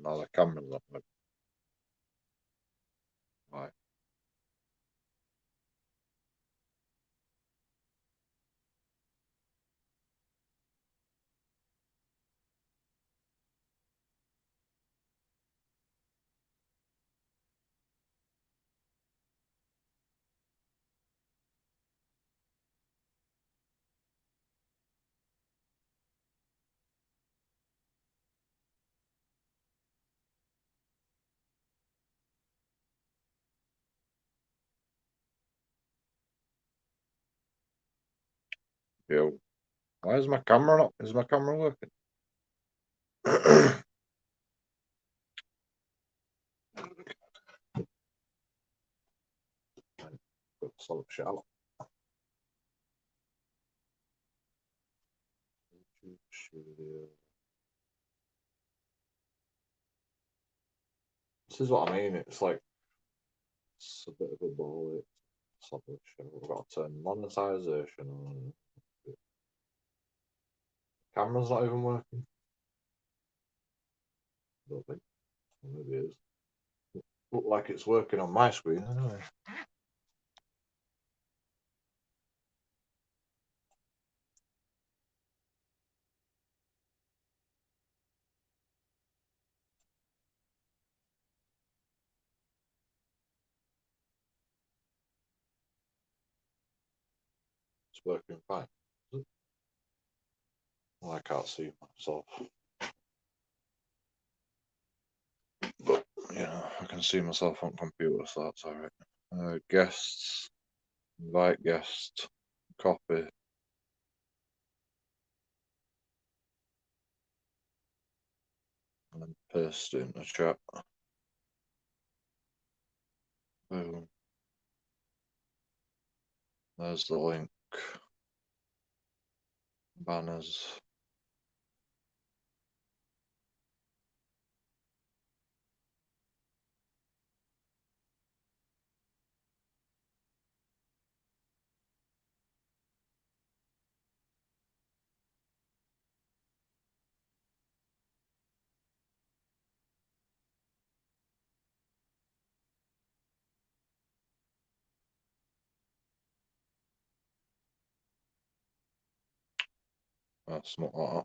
No, the camera's not working. Right. Yo. Why is my camera not? Is my camera working? So shallow. This is what I mean. It's like it's a bit of a ball. It's not much. We've got to turn monetization on. Camera's not even working. I don't think. Maybe it is. Look like it's working on my screen anyway. It's working fine. Well, I can't see myself. But, I can see myself on computer, so that's alright. Guests, invite guest, copy. And then paste it in the chat. Boom. There's the link. Banners. That's not that.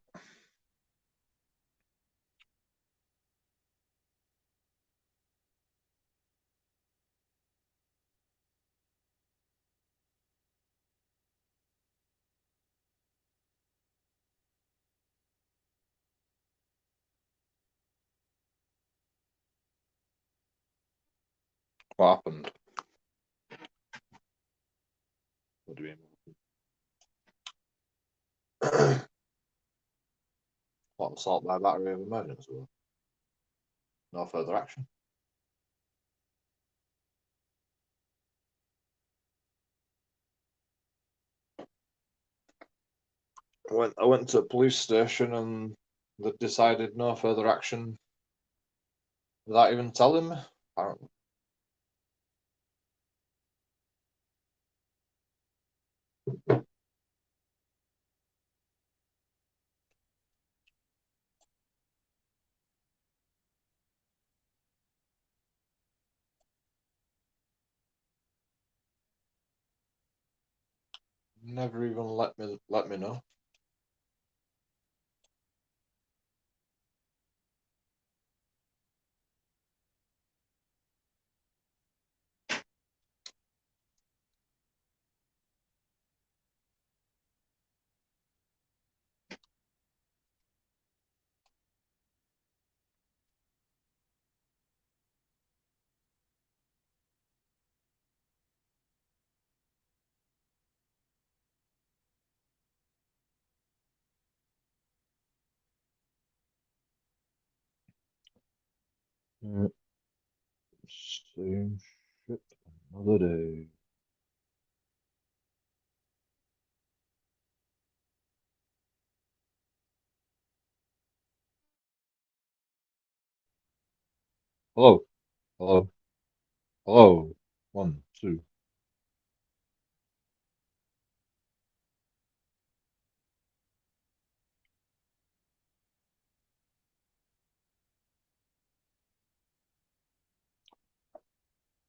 What happened? What do you mean? What, assault by battery of emergency? No further action. I went to a police station and they decided no further action without even telling me, apparently. Never even let me know. Yeah. Same shit another day. Hello. Hello. Hello. 1, 2.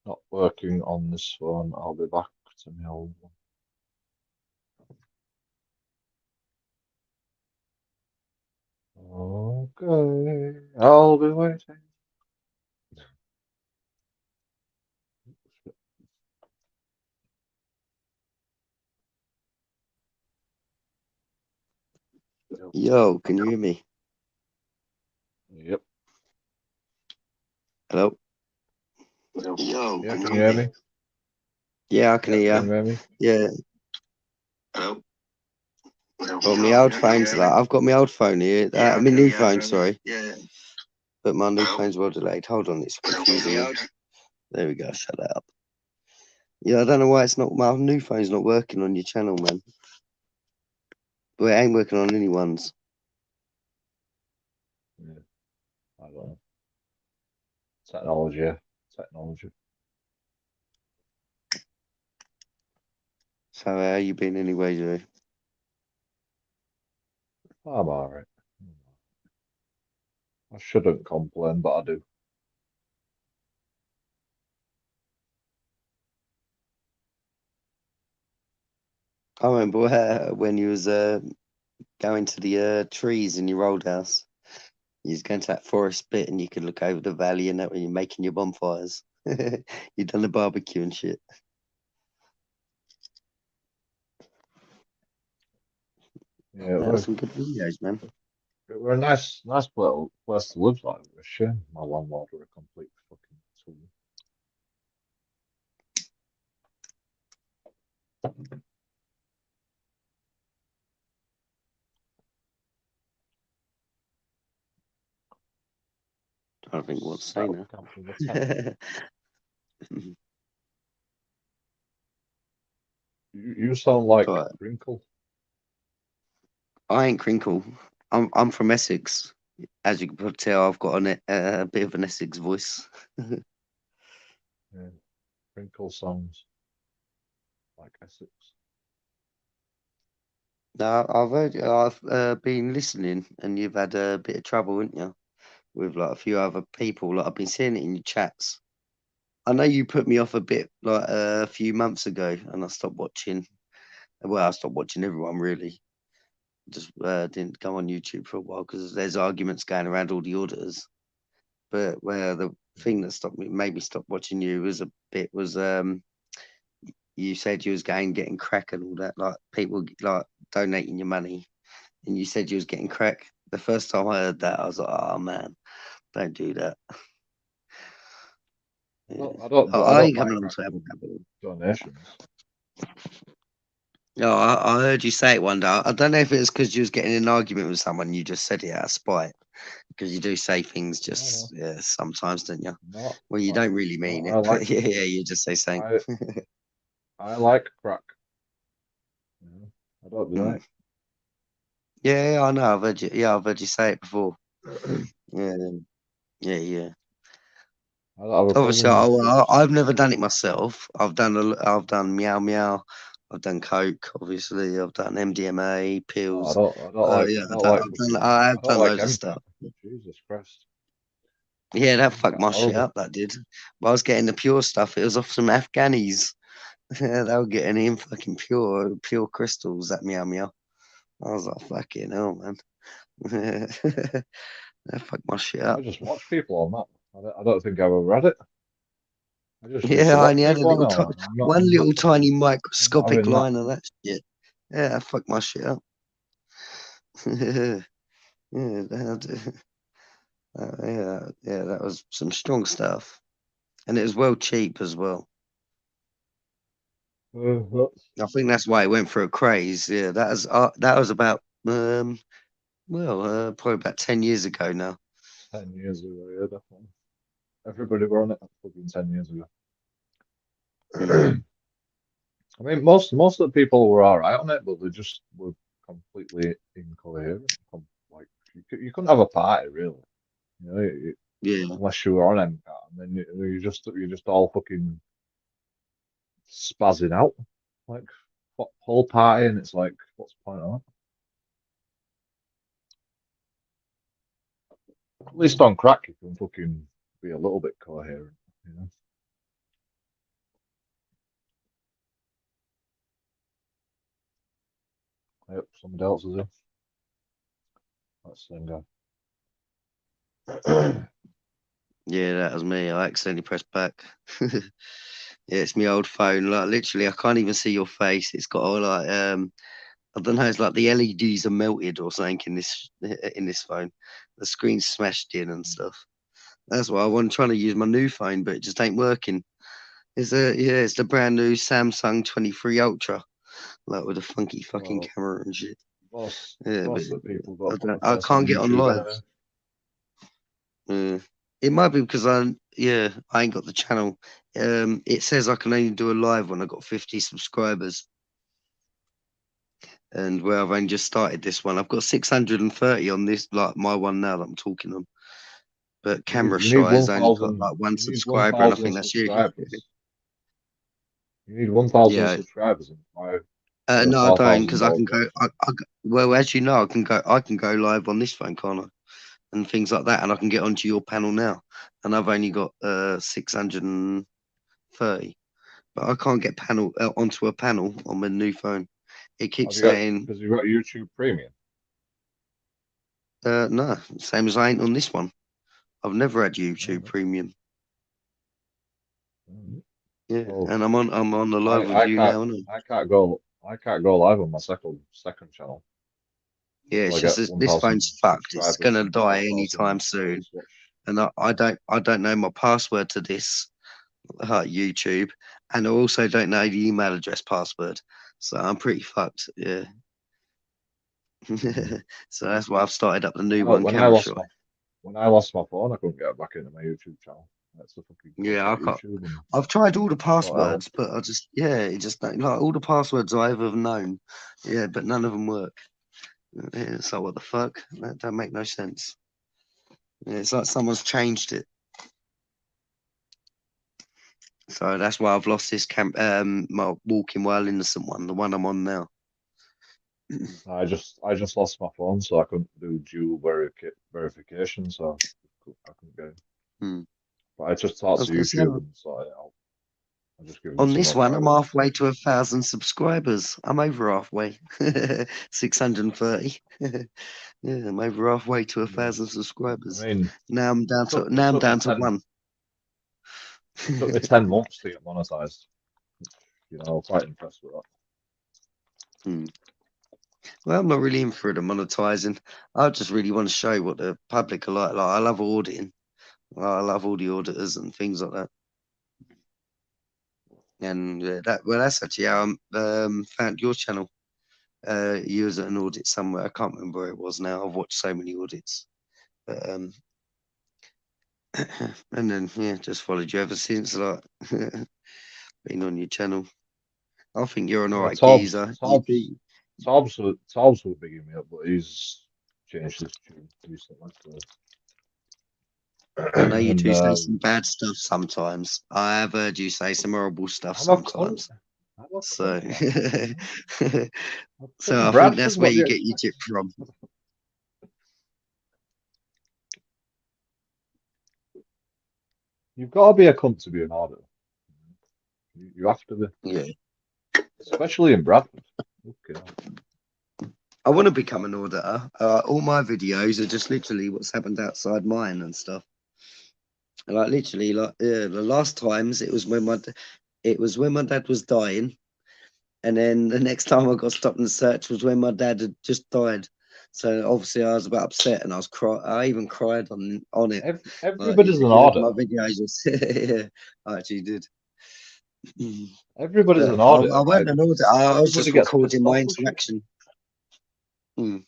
not working on this one. I'll be back to my old one. Okay, I'll be waiting. Yo, can you hear me? Yep. Hello? Yo, yeah, can you hear me? Yeah, I can Yep, hear can you. you hear me? Yeah. Hello? Well, my old phone's like, I've got my old phone here. My new phone, sorry. Yeah. But my new phone's well delayed. Hold on, it's confusing me. There we go, shut that up. Yeah, I don't know why it's not, my new phone's not working on your channel, man. Well, it ain't working on anyone's. Yeah. I don't know. Technology, yeah. Technology. So how you been anyway, Joe? I'm alright. I shouldn't complain, but I do. I remember when you was going to the trees in your old house. You was going to that forest bit and you could look over the valley and that when you're making your bonfires. You done the barbecue and shit. Yeah, That was some good videos, man. we're a nice little place to live, like, a shame my landlord were a complete fucking tool. I don't think what to Set say up now. camp with a tent. You sound like Right. Crinkle. I ain't Crinkle. I'm from Essex. As you can probably tell, I've got a bit of an Essex voice. Yeah, Crinkle sounds like Essex. No, I've been listening, and you've had a bit of trouble, haven't you, with like a few other people. Like I've been seeing it in your chats. I know you put me off a bit like a few months ago, and I stopped watching. Well, I stopped watching everyone really. Just didn't go on YouTube for a while because there's arguments going around all the auditors. But where the thing that made me stop watching you was you said you was getting crack and all that, like people like donating your money, and you said you was getting crack. The first time I heard that, I was like, oh man, don't do that. Yeah. I I don't ain't mind coming on to have cracking a donations. No, I heard you say it one day. I don't know if it was because you was getting in an argument with someone. You just said it out of spite because you do say things No, just sometimes, don't you? no, Well, you no, don't really no. mean it, but yeah, you just say something. I, I like crack. You know, I don't deny Mm. Yeah, I know. I've heard you say it before. it. Yeah, yeah. I don't have a Obviously, problem with I've never done it myself. I've done Meow Meow. I've done Coke. Obviously, I've done MDMA No, pills. Yeah, I don't like fucking. I I have don't done like loads of MCAT. stuff. Jesus Christ, Yeah, that fucked MCAT my shit horrible. up. That did. But I was getting the pure stuff. It was off some Afghanis. They were getting in fucking pure crystals. That Meow Meow. I was like, fucking hell, man. That fucked my shit I up. just watch people on that. I don't think I've ever read it. I just used to Yeah, I watch only had people on that. one I'm not little tiny fucking. I'm not microscopic having that. line of that shit. Yeah, that fucked my shit up. Yeah, yeah, that was some strong stuff, and it was well cheap as well. Uh, I think that's why it went for a craze. Yeah, that was about probably about 10 years ago now. 10 years ago, yeah, definitely. Everybody were on it fucking 10 years ago. Mm. I mean, most of the people were all right on it, but they just were completely incoherent. Like you couldn't have a party really, you know, Yeah, unless you were on MCAT, and then you're just all fucking spazzing out, like whole party, and it's like, what's the point of that? At least on crack, you can fucking be a little bit coherent, you know. Yep, somebody else is in. That's the same guy. Yeah, that was me. I accidentally pressed back. Yeah, it's my old phone. Like literally, I can't even see your face. It's got all like I don't know. It's like the LEDs are melted or something in this phone. The screen's smashed in and stuff. That's why I'm trying to use my new phone, but it just ain't working. It's the brand new Samsung 23 Ultra, like with a funky fucking Well, camera and shit. most Yeah, but most of the people got I monetized from can't get on YouTube live. anyway. It might be because I ain't got the channel. It says I can only do a live when I got 50 subscribers, and where I've only just started this one, I've got 630 on this, like my one now that I'm talking on. But Camera You need Shy has only got 1,000. like one You need subscriber, and I 1,000 think that's you. subscribers. You need 1,000 Yeah. subscribers and get No, I don't, because I $4,000 can go. Well, as you know, I can go live on this phone, can't I? And things like that, and I can get onto your panel now, and I've only got 630. But I can't get onto a panel on my new phone. It Have keeps you got, saying, because you've got YouTube Premium? no, same as I ain't on this one. I've never had YouTube Alright. Premium. Alright. Yeah, Well, and I'm on the live with I you can't now, aren't I can't go live on my second channel Yeah, until it's I just get this 1,000 phone's fucked. It's subscribers gonna and die 4,000 anytime soon, hours watched. and I don't know my password to this YouTube, and I also don't know the email address password, so I'm pretty fucked. Yeah. Mm. So that's why I've started up the new Well, one, Camera Shot. when I lost my phone, I couldn't get back into my YouTube channel. That's the fucking Yeah, I contact can't. YouTube and I've tried all the sort it out. passwords, but it just don't like all the passwords I've ever known. Yeah, but none of them work. Yeah, so what the fuck? That don't make no sense. Yeah, it's like someone's changed it. So that's why I've lost this my walking while innocent one, the one I'm on now. I just lost my phone, so I couldn't do dual verification, so I couldn't get it. Hmm. But I just I talked was to gonna say, YouTube and sort it out. I just give them on some this more one, I'm privacy halfway to settings. 1,000 subscribers. I'm over halfway. 630. Yeah, I'm over halfway to Yeah. 1,000 I subscribers. mean, Now I'm down to one. it took me 10 months to get monetized. You know, I'm quite impressed with that. Hmm. Well, I'm not really in for the monetizing. I just really want to show what the public are like. Like I love auditing. I love all the auditors and things like that. And that's actually how I found your channel. You was at an audit somewhere. I can't remember where it was now. I've watched so many audits. But and then yeah, just followed you ever since. Like been on your channel. I think you're an Yeah, alright geezer. You do. Tobbs was bigging me up, but he's changed his tune recently. So. I know you And do say some bad stuff sometimes. I have heard you say some horrible stuff I'm a cunt. sometimes. I'm a So, cunt, man. so I think Bradford's that's where got you the get your tip experience. from. You've got to be a cunt to be an auditor. You have to be, Yeah, especially in Bradford. Okay. I want to become an auditor. All my videos are just literally what's happened outside mine and stuff. Like literally, like the last times it was when my dad was dying, and then the next time I got stopped in the search was when my dad had just died. So obviously I was about upset, and I even cried on it. Like Everybody's an if you look at my auditor. videos, you'll see, yeah, I actually did. Everybody's But an I auditor. weren't Like an auditor. I was everybody just gets recording pissed my off with shit. interaction. Mm.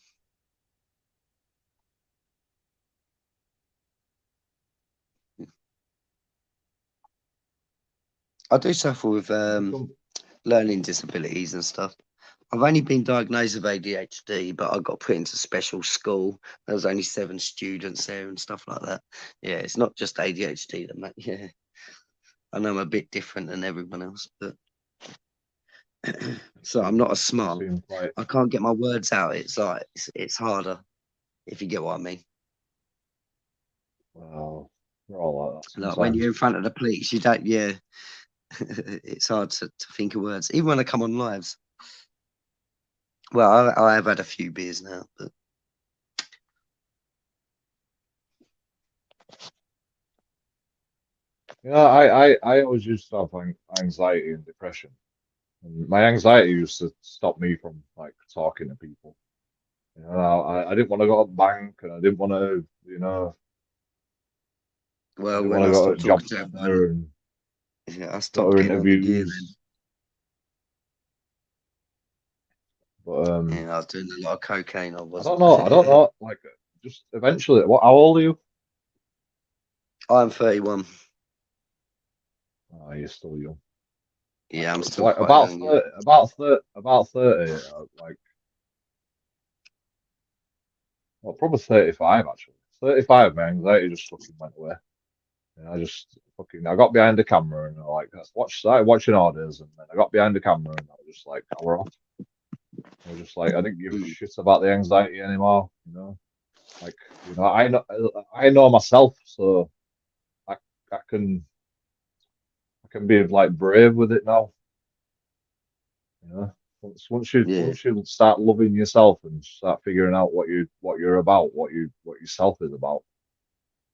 I do suffer with You become learning disabilities and stuff. I've only been diagnosed with ADHD, but I got put into special school. There was only 7 students there and stuff like that. Yeah, it's not just ADHD that mate. Yeah, I know I'm a bit different than everyone else, but so I'm not as you smart. seem quite I can't get my words out. It's like it's harder if you get what I mean. well. We're all like that Like when you're sometimes. in front of the police, you don't. Yeah, it's hard to think of words. Even when I come on lives, Well, I have had a few beers now, but I always used to have anxiety and depression. And my anxiety used to stop me from like talking to people. You know, I didn't want to go to the bank and I didn't want to, I well, didn't when want to I go to stopped a job talking to everyone, fair and yeah, I go stopped to getting on the gear then. interviews. But Yeah, I was doing a lot of cocaine. I I was. don't know. I don't know. Like, just eventually, what? How old are you? I'm 31. Oh, you're still young. Yeah, I'm still Like quite about young. Yeah. 30, about 30. Like, well, probably 35 actually. 35, my anxiety just fucking went away. And I just fucking, I got behind the camera and I like, started watching orders, and then I got behind the camera and I was just like, I were off. I was just like, I didn't give a Mm, shit about the anxiety anymore. Like, I know myself, so I, I can, I can be like brave with it now. You know, yeah, once you start loving yourself and start figuring out what you're about, what yourself is about,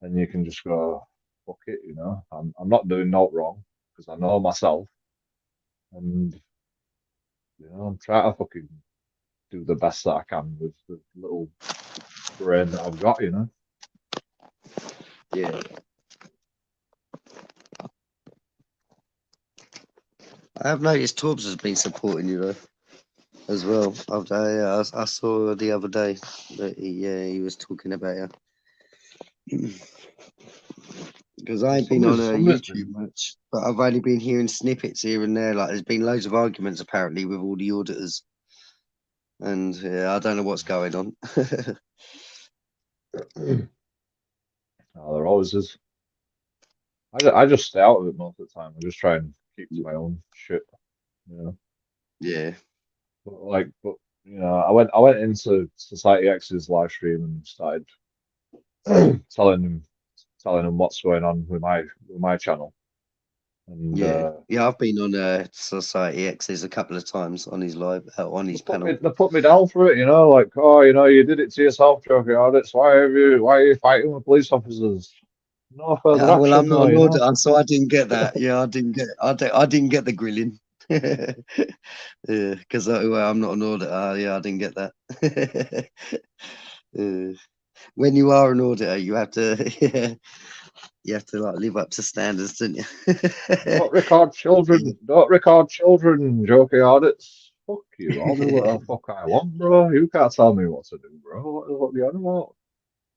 then you can just go, fuck it. I'm not doing no wrong because I know myself, and I'm trying to fucking do the best that I can with the little brain that I've got. yeah. I have noticed Torbs has been supporting you though as well. I saw the other day that he was talking about you. Because I Yeah, ain't been on somebody's YouTube been. much, but I've only been hearing snippets here and there. Like there's been loads of arguments apparently with all the auditors, and I don't know what's going on. Oh, there always is. I just stay out of it most of the time. I just try and keep to my own shit. You know, Yeah, but I went into Society X's live stream and started telling him what's going on with my channel. And yeah, yeah. I've been on Society X's a couple of times on his on they his put me panel. they put me down for it. Like, oh, you did it to yourself, joking audits. Why are you fighting with police officers? No further Well, I'm action, not though. an auditor, so I didn't get that. Yeah, I didn't get the grilling. Yeah, because well, I'm not an auditor. Yeah, I didn't get that. Uh, when you are an auditor, you have to yeah, you have to like live up to standards, don't you? Don't record children. Don't record children, joking audits. Fuck you. I'll do what the fuck I want, bro. You can't tell me what to do, bro. What are you on about?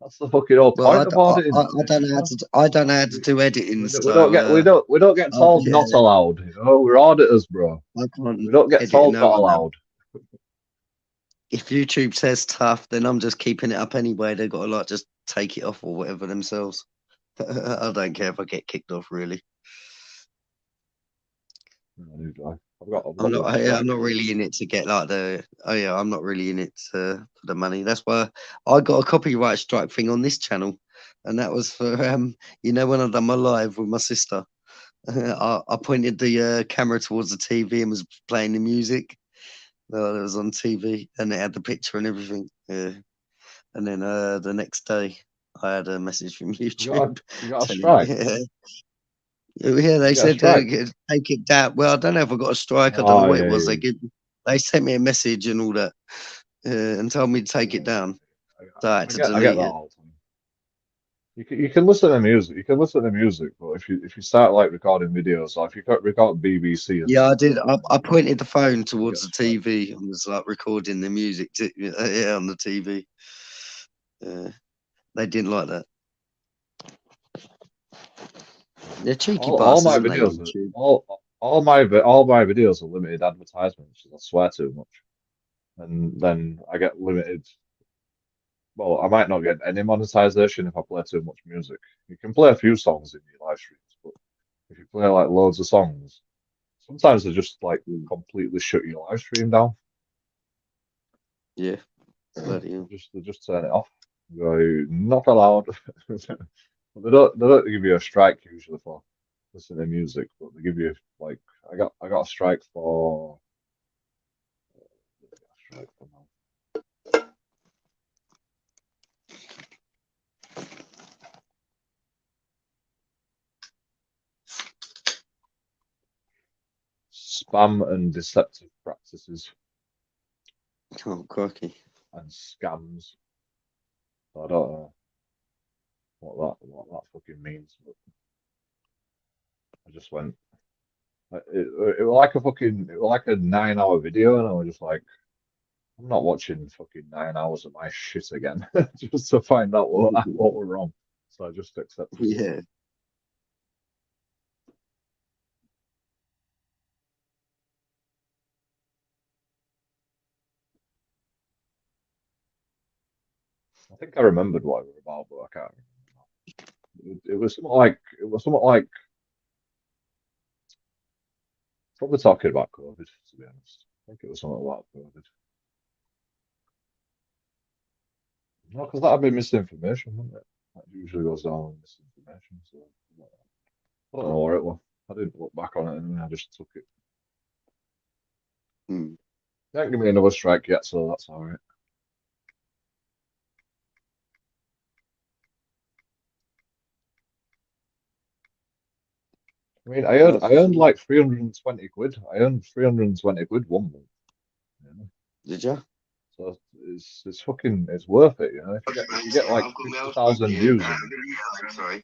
That's the fucking whole Well, point of auditing, I don't know how to I don't know how to We, do editing, we don't so get we don't get told yeah, not allowed. We're auditors, bro. I can't We don't get edit told no not one now. allowed. If YouTube says tough, then I'm just keeping it up anyway. They've got to like just take it off or whatever themselves. I don't care if I get kicked off really. I've got the I'm strike. not really in it to get like the. Oh yeah, I'm not really in it for the money. That's why I got a copyright strike thing on this channel, and that was for when I done my live with my sister. I pointed the camera towards the TV and was playing the music. That was on TV, and it had the picture and everything. Yeah, and then the next day, I had a message from YouTube You got a telling strike. yeah, You they get a said strike. take it down. Well, I don't know if I got a strike. I don't know Oh what it yeah, was. yeah, They sent me a message and all that, and told me to take it yeah. down. So I had to I get delete that it. all the time. You can listen to music. You can listen to music, but if you start like recording videos, or if you record BBC and Yeah, I stuff, did. I then pointed the phone you get towards a the strike. TV and was like recording the music yeah, on the TV. They didn't like that. They're cheeky All bastards, my aren't they, videos are YouTube? all my videos are limited advertisements. I swear too much, and then I get limited. Well, I might not get any monetization if I play too much music. You can play a few songs in your live streams, but if you play like loads of songs, sometimes they just like Mm, completely shut your live stream down. yeah, bloody hell. They just turn it off. You go, not allowed. They don't give you a strike usually for listening to music, but they give you like I got a strike for strike for now. Spam and deceptive practices Oh, crikey. and scams. I don't know what that fucking means, but I just went. It was like it was like a 9 hour video, and I was just like, I'm not watching fucking 9 hours of my shit again just to find out what were wrong. So I just accepted it. Yeah. I think I remembered what it was about, but I can't remember. It was something like probably talking about COVID, to be honest. I think it was something about COVID. No, because that'd be misinformation, wouldn't it? That usually goes down with misinformation. So I don't know what it was. I didn't look back on it anyway. I just took it. Hmm. They haven't given me another strike yet, so that's all right. I mean, I earned like 320 quid. I earned 320 quid one month. You know? Did you? So it's fucking it's worth it, you know. If you get like 50,000 views in Sorry.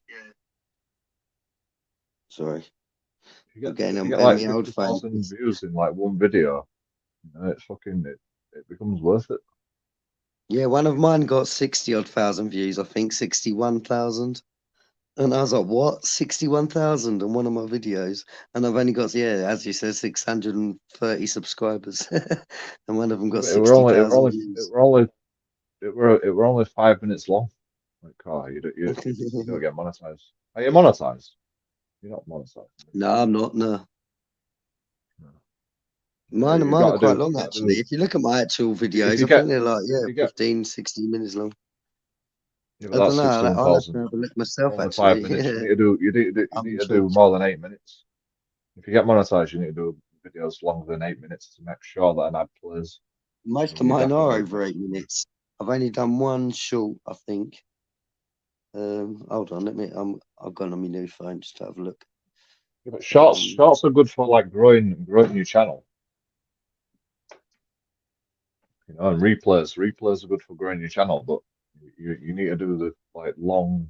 Sorry. if you get on like my old phone. 50,000 views in like one video, you know, it's fucking it becomes worth it. Yeah, one of mine got 60 odd thousand views, I think 61,000. And I was like, what? 61,000 on one of my videos. And I've only got, yeah, as you said, 630 subscribers. And one of them got It were only 60,000 views. it were only 5 minutes long. Like, oh, you don't get monetized. Are you monetized? You're not monetized. No, I'm not. No. No. Mine, You mine are gotta quite do long, you gotta actually. do If you look at my actual if videos, you I think get they're like, if yeah, you get 15, 16 minutes long. yeah, I but don't that's know. I'll have to 61,000. have a look myself, Only 5 minutes. actually. You I'm need to sure. do more than 8 minutes. If you get monetized, you need to do videos longer than 8 minutes to make sure that an ad plays. Most And of you mine are definitely over 8 minutes. I've only done one short, I think. Hold on, I've gone on my new phone just to have a look. yeah, but Um, shorts are good for like growing your channel. You know, and replays are good for growing your channel, but you need to do the like long,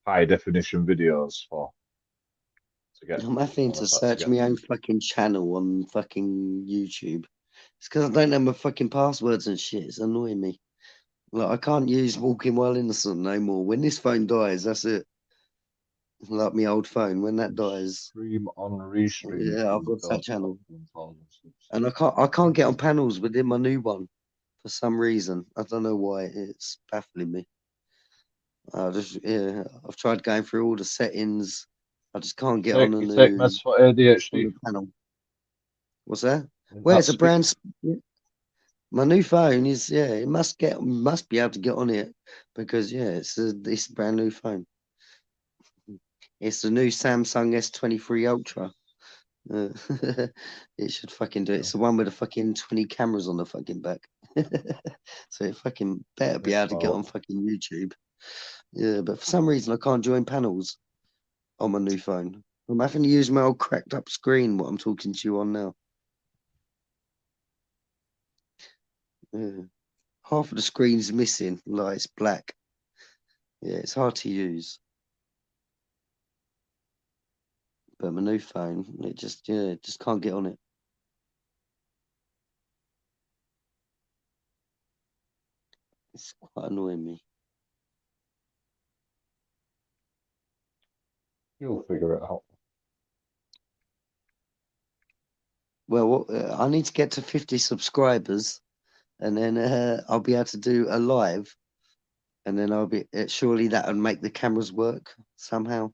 high definition videos for I'm having to to search get my own views. fucking channel on fucking YouTube. It's because I don't know my fucking passwords and shit. It's annoying me. Like I can't use Walking While Innocent no more. When this phone dies, that's it. Like my old phone, when that dies, Stream on restream yeah, I've from lost that total channel. 1,000 subs. And I can't get on panels within my new one for some reason. I don't know why. It's baffling me. I've tried going through all the settings. I just can't get on You take meds for ADHD. the panel. What's that? And Well, that's it's a my new phone is, yeah, it must be able to get on it because, yeah, it's a brand new phone. It's the new Samsung S23 Ultra. Uh, it should fucking do it. It's the one with the fucking 20 cameras on the fucking back. So it fucking better be able to get on fucking YouTube. Yeah, but for some reason I can't join panels on my new phone. I'm having to use my old cracked up screen, what I'm talking to you on now. Yeah. Half of the screen's missing, like it's black. Yeah, it's hard to use. But my new phone, it just can't get on it. It's quite annoying me. You'll figure it out. Well, I need to get to 50 subscribers, and then I'll be able to do a live, and then surely that would make the cameras work somehow.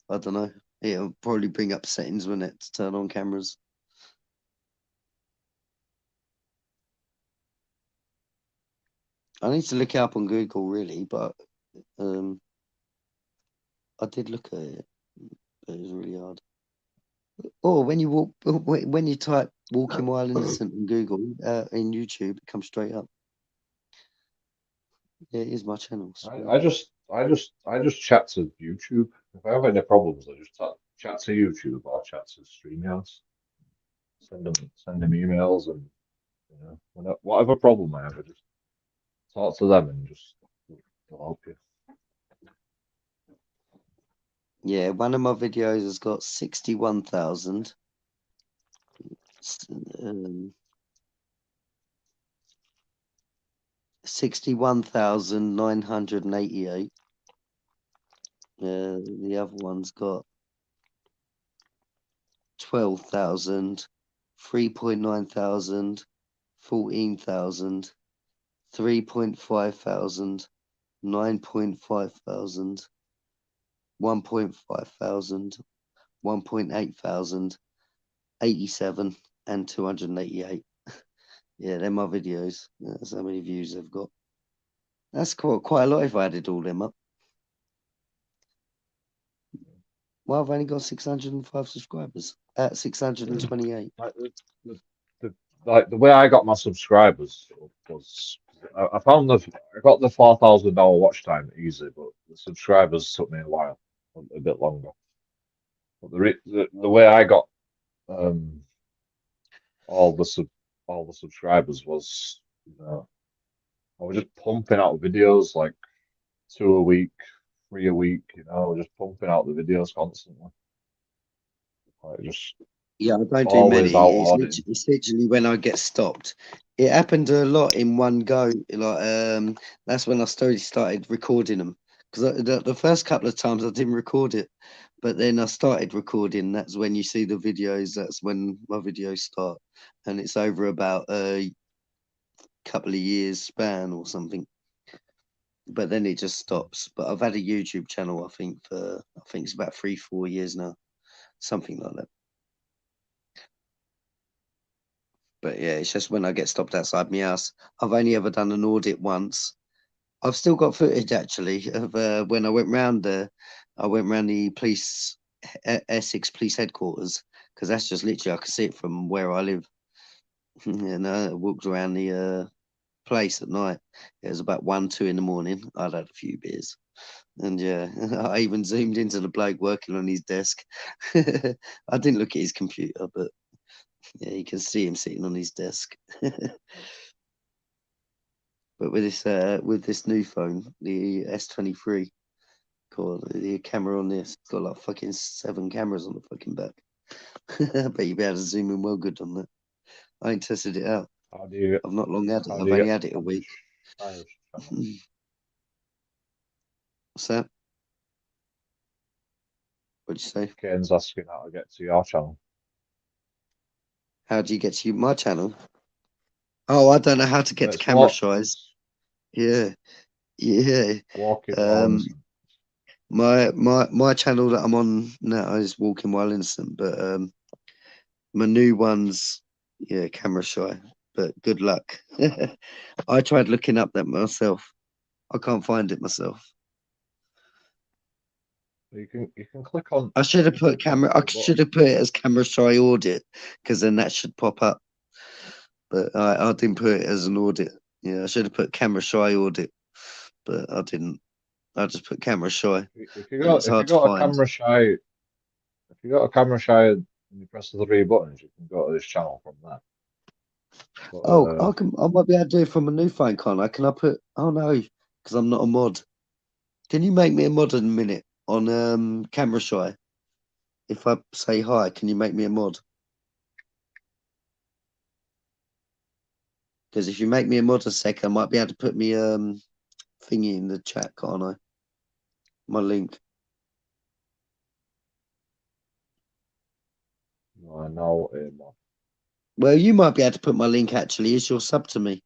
I don't know. It'll probably bring up settings, wouldn't it, to turn on cameras. I need to look it up on Google, really, but I did look at it, but it was really hard. Or when you type "Walking While Innocent" in Google, in YouTube, it comes straight up. Yeah, it is my channel. I just chat to YouTube. If I have any problems, I just chat to YouTube or chat to StreamYards. Send them emails, and whatever problem I have, I just talk to them and just they'll help you. Yeah, one of my videos has got 61,000. 61,988. The other one's got 12,000, 3.9 thousand, 14,000, 3.5 thousand, 9.5 thousand, 1.5 thousand, 1.8 thousand, 87, and 288. Yeah, they're my videos. That's how many views they've got. That's quite a lot if I added all them up. Well, I've only got 605 subscribers. 628. Like the way I got my subscribers was I got the 4,000 hour watch time easy, but the subscribers took me a while, a bit longer. But the way I got um all the subscribers was, I was just pumping out videos like 2 a week, 3 a week, just pumping out the videos constantly. Like just Yeah, I don't do always many. out auditing. It's literally when I get stopped. It happened a lot in one go. Like that's when I slowly started recording them. Because the first couple of times I didn't record it, but then I started recording. That's when you see the videos. That's when my videos start, and it's over about a couple of years span or something. But then it just stops. But I've had a YouTube channel, I think it's about 3-4 years now, something like that. But yeah, it's just when I get stopped outside my house. I've only ever done an audit once. I've still got footage actually of when I went round there. I went round the Essex Police Headquarters, because that's just literally I can see it from where I live. And I walked around the place at night. It was about 1, 2 in the morning. I'd had a few beers. And yeah, I even zoomed into the bloke working on his desk. I didn't look at his computer, but yeah, you can see him sitting on his desk. But with this new phone, the S23, got the camera on this, it's got like fucking 7 cameras on the fucking back. I bet you'd be able to zoom in well good on that. I ain't tested it out. How do you I've not long had it. how do I've you only get had it a week. Irish channel? What's that? What'd you say? Kane's asking how to get to your channel. How do you get to my channel? Oh, I don't know how to get to It's Camera Shy's. Yeah, yeah. walking while Um, innocent. my channel that I'm on now is Walking While Innocent, but my new one's, yeah, Camera Shy. But good luck. I tried looking up that myself. I can't find it myself. You can click on I should have put camera. I the should button. have put it as Camera Shy Audit, because then that should pop up. But I didn't put it as an audit. Yeah, I should have put Camera Shy Audit, but I didn't. I just put Camera Shy, If you and got it's if you hard to got a find. camera shy if you got a camera shy and you press the 3 buttons, you can go to this channel from there. But Oh, I might be able to do it from a new phone, can't I? Can I put? Oh no, because I'm not a mod. Can you make me a mod in a minute on Camera Shy? If I say hi, can you make me a mod? Because if you make me a mod a sec, I might be able to put me thingy in the chat, can't I? My link. I know Well, you might be able to put my link actually. It's your sub to me.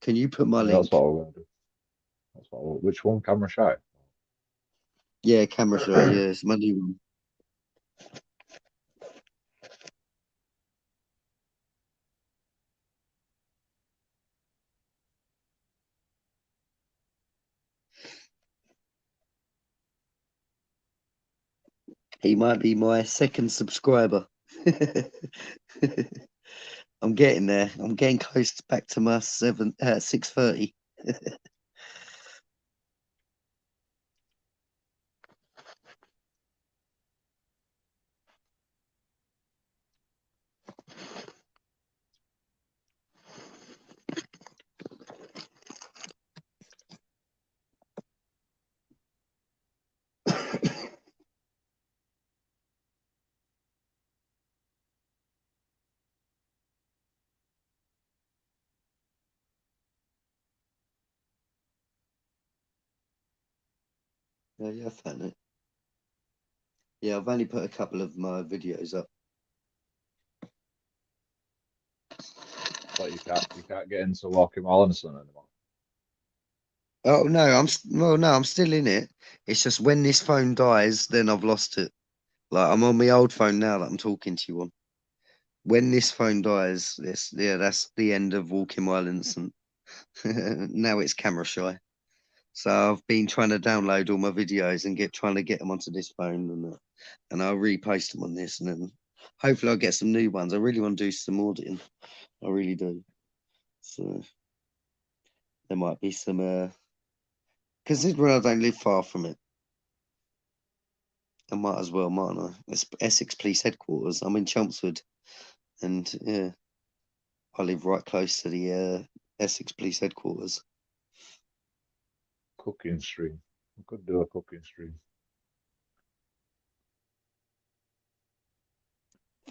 Can you put my yeah, that's link? what we're gonna do. Which one, camera shy? Yeah, Camera Shy. Yeah, it's my new one. He might be my second subscriber. I'm getting there. I'm getting close back to my 6:30. Yeah, I found it. Yeah, I've only put a couple of my videos up. But you can't get into Walking Wallenson anymore. Oh no, I'm still in it. It's just when this phone dies, then I've lost it. Like I'm on my old phone now that I'm talking to you on. When this phone dies, that's the end of Walking Violence, and now it's camera shy. So I've been trying to download all my videos and trying to get them onto this phone, and I'll repost them on this, and then hopefully I'll get some new ones. I really want to do some auditing. I really do. So there might be some. Considering I don't live far from it, I might as well, mightn't I? It's Essex Police Headquarters. I'm in Chelmsford, and yeah, I live right close to the Essex Police Headquarters. Cooking stream. We could do a cooking stream.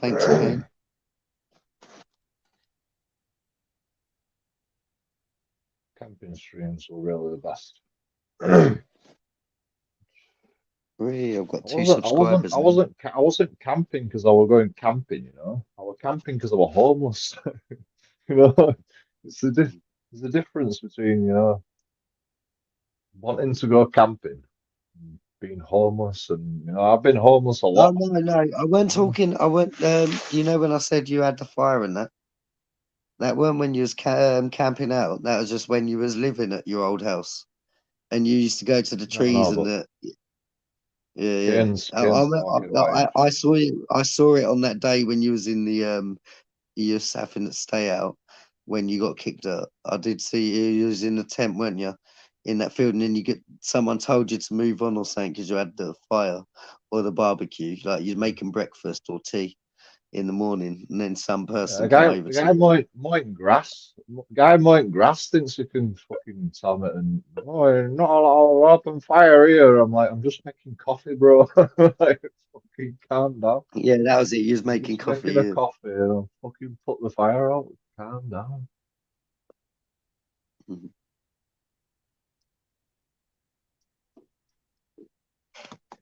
Thanks, Kane. Camping streams were really the best. Really, I've got two subscribers. I wasn't camping because I was going camping. You know, I was camping because I was homeless. You know, it's there's a difference between wanting to go camping, and being homeless, and I've been homeless a Oh lot. no, I weren't talking. I weren't. When I said you had the fire and that weren't when you was camping out. That was just when you was living at your old house, and you used to go to the No, trees no, and but the yeah, yeah. Kane's talking about it. I saw you. I saw it on that day when you was in the you was having to stay out when you got kicked out. I did see you. You was in the tent, weren't you? In that field, and then someone told you to move on or something because you had the fire or the barbecue, like you're making breakfast or tea in the morning, and then some person come over The to guy you. mowing grass thinks he can fucking tell me and not all open fire here. I'm like, I'm just making coffee, bro. Like, fucking calm down. Yeah, that was it. You was I'm making just coffee. making a Yeah. coffee and I'll fucking put the fire out. Calm down. Mhm.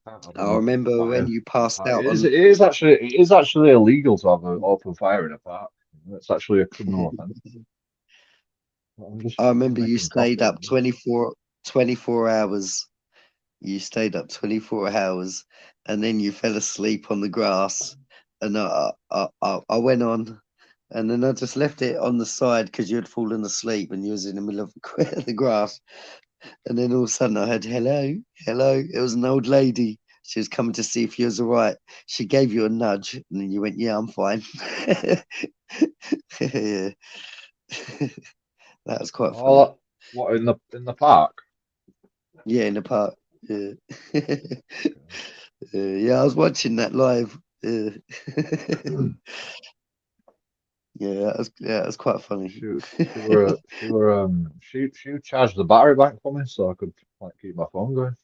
Can't have an I open remember when fire you in a passed park. out on. It is actually illegal to have an open fire in a park. It's actually a criminal offence. I'm just I fucking remember you making stayed coffee. up 24 hours. You stayed up 24 hours, and then you fell asleep on the grass. And I went on, and then I just left it on the side because you had fallen asleep and you was in the middle of the grass. And then all of a sudden I heard, hello, hello. It was an old lady. She was coming to see if you was all right. She gave you a nudge, and then you went, yeah, I'm fine. Yeah. That was quite funny. Oh, what in the park? Yeah, in the park. Yeah. Yeah, I was watching that live. Yeah. Yeah, that was quite funny. She charged the battery bank for me so I could like keep my phone going.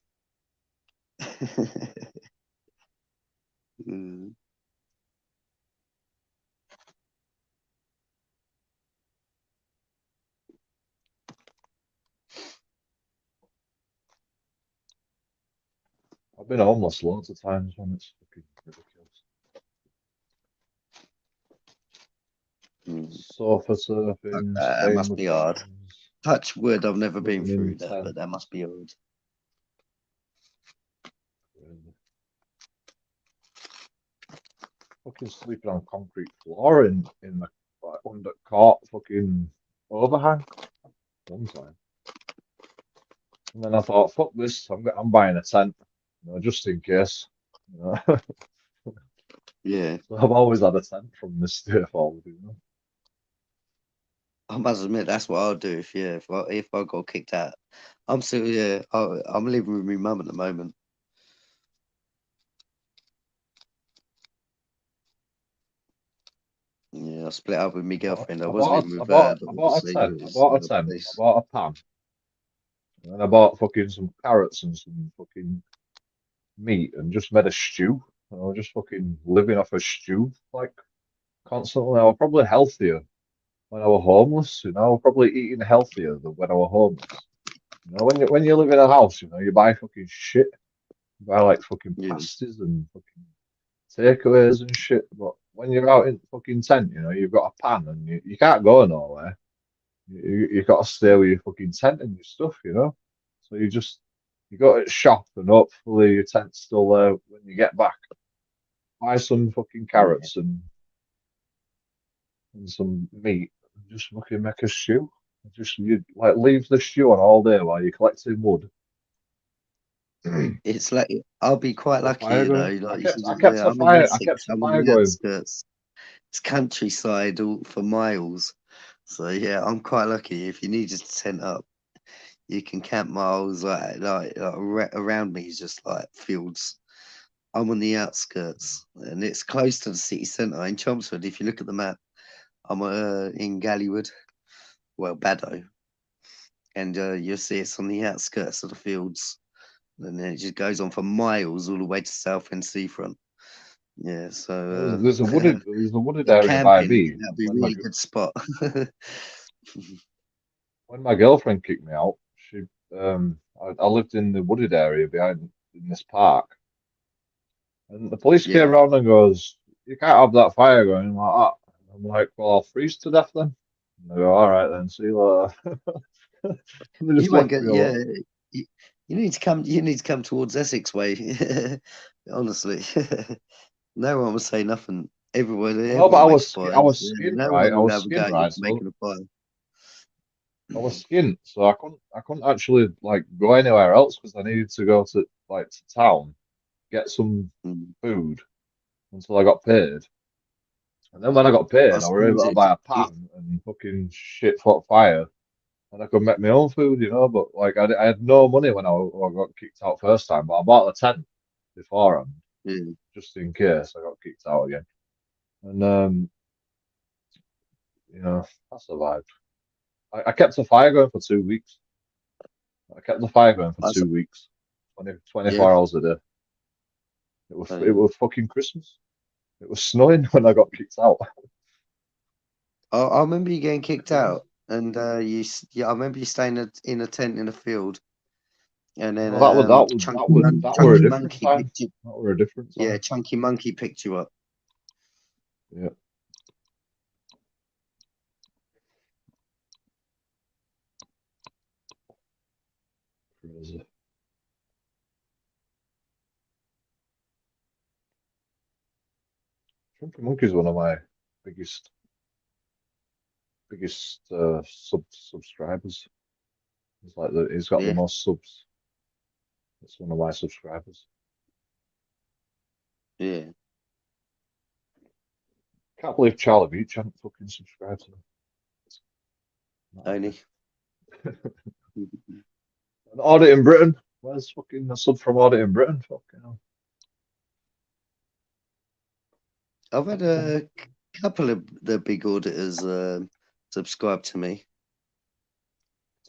Mm. I've been homeless loads of times when it's fucking ridiculous. Mm. Sofa surfing, That staying must with be hard. friends, Touch wood, I've never been living in through that, but tents, that must be hard. fucking sleeping on concrete floor in the like under caught fucking overhang one time. And then I thought, fuck this, I'm buying a tent, just in case. You know? Yeah, So I've always had a tent from this day forward, you know. I must admit that's what I'll do if I got kicked out. I'm still I'm living with my mum at the moment. Yeah, I split up with my girlfriend. I was living with her, but I bought a obviously tent. it I was bought a another tent. I place. bought a pan. And I bought fucking some carrots and some fucking meat and just made a stew. And I was just fucking living off a stew like constantly. I was probably healthier when I was homeless. You know, I was probably eating healthier than when I was homeless. You know, when you live in a house, you know, you buy fucking shit. You buy like fucking Yeah, pasties and fucking takeaways and shit. But when you're out in fucking tent, you know, you've got a pan and you can't go nowhere. You got to stay with your fucking tent and your stuff, you know. So you go to the shop and hopefully your tent's still there when you get back. Buy some fucking yeah. carrots and some meat and just fucking make a stew. Just you like leave the stew on all day while you're collecting wood. It's like I'll be quite The lucky, fire you know. going. Like you said, I kept a I'm in fire. I Essex. kept a I'm on fire the going. outskirts. It's countryside all for miles. So yeah, I'm quite lucky. If you need to tent up, you can camp miles around me is just like fields. I'm on the outskirts, and it's close to the city centre in Chelmsford. If you look at the map, I'm in Gallywood, well, Baddow, and you'll see it's on the outskirts of the fields, and then it just goes on for miles all the way to Southend Seafront. Yeah, so There's a wooded for area by camping, me. that'd be a really good spot. When my girlfriend kicked me out, I lived in the wooded area behind in this park, and the police came Yeah. around and goes, "You can't have that fire going like that." I'm like, "Well, I'll freeze to death then." And they go, "All right then, see you later." And they just You won't left get, me yeah. alone. You, you need to come towards Essex way. Honestly, no one will say nothing. No, but Everyone makes I fires. was Yeah, skinned, no right? one I will was have a go skinned, at you right? for So making a fire. I was skinned, so I couldn't actually like go anywhere else because I needed to go to like to town, get some Mm. food until I got paid. And then when I got I paid, I were suppose able to buy a pan and fucking shit for fire, and I could make my own food, you know. But like I had no money when I got kicked out first time, but I bought the tent beforehand yeah. just in case I got kicked out again. And you know, I survived. I kept the fire going for 2 weeks. I kept the fire going for I, s- 2 weeks, yeah. 24 hours a day. Oh, It yeah. was fucking Christmas. It was snowing when I got kicked out. I remember you getting kicked Crazy. out, and yeah, I remember you staying in a tent in a field, and then No, that were a Chunky different Monkey time. picked you. That were a different Yeah, time. Chunky Monkey picked you up. Yeah, crazy. Chunky Monkey's one of my biggest subscribers. He's got the Yeah, most subs. It's one of my subscribers. yeah. Can't believe Charlie Beach hadn't fucking subscribed to him. Not happy. Only. An audit in Britain. Where's fucking a sub from audit in Britain? Fucking hell. I've had a couple of the big auditors subscribe to me.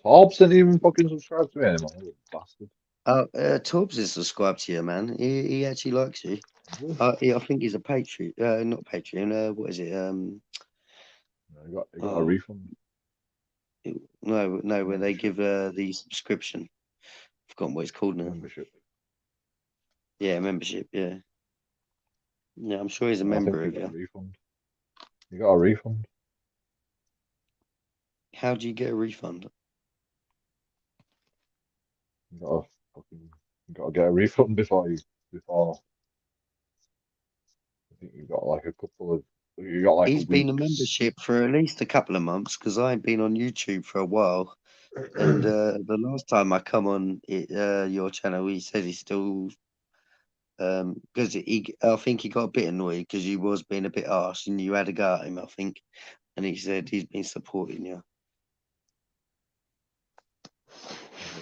Torbs didn't even fucking subscribe to me anymore. What a bastard. Torbs is subscribed to you, man. He actually likes you. I think he's a Patreon. Not Patreon. What is it? No, he got a Oh refund. no, when they Membership. give the subscription. I've forgotten what it's called now. Membership. Yeah, membership. Yeah, yeah. I'm sure he's a No, I think member he of got a you. refund. He got a refund. How do you get a refund? You gotta fucking you gotta get a refund before I think you got like a couple of you got like He's been a weeks. membership for at least a couple of months because I ain't been on YouTube for a while. And the last time I come on your channel, he said he's still because I think he got a bit annoyed because you was being a bit harsh and you had a go at him, I think, and he said he's been supporting you.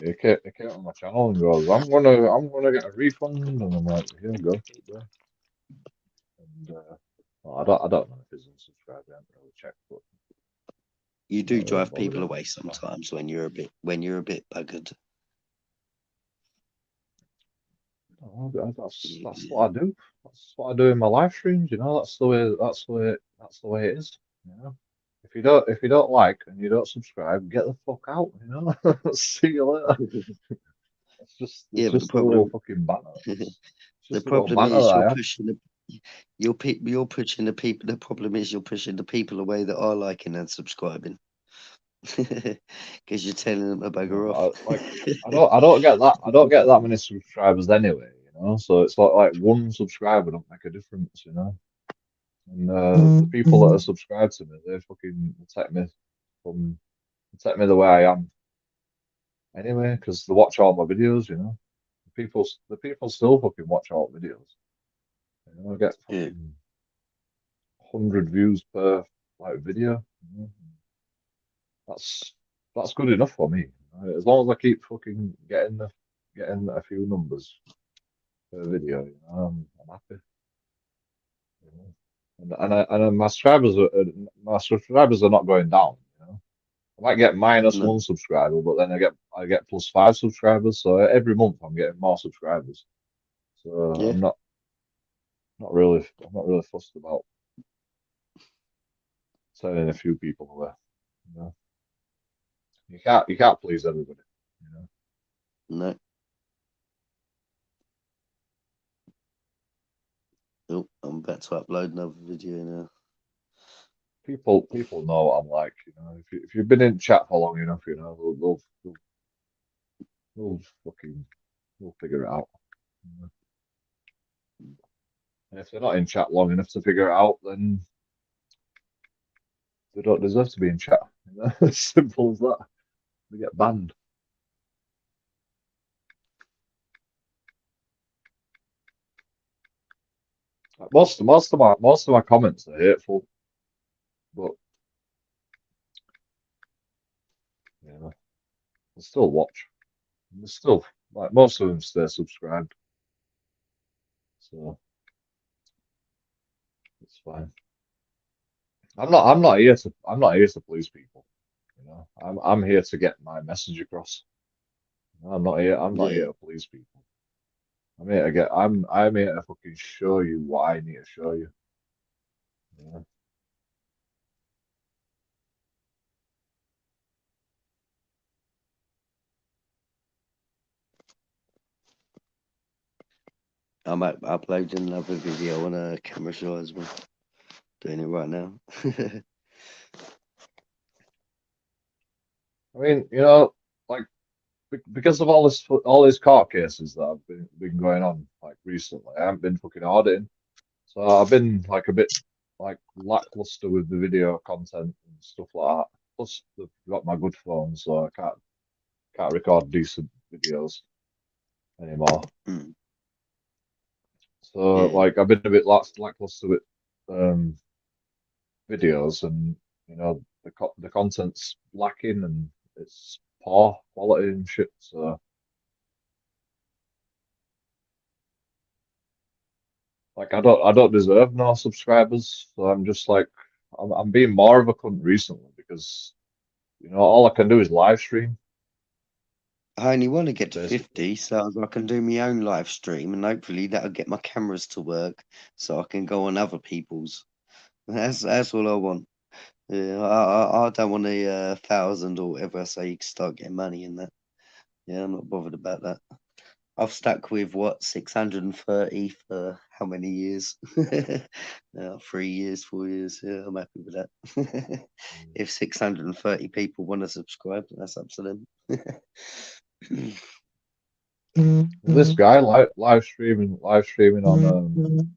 He came on my channel and goes, I'm gonna get a refund, and I'm like, here you go, bro. And well, I don't know if he's unsubscribed. I haven't really checked, but You I'm do not really drive bothered people about away it. sometimes when you're a bit buggered. That's what I do. That's what I do in my live streams. You know, that's the way it is. You know, if you don't like and you don't subscribe, get the fuck out. You know, see you later. Yeah, It's but the just a little problem fucking banter. It's the just a little problem banter is that I you're have. pushing the you're pushing the people. The problem is you're pushing the people away that are liking and subscribing because you're telling them to Yeah, bugger but off. I don't get that. I don't get that many subscribers anyway. You know, so it's like one subscriber don't make a difference. You know. And the people that are subscribed to me, they fucking from take me the way I am anyway, because they watch all my videos, you know. The people still fucking watch all the videos. You know, I get Yeah, fucking 100 views per like video. You know? That's that's good enough for me. Right? As long as I keep fucking getting a few numbers per video, you know, I'm happy. You know? My subscribers are not going down. You know. I might get minus no, one subscriber, but then I get plus five subscribers. So every month I'm getting more subscribers. So yeah, I'm not really fussed about turning a few people away. You know, you can't please everybody. You know, no. Oh, I'm about to upload another video now. people know what I'm like. You know, if you've been in chat for long enough, you know, they'll fucking they'll figure it out. You know? And if they're not in chat long enough to figure it out, then they don't deserve to be in chat. You know? As simple as that. They get banned. Like, most of my comments are hateful, but you know, I still watch. They still like most of them stay subscribed, so it's fine. I'm not here to please people. You know, I'm here to get my message across. I'm not here Yeah, to please people. I'm here to fucking show you what I need to show you. You know? I'm uploading another video on a camera shy as well. Doing it right now. I mean, you know, like because of all these court cases that have been going on like recently, I haven't been fucking auditing. So I've been like a bit like lackluster with the video content and stuff like that. Plus, they've got my good phone, so I can't record decent videos anymore. Mm, So yeah, like I've been a bit lackluster with um, videos, and you know the content's lacking and it's poor quality and shit. So like I don't deserve no subscribers. So I'm just like I'm being more of a cunt recently because you know all I can do is live stream I only want to get to basically. 50 so I can do my own live stream and hopefully that'll get my cameras to work so I can go on other people's. That's all I want. Yeah, I don't want a 1,000 or whatever I say. You can start getting money in that. Yeah, I'm not bothered about that. I've stuck with what 630 for how many years? 3 years, 4 years. Yeah, I'm happy with that. If 630 people want to subscribe, that's up to them. This guy live streaming on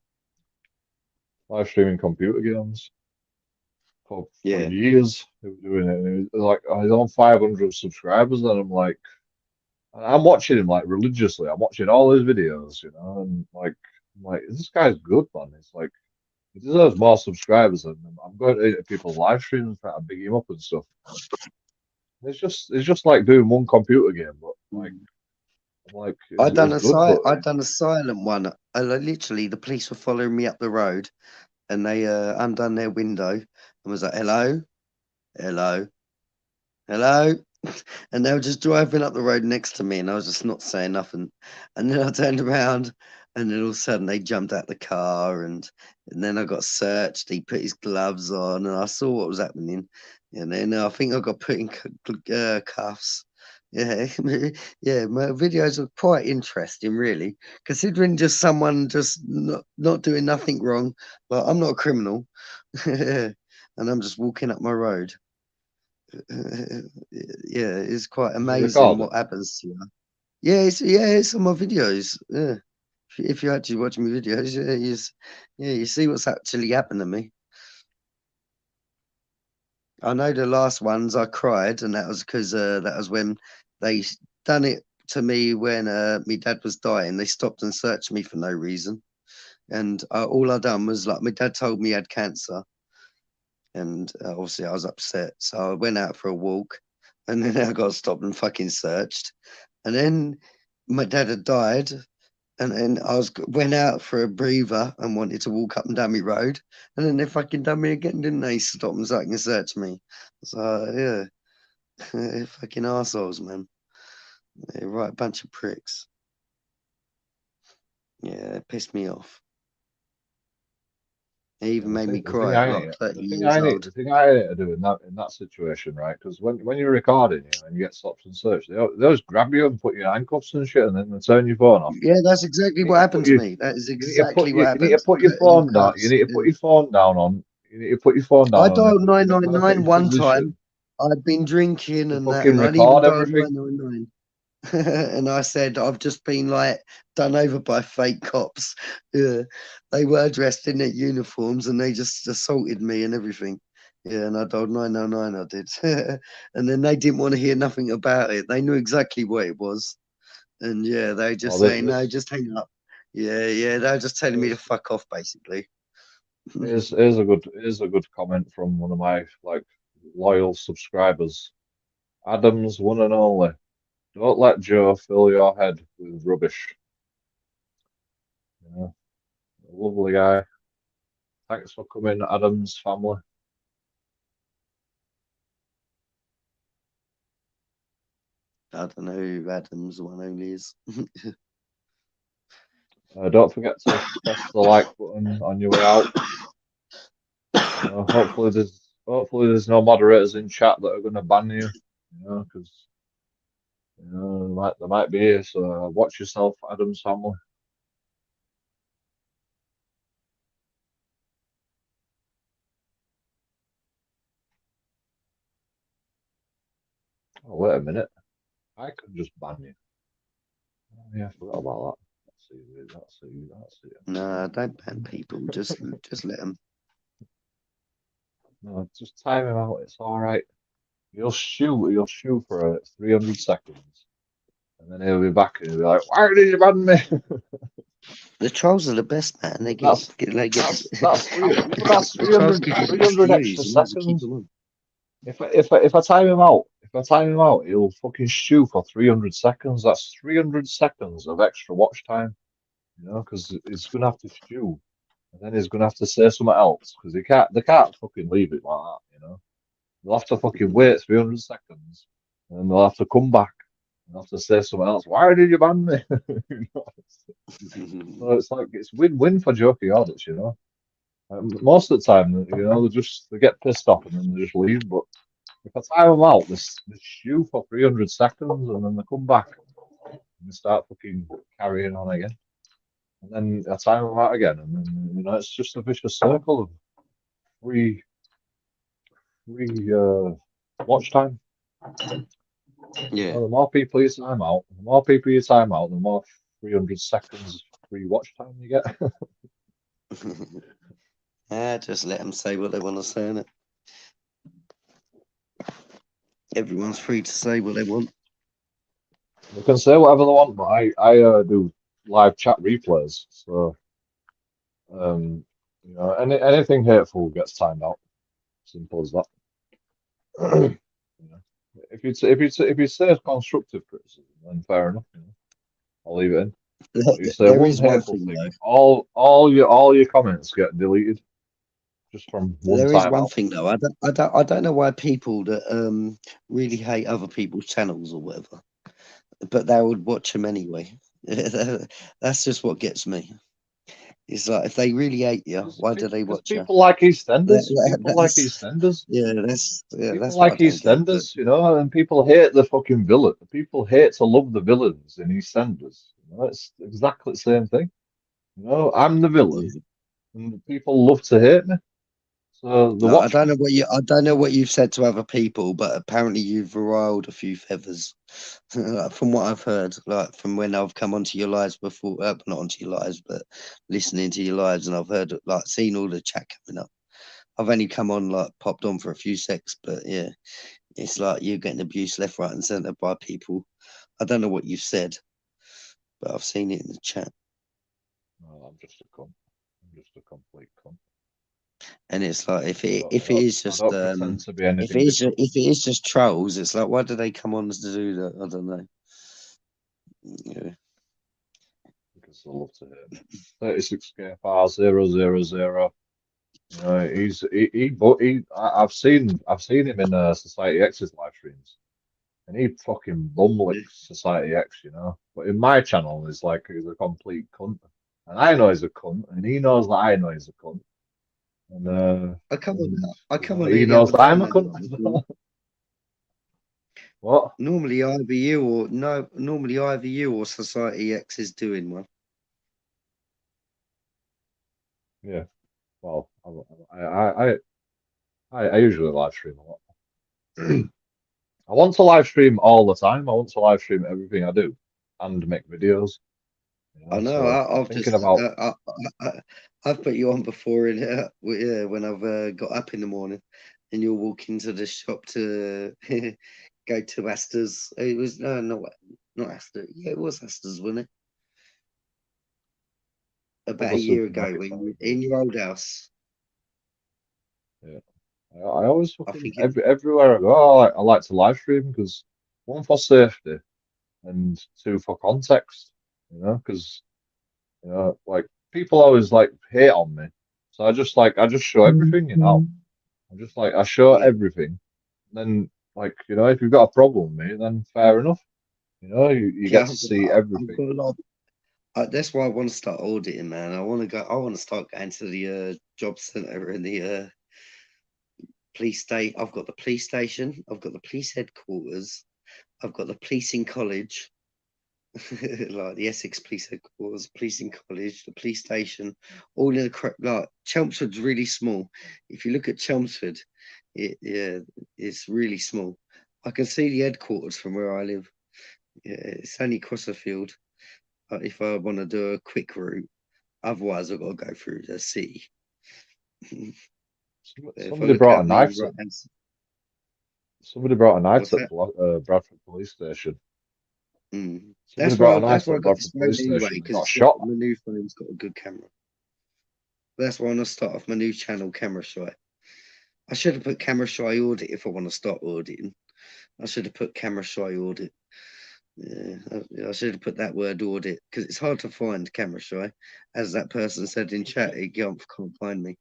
live streaming computer games for Yeah, years. He was doing it, and he was like he's on 500 subscribers, and I'm like, I'm watching him like religiously. I'm watching all his videos, you know, and like I'm like, this guy's good, man. It's like he deserves more subscribers than him. I'm going to people's live streams trying to big him up and stuff. It's just like doing one computer game, but like I'm like it's good, but I done a silent one. Literally, the police were following me up the road, and they undone their window and was like, "Hello, hello, hello," and they were just driving up the road next to me, and I was just not saying nothing. And then I turned around, and then all of a sudden they jumped out the car, and then I got searched. He put his gloves on, and I saw what was happening, and then I think I got put in cuffs. Yeah, yeah, my videos are quite interesting, really, considering just someone just not doing nothing wrong. But I'm not a criminal, and I'm just walking up my road. Yeah, it's quite you amazing record it. what happens to you. Yeah, it's on my videos. Yeah, if you actually watch my videos, you see what's actually happened to me. I know the last ones I cried, and that was because that was when they done it to me when my dad was dying. They stopped and searched me for no reason, and all I done was like my dad told me he had cancer, and obviously I was upset, so I went out for a walk, and then I got stopped and fucking searched, and then my dad had died, and then went out for a breather and wanted to walk up and down my road, and then they fucking done me again, didn't they? Stop and fucking search me. So yeah, fucking assholes, man. They're right bunch of pricks. Yeah, it pissed me off. It Yeah, even the made me thing, the thing cry, I like need, 30 the thing years I need, old. the thing I need to do in that situation, right? Because when you're recording, and you get stopped and searched, they always grab you and put you in handcuffs and shit, and then they turn your phone off. Yeah, that's exactly You need what to put happened to your, me. That is you need to put exactly your, what you need to happened. put your Put in phone down. You cuffs. need to put your phone down on. You need to put your phone I down on dialed in a 999 perfect one time. position I'd been drinking to and that, fucking and I'd even record dialed everything. 999. And I said, I've just been like done over by fake cops. Yeah, they were dressed in their uniforms and they just assaulted me and everything. Yeah, and I dialed 999. I did. And then they didn't want to hear nothing about it. They knew exactly what it was. And yeah, they Oh, just say, no, just hang up. Yeah, they were just telling me to there's, fuck off, basically. here's a good comment from one of my like loyal subscribers. Adam's one and only. Don't let Joe fill your head with rubbish. Yeah, lovely guy. Thanks for coming, Adam's family. I don't know who Adams one only is. Don't forget to press the like button on your way out. Hopefully there's no moderators in chat that are going to ban you. Because there might be. So watch yourself, Adam's family. Oh, wait a minute. I could just ban you. Oh, yeah, I forgot about that. That's it. No, don't ban people. Just let them. No, just time him out. It's all right. He'll shoot for 300 seconds, and then he'll be back and he'll be like, "Why did you ban me?" The trolls are the best, man. They get That's they get that's three that's the trolls give you 300 extra views and you keep seconds. them on. If I time him out, he'll fucking stew for 300 seconds. That's 300 seconds of extra watch time, because he's gonna have to stew, and then he's gonna have to say something else because they can't fucking leave it like that. They'll have to fucking wait 300 seconds, and then they'll have to come back and have to say something else. Why did you ban me? So it's like it's win-win for Joker Audits. Most of the time, they get pissed off and then they just leave. But if I time them out, they stew for 300 seconds and then they come back and they start fucking carrying on again. And then I time them out again, and then it's just a vicious circle of free watch time. Yeah. The more people you time out, the more 300 seconds free watch time you get. Just let them say what they want to say, innit? Everyone's free to say what they want. They can say whatever they want, but I do live chat replays, so You know, anything hateful gets timed out. Simple as that. You know, if you say constructive criticism, then fair enough. You know, I'll leave it in. But you say There one is one hateful thing though. thing, all your comments get deleted just from one There is time one out. thing though. I don't know why people that really hate other people's channels or whatever, but they would watch them anyway. That's just what gets me. It's like if they really hate you, why do they Because watch you? people like EastEnders. People like That's EastEnders. yeah, People that's what I like don't get. But EastEnders, you know, and people hate the fucking villain. People hate to love the villains in EastEnders. You know, it's exactly the same thing. You know, I'm the villain, yeah. and people love to hate me, so they No, watch me. I don't know what you've said to other people, but apparently you've riled a few feathers. Like, from what I've heard, like from when I've come onto your lives before, not onto your lives, but listening to your lives, and I've heard like seen all the chat coming up. I've only come on like popped on for a few secs, but yeah, it's like you're getting abused left, right, and centre by people. I don't know what you've said, but I've seen it in the chat, No, I'm just a cunt. I'm just a complete cunt. and it's like I don't, I if it don't, is I just don't pretend to be anything different. if it is just trolls, it's like why do they come on to do that? I don't know. Yeah. Because they love to hate me. 36 KFR 000. You know, I've seen him in Society X's live streams, and he fucking bum licks Society X, you know. But in my channel, he's a complete cunt, and I know he's a cunt, and he knows that I know he's a cunt, and I you come know on here he the knows other that day, I'm a mate. cunt as well. What? Normally either you or no, normally either you or Society X is doing one. Yeah. Well, I usually live stream a lot. I want to live stream all the time. I want to live stream everything I do and make videos. You I know, know. so I'm I've thinking just about I've put you on before in yeah, when I've got up in the morning, and you'll walk into the shop to go to Astor's. It was no, not Astor. Yeah, it was Astor's, wasn't it? About other a year ago supermarkets when I you would do. in your old house. Yeah, I always I fucking think it. everywhere I go, I like to live stream because one for safety and two for context. You know, because like people always like hate on me, so I just show everything. You know, I show Yeah, everything. Then if you've got a problem with me, then fair enough. You know, you yeah. get to see I've everything. got a lot. That's why I want to start auditing, man. I want to go. I want to start going to the job centre and the police state. I've got the police station. I've got the police headquarters. I've got the policing college, like the Essex Police Headquarters, policing college, the police station. All in like Chelmsford's really small. If you look at Chelmsford, yeah, it's really small. I can see the headquarters from where I live. Yeah, it's only across the field. If I want to do a quick route, otherwise I've got to go through the city. If I Somebody look brought a out the knife to right hand, somebody brought a knife what's to that? Bradford Police Station. Mm. Somebody brought a knife That's to why the I got this Bradford phone Police anyway, Station and because got it's got shot. my new phone's got a good camera. That's why I want to start off my new channel, Camera Shy. I should have put Camera Shy Audit if I want to start auditing. I should have put Camera Shy Audit. Yeah, I should have put that word audit because it's hard to find Camera Shy. As that person said in You chat, can, he can't find me.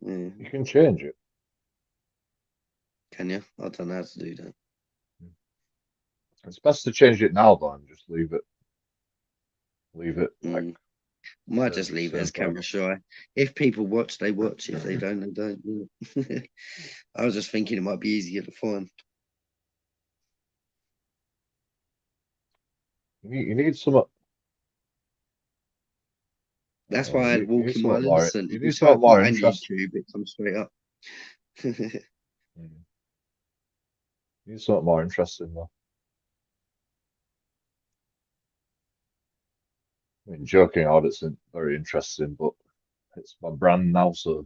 Yeah, you can change it. can you? I don't know how to do that. It's best to change it now though and just leave it like Mm. Might same just leave it same as Camera forever. Shy. If people watch, they watch. If they don't, they don't. Yeah. I was just thinking it might be easier to find. You need some That's why I had you need Walking something While more Innocent. you If you need something type more that on interesting. YouTube, it comes straight up. Mm. You need something more interesting though. I mean, joking out, it's very interesting, but it's my brand now, so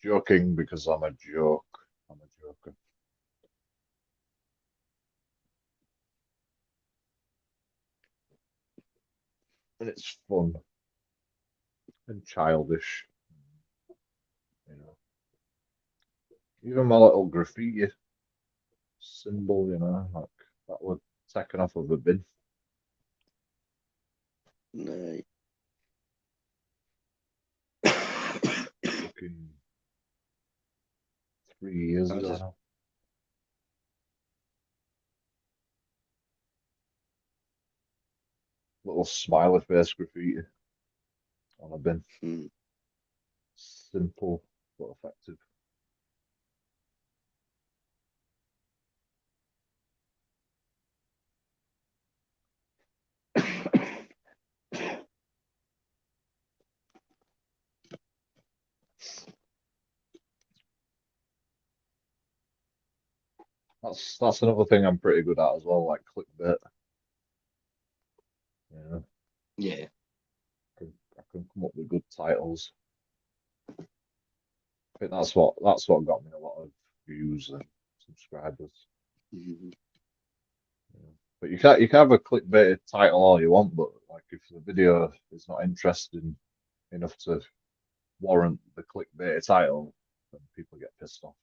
joking because I'm a joke. I'm a joker. and it's fun and childish. You know, even my little graffiti symbol, you know, like that was taken off of a bin. No. Fucking 3 years I ago just now. Little smiley face graffiti on a bin. hmm. Simple but effective. That's another thing I'm pretty good at as well, like clickbait. You know, Yeah. I can come up with good titles. I think that's what got me a lot of views and subscribers. Mhm. You know. But you can have a clickbaited title all you want, but like if the video is not interesting enough to warrant the clickbaited title, then people get pissed off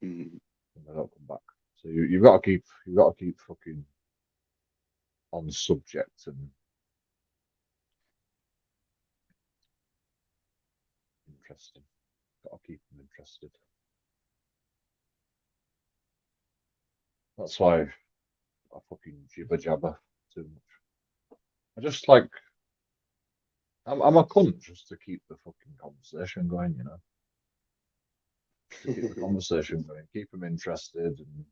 Mhm. and they don't come back. So you've got to keep fucking on subject and interesting. Got to keep them interested. That's why I fucking jibber jabber too much. I just like I'm a cunt just to keep the fucking conversation going, you know. To keep the conversation going, keep them interested, and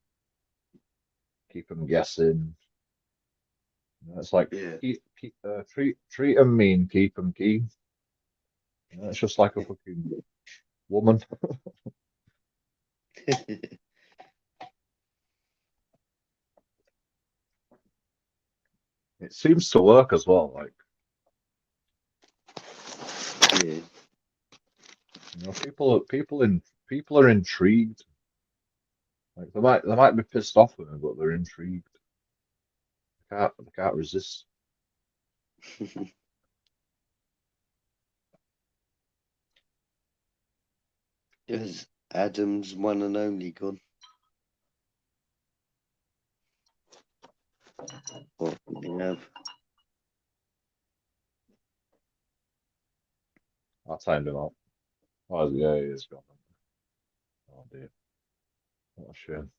keep them guessing. You know, it's like Yeah. treat them mean, keep them keen. You know, it's just like a fucking woman. It seems to work as well. Like Yeah. you know, people are intrigued. Like they might be pissed off with me, but they're intrigued. They can't resist. Is Adam's one and only gone? What do we have? I timed him out. Oh yeah, he is gone. Oh dear, what a shame.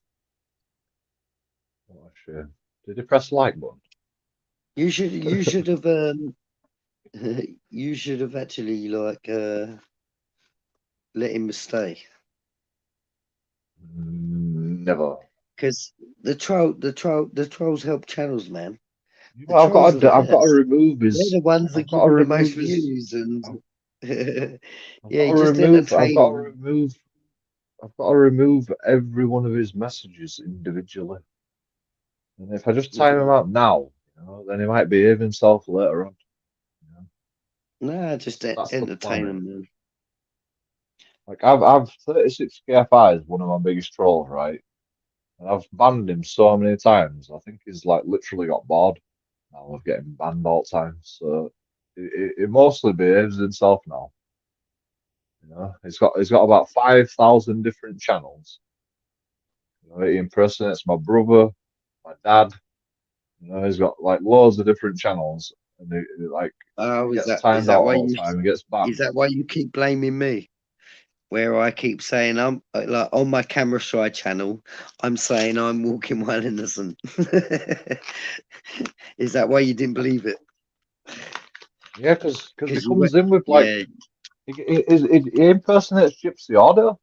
What a shame. Did he press the like button? You should have you should have actually like let him stay. Never. Because the trolls help channels, man. You The know, trolls are the I've got to best. remove They're his. the ones that I've got give to him the most remove his. views and I've, I've got yeah, to just remove. I've got to entertain. remove. I've got to remove every one of his messages individually. And if I just time him out now, then he might behave himself later on. You know? Nah, just That's the plan, entertain really. them, man. Like I've 36 KFI is one of my biggest trolls, right? And I've banned him so many times. I think he's like literally got bored now of getting banned all the time. So it mostly behaves himself now. You know, he's got about 5,000 different channels. You know, he impersonates my brother, my dad. You know, he's got like loads of different channels, and like he Oh, gets timed out all the time. He gets is banned. that why you keep blaming me? Where I keep saying I'm like on my camera shy channel, I'm saying I'm walking while innocent. Is that why you didn't believe it? Yeah, because he Because you comes went, in with like yeah. he impersonates Gypsy Order,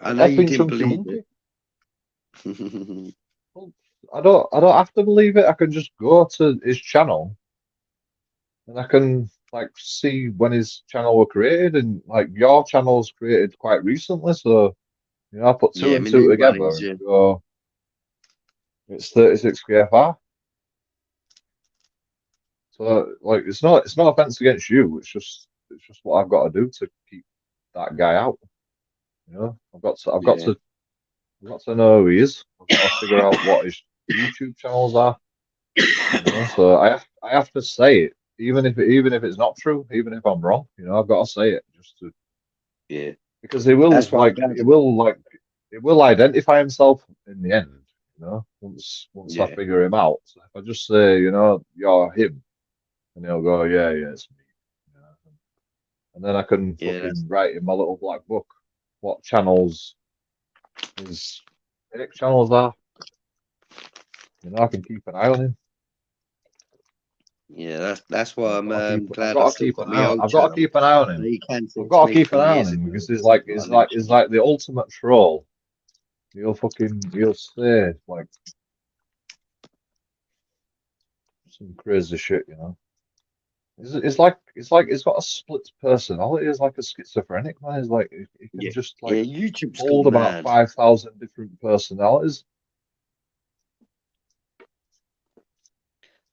I like know you effing didn't Chunky believe Monkey. it. Well, I don't have to believe it. I can just go to his channel and I can like see when his channel were created, and like your channel's created quite recently, so I put two Yeah, and my two new one together is and yeah. go, it's 36 KFR. So like it's no offense against you. It's just what I've got to do to keep that guy out. I've got to I've got to know who he is. I've got to figure out what his YouTube channels are. So I have to say it, even if it's not true, even if I'm wrong. I've got to say it just to Yeah, because it will that's why I'm glad. it will identify himself in the end. Once I Yeah, figure him out. So if I just say, you're him, and he'll go, yeah, yeah, it's me. You know? And then I can yeah, that's fucking write in my little black book what channels his fake channels are. I can keep an eye on him. yeah, that's why I'm I've glad I got to still keep an got eye my on. old I've got to channel. keep an eye on So him. you can I've talk to got to me keep an from eye on years him ago because and stuff like he's literally. like the ultimate troll. He'll say like some crazy shit. It's got a split personality. It's like a schizophrenic man. He's like he can Yeah, just yeah, like YouTube's hold gone about mad. 5,000 different personalities.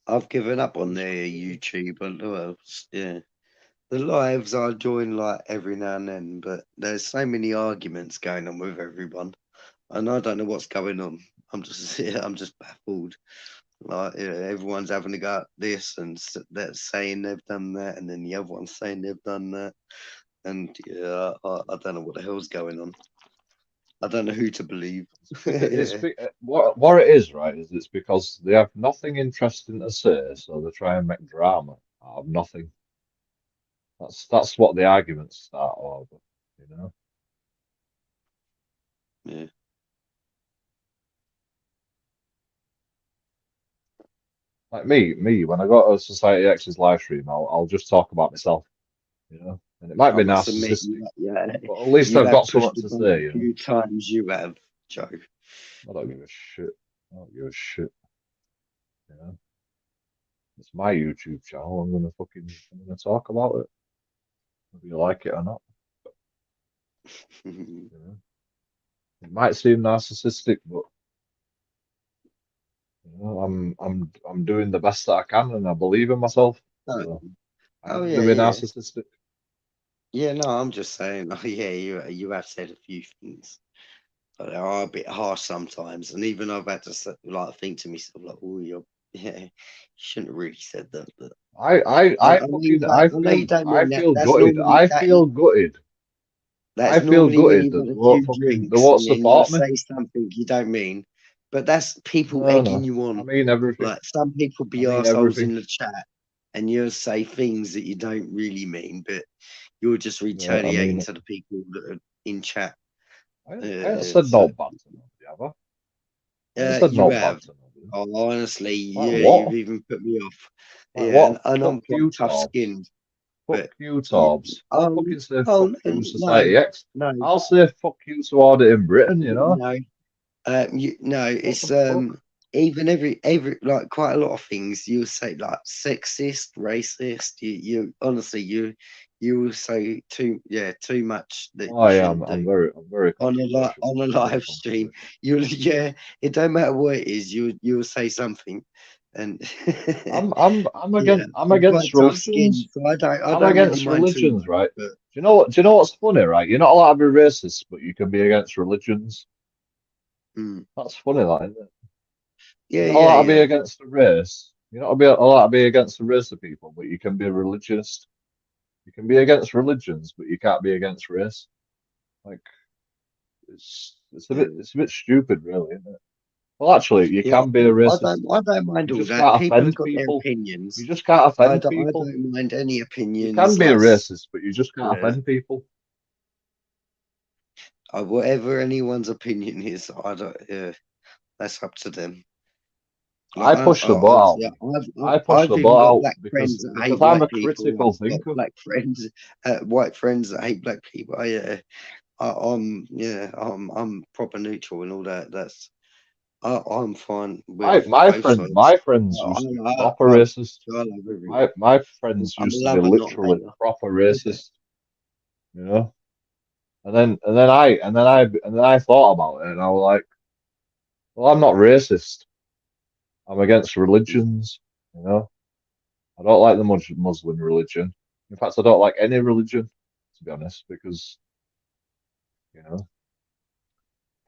I've given up on It's their crazy. YouTube, but yeah. The lives I join like every now and then, but there's so many arguments going on with everyone, and I don't know what's going on. I'm just yeah, I'm just baffled. Like yeah, everyone's having a go at this and they're saying they've done that, and then the other one's saying they've done that, and yeah, I don't know what the hell's going on. I don't know who to believe. Yeah, What it is, right? Is it's because they have nothing interesting to say, so they try and make drama out of nothing. That's what the arguments start over. You know, yeah. like me when I go to Society X's live stream, I'll just talk about myself. And it might I be must admit, narcissistic, yeah, but at least you I've have got pushed something the to boat say. a few times. You have, Joe. I don't give a shit. I don't give a shit. You know, it's my YouTube channel. I'm gonna talk about it, whether you like it or not. You know, it might seem narcissistic, but I'm doing the best that I can, and I believe in myself. Oh, So I oh am yeah, gonna be yeah, narcissistic. yeah. No, I'm just saying. Oh yeah, you have said a few things, but they are a bit harsh sometimes. And even I've had to like think to myself, like, oh, you're yeah, you shouldn't have really said that. But I know you don't I mean that. feel That's gutted. normally I that's feel normally when gutted you've that had a few they drinks won't and then you support me. say something you don't mean. But that's people No, egging no, you I on. mean everything. Like some people I be mean arseholes everything. in the chat and you'll say things that you don't really mean, but you're just No, I retaliating mean to the people that are in chat. I ain't said So no bad to nobody, have I ain't said you no bad have. to nobody. Oh, honestly, Like yeah, you've what? even put me off. Like Yeah, what? and I'm Fuck quite you, tough Torbs. skinned, Fuck but you, you, Torbs. I'll fucking say oh fuck you, no, Society X. no, I'll say fuck you to order in Britain, you know? no. No, What the it's fuck? even every like quite a lot of things you'll say like sexist, racist. You honestly you will say too much that Oh you yeah, shouldn't do I'm very controversial. on a I'm very live stream. controversial. You'll yeah, it don't matter what it is. You'll say something, and yeah, I'm I'm quite against tough skinned, religions. so I I'm don't really against mind too religions, much. right? But Do you know what's funny, right? You're not allowed to be racist, but you can be against religions. mm, That's funny, that, isn't it? yeah, You're not yeah, allowed to be yeah. against a race. You're not allowed to be against a race of people, but you can be a religionist. You can be against religions, but you can't be against race. Like Yeah. it's a bit stupid, really, isn't it? Well, actually, you Yeah, can be a racist. I don't mind You all just that. can't People have offend got their people. You opinions. just can't offend I people. don't mind any You can opinions. be a Like, racist, but you just can't yeah, offend people. whatever anyone's opinion is, I don't. Yeah, that's up to them. Like, I push the boat out, honestly, man. I push I've the even boat got out black friends that because hate I'm white a people. critical I've got thinker. black friends, white friends that hate black people. I'm proper neutral and all that. I'm fine with both sides. My friends used to be proper I racist. love everyone. My friends I'm a used to be lover, not a literally hater. proper Yeah. racist, you know. And then I thought about it, and I was like, well, I'm not racist. I'm against religions, you know. I don't like the Muslim religion. In fact, I don't like any religion, to be honest, because you know,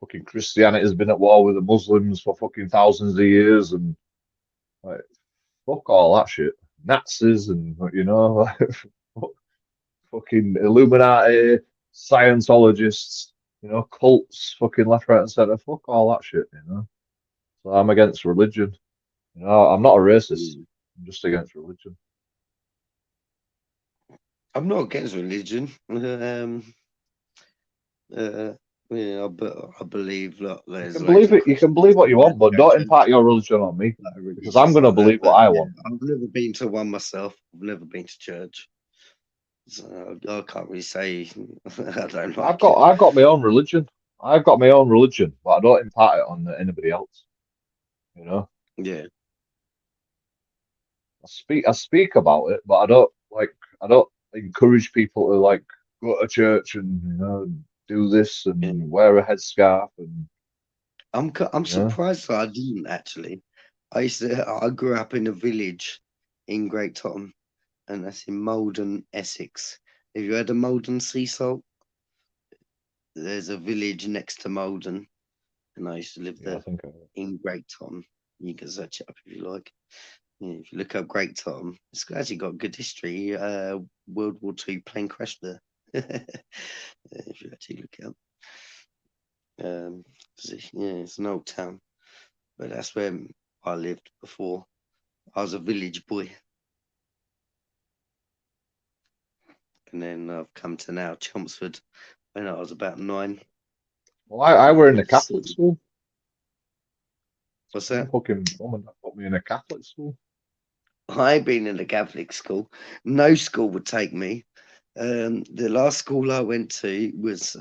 fucking Christianity has been at war with the Muslims for fucking thousands of years, and Like, fuck all that shit. Nazis and like, fucking Illuminati, Scientologists, cults, fucking left, right, and center. Fuck all that shit. So I'm against religion. I'm not a racist. Mm. I'm just against religion. I'm not against religion. Uh, yeah, I believe that You there's can loads believe of it. You can Christians believe what you want, that but go don't to impart your religion on me that are because I'm religious gonna like that. believe what But I yeah, want. I've never been to one myself. I've never been to church, so I can't really say I don't I've like got it. I've got my own religion. I've got my own religion, but I don't impart it on anybody else. You know, Yeah, I speak about it, but I don't encourage people to like go to church and do this yeah. and wear a headscarf and I'm you know. surprised that I didn't actually. I grew up in a village in Great Tottenham, and that's in Malden, Essex. Have you heard of Malden Sea Salt? There's a village next to Malden, and I used to live Yeah, I there think in Great Tottenham. You can search it up if you like. Yeah, if you look up Great Tottenham, it's actually got good history. World War II plane crash there. If you actually look it up, 'cause yeah, it's an old town, but that's where I lived before. I was a village boy, and then I've come to now Chelmsford when I was about 9. well, I were in a Moved to Catholic Sydney. school. What's My that? fucking mum and dad put me in a Catholic school. I've been in a Catholic school. No school would take me. The last school I went to was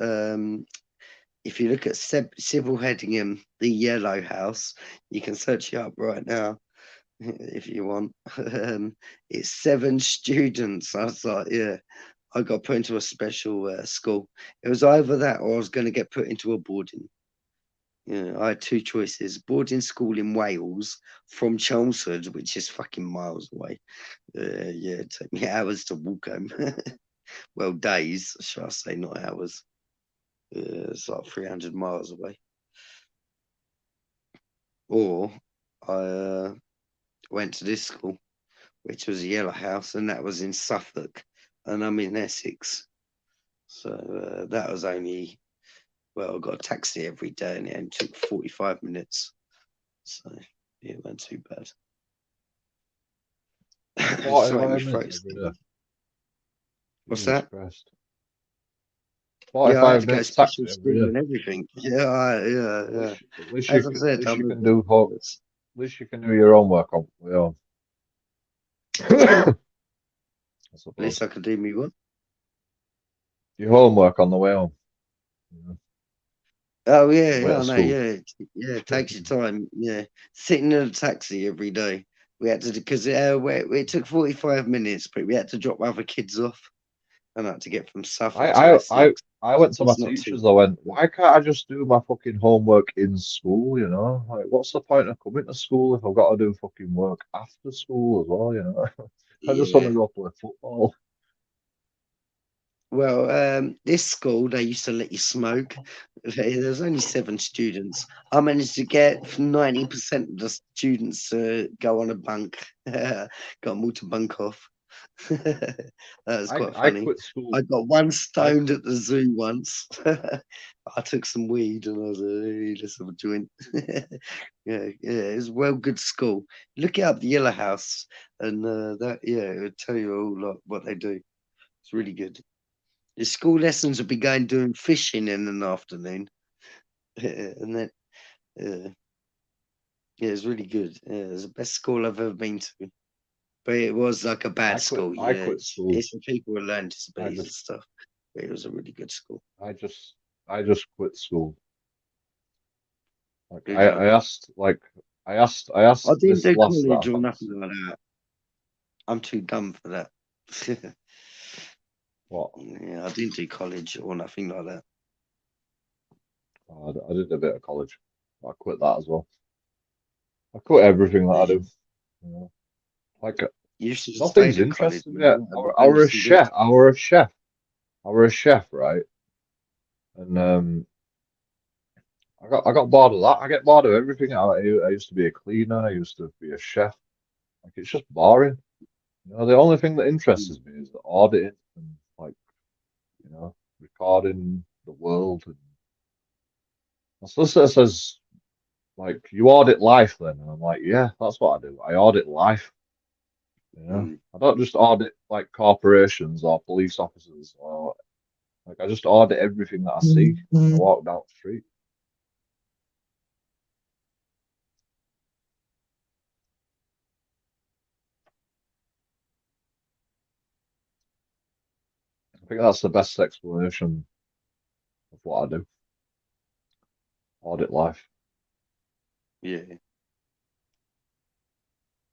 if you look at Civil Headingham, the Yellow House, you can search it up right now if you want. It's 7 students. I was like, yeah, I got put into a special school. It was either that or I was going to get put into a boarding. Yeah, I had two choices: boarding school in Wales from Chelmsford, which is fucking miles away. Yeah, it took me hours to walk home. Well, days, shall I say, not hours. It's like 300 miles away. Or I went to this school, which was a Yellow House, and that was in Suffolk, and I'm in Essex. So that was only, well, I got a taxi every day, and it only took 45 minutes. So yeah, it wasn't too bad. Sorry, my 45 minutes throat's every day. singing. What's Jesus that? Christ. Yeah, I had 45 to go to minutes special taxi every school day. and everything. Yeah, yeah, yeah. As I At said, least I'm you a can do at least you can do your own work on your own. I at least suppose. I could do me one. Your homework on the way home. Oh On yeah, the way yeah, to I know. school. Yeah, it takes your time. Yeah, sitting in a taxi every day. We had to because it took 45 minutes, but we had to drop other kids off, and I had to get from I Suffolk to I I Essex. I went to my It's not too teachers. I went, why can't I just do my fucking homework in school? Like, what's the point of coming to school if I've got to do fucking work after school as well? I just want to yeah. go play football. Well, this school they used to let you smoke. There's only 7 students. I managed to get 90% of the students to go on a bunk. Got them all to bunk off. That was I quite I funny. quit school. I got one I stoned at the zoo once. I took some weed and I was like, hey, let's have a joint. Yeah, it was a well good school. Look it up, the Yellow House, and it would tell you all like what they do. It's really good. The school lessons would be going doing fishing in an afternoon, and then yeah, it was really good. Yeah, it was the best school I've ever been to. But it was like a bad I quit school. I Yeah, quit school. it's for people with learning I disabilities and just stuff. But it was a really good school. I just I just quit school. Like Did I, you? I asked like I I asked didn't this do last that college I or fancied. nothing like that. I'm too dumb for that. What? Yeah, I didn't do college or nothing like that. I did a bit of college. I quit that as well. I quit everything that I Did do. you? You know? Like You should have nothing's stayed at college, interesting man. yet. That I, would have I done you were a some good. chef. I were a chef. I were a chef, right? And I got bored of that. I get bored of everything. I used to be a cleaner. I used to be a chef. Like it's just boring. You know, the only thing that interests me is the auditing and like, you know, recording the world. And my solicitor says, like, you audit life then, and I'm like, yeah, that's what I do. I audit life. You know, Mm. I don't just audit like corporations or police officers or like I just audit everything that I see when I walk down the street. I think that's the best explanation of what I do. Audit life. Yeah.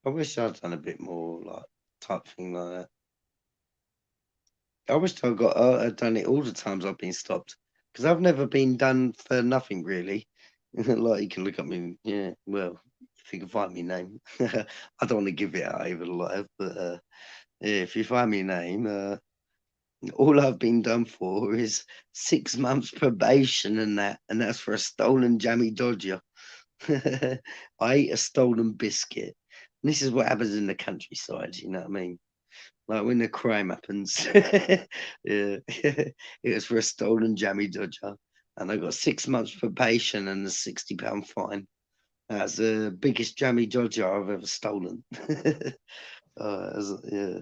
I wish I'd done a bit more like type thing like that. I wish I'd done it all the times I've been stopped because I've never been done for nothing really. Like you can look up me, yeah. Well, if you can find me name, I don't want to give it out over the live, but yeah, if you find me name, all I've been done for is 6 months probation and that's for a stolen jammy dodger. I ate a stolen biscuit. And this is what happens in the countryside, you know what I mean? Like when the crime happens. Yeah. It was for a stolen jammy dodger. And I got 6 months probation and a £60 fine. That's the biggest jammy dodger I've ever stolen. Yeah.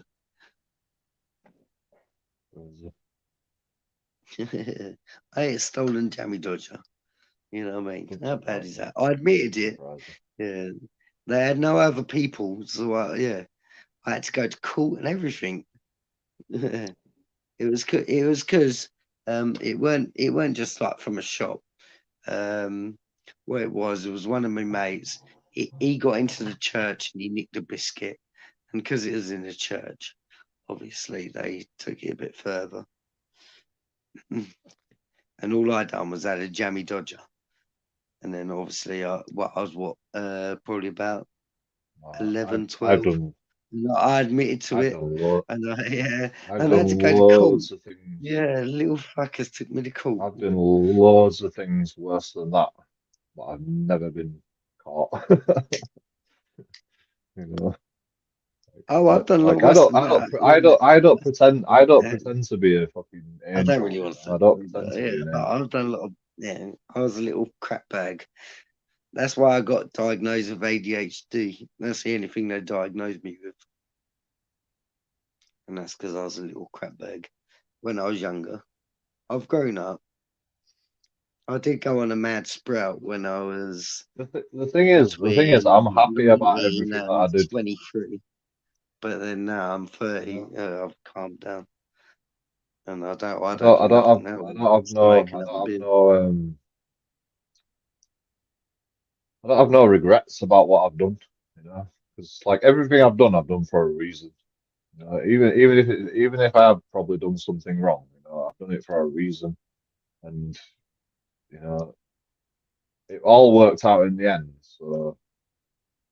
I ate a stolen jammy dodger. You know what I mean? How bad is that? I admitted it. Yeah. They had no other people. So, yeah, I had to go to court and everything. It was because it weren't just like from a shop. Um, what it was one of my mates. He got into the church and he nicked a biscuit, and because it was in the church, obviously they took it a bit further. And all I done was add a jammy dodger, and then obviously I was probably about I've 11, I've 12. done No, I admitted to I've it, done lo and yeah, I've and I had done to go to court. loads of things. Yeah, little fuckers took me to court. I've done loads of things worse than that, but I've never been caught. You know, Oh, I've done a lot like worse than that. I don't Yeah. pretend to be a fucking I don't angel. really You want to know, say I don't that, pretend but to yeah, be an but angel. I've done a lot of, yeah, I was a little crap bag. That's why I got diagnosed with ADHD. That's the only thing they diagnosed me with. And that's because I was a little crap bag when I was younger. I've grown up. I did go on a mad sprout when I was The thing is, I'm between happy about 19 everything that I and did. 23. But then now I'm You 30. know, I've calmed down. And I don't do nothing now. I Smoking up a don't have beer. no, I don't have no regrets about what I've done. You know, because like everything I've done for a reason. You know, even if I have probably done something wrong, you know, I've done it for a reason, and you know, it all worked out in the end. So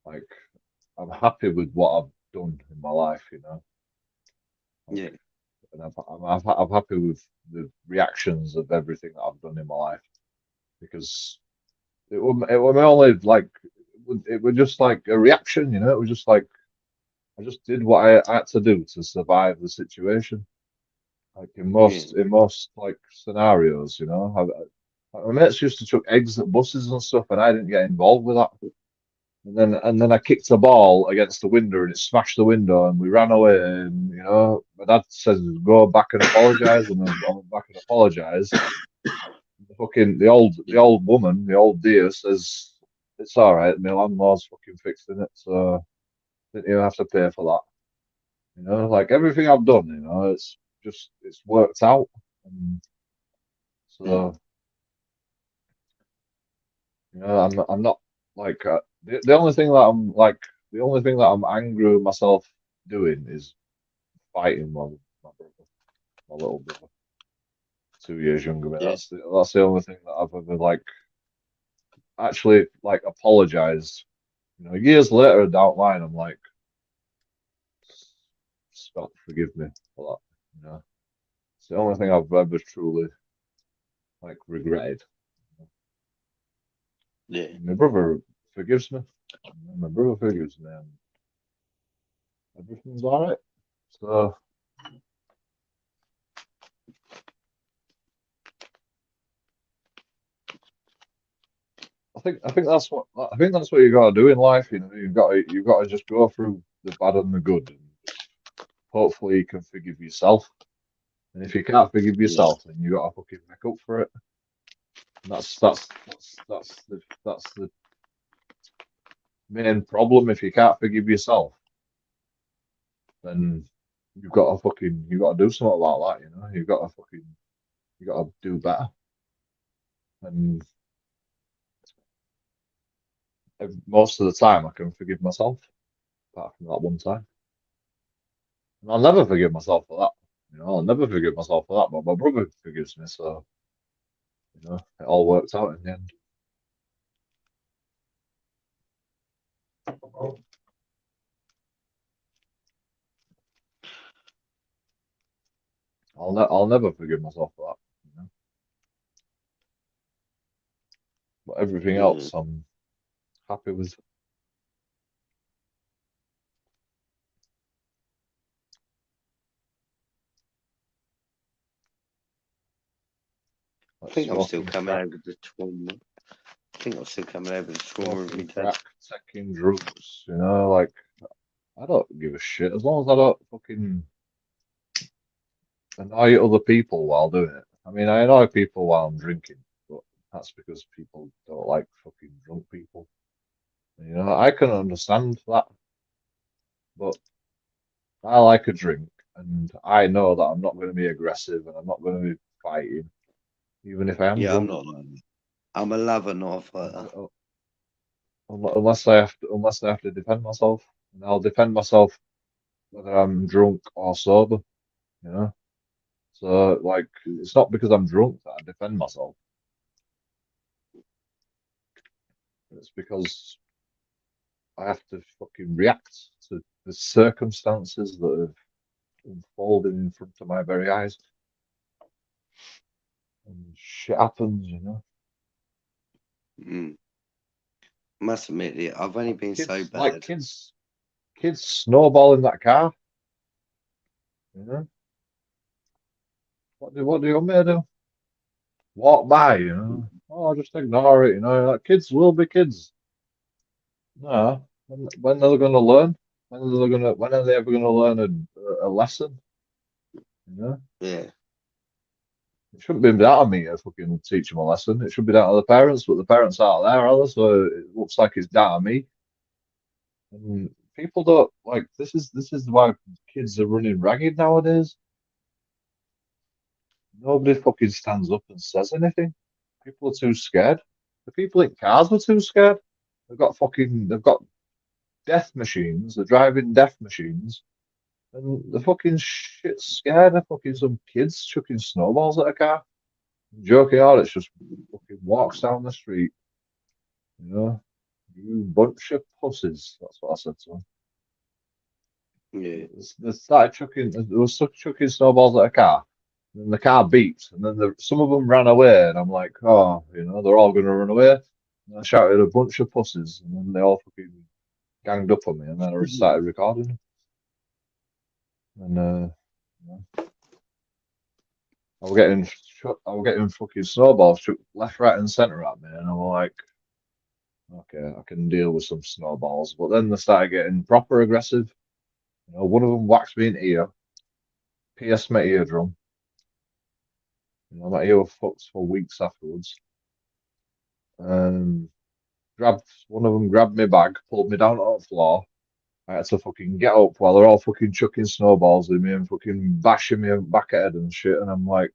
like, I'm happy with what I've done in my life. You know, like, Yeah. and I'm happy with the reactions of everything that I've done in my life because it was only like it was just like a reaction. You know, it was just like I just did what I had to do to survive the situation. Like Yeah. in most like scenarios, you know, my mates used to chuck eggs at buses and stuff, and I didn't get involved with that. And then I kicked a ball against the window, and it smashed the window, and we ran away. And you know, my dad says go back and apologize, and I went back and apologized. The old woman, the old dear says it's all right. My landlord's fucking fixing it, so didn't even have to pay for that. You know, like everything I've done, you know, it's worked out. And Mm. so, you know, I'm not like the only thing that the only thing that I'm angry with myself doing is fighting my brother, my little brother, 2 years younger than me. Yeah. That's the only thing that I've ever like actually like apologized. You know, years later down the line, I'm like, Scott, forgive me for that. You know, it's the only thing I've ever truly like regretted. Yeah. My brother forgives me. My brother forgives me. everything's all right. So I think that's what you got to do in life. You know, you've got to just go through the bad and the good, and hopefully you can forgive yourself. And if you can't forgive Yeah. yourself, then you got to fucking make up for it. And that's the main problem. If you can't forgive yourself, then you got to do something about that. You know, you got to do better. And most of the time, I can forgive myself, apart from that one time. And I'll never forgive myself for that. You know, I'll never forgive myself for that. But my brother forgives me, so you know, it all worked out in the end. I'll never forgive myself for that. You know? But everything Yeah. else, I'm happy with. I Like think I'm still smoking coming crack, over the trauma. I think I'm still coming over the trauma of smoking me dad. crack, taking drugs. You know, like I don't give a shit as long as I don't fucking annoy other people while doing it. I mean, I annoy people while I'm drinking, but that's because people don't like fucking drunk people. You know, I can understand that, but I like a drink, and I know that I'm not going to be aggressive and I'm not going to be fighting, even if I am Yeah, I'm drunk. not like that. I'm a lover, not a fighter. Unless I have to defend myself, and I'll defend myself whether I'm drunk or sober. You know, so like it's not because I'm drunk that I defend myself. It's because I have to fucking react to the circumstances that have unfolded in front of my very eyes, and shit happens. You know, Mm. Must admit it. I've only been so like bad. kids snowballing that car. You know, what do you want me to do? Walk by? You know, oh, just ignore it. You know, like, kids will be kids. No, when are they going to learn? When are they ever going to learn a lesson? You know, Yeah. it shouldn't be down to me to fucking teach them a lesson. It should be down to the parents, but the parents aren't there, are they? So it looks like it's down to me. And people don't like this is why kids are running ragged nowadays. Nobody fucking stands up and says anything. People are too scared. The people in cars are too scared. They've got death machines. They're driving death machines. And the fucking shit scared of fucking some kids chucking snowballs at a car. Joking out, it's just fucking walks down the street, you know. You bunch of pussies. That's what I said to them. Yeah. They started chucking, they were stuck chucking snowballs at a car. And the car beeped, and then some of them ran away, and I'm like, oh, you know, they're all going to run away. And I shouted a bunch of pussies, and then they all fucking ganged up on me, and then I started recording. And you know, I was getting fucking snowballs chucked left, right, and centre at me, and I'm like, okay, I can deal with some snowballs. But then they started getting proper aggressive. You know, one of them whacked me in the ear, pierced my eardrum. You know, my ear was fucked for weeks afterwards. Um, grabbed One of them grabbed my bag, pulled me down on the floor. I had to fucking get up while they're all fucking chucking snowballs at me and fucking bashing me back head and shit. And I'm like,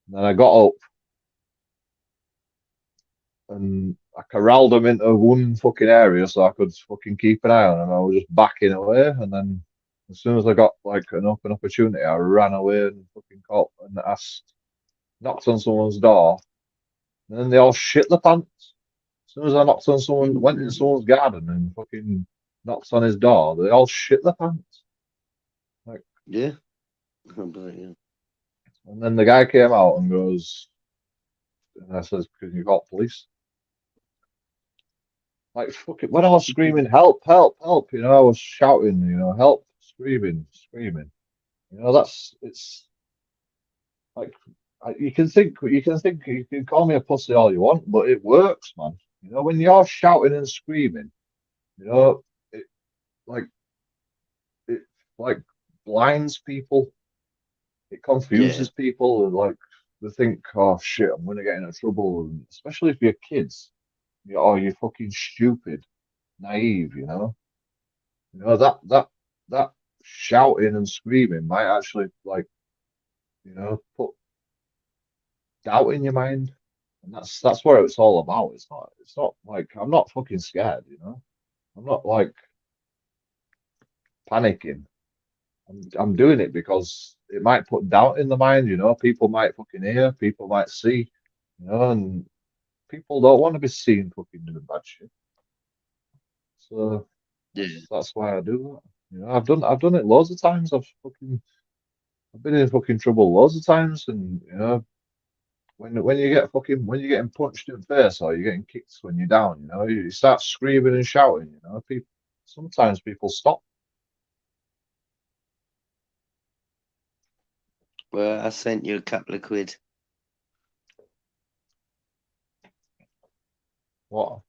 then I got up and I corralled them into one fucking area so I could fucking keep an eye on them. I was just backing away, and then as soon as I got like an open opportunity, I ran away and fucking caught and asked, knocked on someone's door, and then they all shit the pants. As soon as I knocked on someone, went in someone's garden and fucking knocked on his door, they all shit the pants. Like, Yeah. But, yeah. and then the guy came out and goes, and I says, "Can you call police?" Like fucking when I was screaming, help, help, help, I was shouting, help, screaming, screaming. It's like you can call me a pussy all you want, but it works, man. When you're shouting and screaming, it like it like blinds people, it Yeah, confuses people, and like they think, oh shit, I'm gonna get into trouble, and especially if you're kids, oh, you're fucking stupid, naive, that shouting and screaming might actually like put doubt in your mind, and that's what it's all about. It's not like I'm not fucking scared, I'm not like panicking. I'm doing it because it might put doubt in the mind, people might fucking hear, people might see, and people don't want to be seen fucking doing bad shit. So yeah. that's why I do that. I've done it loads of times. I've been in fucking trouble loads of times, and when you're getting punched in the face or you're getting kicked when you're down, you start screaming and shouting, people sometimes people stop. Well, I sent you a couple of quid. What?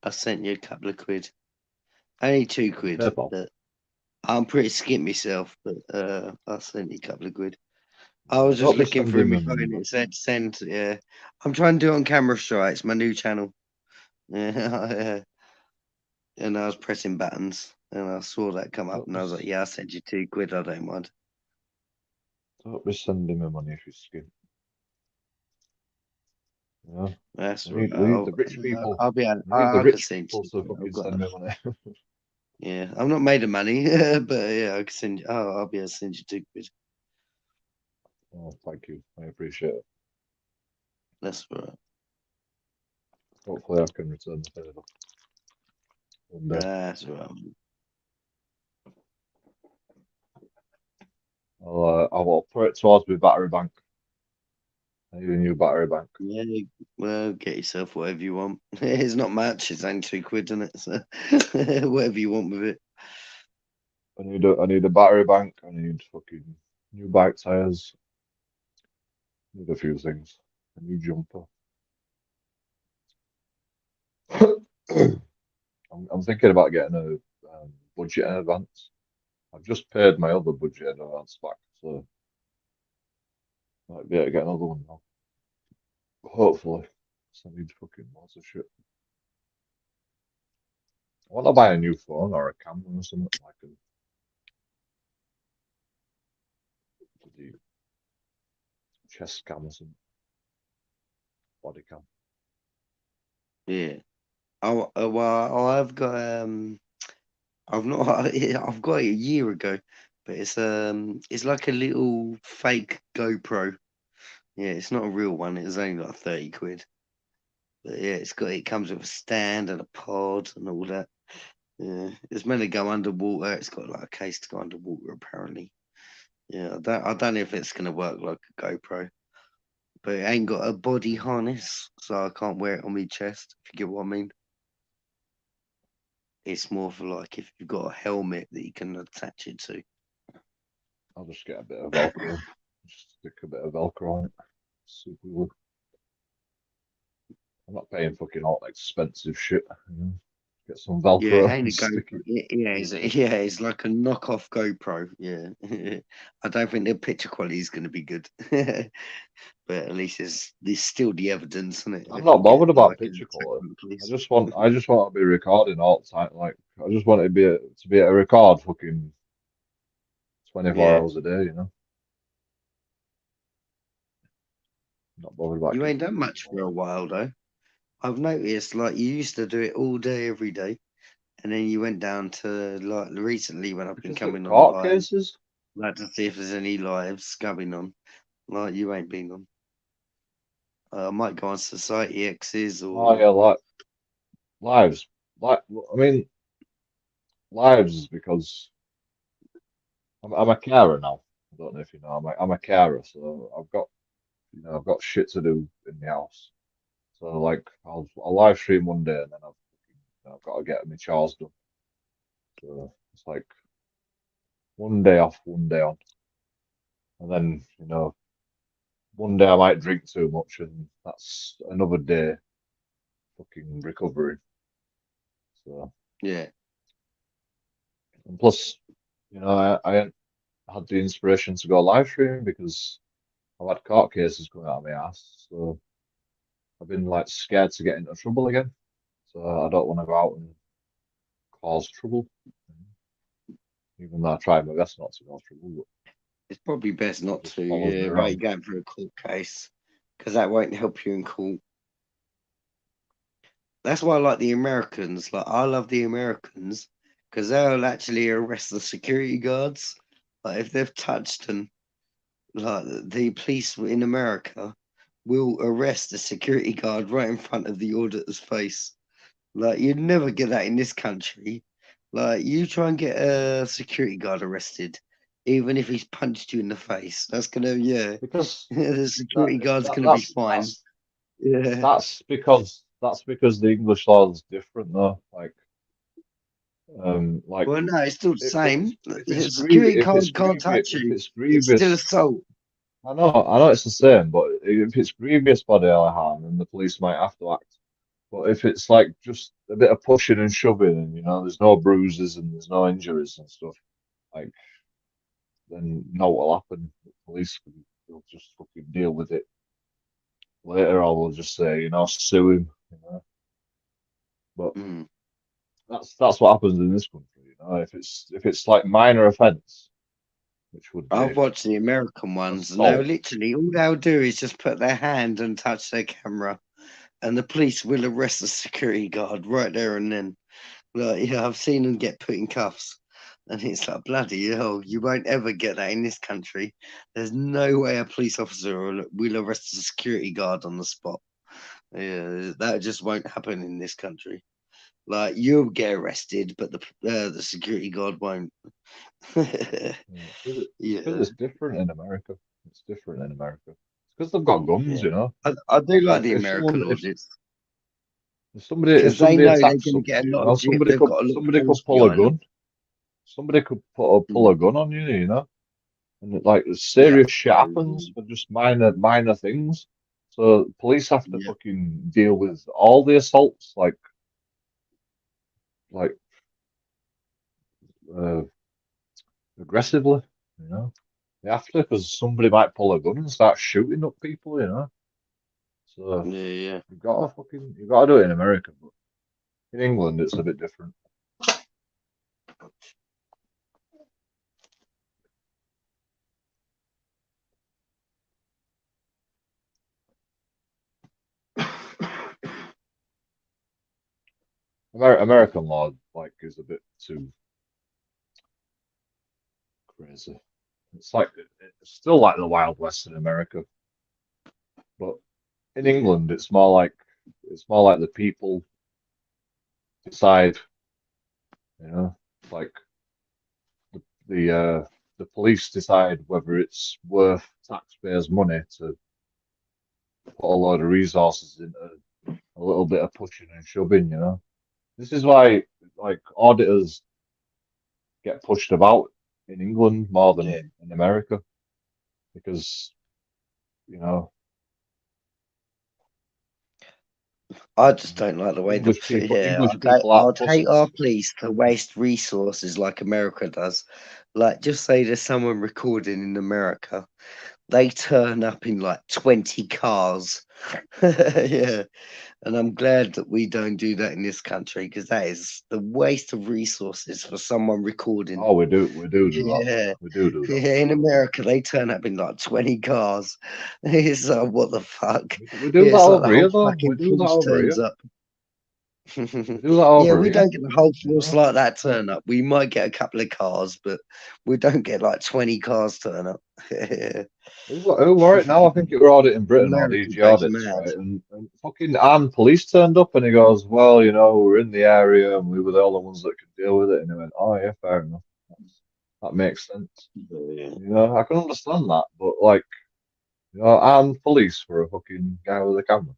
I sent you a couple of quid. Only 2 quid, PayPal. but I'm pretty skint myself. But I sent you a couple of quid. I Yeah, was just don't be looking through sending my me money, phone. man. It said send. Yeah, I'm trying to do it on Camera Strikes, my new channel. Yeah, and I was pressing buttons, and I saw that come up, Don't and be, I was like, "Yeah, I'll send you 2 quid. I don't mind." don't be sending me money if you're skin. That's We right. need we need the rich people. I'll be. I, We need the I can rich send people you. to I've fucking got. send me money. Yeah, I'm not made of money, but yeah, I can send you. I'll be able to send you 2 quid. Oh, thank you. I appreciate it. That's right. Hopefully I can return the favor one day. That's right. I'll put it towards my battery bank. I need a new battery bank. Yeah, well, get yourself whatever you want. It's not much. It's only 2 quid, isn't it? So whatever you want with it. I need a battery bank. I need fucking new bike tires. Need a few things. A new jumper. I'm thinking about getting a budget in advance. I've just paid my other budget in advance back, so might be able to get another one now. Hopefully. So I need fucking lots of shit. I want to buy a new phone or a camera or something like the chest cam or something, body cam. Yeah. Well, I've got I've not I've got it a year ago, but it's like a little fake GoPro. Yeah, it's not a real one. It's only like 30 quid. But yeah, it comes with a stand and a pod and all that. Yeah, it's meant to go underwater. It's got like a case to go underwater apparently. Yeah, I don't know if it's gonna work like a GoPro, but it ain't got a body harness, so I can't wear it on my chest. If you get what I mean. It's more for like if you've got a helmet that you can attach it to. I'll just get a bit of Velcro. Just stick a bit of Velcro on it. Super glue. I'm not paying fucking all that expensive shit. Get some Yeah, it Velcro ain't and a Go. stick it. It's like a knockoff GoPro. Yeah, I don't think the picture quality is going to be good, but at least there's still the evidence, isn't it? I'm If not you get bothered about like an picture attack quality. from the police. I just want to be recording all the time. Like I just want it to be a record fucking 24 Yeah, hours a day. Not bothered about you ain't keeping done picture much for a quality. while though. I've noticed like you used to do it all day, every day, and then you went down to like recently when I've been Because of coming on court live, cases. like to see if there's any lives going on. Like you ain't been on. I might go on Society X's Oh or yeah, like lives. Like I mean, lives is because I'm a carer now. I don't know if you know. I'm a carer, so I've got shit to do in the house. So like I'll live stream one day and then I've got to get my chores done. So it's like one day off, one day on, and then one day I might drink too much, and that's another day fucking recovering. So Yeah. and plus, I had the inspiration to go live streaming because I've had court cases coming out of my ass, so I've been like scared to get into trouble again. So I don't want to go out and cause trouble, even though I try my best not to cause trouble. But It's probably best it not just to, follows me yeah, while you're around. going through a court case, because that won't help you in court. That's why I like the Americans. Like, I love the Americans because they'll actually arrest the security guards. Like, if they've touched and like the police in America will arrest the security guard right in front of the auditor's face. Like, you'd never get that in this country. Like, you try and get a security guard arrested, even if he's punched you in the face. That's gonna, yeah, Because the that, security guard's that gonna be that's fine. that's Yeah. that's because the English law is different though. Like Well, no, it's still the if it's same. if it's The grievous security guard can't touch if you. it's It's still grievous, assault. I know it's the same, but if it's grievous bodily harm, then the police might have to act. But if it's like just a bit of pushing and shoving, and there's no bruises and there's no injuries and stuff, like then what'll happen? The police will just fucking deal with it later, or they'll just say, sue him. But Mm. that's what happens in this country. If it's like minor offence, which would be I've watched the American ones, and they'll assault. literally all they'll do is just put their hand and touch their camera, and the police will arrest the security guard right there and then. Like, yeah, I've seen them get put in cuffs, and it's like bloody hell. You won't ever get that in this country. There's no way a police officer will arrest a security guard on the spot. Yeah, that just won't happen in this country. Like, you'll get arrested, but the security guard won't. Yeah, because Yeah, it's different in America. It's different in America. It's because they've got guns. yeah. I do like Like the if American someone audits if somebody if because they somebody know they're attacks going to get somebody, a lot of jip. somebody They've could got a lot of somebody could force pull a behind them. gun. Somebody could pull a Mm. gun on you, and like Yeah. serious shit happens for just minor things. So police have to Yeah. fucking deal with all the assaults, like uh, aggressively. You know, they have to because somebody might pull a gun and start shooting up people. So Yeah. Yeah. you gotta do it in America, but in England it's a bit different. American law is a bit too crazy. It's still like the Wild West in America, but in Yeah. England it's more like the people decide. Like the the police decide whether it's worth taxpayers' money to put a load of resources into a little bit of pushing and shoving. This is why like auditors get pushed about in England more than Yeah. in America because you know I just don't like the way English people yeah, English people aren't I'd hate pussies. our police to waste resources like America does. Like, just say there's someone recording in America, they turn up in like 20 cars. Yeah. And I'm glad that we don't do that in this country because that is the waste of resources for someone recording. Oh, we do that though. Yeah. We do that. Yeah, in America, they turn up in like 20 cars. It's like, what the fuck? We do Yeah, that it's like the over whole here though. We fucking do that force over turns here. up. We do that Yeah, over we here. don't get the whole You force know. like that turn up. We might get a couple of cars, but we don't get like 20 cars turn up. Who were it now? I think it were Audit in Britain or America DG goes Audits, mad. right? And fucking armed police turned up and he goes, well, we're in the area and we were the only ones that could deal with it. And he went, oh yeah, fair enough. That makes sense. Yeah. I can understand that, but like, armed police for a fucking guy with a camera.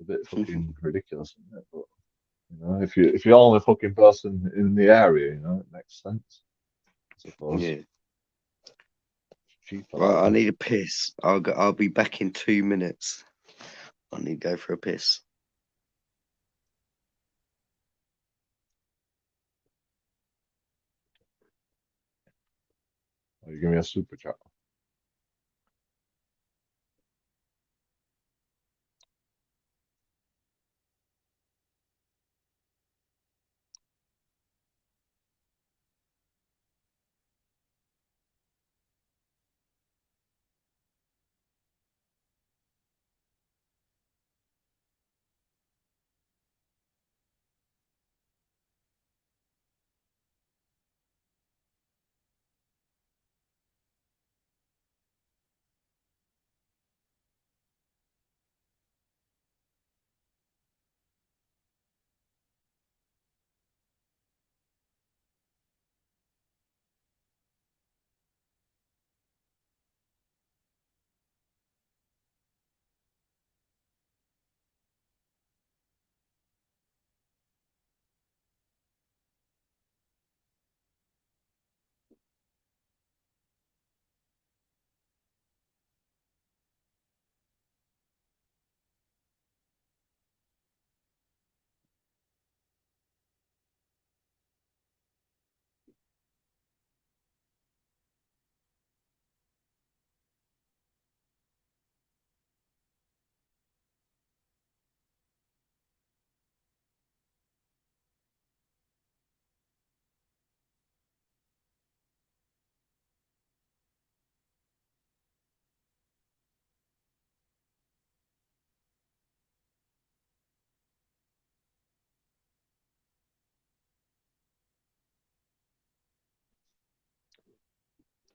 a bit fucking ridiculous, isn't it? But if you're the only fucking person in the area, it makes sense, I suppose. Yeah. It's cheaper that Right, I way. need a piss. I'll be back in 2 minutes. I need to go for a piss. Or you give me a super chat.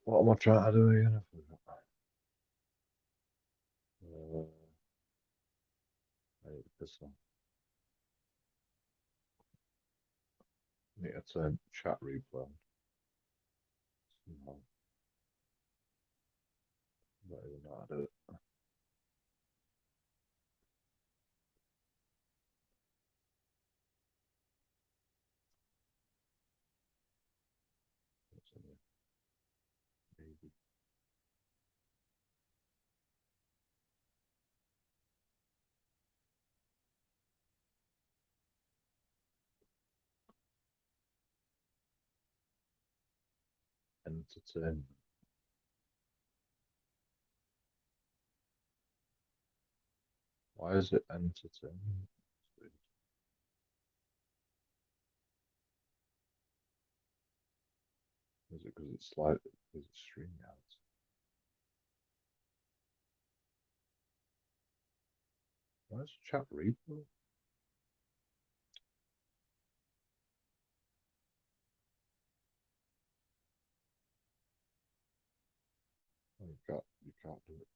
What am I trying to do here? I need this one. I need to turn chat replay on. Somehow. I don't even know how to do it. Maybe. Entertainment. Why is it entertainment? Is it because it's like because it's streaming out? Why is chat replay? Oh, you can't do it.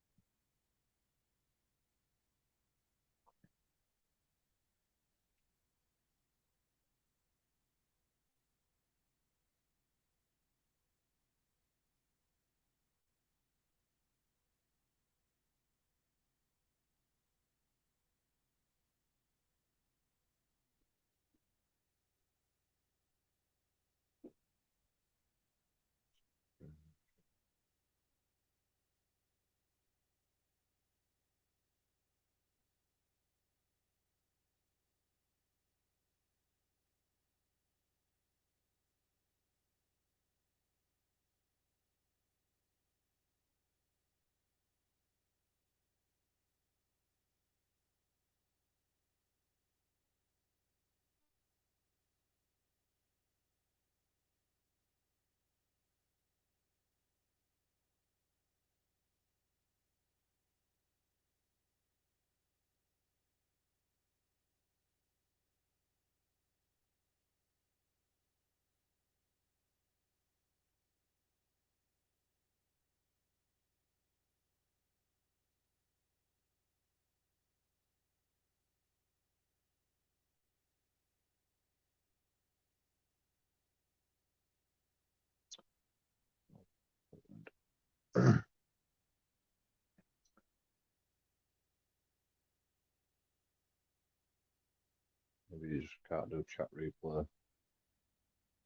Maybe you just can't do chat replay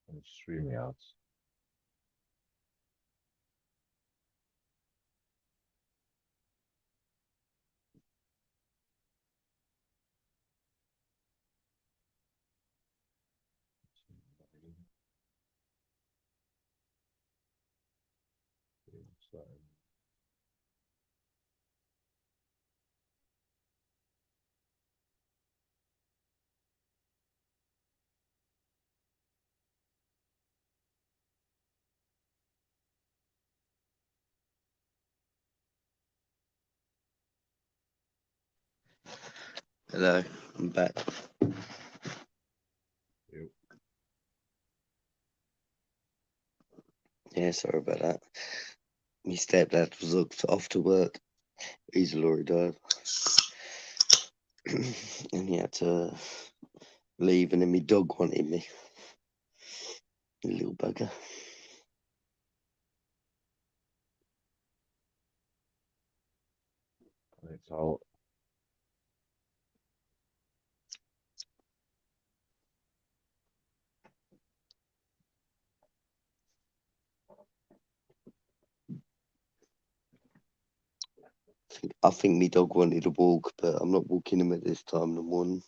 on StreamYards. Hello, I'm back. Yep. Yeah, sorry about that. My stepdad was off to work. He's a lorry driver. And he had to leave, and then my dog wanted me. A little bugger. It's out. I think my dog wanted a walk, but I'm not walking him at this time in the morning.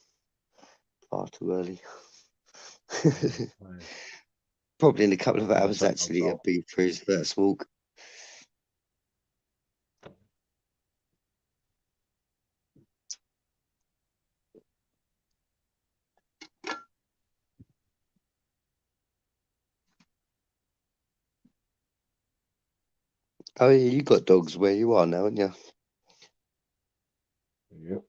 Far too early. Nice. Probably in a couple of I'll hours, take actually, those he'll out. be for his first walk. Oh, yeah, you got dogs where you are now, haven't you? Yep.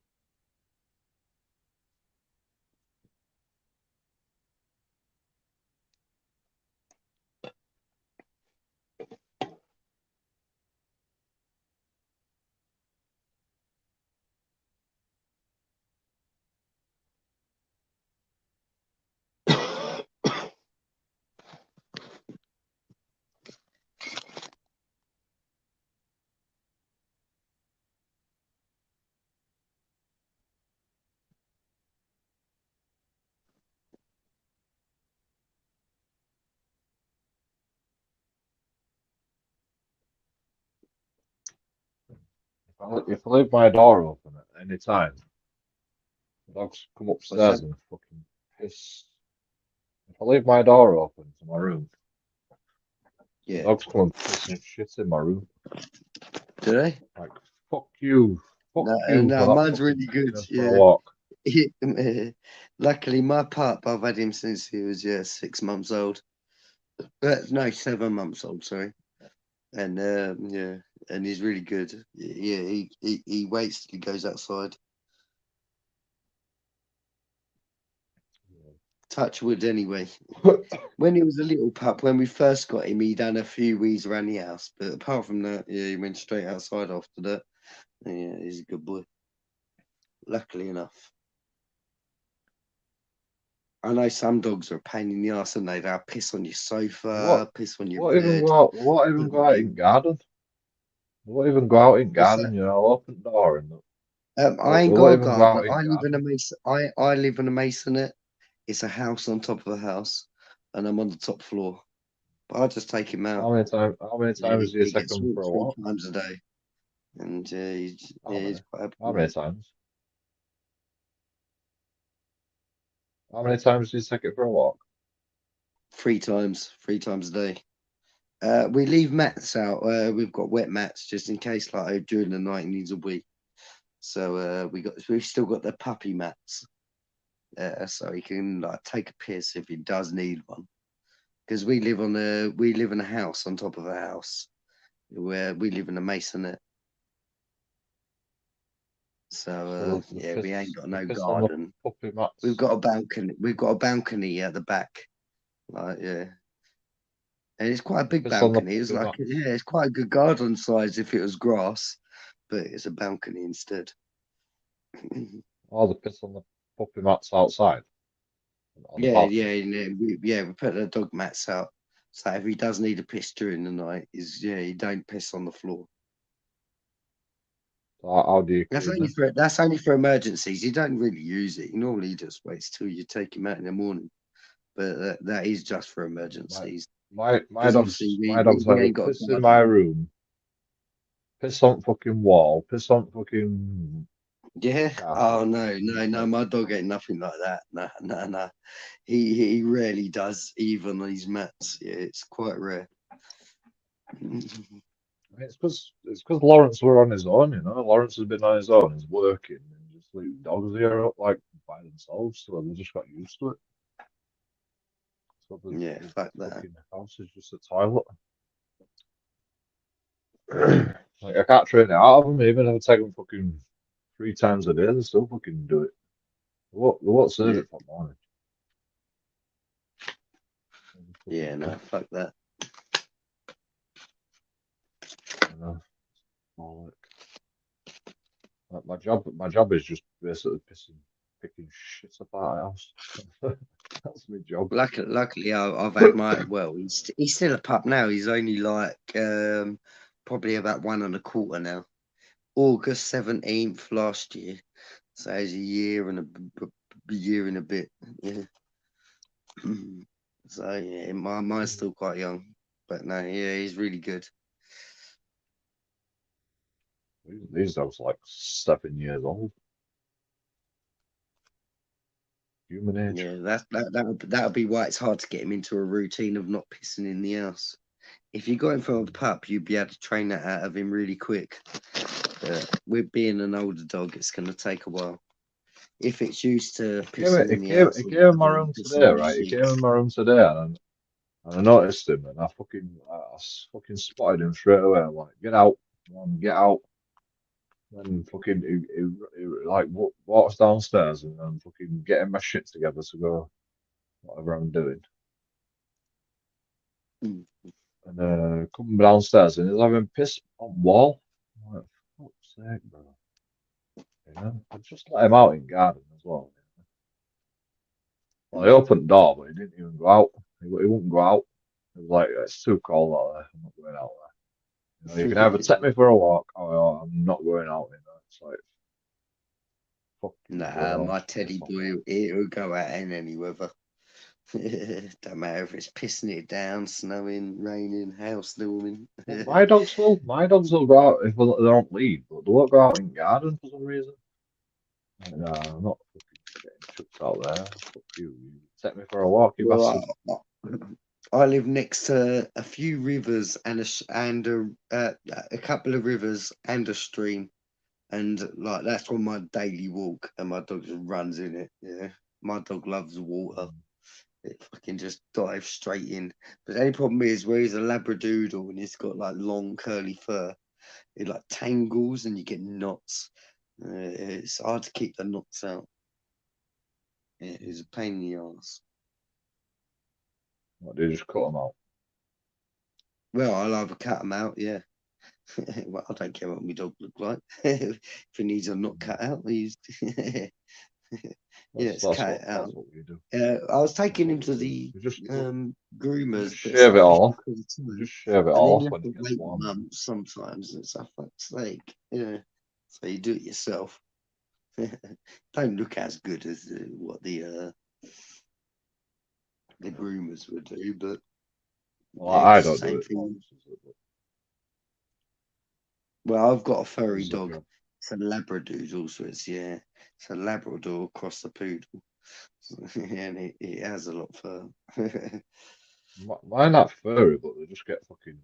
If I leave my door open at any time, the dogs come What's upstairs that? and fucking piss. If I leave my door open to my room, the Yeah. dogs come and piss and shit in my room. Do they? Like, fuck you. Fuck No, you for no, not mine's fucking really taking good. us for a Yeah. walk. Luckily, my pup, I've had him since he was 6 months old. No, 7 months old. Sorry. And yeah, and he's really good. Yeah, he waits till he goes outside. Touch wood, anyway. When he was a little pup, when we first got him, he done a few wees around the house, but apart from that, yeah, he went straight outside after that. And yeah, he's a good boy. Luckily enough. I know some dogs are a pain in the ass, and they'll piss on your What? sofa, piss on your What even bed. go out? What even go out in garden? What even go out in What's that? garden? You know, open the door and I ain't got what a even go garden. out in I live in a garden? mason. I live in a masonette. It's a house on top of a house, and I'm on the top floor. But I just take him out. How many Yeah, times do you he take gets them for walked a three walk? times a day, and How he's many? quite happy How with many it. times? How many times do you take it for a walk? Three times a day. We leave mats out. We've got wet mats just in case, like during the night, he needs a wee. So we've still got the puppy mats, so he can like take a piss if he does need one. Because we live in a house on top of a house where we live in a masonette. So So yeah, we ain't got the no piss on the garden. puppy We've mats. got a balcony. We've got a balcony at the back. Like yeah, and it's quite a The big piss on the balcony. It's puppy like mats. yeah, it's quite a good garden size if it was grass, but it's a balcony instead. Oh, the piss on the puppy mats outside on the Yeah, balcony. yeah, we put the dog mats out. So if he does need a piss during the night, is yeah, he don't piss on the floor. So how do you That's clean only them? for emergencies. You don't really use it. You normally just wait till you take him out in the morning. But that is just for My emergencies. my Because obviously my dogs we either ain't got a piss in my garden. room, piss on fucking wall, piss on fucking Yeah. carpet. Oh no, I'm no, just no. like, My dog ain't nothing like that. No, no, no. He rarely does even these mats. Yeah, it's quite rare. I mean, it's because Lawrence were on his own, you know. Lawrence has been on his own, he's working, and just leave dogs here up like by themselves, so they just got used to it. So Yeah, the fuck that. fucking house is just a toilet. Like I can't train it out of them, even if I take them fucking 3 times a day, they still fucking do it. They won't serve Yeah, it for morning. They just yeah, fucking no, won't, fuck that. you know. Or like my job is just basically picking shit up out of the house. That's my job. Luckily, I've had my he's still a pup now. He's only like probably about 1 1/4 now. August 17th last year, so he's a year and year and a bit. Yeah. So yeah, mine's still quite young, but no, yeah, he's really good. These dogs are like 7 years old. Human age. Yeah, that'll be why it's hard to get him into a routine of not pissing in the house. If you got him from a pup, you'd be able to train that out of him really quick. But with being an older dog, it's going to take a while. If it's used to He came, pissing in he the came, house, he or came in my then room pissing today, in the right? He came in sheets. my room today, and I noticed him, and I fucking spotted him straight away. I'm like, get out, man, get out. Then fucking he like walks downstairs, and I'm fucking getting my shit together to go whatever I'm doing. Mm. And coming downstairs, and he's having piss on wall. I'm like, for fuck's sake, bro. You know, I just let him out in garden as well. Well, I Mm. opened the door, but he didn't even go out. He wouldn't go out. It was like, it's too cold out there. I'm not going out there. You know, you can either take me for a walk or I'm not going out. You know, it's like, fuck you, go Nah, home, my piss teddy on boy, wall. it'll go out in any weather. Don't matter if it's pissing it down, snowing, raining, hailstorming. Well, my dogs will go out if they're on lead, but they won't go out in garden for some reason. Like, nah, I'm not fucking getting chucked out there. Fuck you. You take me for a walk, you bastard. Well, I live next to a few rivers and a couple of rivers and a stream, and like that's on my daily walk, and my dog just runs in it. Yeah, my dog loves water. It fucking just dives straight in. But the only problem is where he's a Labradoodle and he's got like long curly fur, it like tangles and you get knots. It's hard to keep the knots out. It is a pain in the ass. What, do you just cut them out? Well, I'll either cut them out, yeah. Well, I don't care what my dog look like. If he needs a knot cut out, he's yeah, That's it's that's cut what it that's out. what we do. I was That's taking what him we to do. the We just groomers, but it's shave it like off. 50 quid a We time. just shave it And then off you have when to it gets wait warm. months sometimes. And it's like, fuck's sake. Yeah. So you do it yourself. Don't look as good as what the groomers would do, but Well, yeah, I it's the don't do same it. thing. Lawrence does it, but Well, I've got a it furry is a dog. job. It's a Labradoodle, so it's a Labrador across the poodle. And it has a lot of fur. Mine not furry, but they just get fucking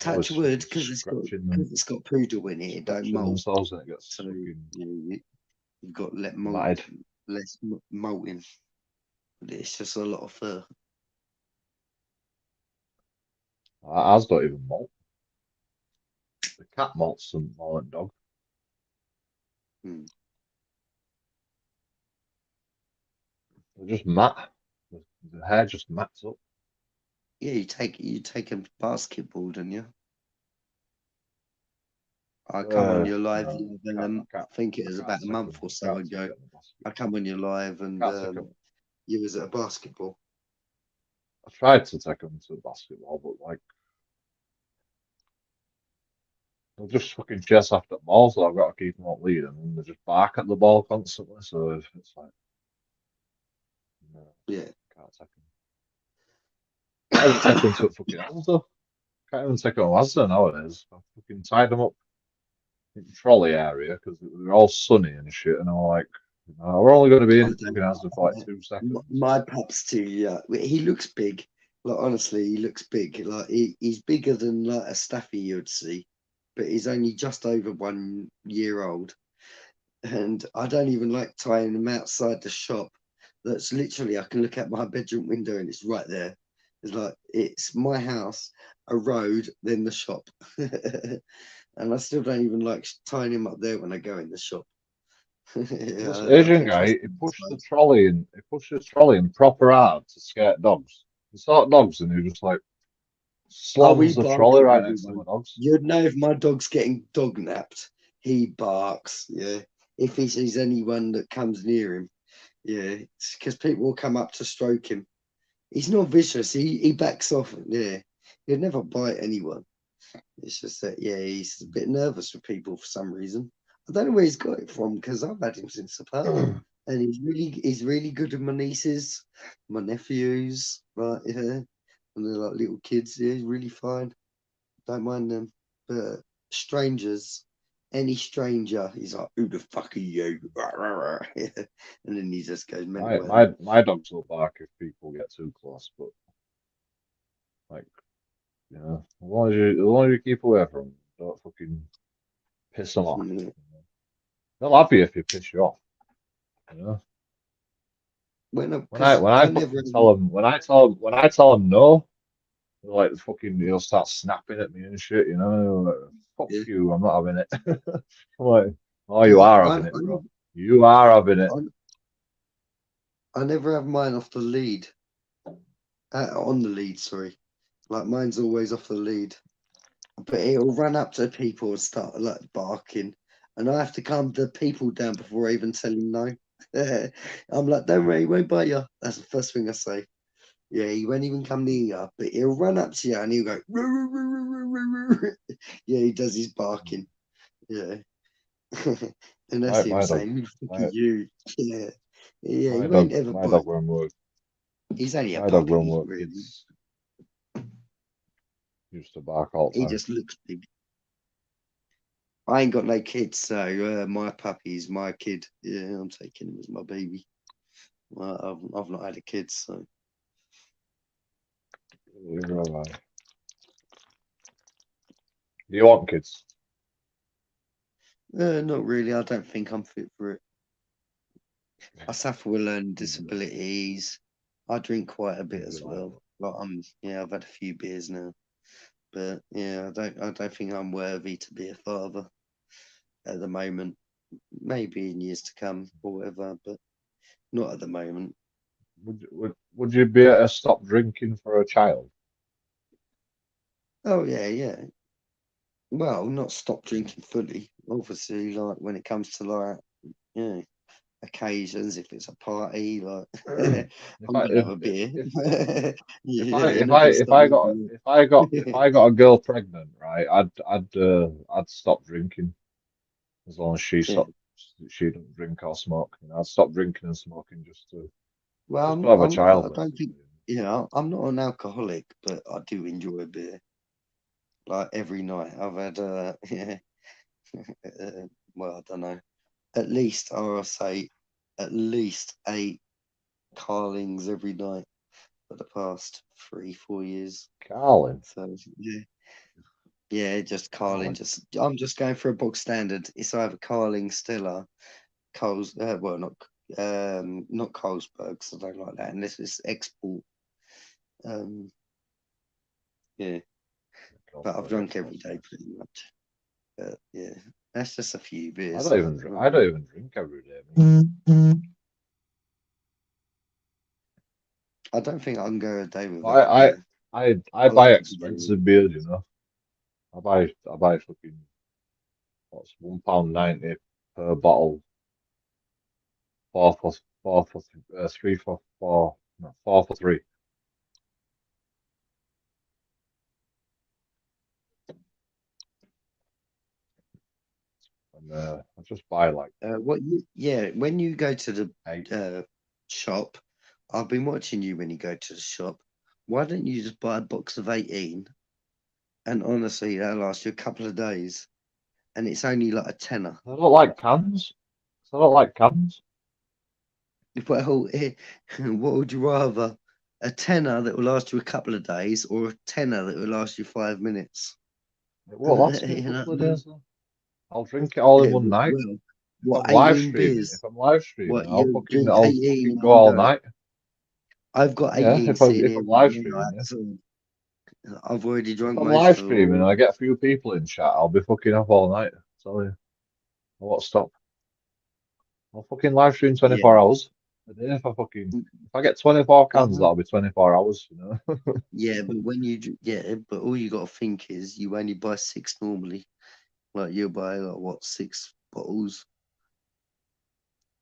always Touch wood, fucking because scratching it's got poodle in it, it don't scratching molt. themselves, and it gets So fucking you've got matted. less molting. But it's just a lot of fur. Ours don't even molt. The cat molts some more than dog. Hmm. They just mat. The hair just mats up. Yeah, you take him to basketball, don't you? I come on your live No, I think it I was can't about a take month them. or I so can't take ago. it in the I basketball. come on your live and Can't take them. you was at a basketball. I tried to take them to the basketball, but like they'll just fucking chase after the ball, so I've got to keep them up lead, and then they just bark at the ball constantly. So it's like, no, Yeah. can't take them. Can't even take them to fucking Asda. Can't even take them to Asda nowadays. I fucking tied them up in the trolley area because they're all sunny and shit, and I'm like, we're only going to be I in don't fucking Asda for like 2 seconds. My pup's too. Yeah, he looks big. Like honestly, he looks big. Like he's bigger than like a Staffy you'd see, but he's only just over 1 year old. And I don't even like tying him outside the shop. That's literally I can look out my bedroom window and it's right there. It's like it's my house, a road, then the shop. And I still don't even like tying him up there when I go in the shop. This Yeah, I Asian don't guy, trust he him pushed the outside. trolley in. He pushed the trolley in proper hard to scare dogs. He saw dogs, and he just like Oh, we slams the bark trolley at right next to everyone. my dogs. You'd know if my dog's getting dog napped. He barks. Yeah. If he sees anyone that comes near him. Yeah. Because people will come up to stroke him. He's not vicious. He backs off. Yeah. He'd never bite anyone. It's just that, yeah, he's a bit nervous with people for some reason. I don't know where he's got it from because I've had him since the pup. And he's really good with my nieces, my nephews, like, yeah. And they're like little kids. Yeah, he's really fine. Don't mind them. But strangers, any stranger, he's like, "Who the fuck are you?" Yeah. And then he just goes My mental at them. my my dogs will bark if people get too close, but like as long as you keep away from them, don't fucking piss them off. Mm. They'll happy if you piss you off. You know. When I Because when I I never, fucking tell them when I tell them no, they're like fucking he'll start snapping at me and shit. Like, fuck yeah, you, I'm not having it. I'm like, oh, you yeah, are having it, bro. You are having it. I never have mine off the lead, on the lead, sorry. Like mine's always off the lead, but it'll run up to people and start like barking, and I have to calm the people down before I even tell him no. I'm like, don't worry, he won't bite you. That's the first thing I say. Yeah, he won't even come near you, but he'll run up to you and he'll go. "Roo, roo, roo, roo, roo, roo, roo." Yeah, he does his barking. Yeah, and that's My him my dog, saying, "Who the fuck are my you?" Yeah, yeah, he my won't dog, ever my bite. dog won't work. He's only a My dog won't puppy, work. really. Kids used to bark all the He time. just looks big. I ain't got no kids, so my puppy's my kid. Yeah, I'm taking him as my baby. I've not had a kid, so You're all right. Do you want kids? not really. I don't think I'm fit for it. I suffer with learning You've disabilities. I drink quite a bit you've as been like well. Like yeah, I've had a few beers now, but yeah, I don't think I'm worthy to be a father at the moment. Maybe in years to come or whatever, but not at the moment. would you be able to stop drinking for a child? Oh yeah, yeah. Well, not stop drinking fully. Obviously, like when it comes to like yeah, occasions, if it's a party, like If I'm I gonna have a beer. if if I Yeah, if not I gonna if stop I got drinking. a girl pregnant, right, I'd stop drinking as long as Yeah. she didn't drink or smoke. I'd stop drinking and smoking Well, just to have a I child, don't think, basically. I'm not an alcoholic, but I do enjoy a beer. Like every night, I've had, yeah, well, I don't know, at least, or I'll say, at least 8 Carlings every night for the past 3, 4 years. Carlin, So yeah, yeah, just Carling. Carlin. I'm just going for a bog standard. It's either Carling, Stella, Coles. Well, not Carlsberg, 'cause I don't like that unless it's export. Um, yeah, but I've Carlsberg drunk every exports day nice. pretty much. But yeah, that's just a few I beers. don't Like, even drink. I don't even drink every day, mate. I don't think I can go a day I without a I beer. I I buy like a beer. expensive beers. I buy fucking what's £1.90 per bottle, three for four, no, 4 for 3. I just buy like when you go to the 8. shop, I've been watching you when you go to the shop. Why don't you just buy a box of 18? And honestly, that'll last you a couple of days. And it's only like a tenner. I don't like cans. I don't like cans. Well, what would you rather? A tenner that will last you a couple of days or a tenner that will last you 5 minutes? It won't last me a You know couple what of I mean? days though. I'll drink it all in one night. Well, If what, I'm live 18 streaming, beers? if I'm live streaming, What, you drink I'll 18 fucking in go one all go? night. I've got Yeah, 18 sitting if here I'm right live now. streaming, yeah. So I've already If drunk I'm most live of streaming and them. I get a few people in chat, I'll be fucking up all night. I tell you, I won't stop. I'll fucking live stream Yeah. 24 hours a day if I get 24 But cans, that'll be 24 hours, you know. yeah, but when you but all you got to think is you only buy 6 normally. Like you buy like what 6 bottles,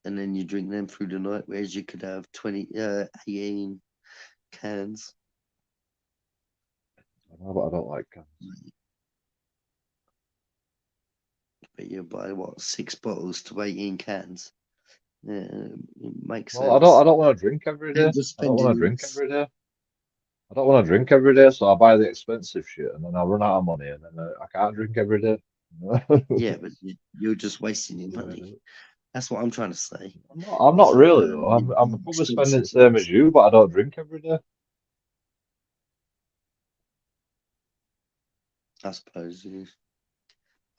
and then you drink them through the night. Whereas you could have 18 cans. I know, but I don't like cans. But you buy what 6 bottles to 18 cans. Yeah, it makes Well, sense. I don't want to drink every day. Then just I don't want spending to drink less. every day. I don't want to drink every day, so I buy the expensive shit, and then I run out of money, and then I can't drink every day. Yeah, but you're just wasting your Yeah. money. That's what I'm trying to say. I'm not It's really though. I'm probably spending expensive the same as ones. you, but I don't drink every day. I suppose. Yeah.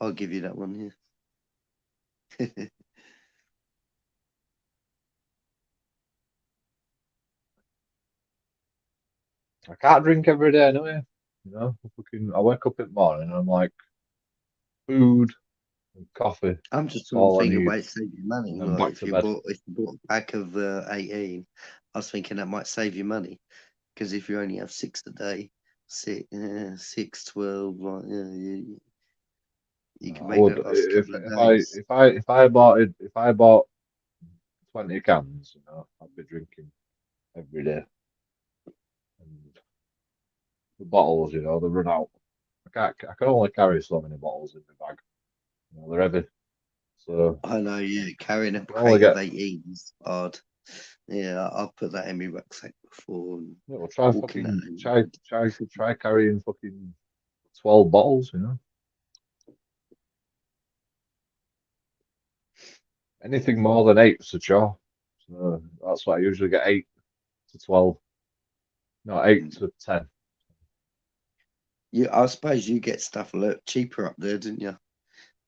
I'll give you that one here. I can't drink every day anyway. You know, I wake up in the morning and I'm like, food and coffee. I'm just That's trying to all I think of need, ways to save you money. and then Like back to bed. if you bought a pack of 18, I was thinking that might save you money because if you only have 6 a day, 6, 12, like you can I make would that last a couple of days. if I bought 20 cans, you know, I'd be drinking every day. And the bottles, you know, they run out. I can only carry so many bottles in my bag. You know, they're heavy, so I know, yeah, carrying I a can only crate of get. 18 is hard. Yeah, I've put that in my rucksack before and You know, try walking that fucking home. try carrying fucking 12 bottles. You know, anything more than 8's a chore. So that's why I usually get 8 to 12, no 8 to 10. Yeah, I suppose you get stuff a lot cheaper up there, didn't you?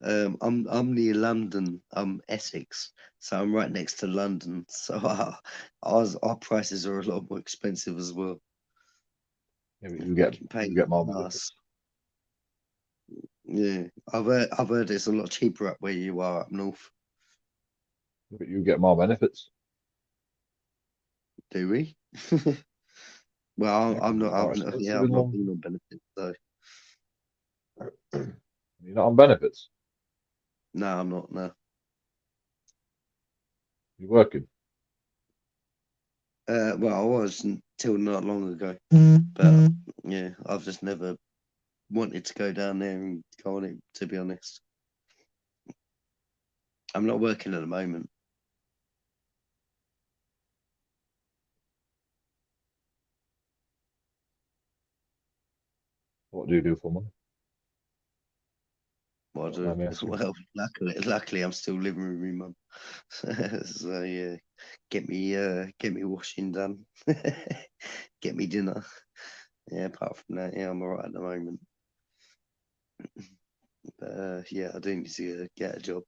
I'm near London. I'm Essex, so I'm right next to London. So our prices are a lot more expensive as well. Maybe We can pay you get more us. benefits, Yeah, I've heard it's a lot cheaper up where you are up north. but you get more benefits. Do we? Well, Yeah, I'm because not. it's more Yeah, expensive I've in not been London. on benefits though. You're not on benefits. No, I'm not. No. You're working. Well, I was until not long ago, but yeah, I've just never wanted to go down there and go on it. To be honest, I'm not working at the moment. What do you do for money? What I Don't do? mind me asking. Well, luckily, I'm still living with my mum. So yeah, get me washing done, get me dinner. Yeah, apart from that, yeah, I'm alright at the moment. But yeah, I do need to get a job.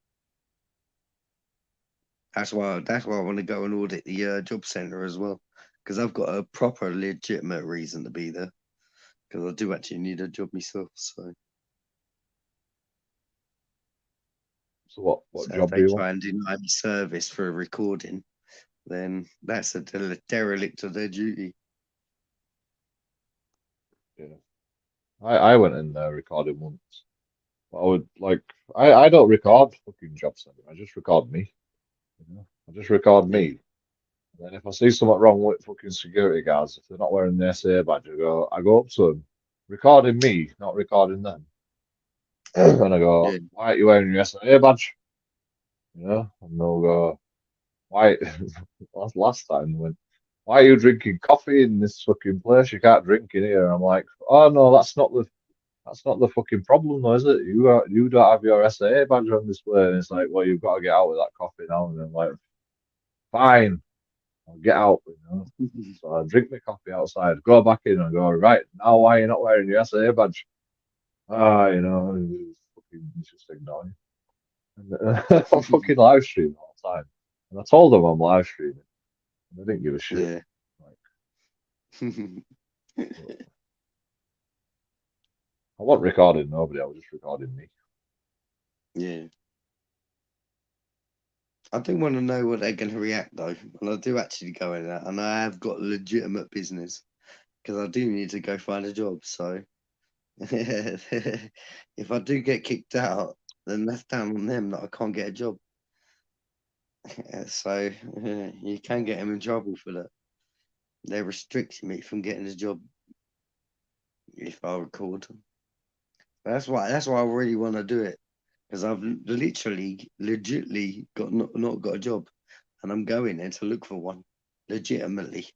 That's why I want to go and audit the job centre as well, because I've got a proper legitimate reason to be there. Because I do actually need a job myself. So what So if job do they you want? try and deny me service for a recording, then that's a derelict of their duty. Yeah. I went in there recording once. But I would like I don't record fucking job center. I just record me. You know? I just record Yeah, me. And then if I see something wrong with fucking security guards, if they're not wearing the SA badge, I go up to them, recording me, not recording them. And I go, yeah. why aren't you wearing your SA badge? you know, and they'll go, why? last time they went, why are you drinking coffee in this fucking place? You can't drink in here. I'm like, oh no, that's not the fucking problem, though, is it? You don't have your SAA badge on display, and it's like, well, you've got to get out with that coffee now. And then like, fine, I'll get out, you know. So I drink my coffee outside, go back in, and go, right now, why are you not wearing your SAA badge? Ah, you know, it's just ignoring. And, I'm fucking live streaming all the time, and I told them I'm live streaming, and they didn't give a shit. Yeah. Like, I wasn't recording nobody, I was just recording me. Yeah. I do want to know what they're going to react though. And I do actually go in that. And I have got legitimate business because I do need to go find a job. So if I do get kicked out, then that's down on them that I can't get a job. So you can get them in trouble for that. They're restricting me from getting a job if I record. That's why I really want to do it because I've legitly got not got a job, and I'm going there to look for one, legitimately.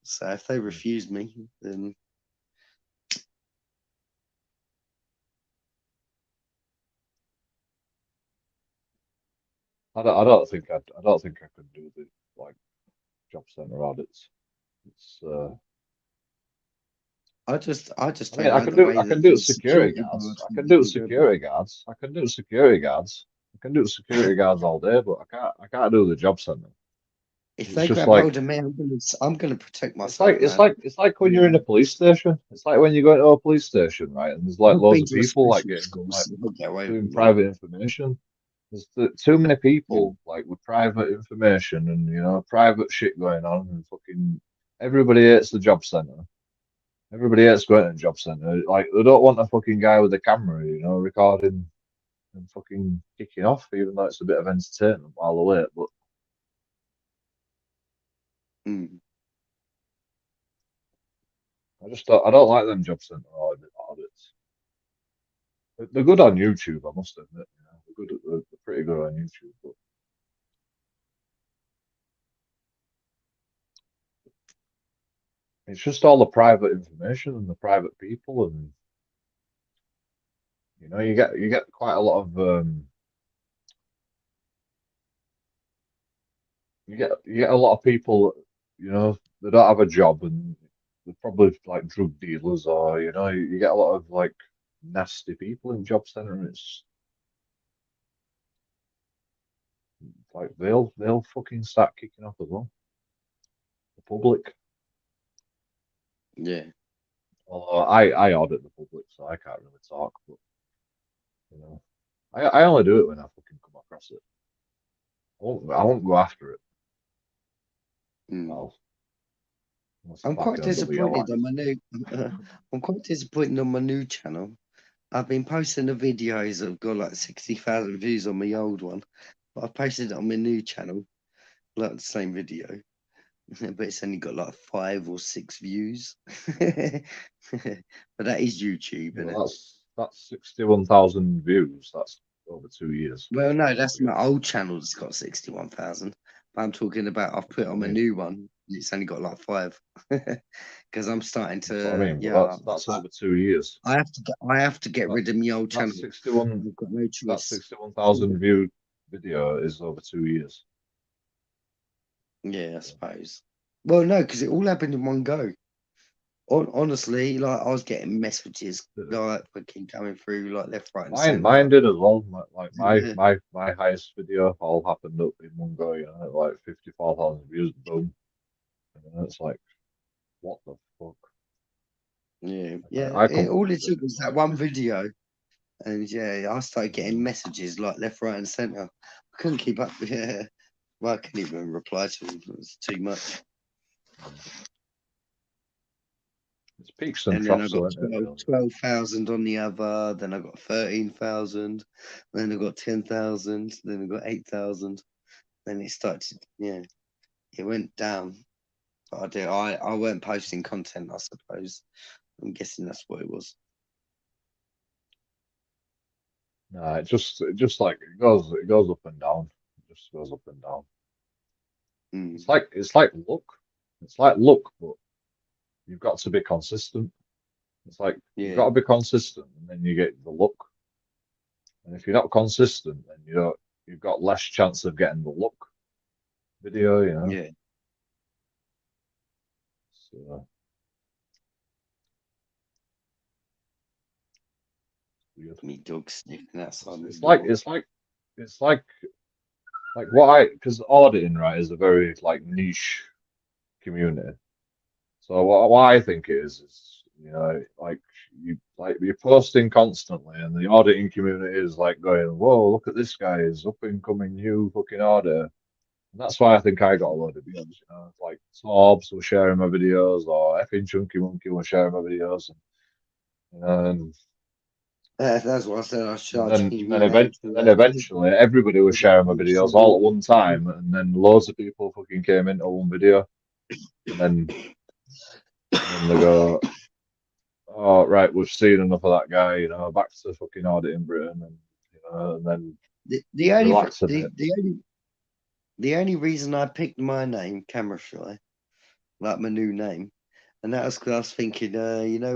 So if they refuse me, then I don't think I could do the like job center audits. It's I just I mean, don't like the way I that can do the security security guards. guards I can make do me go back. security guards. I can do security guards. I can do security guards all day, but I can't do the job center. If It's they just grab like hold of me, I'm gonna protect myself, man. it's like when you're in Yeah. a police station. It's like when you go into a police station, right? And there's like I've loads been of to a people like special getting school, like so they'll get away with doing it, mate. private information. There's too many Yeah. people like with private information and you know private shit going on and fucking everybody hates the job center. Everybody hates going to the job center. Like they don't want a fucking guy with a camera, you know, recording and fucking kicking off, even though it's a bit of entertainment while they wait. But Mm. I don't like them job center audits. They're good on YouTube, I must admit. You know, they're pretty good on YouTube, but it's just all the private information and the private people, and you know, you get quite a lot of you get a lot of people, you know, they don't have a job and they're probably like drug dealers or you know, you get a lot of like nasty people in job center, and it's like they'll fucking start kicking off as well. The public. Yeah. Although I audit the public, so I can't really talk. But you know, I only do it when I fucking come across it. I won't go after it. Mm. I'll unless I'm I'm quite back in a disappointed WLX. on my new. I'm quite disappointed on my new channel. I've been posting the videos that have got like 60,000 views on my old one, but I've posted it on my new channel, like the same video, but it's only got like 5 or 6 views. But that is YouTube, isn't Well, it? that's 61,000 views. That's over 2 years. Well, no, that's Okay. my old channel that's got 61,000. But I'm talking about I've put That's it what on I my mean. new one. It's only got like 5. Because I'm starting That's what I to, mean. But yeah, that's over 2 years. I have to get That rid of my old that's channel. 61. I've got no That choice. 61,000 view video is over 2 years. Yeah, I suppose. Well, no, because it all happened in one go. Honestly, like I was getting messages like fucking coming through like left, right, and Mine center. did as well. Like Yeah. my highest video all happened up in one go. You know, like 54,000 views. Boom. And it's like, what the fuck? Yeah, Like, yeah. I come All it across it took was that like one video, and yeah, I started getting uh, messages like left, right, and center. I couldn't keep up. Yeah, well, I couldn't even reply to them. It was too much. it's peaks and And then I troughs, got though, isn't it? Really. 12,000 on the other. Then I got 13,000. Then I got 10,000. Then I got 8,000. Then it started. Yeah, it went down. But I weren't posting content. I suppose. I'm guessing that's what it was. No, it just like it goes up and down. It just goes up and down. Mm, It's like luck. It's like luck, but you've got to be consistent. It's like you've yeah, got to be consistent, and then you get the luck. And if you're not consistent, then you've got less chance of getting the luck video. yeah. So, weird. Me dog sniffing outside my It's like door. it's like what I because auditing, right, is a very like niche community. So what I think is, like you're posting constantly, and the auditing community is like going, "Whoa, look at this guy! Is up and coming new fucking auditor." And that's why I think I got a load of views. Like Torbs was sharing my videos, or effing Chunky Monkey was sharing my videos, and That's what I said. I was and then charging and then, you event, and then eventually everybody was sharing my videos all at one time, and then loads of people fucking came into one video, and then they go, "Oh, right, we've seen enough of that guy, back to fucking auditing Britain," and then the only relax a bit. the only reason I picked my name, Camera Shy, like my new name, and that was because I was thinking,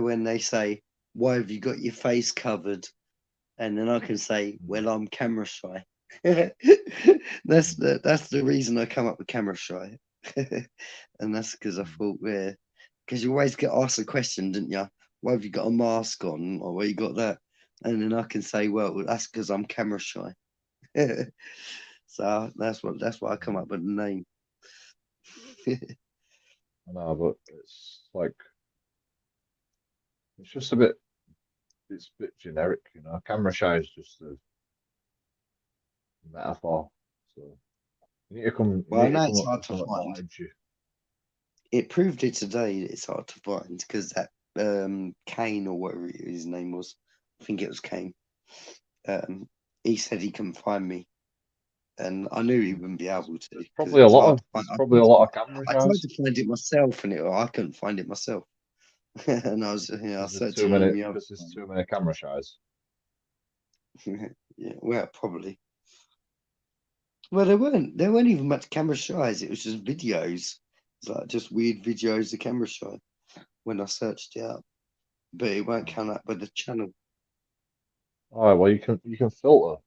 when they say, "Why have you got your face covered?" and then I can say, "Well, I'm Camera Shy." That's the reason I come up with Camera Shy, and that's because I thought, yeah, because you always get asked a question, didn't you? Why have you got a mask on, or where you got that? And then I can say, well, that's because I'm Camera Shy. So that's why I come up with the name. I know, but it's just a bit generic. Camera shy is just a metaphor. So you Well, I need to know come it's up hard with to something more find. edgy. It proved it today that it's hard to find because that Kane or whatever his name was, I think it was Kane. Um, he said he couldn't find me, and I knew he wouldn't be able to There's because probably it a was lot hard of to find. there's probably a lot of camera I tried shies to find it myself, and I couldn't find it myself. And I was because there's too searching many on the other because there's one. too many camera shies. Yeah, well, probably. Well, there weren't even much camera shies. It was just videos. It's like just weird videos of camera shy when I searched it up, but it won't come up with the channel. Oh well, you can filter.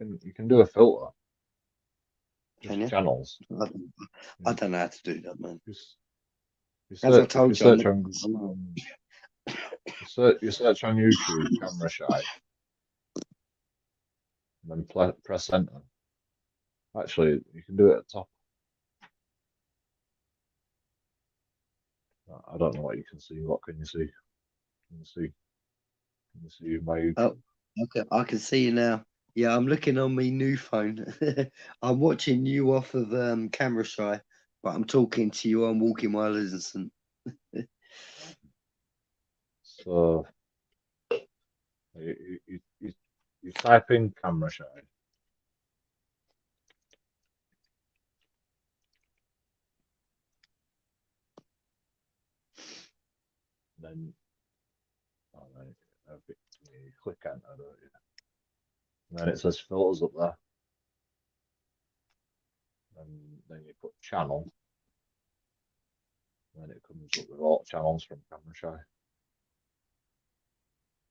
You can do a filter, Can just you? channels. I don't, I Yeah. don't know how to do that, man. Just you As I search if you told you, search on I'm not. you search on YouTube camera shy, and then press enter. Actually, you can do it at the top. I don't know what you can see. What can you see? Can you see? Can you see my Oh, YouTube? okay, I can see you now. Yeah, I'm looking on my new phone. I'm watching you off of camera shy, but I'm talking to you on Walking While Innocent. So you type in camera shy, then oh, then you click enter, don't you? And then it says filters up there, and then you put channel, and then it comes up with all channels from camera shy.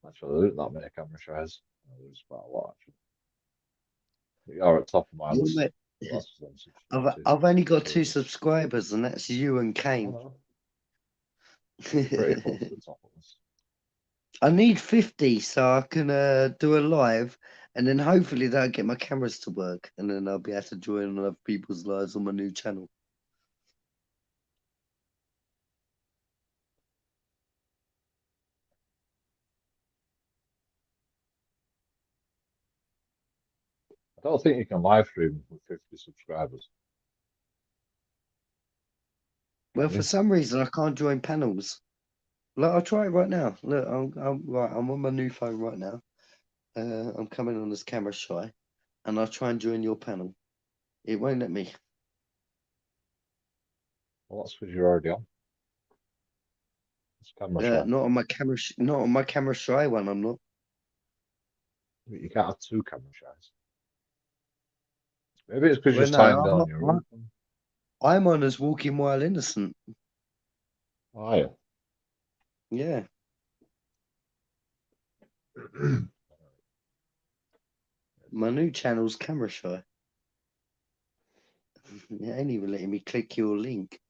Actually, there isn't that many camera shies. There's quite a lot actually. But you're at the top of my You list. know, So that's what I'm I've subscribed to. I've only got So 2 subscribers, and that's you and I Kane. know. You're pretty close to the top of this. I need 50 so I can do a live, and then hopefully that'll get my cameras to work, and then I'll be able to join other people's lives on my new channel. I don't think you can live stream with 50 subscribers. Well, Can for you? some reason I can't join panels. Look, I'll try it right now. Look, I'm right. I'm on my new phone right now. I'm coming on as camera shy, and I'll try and join your panel. It won't let me. Well, that's because you're already on. It's camera shy. Not on my camera. Not on my camera shy one. I'm not. You can't have two camera shies. Maybe it's because you're Well, just no, tying down your room. I'm on as walking while innocent. Oh, yeah. Yeah. My new channel's Camera Shy. It ain't even letting me click your link.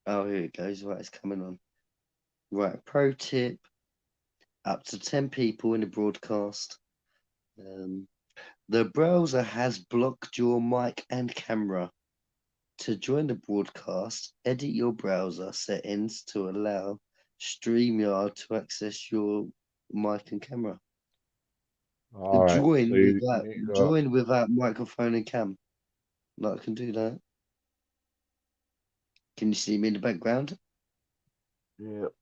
Oh, here it goes. Right, it's coming on. Right, pro tip. Up to 10 people in the broadcast. The browser has blocked your mic and camera. To join the broadcast, edit your browser settings to allow StreamYard to access your mic and camera. All right. So you need to go. Join without microphone and cam. Like, I can do that. Can you see me in the background? Yep.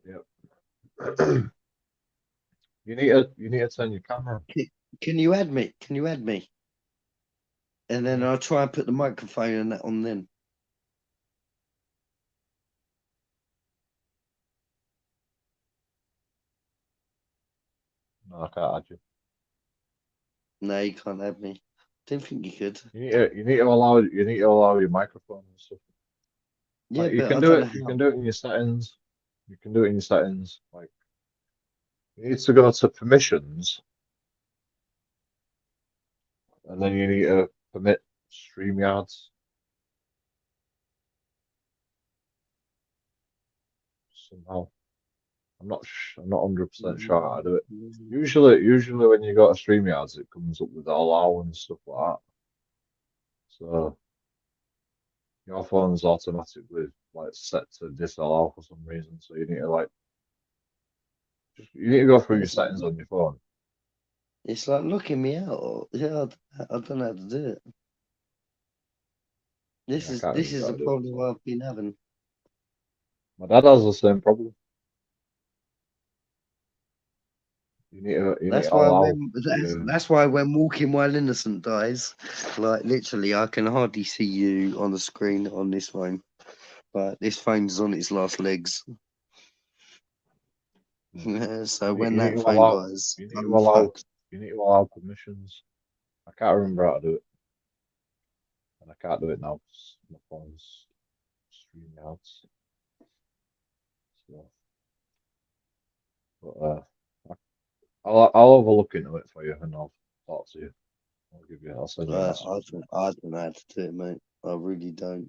Yep. You need to turn your camera. Can you add me? Can you add me? And then I'll try and put the microphone and that on then. No, I can't add you. No, you can't add me. Didn't think you could. You need to allow your microphone and stuff. Yeah, Like, you but can I do don't it. know You how. can do it in your settings. You can do it in your settings. Like, you need to go to permissions, and then you need to permit StreamYards somehow. I'm not 100% sure how to do it. Usually when you go to StreamYards, it comes up with allow and stuff like that. So your phone's automatically like set to disallow for some reason. So you need to you need to go through your settings on your phone. It's like looking me out. Yeah, I don't know how to do it. Yeah, I can't This remember is how the to do it. problem I've been having. My dad has the same problem. You need That's to why allow when your that's why when walking while innocent dies, like literally, I can hardly see you on the screen on this phone. But this phone's on its last legs. So you when need that to phone allow dies, you need to I'm allow fucked. you need to allow permissions. I can't remember how to do it, and I can't do it now because my phone's StreamYards. So, but I'll have a look into it for you, and I'll talk to you. I'll send you a message. I don't know how to do it, mate. I really don't.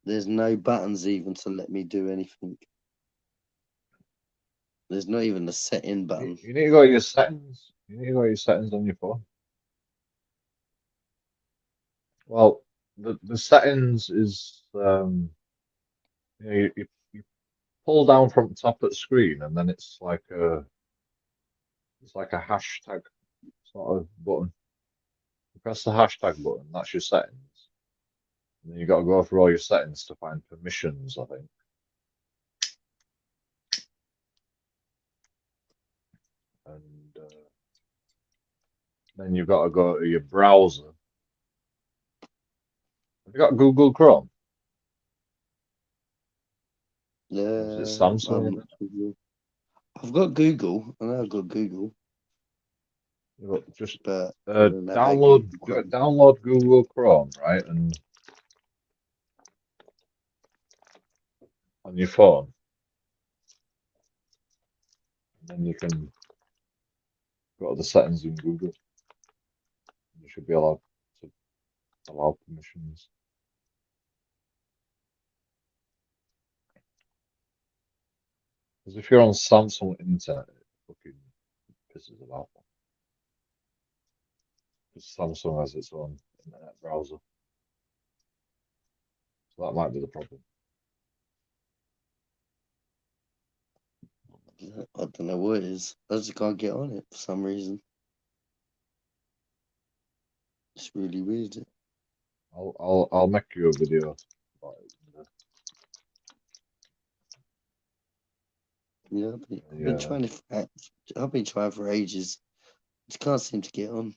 There's no buttons even to let me do anything. There's not even a set-in button. You need to go to your settings. You need to go to your settings on your phone. Well, the settings is you pull down from the top of the screen, and then it's like a hashtag sort of button. You press the hashtag button, that's your settings. And then you got to go through all your settings to find permissions, I think. And then you've got to go to your browser. Have you got Google Chrome? Or is it Samsung? I've got Google. I know I've got Google, Just but I don't know about download Google Chrome. download Google Chrome, right? And on your phone, and then you can go to the settings in Google. You should be allowed to allow permissions. Because if you're on Samsung internet, it fucking pisses about. Because Samsung has its own internet browser, so that might be the problem. I don't know what it is. I just can't get on it for some reason. It's really weird. I'll make you a video about it. Yeah, I've been Yeah, trying to. I've been trying for ages. Just can't seem to get on.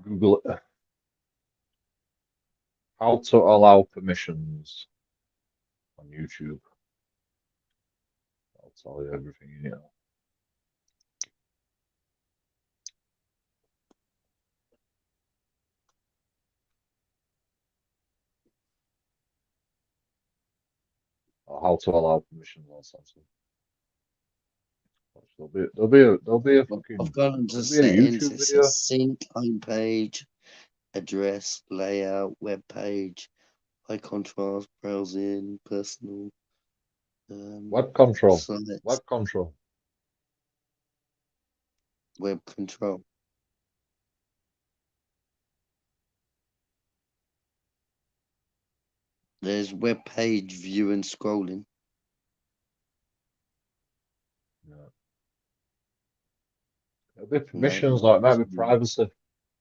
Google it. How to allow permissions on YouTube. I'll tell you everything you need. Or how to allow permissions on Samsung. There'll be a I've fucking gone into there'll be a settings. YouTube It says video. sync, homepage, address, layout, web page, high contrast, browsing, personal, Web control. sites, Web control. web control. There's web page view and scrolling. Yeah. There'll be No, permissions like maybe privacy.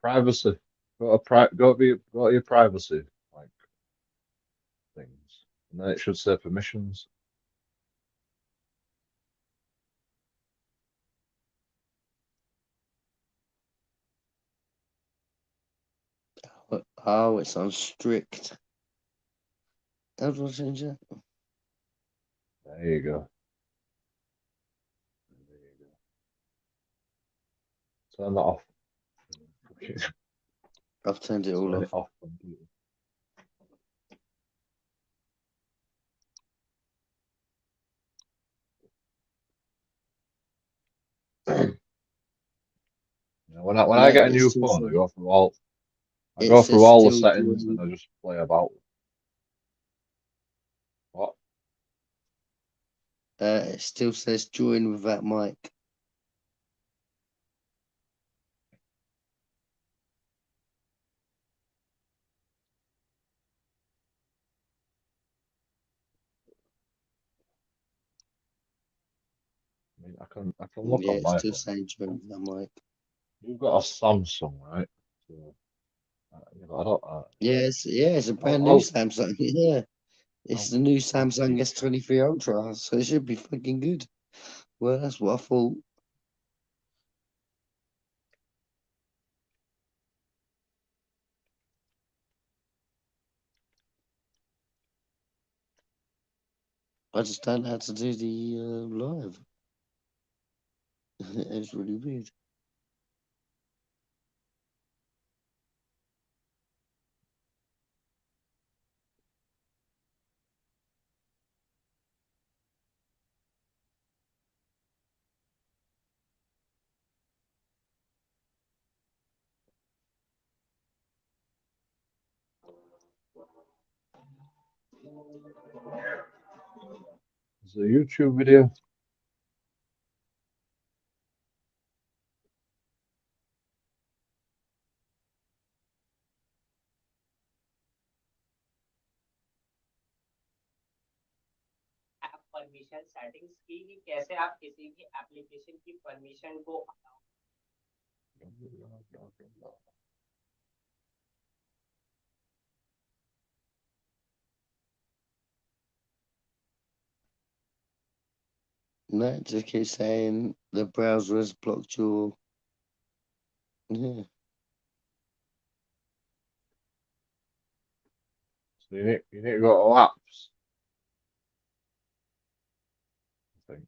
Privacy. Go to your privacy like things. And then it should say permissions. oh, it's on strict. How do I change that? There you go. There you go. Turn that off. I've turned it all Turn off. it off completely. You know, when I No, get a it new still phone, says I it go through says all the still settings and joining. I just play about. What? It still says join without mic. I mean, I can look Yeah, on it's my still phone. saying join without mic. You've got a Samsung, right? So, I don't. It's a I'll, brand new I'll, Samsung. Yeah, it's I'll, the new I'll Samsung see. S23 Ultra, so it should be fucking good. Well, that's what I thought. I just don't know how to do the live. It's really weird. It's a YouTube video. App permission settings की कि कैसे आप किसी भी application की permission को No, it just keeps saying the browser has blocked your. Yeah. So you need to go to apps. I think.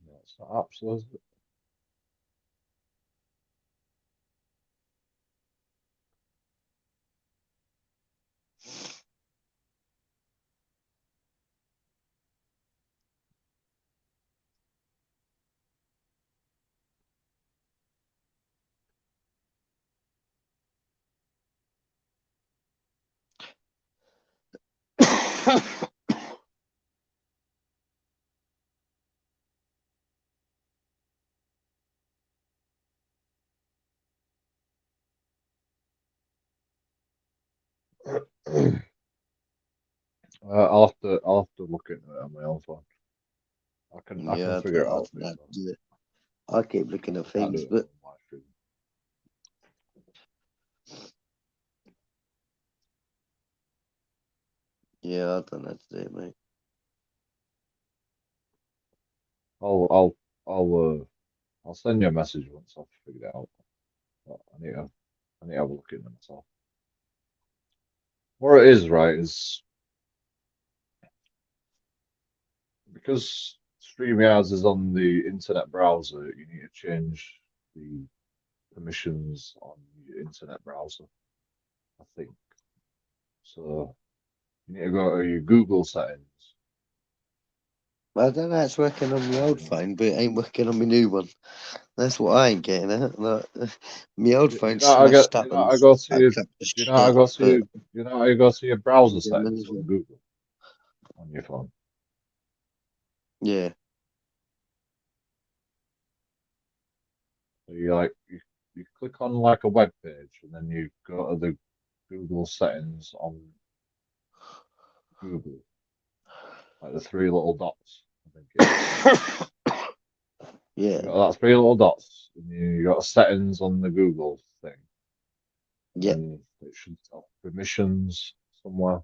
Yeah, it's not apps, is it? I'll have to look into it on my own phone. I can Yeah, figure it out. I keep looking at Can't do things, it but on live stream. yeah, I don't know how to do it, mate. I'll send you a message once I've figured it out. But I need to have a look into it myself. What it is, right, is because StreamYards is on the internet browser, you need to change the permissions on your internet browser, I think. So you need to go to your Google settings. I don't know how it's working on my old phone, but it ain't working on my new one. That's what I ain't getting at. Like, my old phone's smashed up and I go to your, fucked up to do you know how I shit, go to but your, you know how you go to your browser yeah, settings on Google on your phone? yeah, So you click on like a web page and then you go to the Google settings on Google, like the three little dots. I think it is. yeah, You got that three little dots, and you got settings on the Google thing. yeah. And it should have permissions somewhere,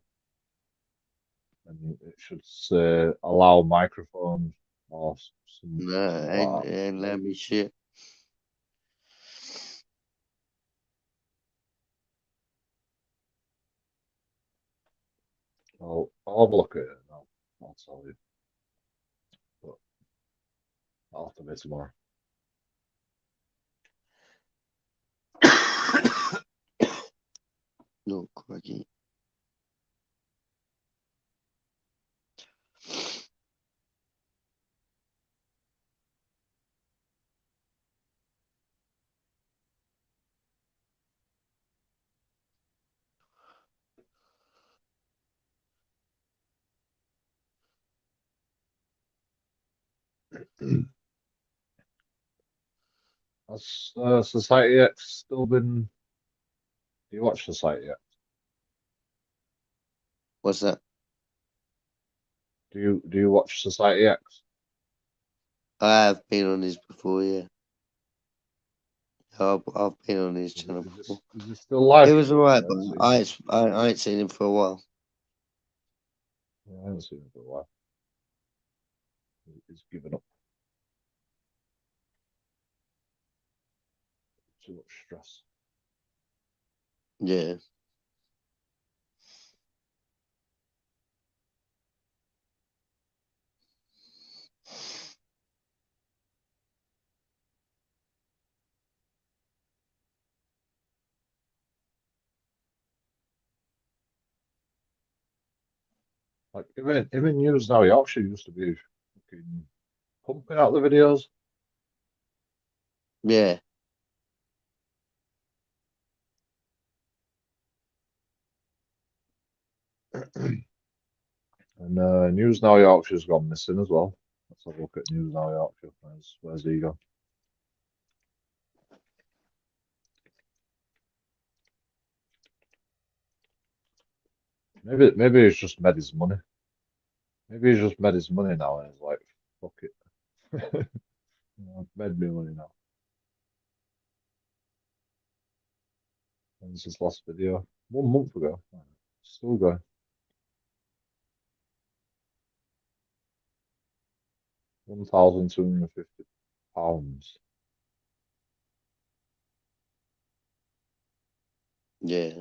and it should say allow microphone or something No, like that. ain't let me shit. I'll have a look at it and I'll tell you. But I'll have to be tomorrow. No, crikey. Has Society X still been? Do you watch Society X? What's that? Do you watch Society X? I have been on his before, yeah. I've been on his channel before. Is it still live? It was alright, I but haven't seen I ain't seen him for a while. I haven't seen it for a while. He's given up. Too much stress. Yeah. Like even News Now Yorkshire used to be fucking pumping out the videos. Yeah. And News Now Yorkshire's gone missing as well. Let's have a look at News Now Yorkshire. Where's he gone? Maybe he's just made his money. Maybe he's just made his money now and he's like, fuck it. I've made me money now. When's his last video? 1 month ago. Still going. £1,250. Yeah.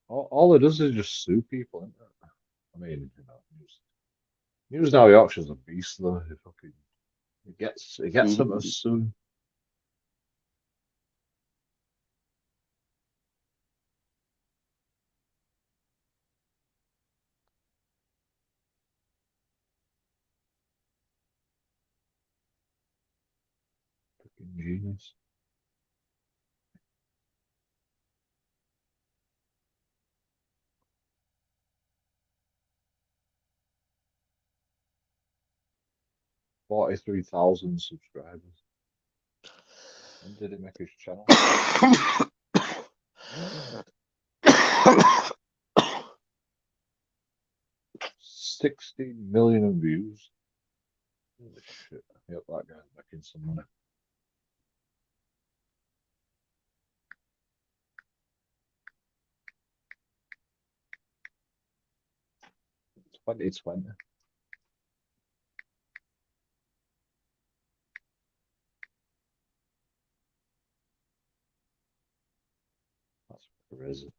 All it does is just sue people, isn't it? I mean, News Now Yorkshire's a beast though. It gets them as soon. Fucking genius. $43,000 subscribers. When did he make his channel? 16 million views. Holy shit. Yep, that guy's making some money. It's 2020. That's crazy.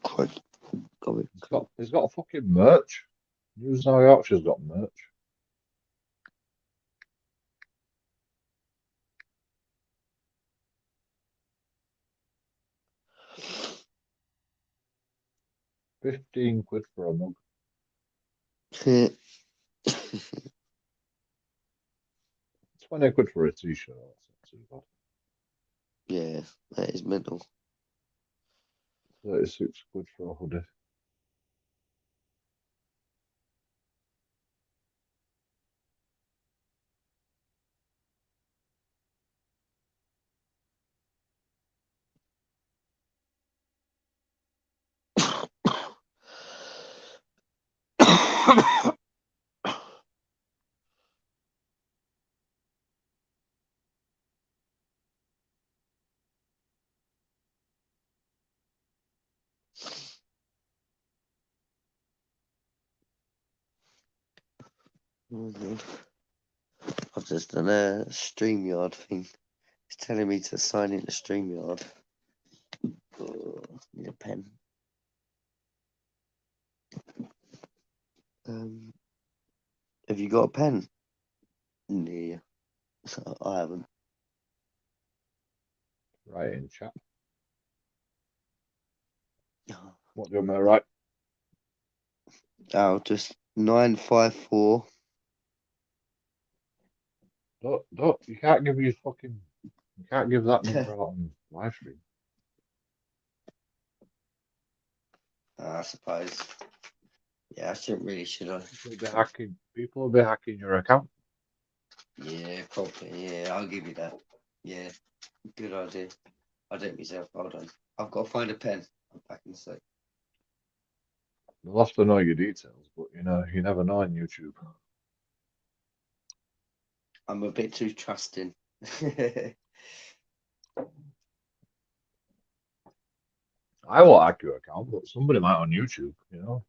Quite going. He's got a fucking merch. News Now Yorkshire's got merch. £15 for a mug. 20 quid for a t-shirt. That's not too bad. Yeah, that is mental. 36 quid for a hoodie. Oh, God. I've just done a StreamYard thing. It's telling me to sign into StreamYard. Oh, need a pen. Have you got a pen? Yeah, I haven't. Right in chat. Oh, What do you want me to write? just 954. You can't give you can't give that number out on live stream. I suppose. Yeah, I shouldn't really, should I? People will be hacking your account. Yeah, probably. Yeah, I'll give you that. Yeah, good idea. I don't myself. Hold on. I've got to find a pen. I'm back in a sec. They'll have to know your details, but you never know on YouTube. I'm a bit too trusting. I won't hack your account, but somebody might on YouTube, you know.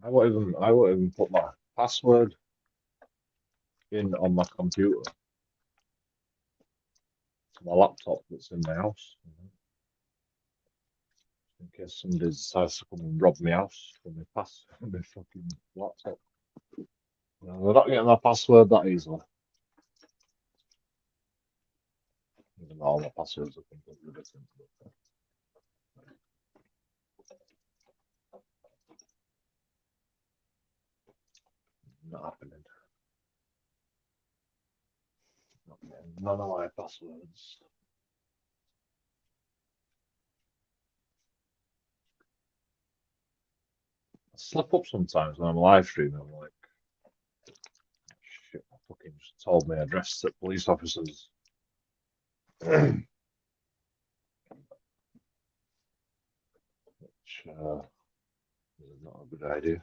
I won't even put my password in on my computer to my laptop that's in my house. In case somebody decides to come and rob my house for my fucking laptop. They're not getting my password that easily. Even though all my passwords are completely different. Not happening. Not None of my passwords. I slip up sometimes when I'm live streaming. I'm like, shit, I fucking just told my address to police officers. Which is not a good idea.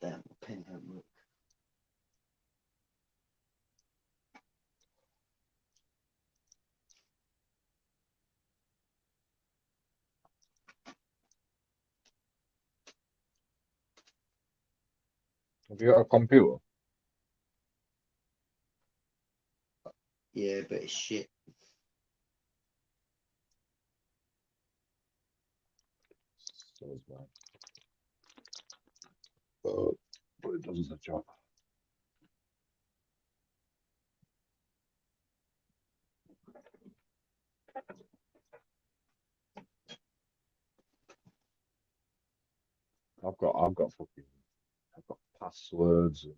Damn, the pen don't work. Have you got a computer? Yeah, but it's shit. So is mine. But it does the job. I've got passwords and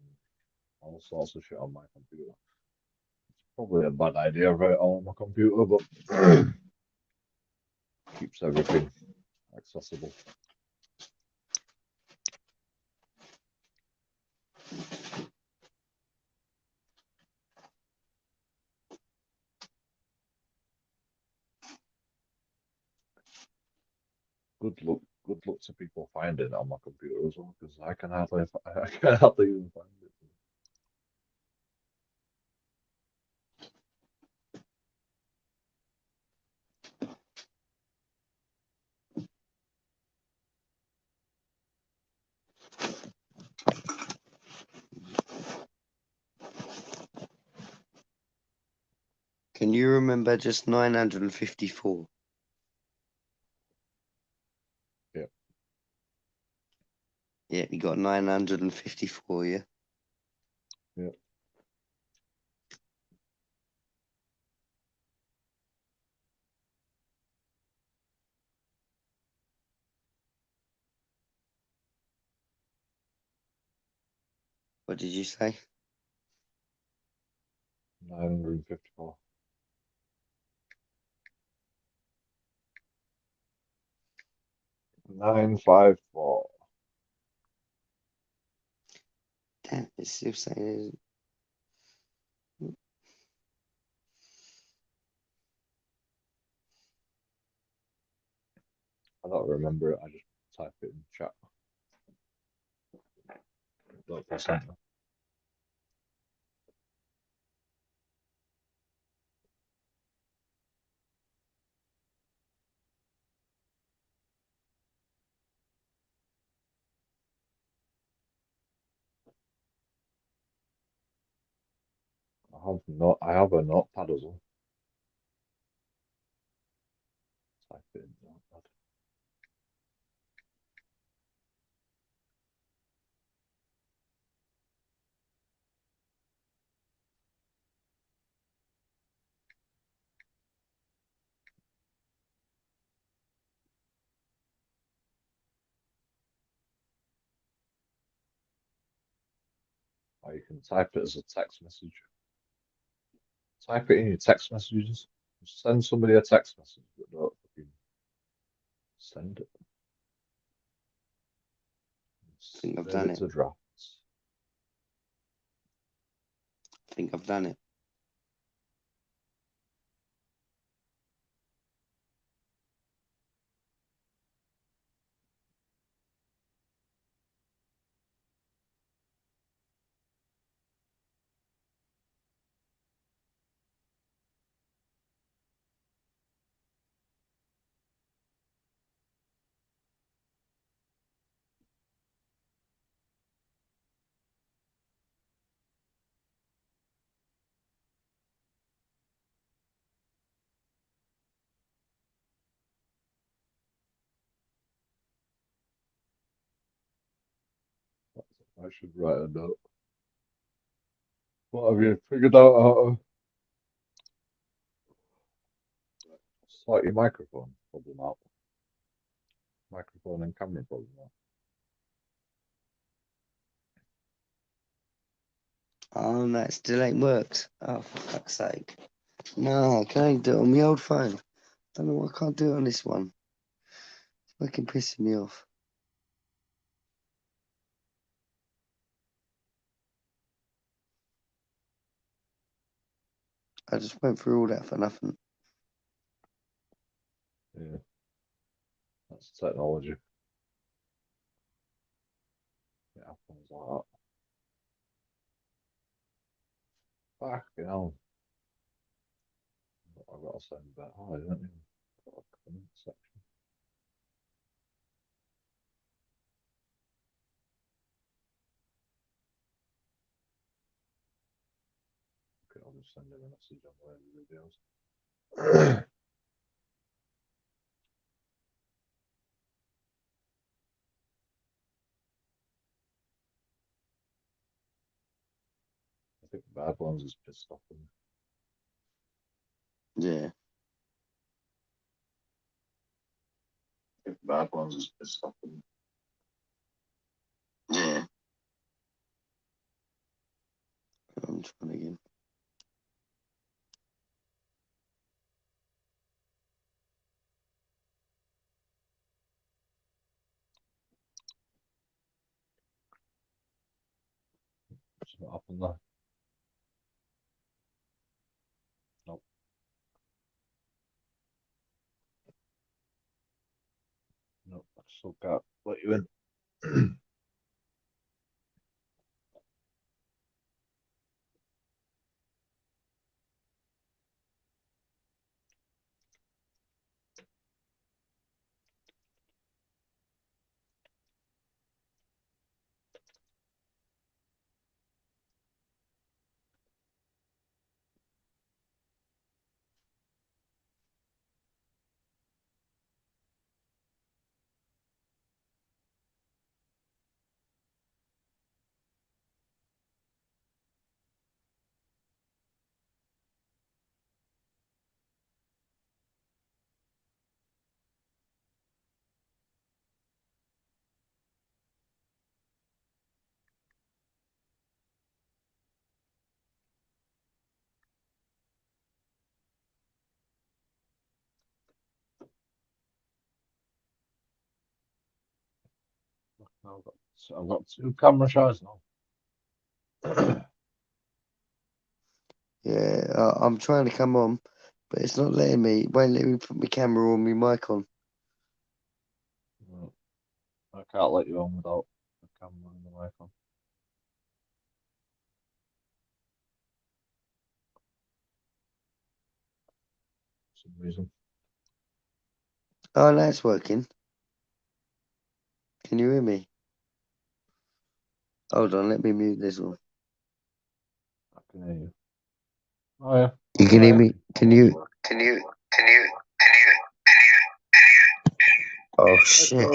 all sorts of shit on my computer. It's probably a bad idea to have it all on my computer, but keeps everything accessible. Good luck to people finding it on my computer as well, because I can hardly even find it. Can you remember just 954? Yeah. Yeah, you got 954, yeah? Yeah. What did you say? 954. Nine five four. Damn, it's still saying. I don't remember it. I just type it in chat. Don't press enter. I have a notepad as well. Type it in notepad. Or you can type it as a text message. Type it in your text messages. Just send somebody a text message, but don't fucking send it. think I've Save done it it. to drafts. I think I've done it. I should write a note. What have you figured out how to sort your microphone problem out? Microphone and camera problem out. Oh, no, it still ain't worked. Oh, for fuck's sake. No, I can't do it on my old phone. Don't know why I can't do it on this one. It's fucking pissing me off. I just went through all that for nothing. Yeah. That's technology. It happens like that. Fucking hell. I've got to send that high, don't you? Got a comment section. Okay, I'll just send him a message on one of the videos. I think Bad Ones is pissed off him. Yeah. I think Bad Ones is pissed off him. Yeah. I'm trying again. What's not happened there? Nope. Nope. I still can't let you in. I've got two camera shots now. Yeah, I'm trying to come on, but it's not letting me. It won't let me put my camera or my mic on. I can't let you on without the camera and the mic on. For some reason. Oh, now it's working. Can you hear me? Hold on, let me mute this one. I can hear you. Oh yeah. You can hear me? Can you? Oh shit! Echo.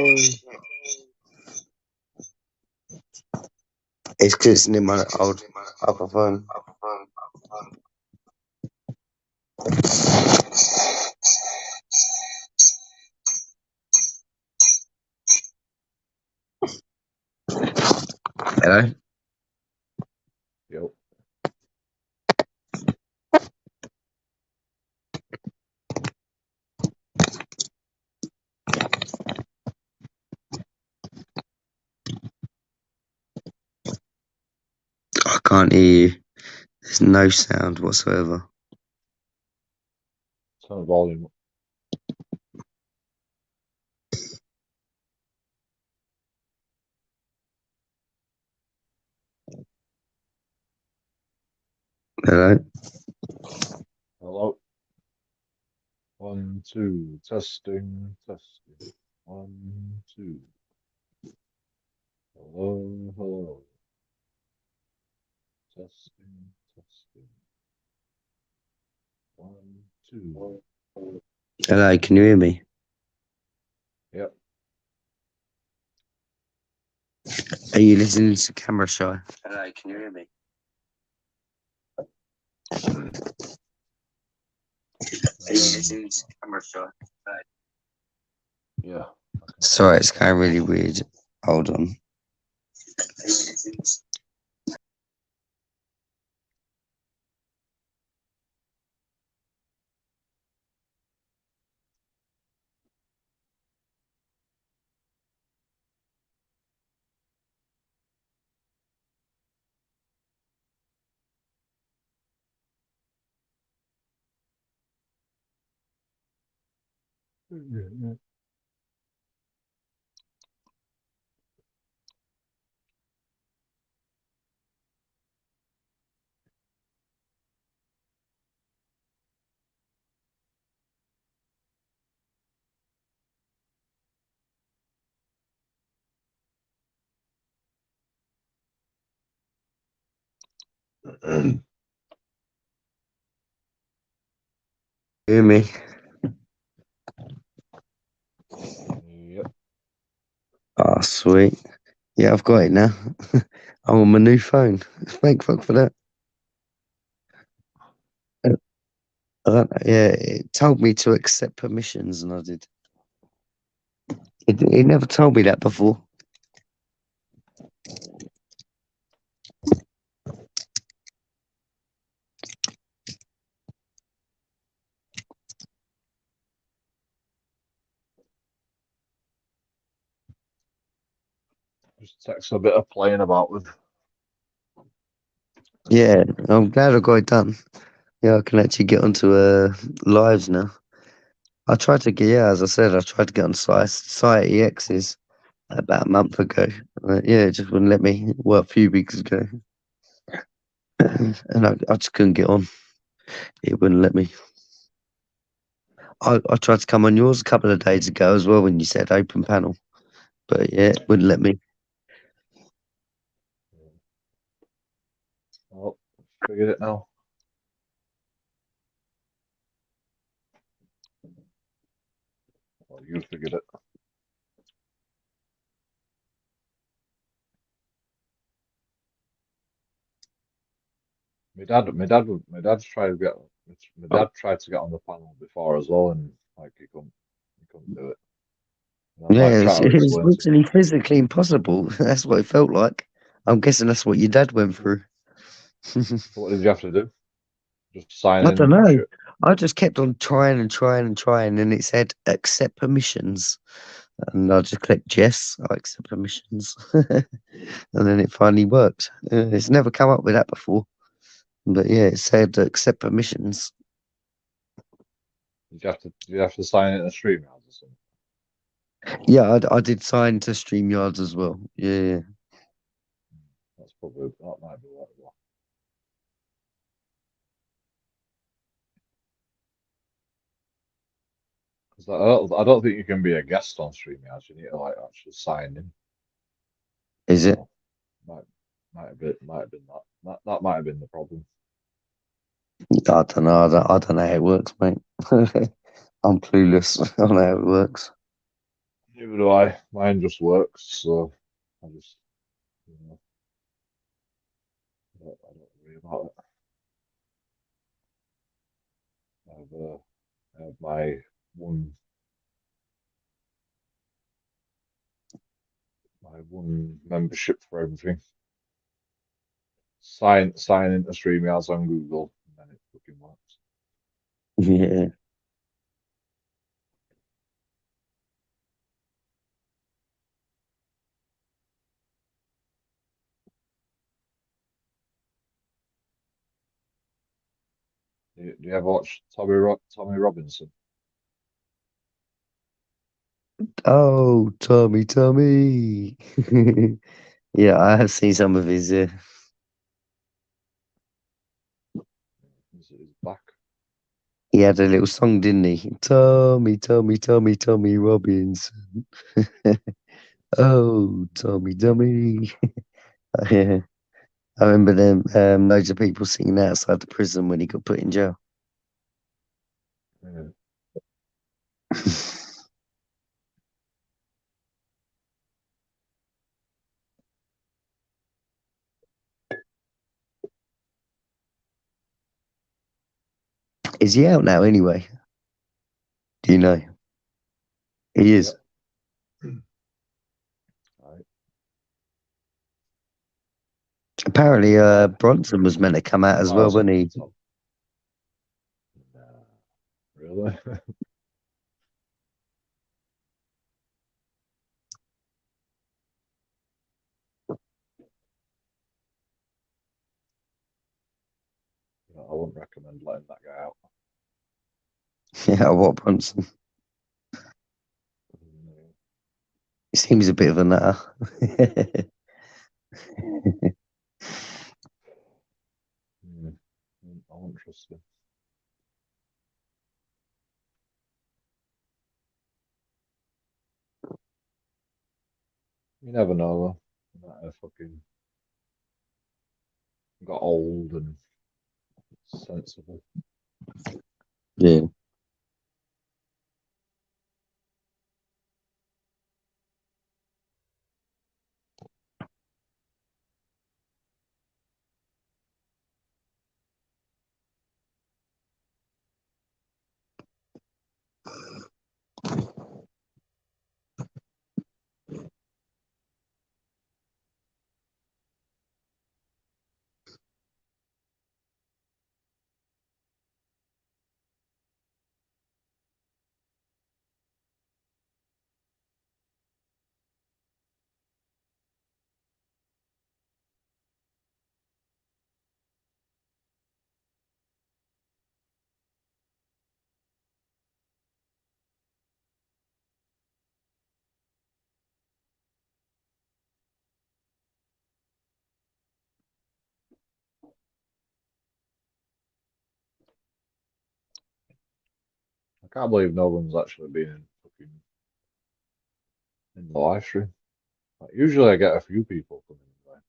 It's because it's in my old other phone. Hello. Yep. I can't hear you. There's no sound whatsoever. Turn the volume up. Hello. Hello. 1, 2, testing, testing. 1, 2. Hello, hello. Testing, testing. 1, 2. Hello. Can you hear me? Yep. Are you listening to Camera Shy? Hello. Can you hear me? Camera shot. Yeah. Sorry, it's going really weird. Hold on. Hear me? Yep. Oh, sweet. Yeah, I've got it now. I'm on my new phone. Thank fuck for that. Yeah, it told me to accept permissions, and I did. It never told me that before. Just takes a bit of playing about with. Yeah, I'm glad I got it done. Yeah, I can actually get onto lives now. I tried to get, yeah, as I said, I tried to get on Site EXs about a month ago. Yeah, it just wouldn't let me. Well, a few weeks ago. And I just couldn't get on. It wouldn't let me. I tried to come on yours a couple of days ago as well when you said open panel. But yeah, it wouldn't let me. Oh, figured it now. Well, you figured it. My dad's tried to get. My dad tried to get on the panel before as well, and like he couldn't do it. And I'm like Yeah, trying to it was explain to him. literally physically impossible. That's what it felt like. I'm guessing that's what your dad went through. So what did you have to do? Just sign I in don't and know. shit. I just kept on trying and trying and trying, and it said accept permissions. And I just clicked yes, I accept permissions. And then it finally worked. It's never come up with that before. But yeah, it said accept permissions. Did you have to sign in a stream or something? Yeah, I did sign to StreamYards as well. Yeah. That might be what it was. Because I don't think you can be a guest on StreamYard. You need to like actually sign in. Is it? So, might have been that might have been the problem. I don't know. I don't know how it works, mate. I'm clueless on how it works. Neither do I. Mine just works, so I just you know I don't worry about it. I have my one membership for everything. Sign into StreamYards on Google, and then it fucking works. Yeah. Do you ever watch Tommy Robinson? Oh, Tommy. Yeah, I have seen some of his. He's back. He had a little song, didn't he? Tommy Robinson. Oh, Tommy. Yeah, I remember them. Loads of people singing outside the prison when he got put in jail. Yeah. Is he out now anyway? Do you know? He is. Right. Apparently, Bronson was meant to come out as well, Miles wasn't he? Anderson. Nah, really? I wouldn't recommend letting that guy out. Yeah, what Bronson? He seems a bit of a nutter. I won't trust him. You never know though. He might have fucking got old and sensible. Yeah. I can't believe no one's actually been in the live stream. Like, usually I get a few people coming in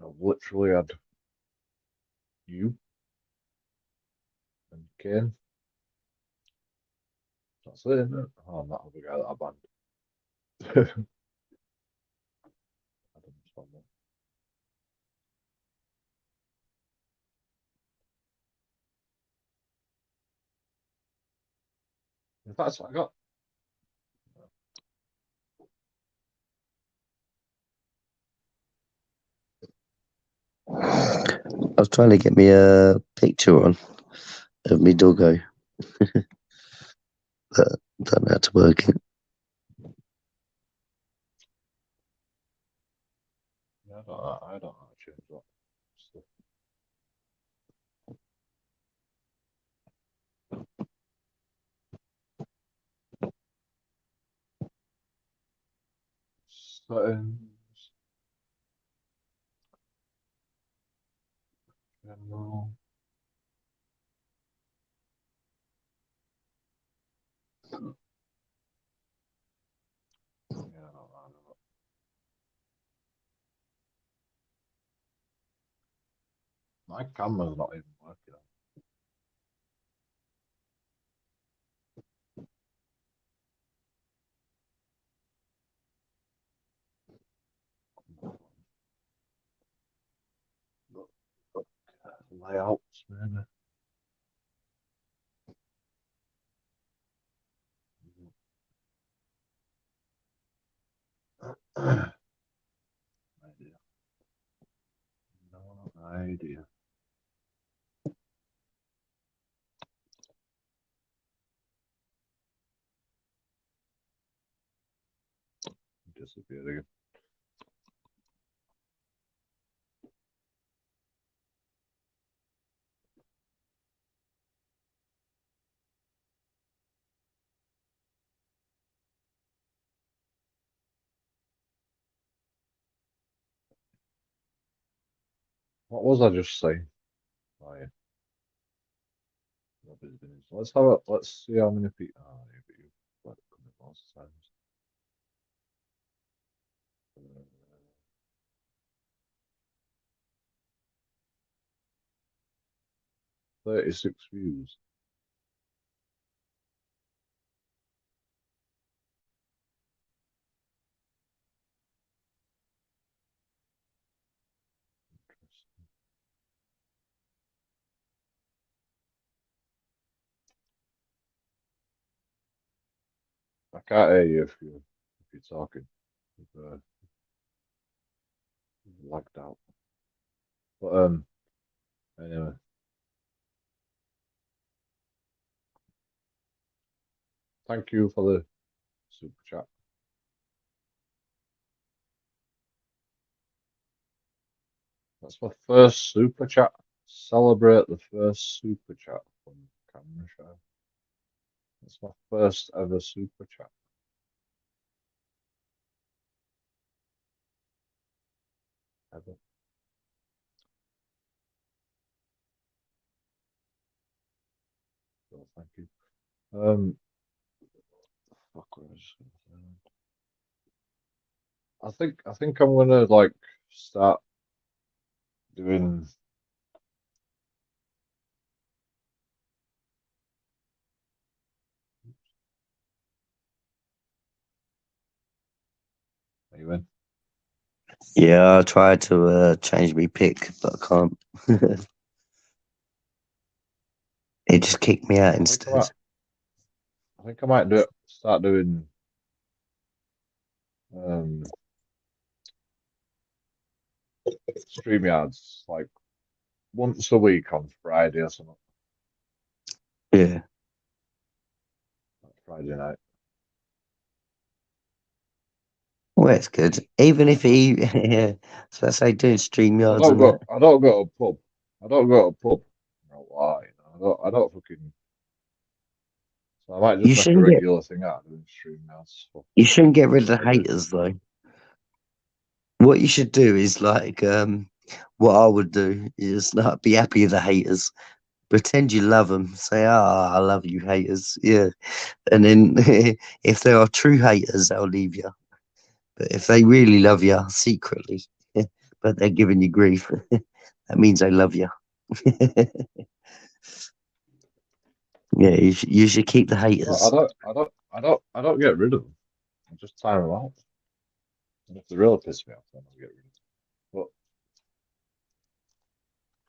there. I've literally had you and Kane. That's it, isn't it? Oh, I'm not the guy that I banned. Adam Sandler. In fact, I got I was trying to get me a picture on of me doggo, but don't know how to work it. I don't know how to change that stuff. Settings, general. Yeah, I don't know. My camera's not even working. Layouts, maybe. Idea. No idea. Disappeared again. What was I just saying? Oh, yeah. Let's have it. Let's see how many people. Oh, yeah, but you've let it come in lots of times. 36 views. I can't hear you if you're talking. You've, lagged out. But anyway. Thank you for the super chat. That's my first super chat. Celebrate the first super chat from Camera Show. That's my first ever super chat. Ever. So thank you. Fuck, what was I saying? I think I'm gonna like start doing. Are you in? Yeah, I tried to change my pick, but I can't. It just kicked me out instead. I think I might do it. Start doing StreamYards like once a week on Friday or something. Yeah. Like Friday night. Well, it's good. Even if he, yeah, so I say doing StreamYards I don't and go. that. I don't go to a pub. I don't go to a pub. I don't know why. You know, I don't fucking. So I might You just make a shouldn't get regular thing out of doing StreamYards. you shouldn't get rid of the Friday. haters though. What you should do is like what I would do is not be happy with the haters. Pretend you love them. Say, I love you, haters." Yeah, and then if there are true haters, they'll leave you. But if they really love you secretly, but they're giving you grief, that means they love you. Yeah, you should keep the No, haters. I don't get rid of them. I just time them out. And if they really piss me off, then I'll get rid of them.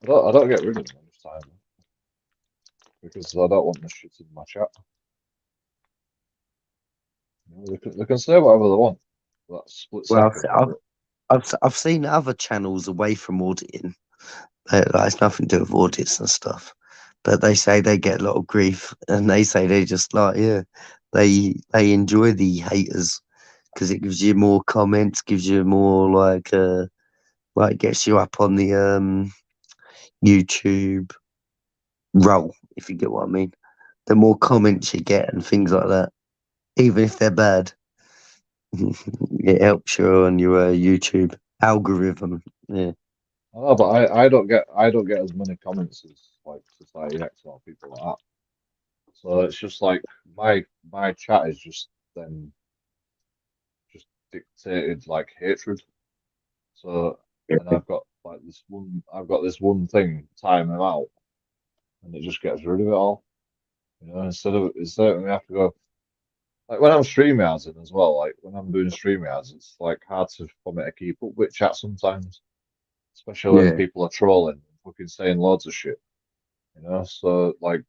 But I don't get rid of them. I just time them because I don't want the shit in my chat. You know, they can say whatever they want. That split Well, second. I've seen other channels away from auditing. Like, it's nothing to do with audits and stuff, but they say they get a lot of grief, and they say they just like they enjoy the haters because it gives you more comments, gives you more like gets you up on the YouTube roll, if you get what I mean. The more comments you get and things like that, even if they're bad, it helps you on your YouTube algorithm. Yeah. Oh, but I don't get as many comments as like Society X or people like that. So it's just like my chat is just then just dictated like hatred. So and I've got this one thing time them out, and it just gets rid of it all. You know, instead of we have to go like when I'm StreamYarding as well. Like when I'm doing StreamYards, it's like hard for me to keep up with chat sometimes, especially when Yeah. people are trolling, fucking saying loads of shit. You know, so like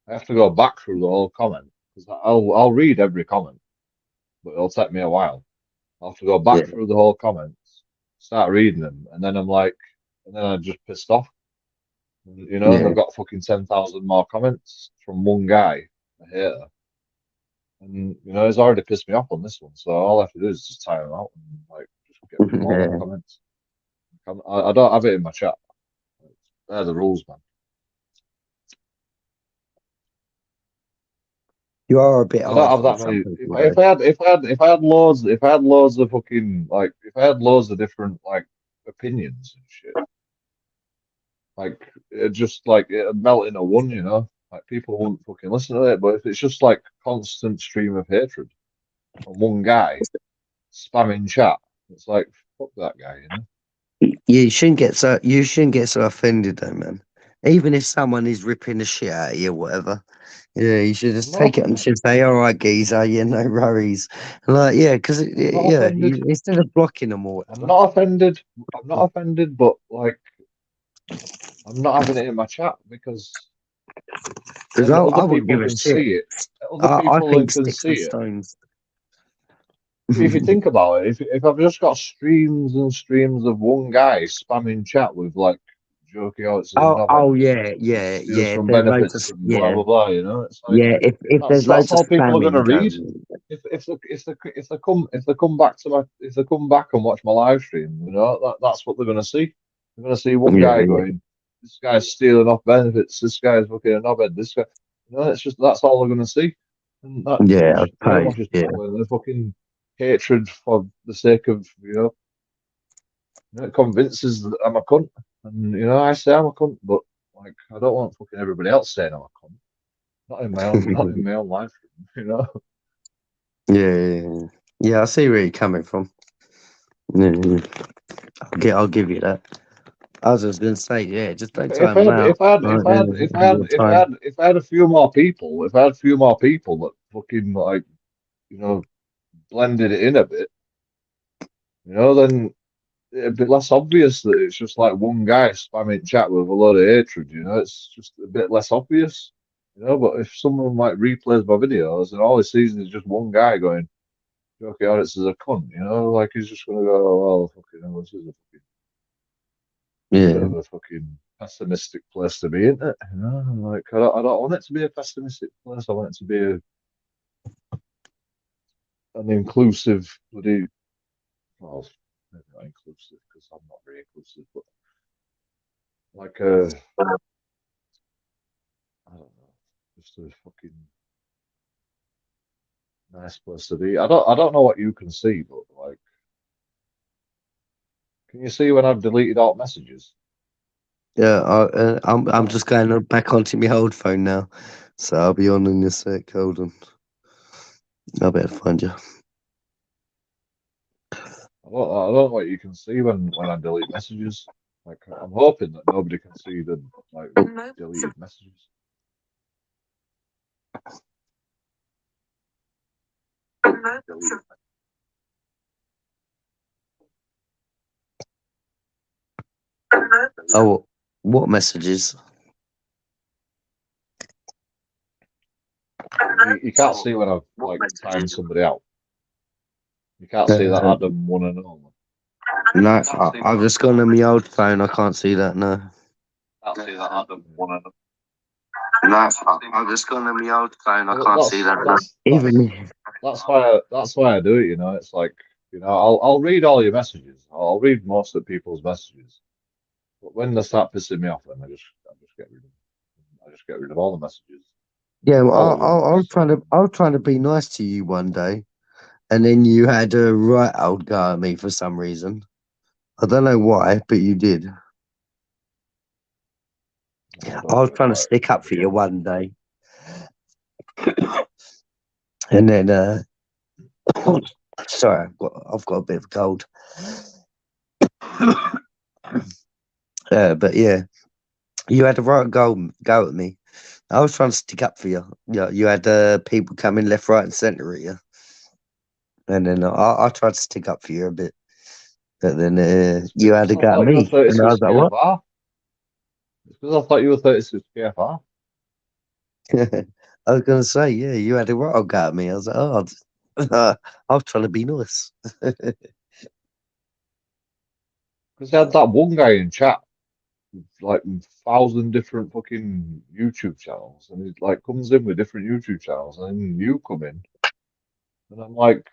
I have to go back through the whole comment because I'll read every comment, but it'll take me a while. I'll have to go back Yeah. through the whole comments, start reading them, and then I'm just pissed off. You know, Yeah. they've got fucking 10,000 more comments from one guy, a hater, and you know he's already pissed me off on this one. So all I have to do is just time him out and like just get rid of all them comments. I don't have it in my chat. They're the rules, man. You are a bit I don't hard have on that some many. people, though. If I had loads of fucking like if I had loads of different like opinions and shit, like it just like it'd melt into one, you know. Like people won't fucking listen to it. But if it's just like constant stream of hatred from one guy spamming chat, it's like fuck that guy, you know. You shouldn't get so offended though, man. Even if someone is ripping the shit out of you or whatever. Yeah, you should I'm just not take it and offended. just say, "All right, geezer, yeah, no worries." Like, yeah, because I'm not yeah, offended. instead of blocking them or I'm whatever. not offended. I'm not offended, but like I'm not having it in my chat because Because And I other wouldn't people give a can shit. see it. Other I people think can sticks and see it. stones. If you think about it, if I've just got streams and streams of one guy spamming chat with like joking out it's a Oh knobhead, yeah. steals If from there's loads benefits of and blah blah blah, you know, it's like if there's that's loads of all people are gonna spamming read. going. If they come back to my if they come back and watch my live stream, you know, that's what they're gonna see. They're gonna see one guy going, this guy's stealing off benefits, this guy's fucking a knobhead, this guy, you know, it's just that's all they're gonna see. And that Yeah, I just suppose. brainwashes people and the fucking hatred for the sake of, it convinces that I'm a cunt. And I say I'm a cunt, but like I don't want fucking everybody else saying I'm a cunt. Not in my own life, you know. Yeah. I see where you're coming from. Yeah. I'll give you that. I was just gonna say, yeah, just don't time them out. If I had a few more people, that fucking like, blended it in a bit, then it'd be less obvious that it's just like one guy spamming chat with a lot of hatred, it's just a bit less obvious, but if someone like replays my videos and all he sees is just one guy going, okay, this is a cunt, like he's just gonna go, oh, well, fucking hell, this is a fucking bit of a fucking pessimistic place to be, isn't it? Like I don't want it to be a pessimistic place. I want it to be an inclusive, bloody, well, maybe not inclusive because I'm not very inclusive, but like I don't know, just a fucking nice place to be. I don't know what you can see, but like, can you see when I've deleted all messages? Yeah, I'm just going back onto my old phone now, so I'll be on in a sec. Hold on, I better find you. I don't know what you can see when I delete messages. Like I'm hoping that nobody can see the like deleted messages. Oh, what messages? You can't see when I've like timed somebody out. You can't see that Adam one and only. No, I've just gone on my old phone. I can't see that. No. Can't see that Adam one and only. No, I've just gone on my old phone. I can't see that. That's why I do it. It's like I'll read all your messages. I'll read most of people's messages. But when they start pissing me off, then I just get rid of them. I just get rid of all the messages. Yeah, well, I was trying to be nice to you one day, and then you had a right old go at me for some reason. I don't know why, but you did. I was trying to stick up for you one day, and then sorry, I've got a bit of a cold. But yeah, you had a right go at me. I was trying to stick up for you. Yeah, you had people coming left, right, and centre at you, and then I tried to stick up for you a bit, but then you had to go at me, and I was like, "What?" It's because I thought you were 36 PFR. I was gonna say, yeah, you had a right old go at me. I was like, oh, I was trying to be nice. Because they had that one guy in chat, with like 1,000 different fucking YouTube channels, and he like comes in with different YouTube channels, and then you come in, and I'm like,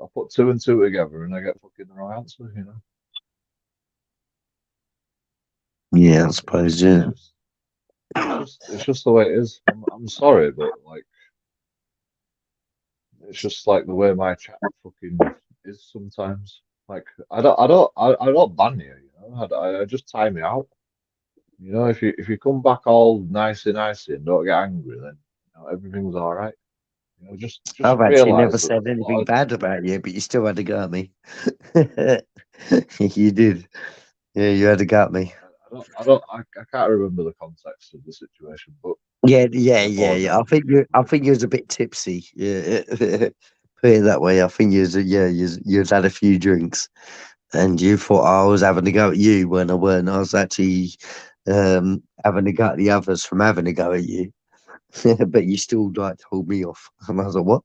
I put 2 and 2 together, and I get fucking the right answer, Yeah, I suppose, yeah. It's just the way it is. I'm sorry, but like, it's just like the way my chat fucking is sometimes. Like, I don't ban you, I just time you out. If you come back all nicey and don't get angry, then everything's all right. Just I've actually never realize said anything bad about you, but you still had to go at me. You did. Yeah, you had to go at me. I can't remember the context of the situation, but yeah. I think you was a bit tipsy. Yeah, put it that way. I think you'd had a few drinks, and you thought I was having to go at you when I weren't. I was actually having a go at the others from having a go at you, but you still like told me off. And I was like, what?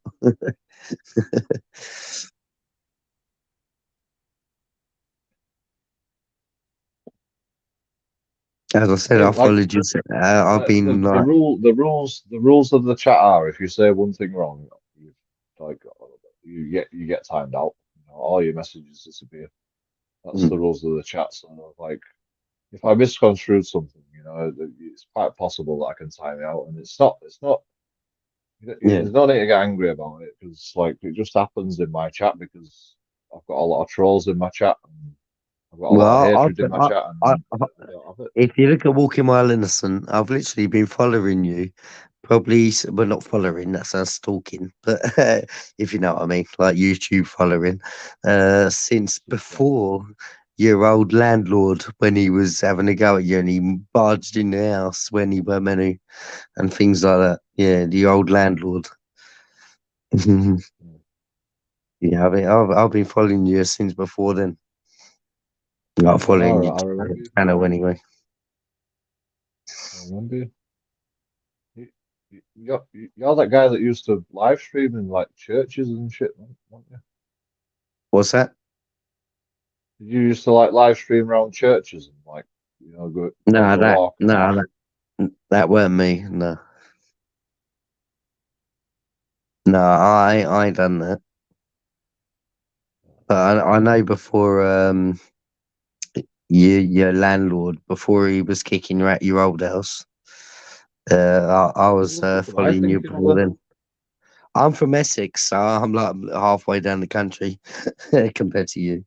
As I said, Yeah, I like followed you. I've been the like, the rules of the chat are if you say one thing wrong, you like you get timed out. You know, all your messages disappear. That's the mm, rules of the chat. So like if I misconstrued something, you know, it's quite possible that I can time it out, and it's not. yeah. There's no need to get angry about it because like it just happens in my chat because I've got a lot of trolls in my chat and I've got a lot of Well, hatred in my chat, and I, I don't have it. if you look at Walking Mile Innocent, I've literally been following you. Probably, well, not following, that sounds stalking, but if you know what I mean, like YouTube following, since before your old landlord when he was having a go at you and he barged in the house when he were meant and things like that. Yeah, the old landlord. Yeah, I've been following you since before then. Not Yeah, following no, you I remember you. channel anyway. I remember you. You're that guy that used to live stream in like churches and shit, weren't you? What's that? You used to like live stream around churches and like, you know, go take No, a walk and that. that weren't me. No, no, I done that. But I know before your landlord before he was kicking you out your old house. I Who was the fuck am I following you thinking of before then? then. I'm from Essex, so I'm like halfway down the country compared to you.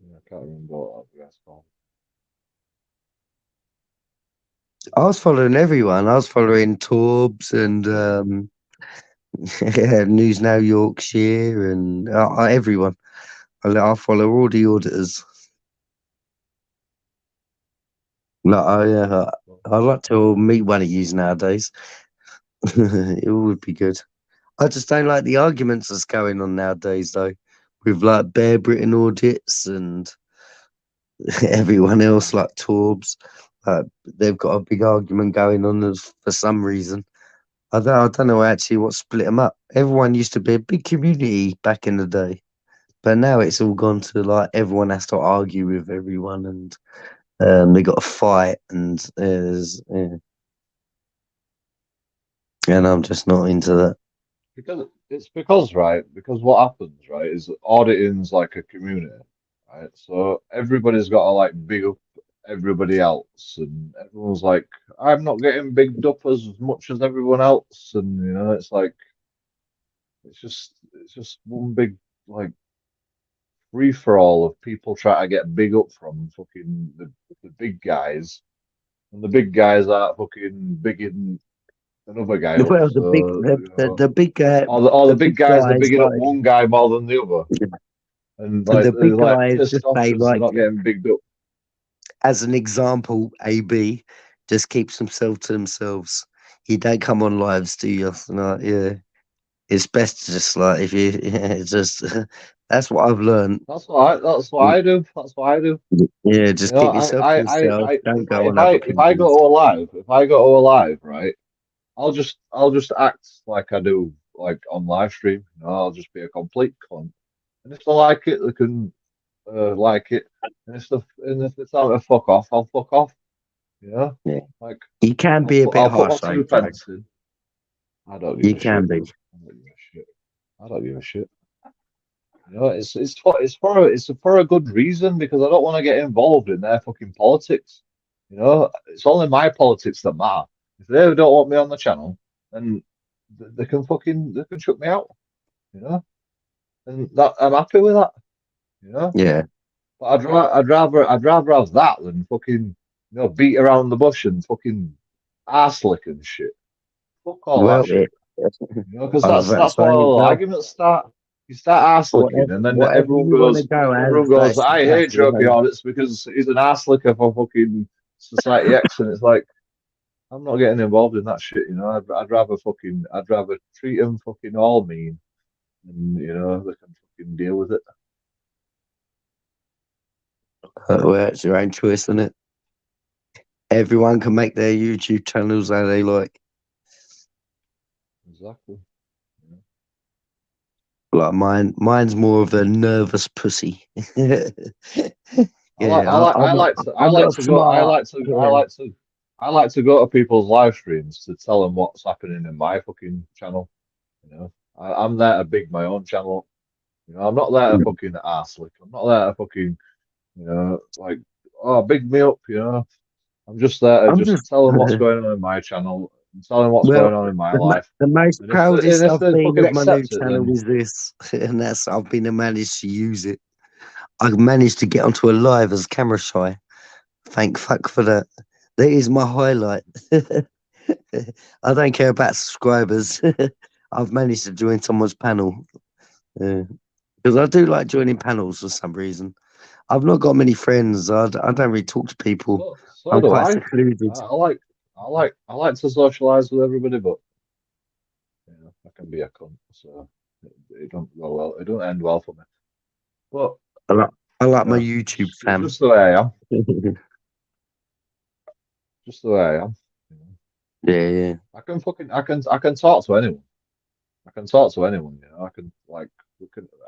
Yeah, I can't remember what that guy's called. I was following everyone. I was following Torbs and News Now Yorkshire and everyone. I follow all the auditors. Like, I'd like to meet one of yous nowadays. It would be good. I just don't like the arguments that's going on nowadays, though, with like Bear Britain audits and everyone else, like Torbs. They've got a big argument going on for some reason. I don't know actually what split them up. Everyone used to be a big community back in the day, but now it's all gone to like everyone has to argue with everyone and they got to fight and I'm just not into that. Because right, because what happens, right, is that auditing's like a community, right? So everybody's got to like big up everybody else, and everyone's like, I'm not getting bigged up as much as everyone else, and you know, it's like it's just one big like free for all of people trying to get big up from fucking the big guys, and the big guys aren't fucking bigging another guy up, Well, so you know. the big All the the big big guys are guys bigging up like one guy more than the other, and like the they're big like guys pissed just off say because they're like not getting bigged up. as an example, AB just keeps himself to themselves. He don't come on lives, do you? Like, yeah, it's best to just like if you yeah, it's just that's what I've learned. That's what I do. That's what I do. Yeah, You just know, keep yourself to yourself. Don't go on other if I go people's. to a live, if I go to a live, right, I'll just act like I do like on live stream. You know, I'll just be a complete cunt. And if they like it, they can like it. And if it's time to fuck off, I'll fuck off. You know, Yeah, like you can be a bit I'll put my harsh, though, two Drag. pence in. I don't give You a can shit, be. dude. I don't give a shit. I don't give a shit. You know, it's for a good reason because I don't want to get involved in their fucking politics. You know, it's only my politics that matter. If they don't want me on the channel, then they can fucking they can shut me out. You know, and that I'm happy with that. You know, Yeah. but I'd rather have that than fucking you know beat around the bush and fucking arse lick and shit. Fuck all that Well, shit. You know, because I was about to that's where say, all the well, arguments start. You start ass licking, and then whatever you want to go as, everyone goes, I hate that's your Jerky home. Audits because he's an ass licker for fucking Society X, and it's like I'm not getting involved in that shit. You know, I'd rather treat them fucking all mean, and you know they can fucking deal with it. Well, it's your own choice, isn't it? Everyone can make their YouTube channels how they like. Exactly. Like mine's more of a nervous pussy. Yeah, I I'm not, like to I'm not smart. Yeah. I like to go to people's live streams to tell them what's happening in my fucking channel. You know, I'm there to big my own channel. You know, I'm not there to fucking ass lick. I'm not there to fucking, you know, like, oh, big me up. You know, I'm just there to I'm just just tell them what's going on in my channel and tell them what's well. going on in my The, life. the most And proudest if I've they been fucking of my new accept it, channel then is this, and that's I've been managed to use it. I've managed to get onto a live as camera shy. Thank fuck for that. That is my highlight. I don't care about subscribers. I've managed to join someone's panel because I do like joining panels for some reason. I've not got many friends. I don't really talk to people. so I'm do quite I. secluded. I like to socialize with everybody, but you know, I can be a cunt, so it don't go well. It don't end well for me. But I like, I you like my know, YouTube it's fam. just the way I am. Just the way I am. You know. Yeah. I can talk to anyone. I can talk to anyone. You know, I can like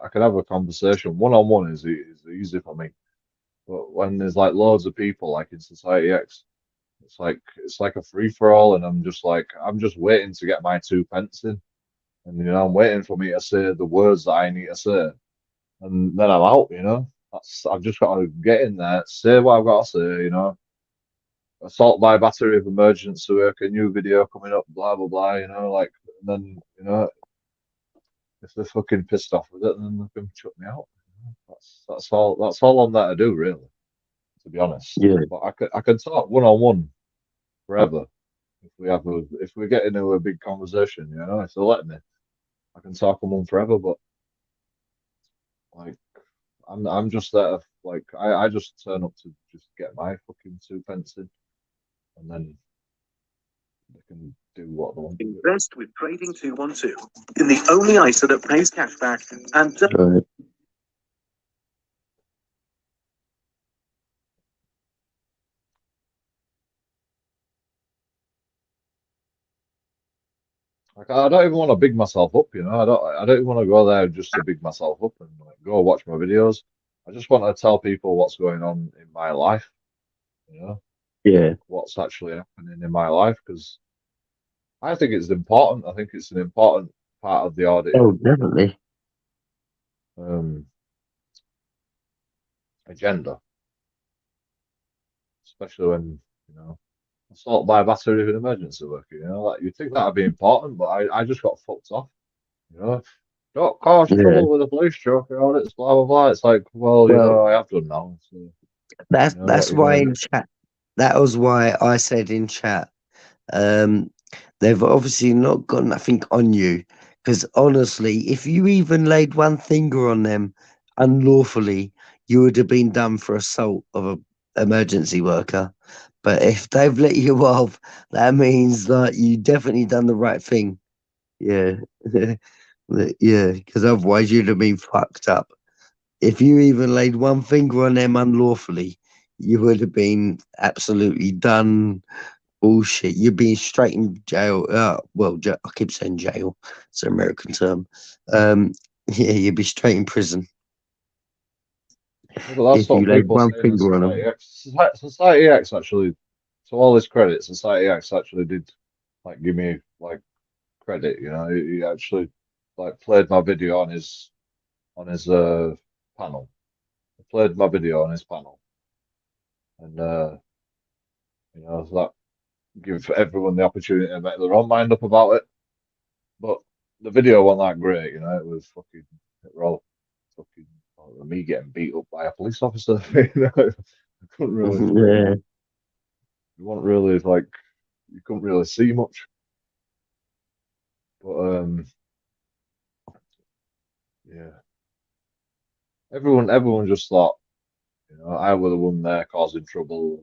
I can have a conversation. One on one is easy for me. But when there's like loads of people, like in Society X, it's like a free for all, and I'm just waiting to get my 2 pence in, and you know I'm waiting for me to say the words that I need to say, and then I'm out. You know, I've just got to get in there, say what I've got to say. You know, assault by battery of emergency work, a new video coming up, blah blah blah. You know, like and then you know if they're fucking pissed off with it, then they can chuck me out. You know? That's all I'm there to do, really, to be honest. Yeah. But I could talk one on one forever if we get into a big conversation, you know, if they let me, I can talk them on forever. But like, I'm just there. Like, I just turn up to just get my fucking 2 pence in, and then they can do what they want to do. Invest with Trading 212 in the only ISA that pays cashback and Right. Like, I don't even want to big myself up, you know. I don't even want to go there just to big myself up and like go watch my videos. I just want to tell people what's going on in my life, you know, Yeah. what's actually happening in my life because I think it's important. I think it's an important part of the Oh, audit definitely. um, agenda, especially when you know assault by battery of an emergency worker. You know, like you'd think that'd be important, but I just got fucked off. You know, don't cause Yeah. trouble with the police truck and all this blah blah blah. It's like, well, you Well, know, I have done now. So, you know, what that's you why gonna in do? chat. That was why I said in chat. Um, they've obviously not got nothing on you because honestly, if you even laid one finger on them unlawfully, you would have been done for assault of a emergency worker. But if they've let you off, that means that you definitely done the right thing. Yeah, yeah, because otherwise you'd have been fucked up. If you even laid one finger on them unlawfully, you would have been absolutely done bullshit. You'd be straight in jail. Well, I keep saying jail. It's an American term. Um, yeah, you'd be straight in prison Yeah, but that's if you what laid people one say in finger on Society them. X. Society X actually, to all his credit, Society X actually did like give me like credit. You know, he actually like played my video on his panel. He played my video on his panel, and you know that give everyone the opportunity to make their own mind up about it. But the video wasn't that great. You know, it was fucking. It were all fucking me getting beat up by a police officer. You know, I couldn't really fucking. Yeah. You weren't really like you couldn't really see much. But yeah, everyone just thought, you know, I were the one there causing trouble.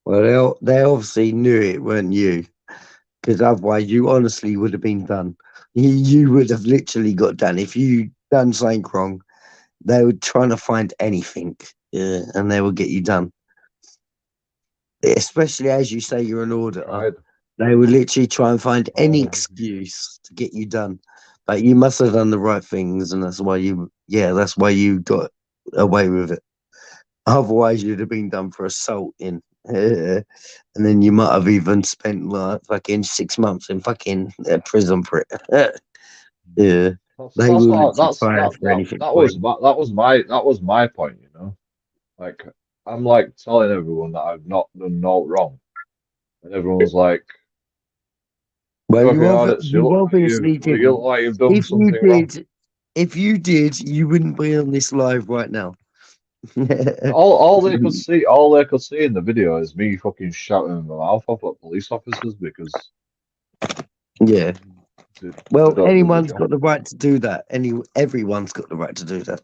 Well, they obviously knew it weren't you, because otherwise you honestly would have been done. You would have literally got done if you done something wrong. They were trying to find anything. Yeah, and they will get you done. Especially as you say, you're an auditor. Tried. They will literally try and find any Oh. excuse to get you done. But you must have done the right things, and that's why that's why you got away with it. Otherwise, you'd have been done for assaulting. And then you might have even spent like fucking 6 months in fucking prison for it. Yeah. They will literally fire for anything. That was my point, you know. Like I'm like telling everyone that I've not done no wrong, and everyone's like, Well, "Okay, audits, you obviously you didn't. look like you've done If you something wrong." if you did, you wouldn't be on this live right now. All they could see in the video is me fucking shouting my mouth off at police officers because Yeah. they Well, don't do the anyone's job. got the right to do that. Everyone's got the right to do that.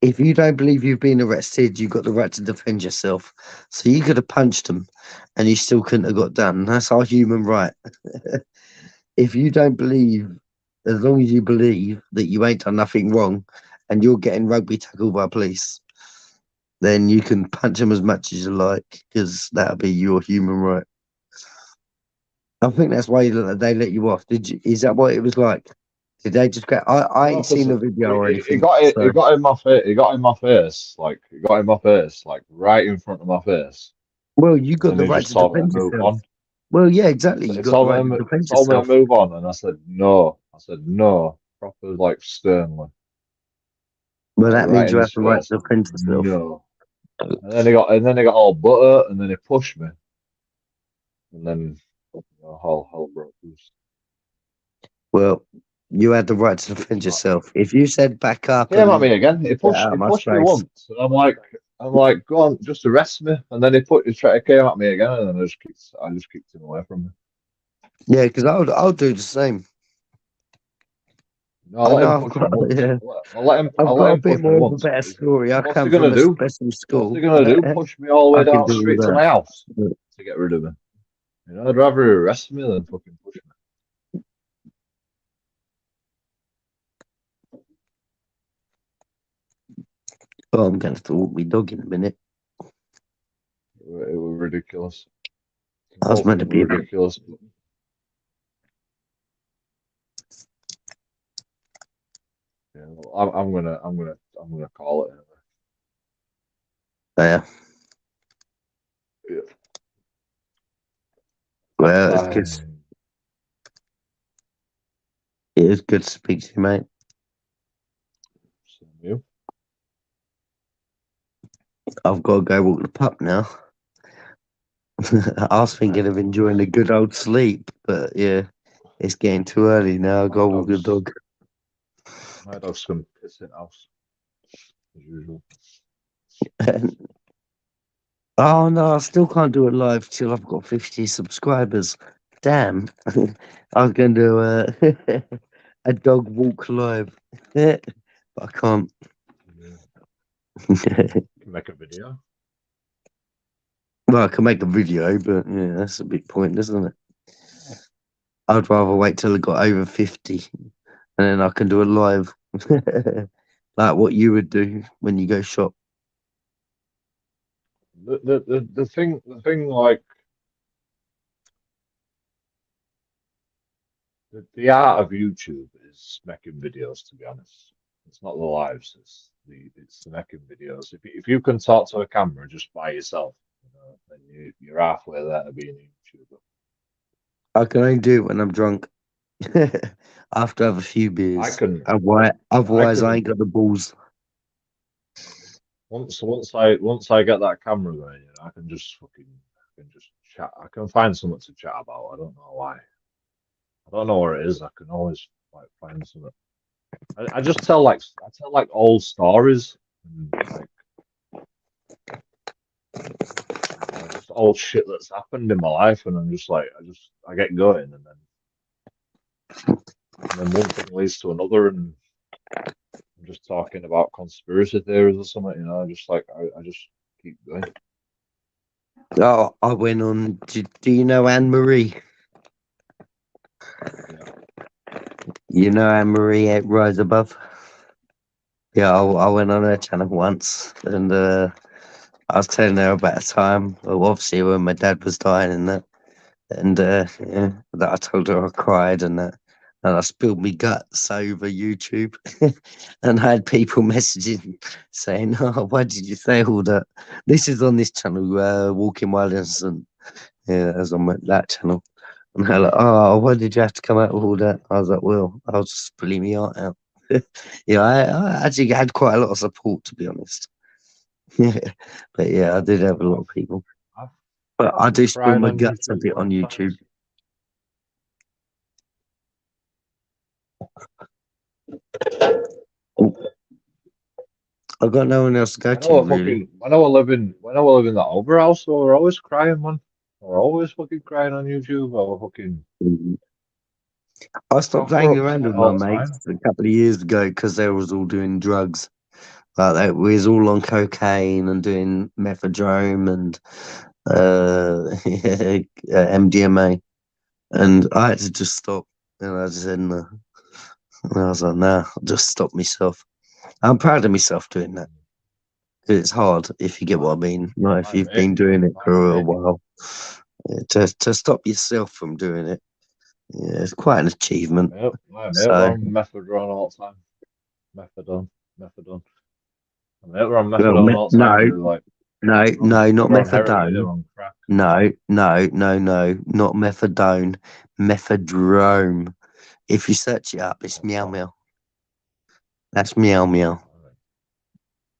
If you don't believe you've been arrested, you've got the right to defend yourself. So you could have punched them, and you still couldn't have got done. That's our human right. If you don't believe, as long as you believe that you ain't done nothing wrong, and you're getting rugby tackled by police, then you can punch them as much as you like, because that'll be your human right. I think that's why they let you off. Is that what it was like? Did they just get? I No, ain't 'cause seen the video or it anything. got it. So. It got in my face. It got in my face. Like it got in my face. Like right in front of my face. Well, you got And the they right just to told me to defend move yourself. on. Well, yeah, exactly. You They got the told right to me. They defend told me to yourself. move on, and I said no. I said no, proper like sternly, Well, like that right means in you have his the right face. to I said defend yourself. no. And then they got all butter, and then they pushed me, and then hell broke loose. Well, you had the right to defend yourself. If you said back up Came at and me again. He get out pushed. of He my pushed me space, once, and I'm like, go on, just arrest me. And then he came at me again, and then I just kicked him away from me. yeah, because I'll do the same. No, I I let him know push me once. yeah, I I've let got a him bit push me more of a once. better story. I What's he come gonna from a do? special What's he school. gonna do? Push me all the way I can down the do all street to that. my house to get rid of me. You know, I'd rather he arrest me than fucking push me. Oh, I'm going to have to walk my dog in a minute. It was ridiculous. The I whole was meant thing to was be. ridiculous. Yeah, well, I'm gonna call it. Yeah. Yeah. Well, it's good. Fine. It is good to speak to you, mate. Same you. I've got to go walk the pup now. I was thinking of enjoying a good old sleep, but yeah, it's getting too early now. I've got to walk the dog. My dog's gonna piss it house as usual. Oh no, I still can't do it live till I've got 50 subscribers. Damn. I was going to do a dog walk live, but I can't. Yeah. Can make a video. Well, I can make a video, but yeah, that's a bit pointless, isn't it? I'd rather wait till I got over 50 and then I can do it live. Like what you would do when you go shop. The thing like the art of YouTube is making videos. To be honest, it's not the lives. It's the making videos. If you can talk to a camera just by yourself, you know, then you're halfway there to being a YouTuber. I can only do it when I'm drunk. I have to have a few I beers. can Otherwise, I ain't got the balls. once I get that camera going, you know, I can just chat. I can find something to chat about. I don't know why. I don't know where it is. I can always like find something. I tell like old stories and just old shit that's happened in my life, and I'm just like I get going, and then one thing leads to another, and I'm just talking about conspiracy theories or something, you know. I just keep going. Oh, I went on. Do you know Anne Marie? Yeah. You know Anne Marie at Rise Above? Yeah, I went on her channel once, and I was telling her about a time, well, obviously when my dad was dying and that, and yeah, that I told her I cried and that, and I spilled my guts over YouTube, and I had people messaging saying, "Oh, why did you say all that?" This is on this channel, Walking Wild Innocent. Yeah, as on that channel. And they're like, "Oh, why did you have to come out with all that?" I was like, "Well, I was just spilling my heart out." Yeah, I actually had quite a lot of support, to be honest. Yeah, but yeah, I did have a lot of people. I've But I do spill crying my on guts a YouTube bit a lot on of YouTube. times. I've got no one else to go I know to, I really. fucking when I was living that over house, we were always crying, man. We were always fucking crying on YouTube. I was fucking Mhm. I stopped proper hanging around upset with my all the time. mates a couple of years ago because they was all doing drugs. Like we was all on cocaine and doing methadone and MDMA, and I had to just stop. And I just said no. And I was like, nah, I'll just stop myself. I'm proud of myself doing that. 'Cause it's hard if you get what I mean. Like if you've been doing it My for a mate, while, yeah, to stop yourself from doing it, yeah, it's quite an achievement. my mate were So, on methadone all the time. Methadone. My mate were on well, methadone all the time. They were like, they not were on heroin, they methadone. were on crack. No, not methadone. Methadrome. If you search it up, it's What's meow that? meow. That's meow meow.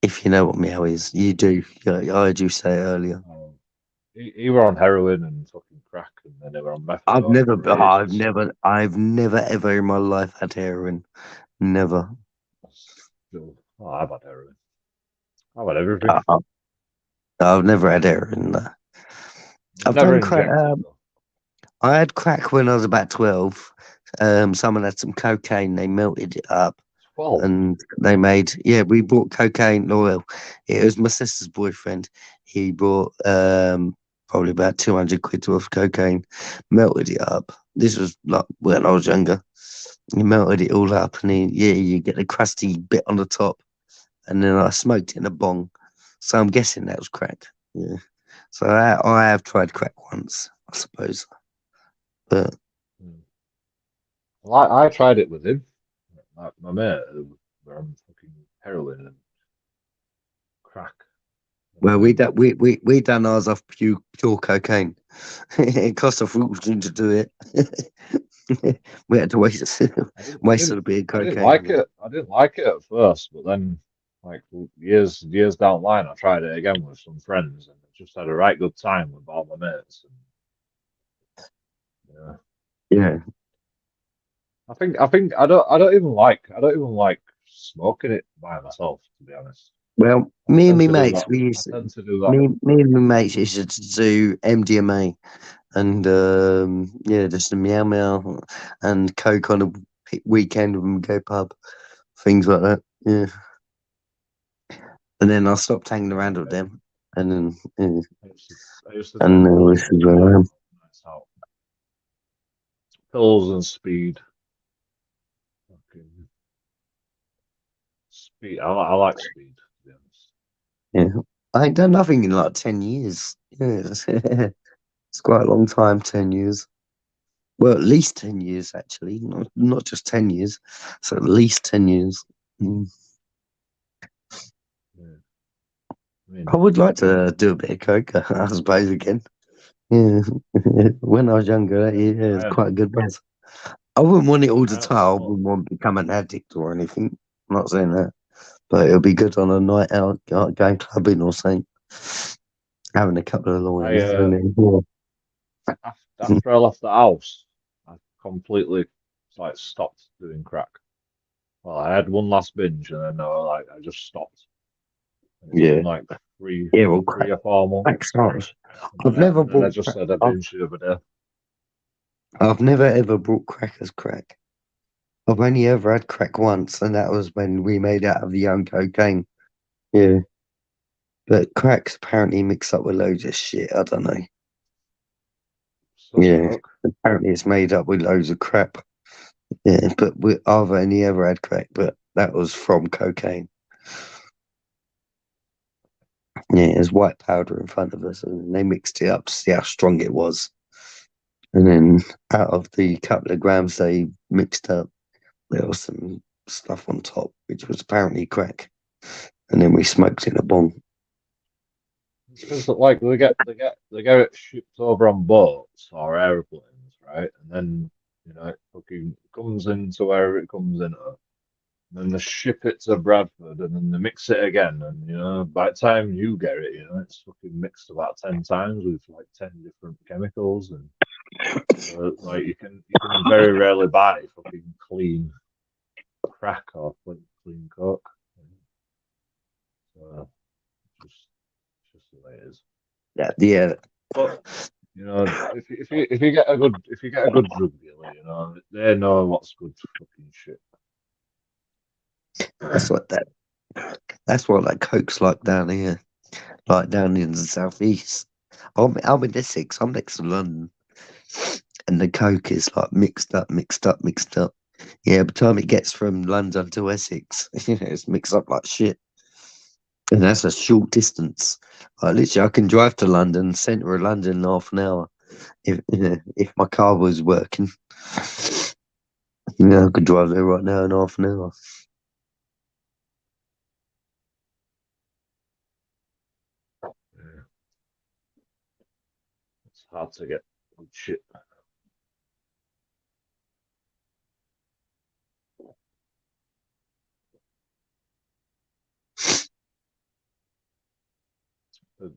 If you know what meow is, you do. Yeah, I heard you say it earlier. He were on heroin and fucking crack, and then they were on methadone for ages. I've never ever in my life had heroin. Never. Oh, I've had heroin. I've had everything. I, I've never had heroin. No. I've Never done crack. injected though. I had crack when I was about 12. Someone had some cocaine. They melted it up 12. and they made. Yeah, we bought cocaine oil. It was my sister's boyfriend. He bought probably about 200 quid worth of cocaine. Melted it up. This was like when I was younger. He melted it all up, and you get the crusty bit on the top, and then I smoked it in a bong. So I'm guessing that was crack. Yeah. So I have tried crack once, I suppose. But Well, I tried it with him. My mate were on fucking heroin and crack. well, And then we done ours off pure cocaine. It cost a fortune to do it. We had to waste waste a bit of I didn't cocaine. like it. I didn't like it at first, but then, like years down the line, I tried it again with some friends, and just had a right good time with all my mates. And, yeah, Yeah. I don't even like smoking it by myself, to be honest. Well, I me and tend me to do mates, that. I tend to do that. me and my mates used to do MDMA and yeah, just a meow meow and coke on a weekend when we go pub, things like that. Yeah. And then I stopped hanging around with them, and then I used to and take this is where I am. nights out. Pills and speed. Fucking speed. I like speed, to be honest. Yeah. I ain't done nothing in like 10 years. Yeah. It's quite a long time, 10 years. Well, at least 10 years, actually. Not just 10 years. So at least 10 years. Mm. Yeah. I mean, I would like to do a bit of coke, I suppose, again. Yeah. When I was younger, yeah, it's I quite a good buzz. I wouldn't want it all the I time. I smoke. wouldn't want to become an addict or anything. I'm not saying that. But it'll be good on a night out, going clubbing or something. Having a couple of I lawyers and then, after I left the house, I completely like stopped doing crack. Well, I had one last binge, and then I just stopped. And it's yeah. been like Yeah, well, 3 or 4 months, crack's nice. and I've never then I bought just crack. said I binged the other day. I've never ever bought crack as crack. I've only ever had crack once, and that was when we made out of the young cocaine. Yeah. But crack's apparently mixed up with loads of shit. I don't know. Still Yeah. smoke. Apparently it's made up with loads of crap. Yeah. But I've only ever had crack, but that was from cocaine. Yeah, there's white powder in front of us, and they mixed it up to see how strong it was. And then out of the couple of grams they mixed up, there was some stuff on top, which was apparently crack. And then we smoked in a bong. It's because like they get it shipped over on boats or airplanes, right? And then it fucking comes into wherever it comes into. Then they ship it to Bradford, and then they mix it again. And by the time you get it, it's fucking mixed about 10 times with like 10 different chemicals, and so like you can very rarely buy fucking clean crack or clean coke. So it's just the way it is. Yeah. But if you get a good drug dealer, they know what's good fucking shit. That's what that coke's like down here, like down in the southeast. I'm in Essex. I'm next to London, and the coke is like mixed up. Yeah, by the time it gets from London to Essex, it's mixed up like shit. And that's a short distance. Like literally, I can drive to London, centre of London, in half an hour. If my car was working, I could drive there right now in half an hour. Yeah. It's hard to get good shit.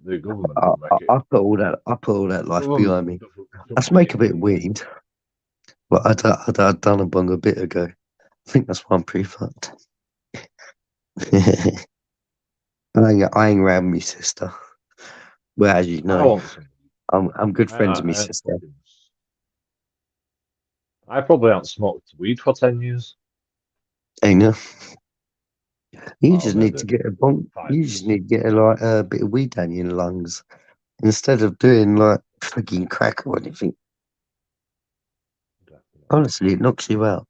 The government I, don't make it. I put all that life behind me. I smoke a bit of weed. But I'd done a bung a bit ago. I think that's why I'm pretty fucked. I ain't around me sister. Well, as you I know, want some. I'm good friends with me I ain't sister. I probably haven't smoked weed for 10 years. Ain't you? You Well, just need maybe to get a bong. 5 You years. just need to get a bit of weed down your lungs instead of doing like freaking crack or anything. Definitely. Honestly, it knocks you out.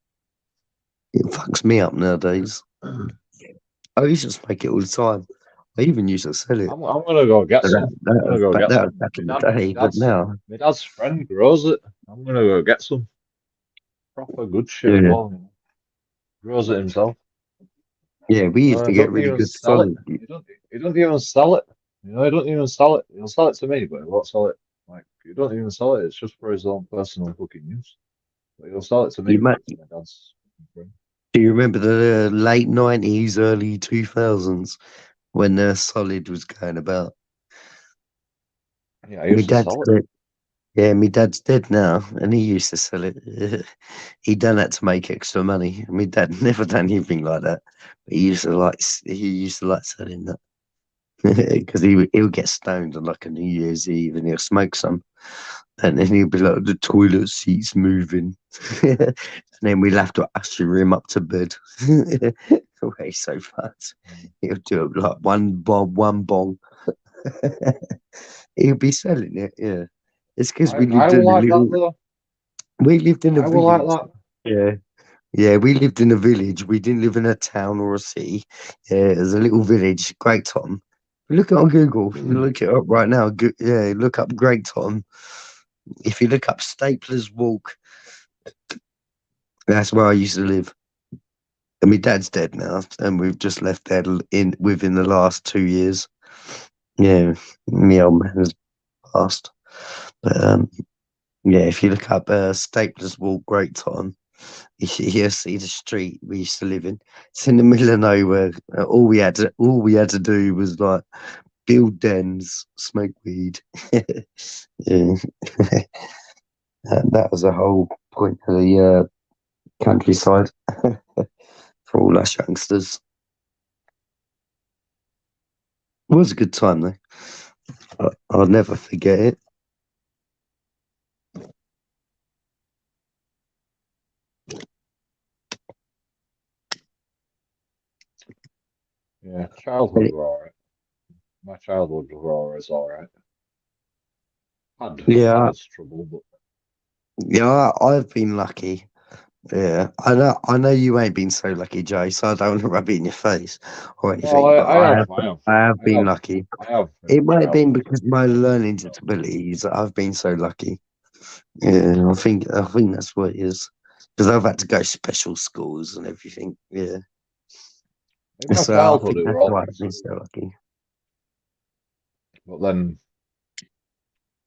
It fucks me up nowadays. I used to smoke it all the time. I even used to sell it. I'm gonna go get But some. I'm gonna go get that was some. back in the day. But now, My dad's friend grows it. I'm gonna go get some proper good shit as yeah, well. Grows it himself. yeah, we used to get Don't really even good sell it. solid. He don't even sell it. He don't even sell it. He'll sell it to me, but he won't sell it. Like he don't even sell it. It's just for his own personal fucking use. But he'll sell it to me. You might, My dad's friend. do you remember the late 90s, early 2000s when solid was going about? Yeah, I My used to dad's sell it. dead. Yeah, my dad's dead now, and he used to sell it. He done that to make extra money. My dad never done anything like that, but he used to like selling that because he'll get stoned on like a New Year's Eve and he'll smoke some, and then he'll be like, the toilet seat's moving, and then we'll have to usher him up to bed. Way so fast. He'll do it like one bong. He'll be selling it, yeah. It's because I will like that though. we lived in a I will like village. that. Yeah. Yeah, we lived in a village. We didn't live in a town or a city. Yeah, it was a little village, Great Tom. Look it on Google. If you look it up right now, yeah, look up Great Tom. If you look up Stapler's Walk, that's where I used to live. And my dad's dead now, and we've just left there within the last 2 years. Yeah, my old man has passed. But yeah, if you look up Stapler's Walk, Great Tom, you'll see the street we used to live in. It's in the middle of nowhere. All we had to do was like build dens, smoke weed. Yeah. And that was the whole point of the countryside for all us youngsters. It was a good time though. I'll never forget it. Yeah, childhood were alright. My childhood was alright. Had Yeah, its trouble, but yeah, I've been lucky. Yeah, I know you ain't been so lucky, Jay, so I don't want to rub it in your face or Well, anything, but I have I been have, lucky. I have, It might I have have. been because of my learning disabilities that I've been so lucky. Yeah, I think that's what it is. Because I've had to go to special schools and everything. Yeah. In my So I childhood, think it were that's all why I've nice, been so lucky. but then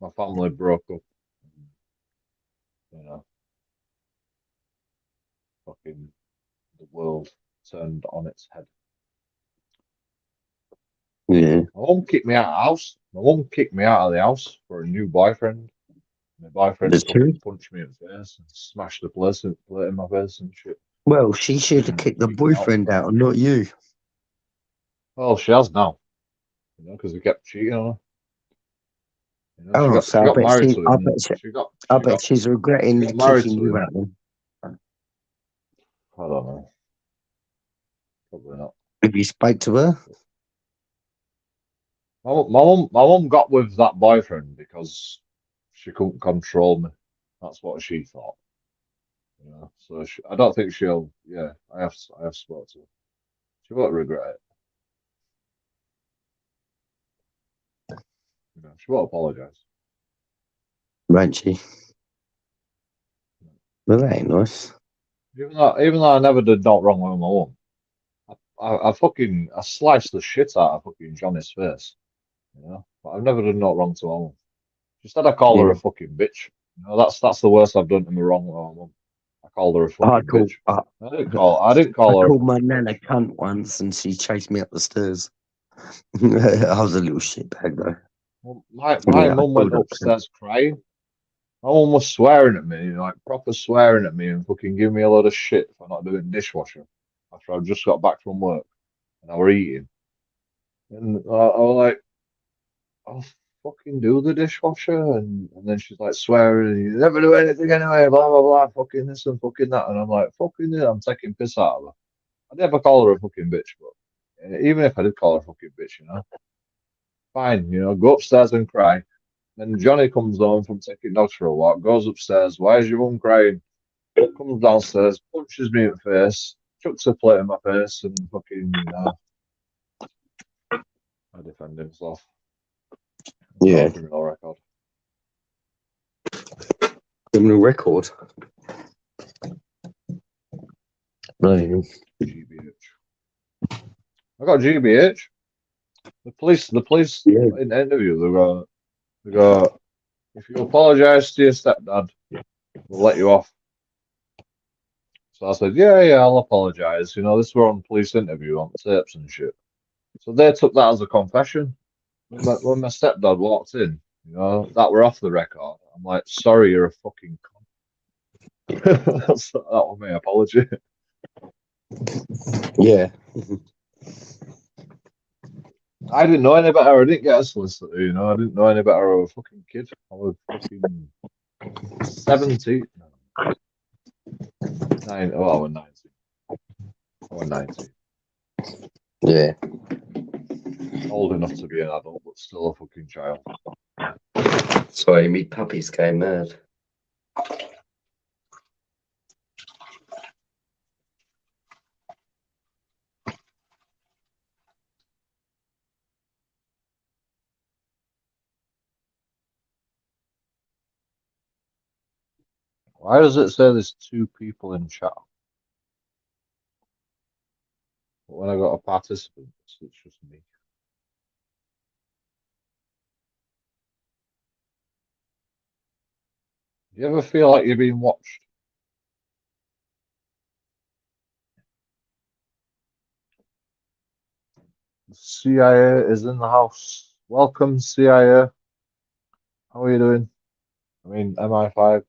my family broke up. You know, fucking the world turned on its head. Yeah. My mum kicked me out of the house. My mum kicked me out of the house for a new boyfriend. My boyfriend That's true. fucking punched me in the face and smashed the plate in my face and shit. Well, she should have kicked the Kicked me out. boyfriend out and not you. Well, she has now, because we kept cheating on her. Oh, She so got married to I him. bet I bet she's She regretting got married kicking to you him. out then. I don't know. Probably not. If you spoke to her. My mum got with that boyfriend because she couldn't control me. That's what she thought. So I don't think she'll. Yeah, I have spoken to her. She won't regret it. She won't apologize. Won't she? Well, that ain't nice. Even though I never did not wrong with my mum, I sliced the shit out of fucking Johnny's face. But I've never done not wrong to my mum. She said I call her Yeah. a fucking bitch. That's the worst I've done to me wrong with my mum. I called her a I fucking called bitch. I, I didn't I call her a called my fucking nana bitch. cunt once and she chased me up the stairs. I was a little shitbag though. Well, my Yeah, I mum went called her cunt. upstairs crying. My mum was swearing at me, like proper swearing at me and fucking giving me a load of shit for not doing dishwasher after I just got back from work and I were eating. And I was like, I'll fucking do the dishwasher. And then she's like swearing, you never do anything anyway, blah, blah, blah, fucking this and fucking that. And I'm like, fucking it, I'm taking piss out of her. I never call her a fucking bitch, but even if I did call her a fucking bitch, fine, go upstairs and cry. Then Johnny comes home from taking dogs for a walk, goes upstairs. Why is your mum crying? Comes downstairs, punches me in the face, chucks a plate in my face, and fucking, I defend himself. Yeah. Criminal record. Criminal record. No. GBH. I got GBH. The police Yeah. in the interview, they go, if you apologise to your stepdad, we'll let you off. So I said, yeah, I'll apologise. This were on police interview on tapes and shit. So they took that as a confession. When my stepdad walked in, that were off the record. I'm like, sorry, you're a fucking cunt. That was my apology. Yeah. I didn't know any better. I didn't get a solicitor, I didn't know any better. I was a fucking kid. I was fucking 17. No, 9. Oh, I was 19. I was 19. Yeah. Old enough to be an adult, but still a fucking child. Sorry, me puppies came mad. Why does it say there's 2 people in chat? But when I got a participant, it's just me. Do you ever feel like you're being watched? The CIA is in the house. Welcome, CIA. How are you doing? I mean, MI5.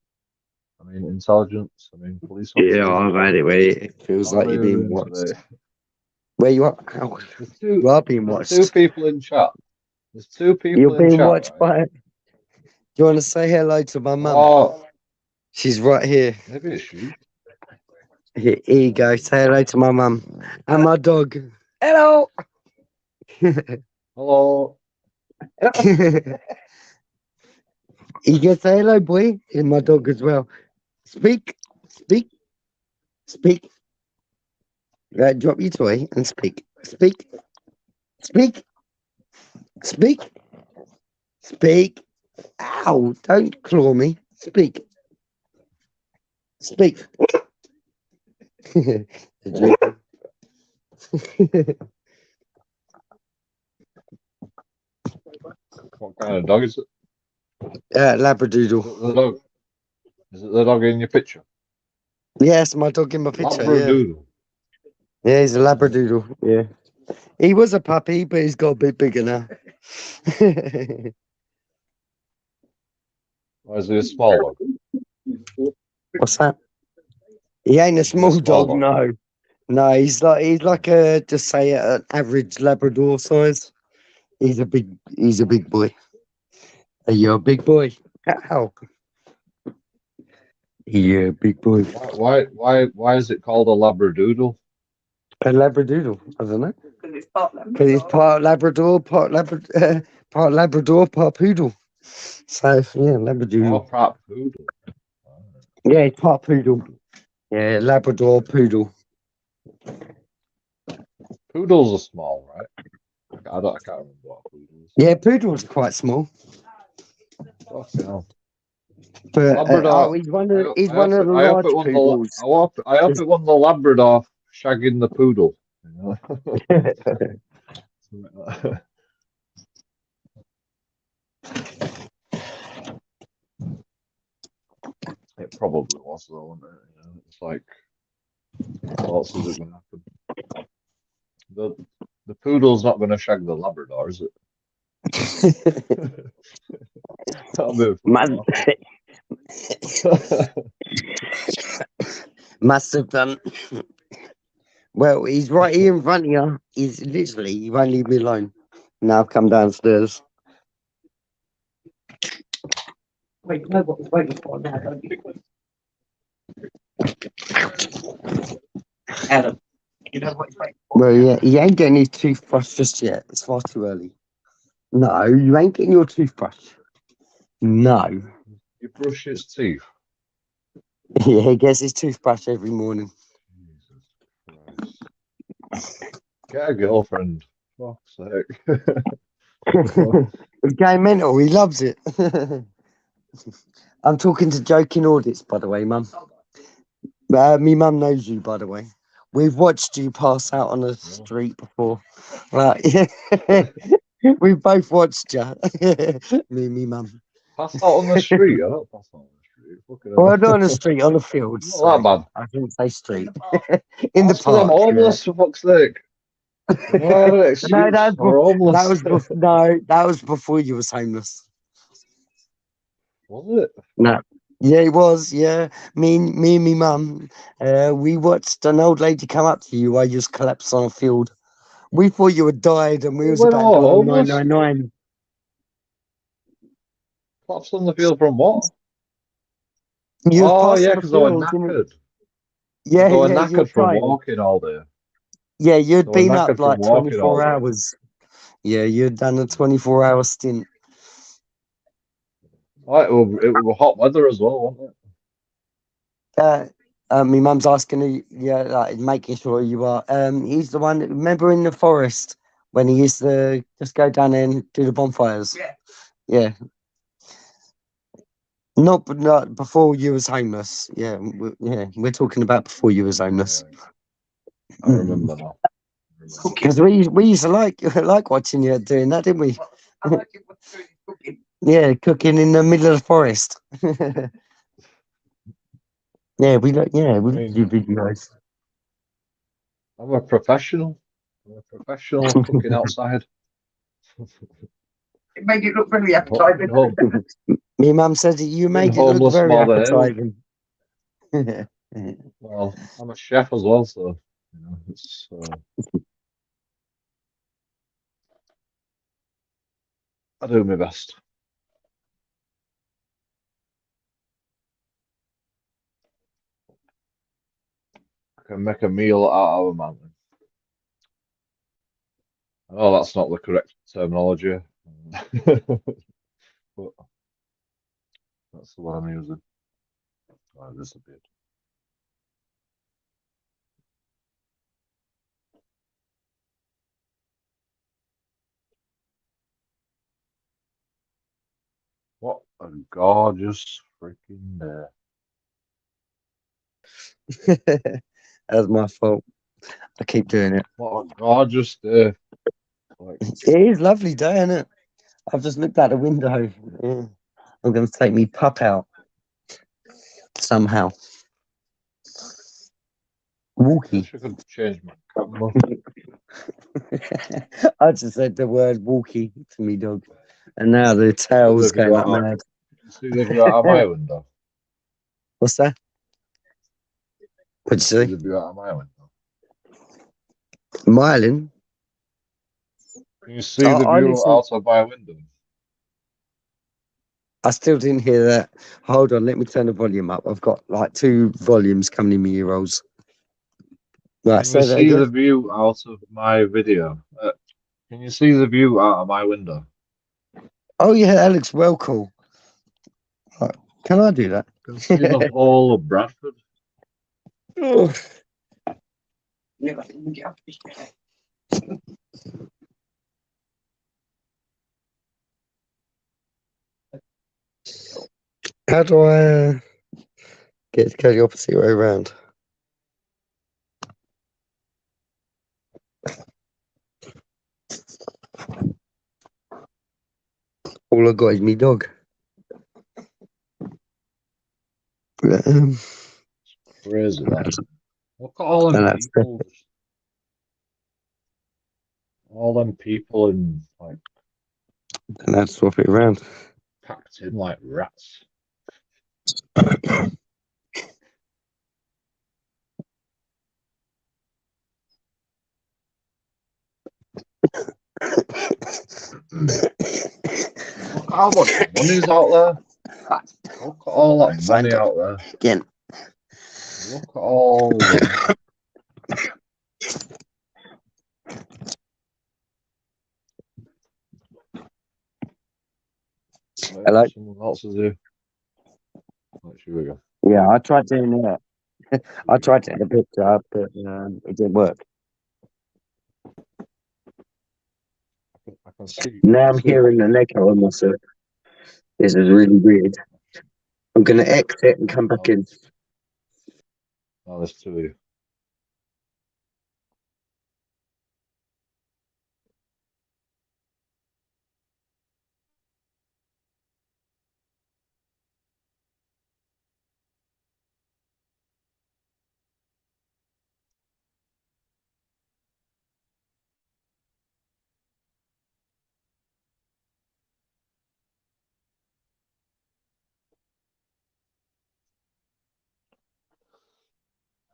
I mean, intelligence. I mean, police officers. Yeah, I've had it where it feels How like are you're you being doing watched. today? Where you are? How? You are being There's watched. 2 people in chat. There's 2 people You're in being chat, watched right? by. Do you want to say hello to my mum? Oh, She's right here. maybe it's she. Here you go. Say hello to my mum and my dog. Hello. Hello. You can say hello, boy, and my dog as well. Speak. Speak. Drop your toy and speak. Speak. Speak. Speak. Speak. Ow! Don't claw me. Speak. Speak. What kind of dog is it? Labradoodle. The dog. Is it the dog in your picture? Yes, my dog in my picture. Yeah. Labradoodle. Yeah, he's a Labradoodle. Yeah. He was a puppy, but he's got a bit bigger now. Or is he a small dog? What's that? He ain't a small small dog, dog. no. No, he's like a just say an average Labrador size. He's a big boy. Are you a big boy? Ow. Yeah, big boy. Why is it called a Labradoodle? A Labradoodle. I don't know. Because it's part Because it's part Labrador, part poodle. So yeah, Oh, Labradoodle. Prat Poodle. Yeah, it's part poodle. Yeah, Labrador poodle. Poodles are small, right? I can't remember what a poodle is. Yeah, poodles are quite small. Fucking hell. But Labrador. he's one of the large poodles. I hope it won the Labrador shagging the poodle. You know? Something like that. It probably was though, wasn't it? You know, it's like, what else is it going to happen? The poodle's not going to shag the Labrador, is it? That'll be a Man, fun must have done. Well, he's right here in front of you. He's literally, he won't leave me alone. Now I've come downstairs. Wait, you know what was waiting for now, don't you? Adam, you know what he's waiting for? Well, yeah, he ain't getting his toothbrush just yet. It's far too early. No, you ain't getting your toothbrush. No. You brush his teeth. Yeah, he gets his toothbrush every morning. Jesus Christ. Get a girlfriend. Fuck's sake. He's going mental. He loves it. I'm talking to joking audits, by the way, Mum. Me mum knows you, by the way. We've watched you pass out on the street before. Right? We've both watched you. Me and me mum. Pass out on the street. I don't pass out on the street. Fucking hell. Well, not on the street, on the field. Not Sorry. that bad. I didn't say street. In the That's 'cause I'm park. homeless, for fuck's sake. You know, I had an excuse No, for homeless. that was before you was homeless. Was it? No. Yeah, it was. Yeah, me and me mum. We watched an old lady come up to you while you was collapsed on a field. We thought you had died, and we You was went about all to homeless? 999. Collapsed on the field from what? You was Oh, passing yeah, the because I was field, didn't- knackered. Yeah, I was yeah, you're knackered from dying. walking all day. Yeah, you'd I was been knackered up from like walking all 24 day. hours. Yeah, you'd done a 24-hour stint. Right, it was hot weather as well, wasn't it? My mum's asking you, yeah, like, making sure you are. He's the one. Remember in the forest when he used to just go down there and do the bonfires? Yeah. Yeah. Not before you was homeless. Yeah, we're talking about before you was homeless. Yeah, I remember now. Because we used to like watching you doing that, didn't we? I like it when you're cooking. Yeah, cooking in the middle of the forest. Yeah, we look do videos. I'm a professional. I'm a professional cooking outside. It made it look very appetizing. My mum said that you made it look homeless very more than appetizing. Well, I'm a chef as well, so you know, it's I do my best. I can make a meal out of a mountain. I know that's not the correct terminology, but that's the one I'm using. Oh, it disappeared. a gorgeous freaking day. That's my fault. I keep doing it. What a gorgeous day. Like, It is lovely day, isn't it? I've just looked out the window. Yeah. I'm going to take me pup out somehow. I Walkie. wish I could change my camera. I just said the word walkie to me dog, and now the tail's The view going up out- mad. You see the view out of my window? What's that? What'd See you the say? view out of my window? Myelin? Can you see I, the I view listen. out of my window? I still didn't hear that. Hold on, let me turn the volume up. I've got like 2 volumes coming in my ear rolls. Right, Can you say that see the again. view out of my video? Can you see the view out of my window? Oh yeah, that looks well cool. Right, can I do that? You can see the whole of Bradford. Oh. How do I get to go the opposite way around? All I got is me dog. Um, Crazy that. Look at all them and that's people. All them people in like and I'd swap it around. packed in like rats. Look at how much money's out there. Look at all that money out there. Again. Look at all the Hello? Someone else is here. Right, here we go. Yeah, I tried doing that. I tried to get a picture up, but it didn't work. I can see. Now I'm hearing an echo on myself. This is really weird. I'm going to exit and come back in. Oh, there's 2 of you.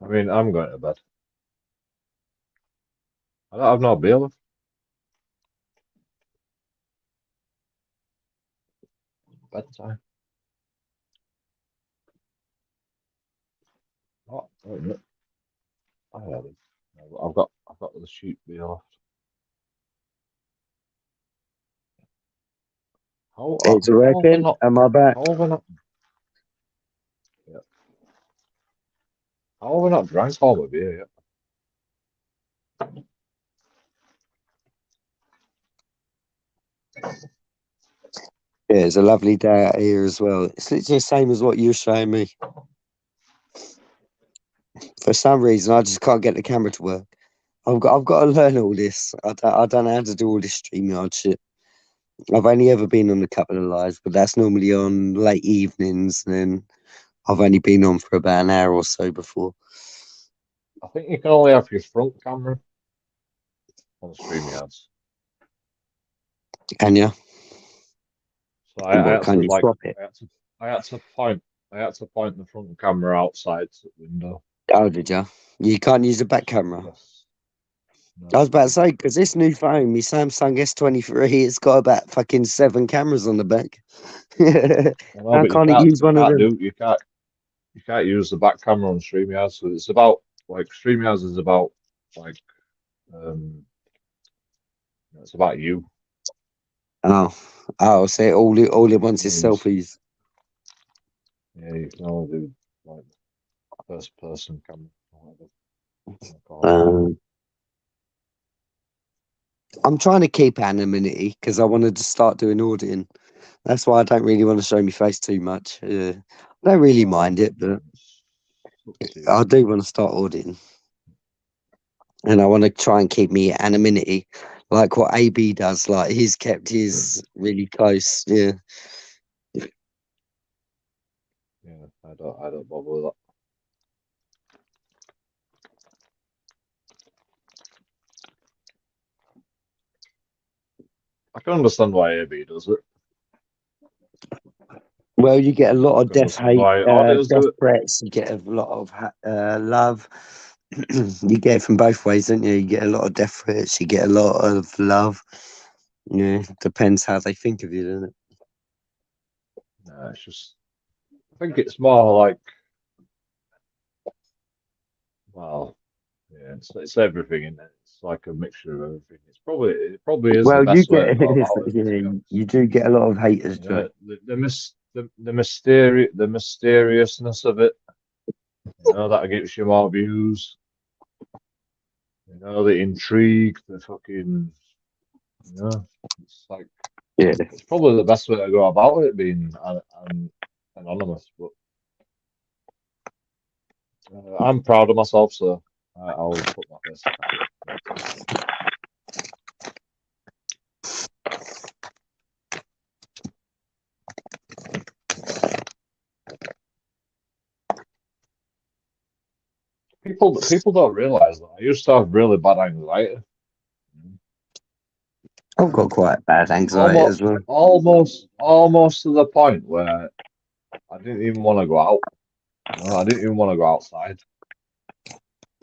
I mean, I'm going to bed. I don't have no bailiff. Bedtime. Oh, wait a minute. I have it. I've got the sheep bailiff. It's How have I working. not? Am I back? How have I not? Yeah. How have I not drank all my beer yet? Yeah, it's a lovely day out here as well. It's literally the same as what you were showing me. For some reason, I just can't get the camera to work. I've got to learn all this. I don't know how to do all this StreamYard shit. I've only ever been on a couple of lives, but that's normally on late evenings, and then I've only been on for about an hour or so before. I think you can only have your front camera on the StreamYards. Can you? So I What, had to can't you like swap it? I had to point the front camera outside the window. Oh, did you? You can't use the back camera. Yes. I was No. about to say, because this new phone, my Samsung S23, it's got about fucking 7 cameras on the back. No, How but can't it use one of them? you can't use the back camera on StreamYards. So it's about like StreamYards is about like it's about you. Oh, so all it wants is Yeah, selfies. Yeah, you can only do like first person camera or whatever. I'm trying to keep anonymity because I wanted to start doing auditing. That's why I don't really want to show my face too much. I don't really mind it, but I do want to start auditing. And I want to try and keep me anonymity, like what AB does. Like he's kept his really close. Yeah. Yeah, I don't bother with that. I can understand why AB does it. Well, you get a lot of I can death understand hate, why audios do death it. threats. You get a lot of love. You get it from both ways, don't you? You get a lot of death threats. You get a lot of love. Yeah, depends how they think of you, doesn't it? Nah, it's just, I think it's more like, well, yeah, it's everything in it. It's like a mixture of everything. It probably is the Well, you best way to get go about it, to be yeah, honest. you do get a lot of haters, You Joe. know, the mysteriousness of it. You know, that gets you more views. You know, the intrigue, the fucking, you know, it's like, Yeah. it's probably the best way to go about it, being anonymous. But I'm proud of myself, so I'll put my face on it. People don't realize that I used to have really bad anxiety. I've got quite bad anxiety as well. Almost to the point where I didn't even want to go out. You know, I didn't even want to go outside.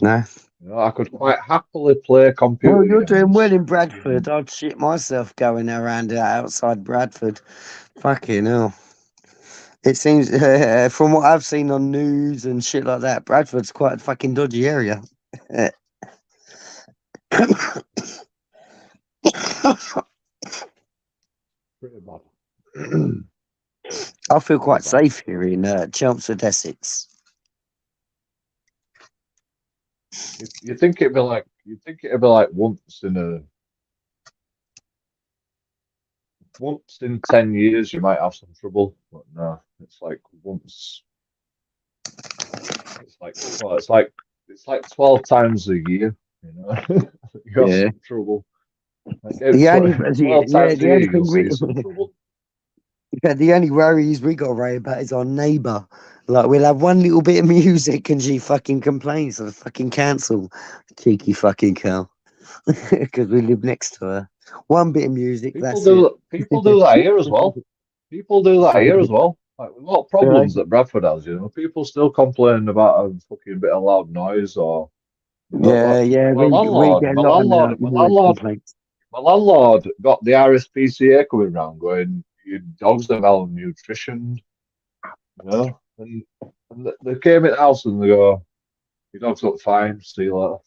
No. You know, I could quite happily play computer Well, you're doing games. well in Bradford. I'd shit myself going around outside Bradford. Fucking hell. It seems, from what I've seen on news and shit like that, Bradford's quite a fucking dodgy area. Pretty bad. I feel quite Pretty bad. safe here in Chelmsford, Essex. You think it'd be like once in 10 years you might have some trouble, but no, it's like once. It's like 12 times a year. You know, you have Yeah. some trouble. Like The only, 12 yeah, times a the year, only you'll thing see some trouble. yeah, the only worries we got to worry about is our neighbour. Like, we'll have one little bit of music and she fucking complains to the fucking council. Cheeky fucking cow. Because we live next to her. One bit of music, that's it. People do that here as well. People do that here as well. Like with what problems that Bradford has, you know, people still complain about a fucking bit of loud noise or, you know, Yeah, we get a lot of noise complaints. my landlord got the RSPCA coming round going, your dogs are malnutritioned, you know, and they came in the house and they go, your dogs look fine, see you later.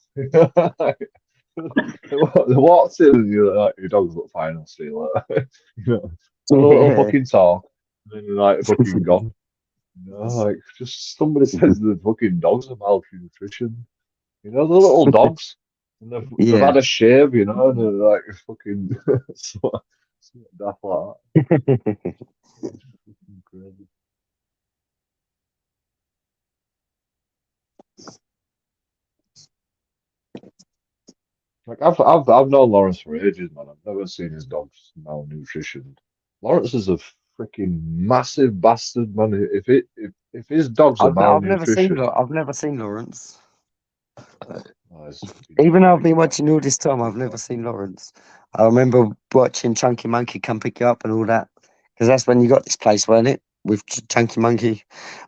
They walked in and you're like, your dogs look fine, I'll see you later. You know, had a little fucking talk, and then they're like fucking gone. You know, like just somebody says the fucking dogs are malnutritioned. You know, the little dogs. And they've Yeah. had a shave, you know, and they're like fucking something daft like that. It's fucking crazy. Like I've known Lawrence for ages, man. I've never seen his dogs malnutritioned. Lawrence is a freaking massive bastard, man. If his dogs are I've never seen malnutrition, I've never seen Lawrence. oh, it's fucking Even though I've freaking been bad. watching all this time, I've never seen Lawrence. I remember watching Chunky Monkey come pick you up and all that. Because that's when you got this place, weren't it? With Chunky Monkey.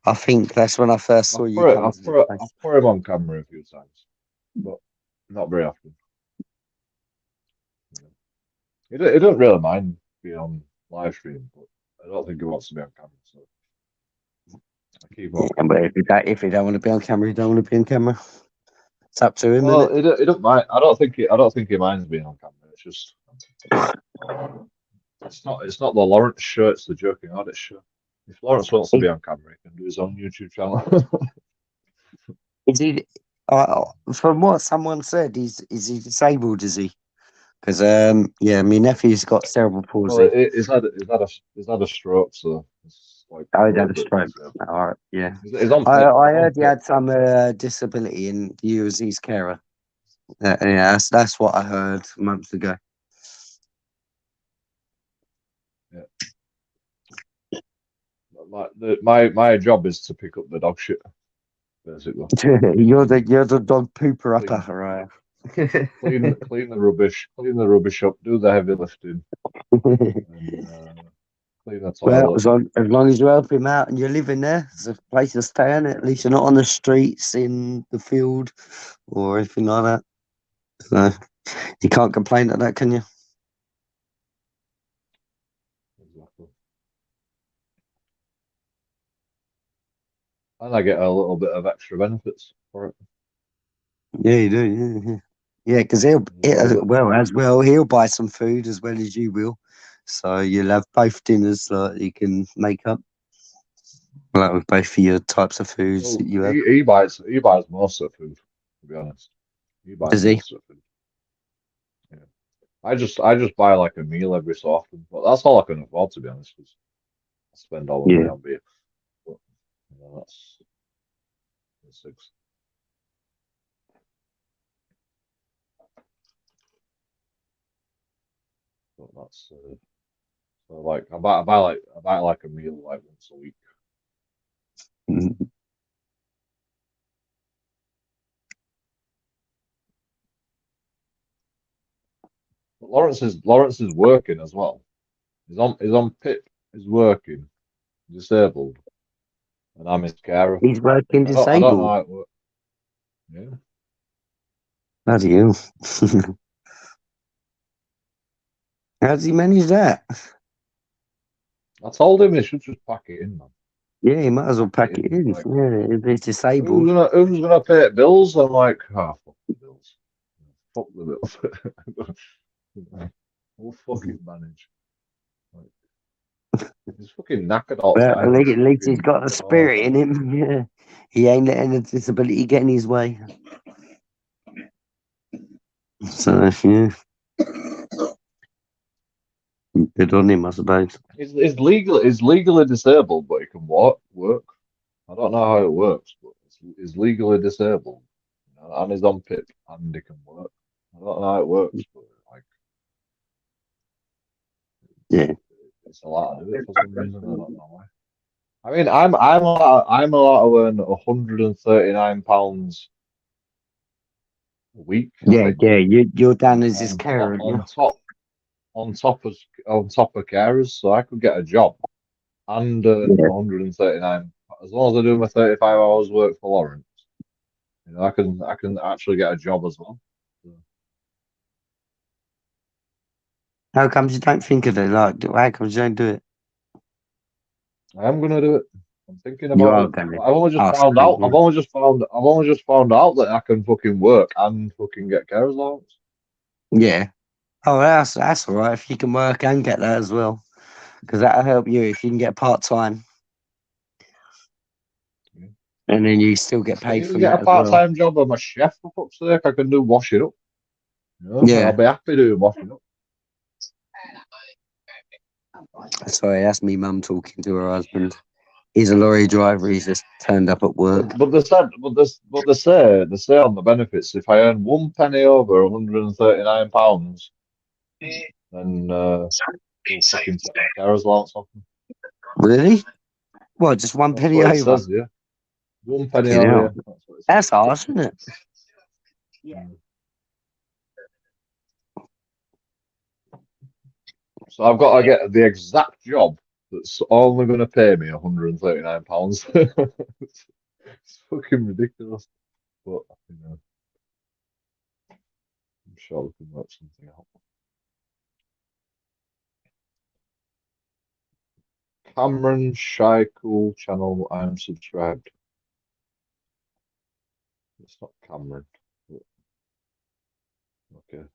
I think that's when I first saw you come to this place. I've put him on camera a few times, but not very often. He don't really mind being on live stream, but I don't think he wants to be on camera, so I keep him on Yeah, but camera. if you don't want to be on camera, you don't want to be on camera. It's up to him, Well, isn't it? he don't mind. I don't think he minds being on camera. It's just it's not the Lawrence show. It's the Joking Artist show. If Lawrence wants to be on camera, he can do his own YouTube channel. Is he? From what someone said, is he disabled? Is he? Because yeah, my nephew's got cerebral Well, palsy. he's had a stroke, so it's like Oh, he little had a bit stroke. disabled. All right, yeah. He's on I PIP. I He's on heard he PIP. had some disability and you was his carer. Yeah, that's what I heard months ago. Like my job is to pick up the dog shit, basically. you're the dog pooper Clean, upper, right? clean the rubbish up, do the heavy lifting, and clean the Well, toilet. as long as you help him out and you're living there, it's a place to stay in. At least you're not on the streets, in the field, or anything like that. So you can't complain at that, can you? Exactly. And I get a little bit of extra benefits for it. Yeah, you do. Yeah, because he'll buy some food as well as you will. So you'll have both dinners that you can make up. Like with both of your types of foods Well, that you have. he buys most of the food, to be honest. He buys Does he? most of the food. Yeah. I just buy like a meal every so often, but that's all I can afford, to be honest, because I spend all the money Yeah. on beer. But, that's 6. But that's so like I buy like a meal like once a week. Mhm. But Lawrence is working as well. He's on PIP. He's working, disabled, and I'm his carer. He's working I don't know disabled. how it works. Yeah. Bloody hell. How does he manage that? I told him he should just pack it in, man. Yeah, he might as well pack it in. Like, Yeah, if he's disabled. who's gonna pay bills? I'm like, fuck the bills. Fuck the bills. We'll fucking manage. Like, he's fucking knackered all the Well, time. at least he's Fucking got the knackered all spirit the in time. him. Yeah, he ain't letting the disability get in his way. So yeah, good on him, I suppose. He's legally disabled, but he can work. I don't know how it works, but he's legally disabled, and he's on PIP and he can work. I don't know how it works, but like, Yeah. it's allowed to do it for some reason. I don't know why. I mean, I'm allowed to earn £139 a week, I Yeah, think, yeah. You're down as his on carer, yeah. on top of carers, so I could get a job and earn Yeah. 139 as long as I do my 35 hours work for Lawrence. I can actually get a job as well. So, How comes you don't think of it? Like, how comes you don't do it? I am gonna do it. I'm thinking You about are it. going But to. I've only just Oh, found sweet, out. yeah. I've only just found out that I can fucking work and fucking get carers allowance. Yeah. Oh, that's all right. If you can work and get that as well, because that'll help you if you can get part time, Yeah. and then you still get I can paid even from get a that as well. part-time job. I'm a chef, for fuck's sake. I can do washing up. I'll Yeah. be happy doing washing up. Sorry, that's me mum talking to her husband. He's a lorry driver. He's just turned up at work. But they say on the benefits, if I earn one penny over £139, then we'll fucking take the carers allowance off me. Really? What? Just one That's penny what it over? says, yeah. One penny Fucking over, hell. yeah. That's what it says. That's harsh, isn't it? So I've got to get the exact job that's only going to pay me £139. It's fucking ridiculous. But, I'm sure we can work something out. Cameron Shy Cool channel, I'm subscribed. It's not Cameron. But, okay.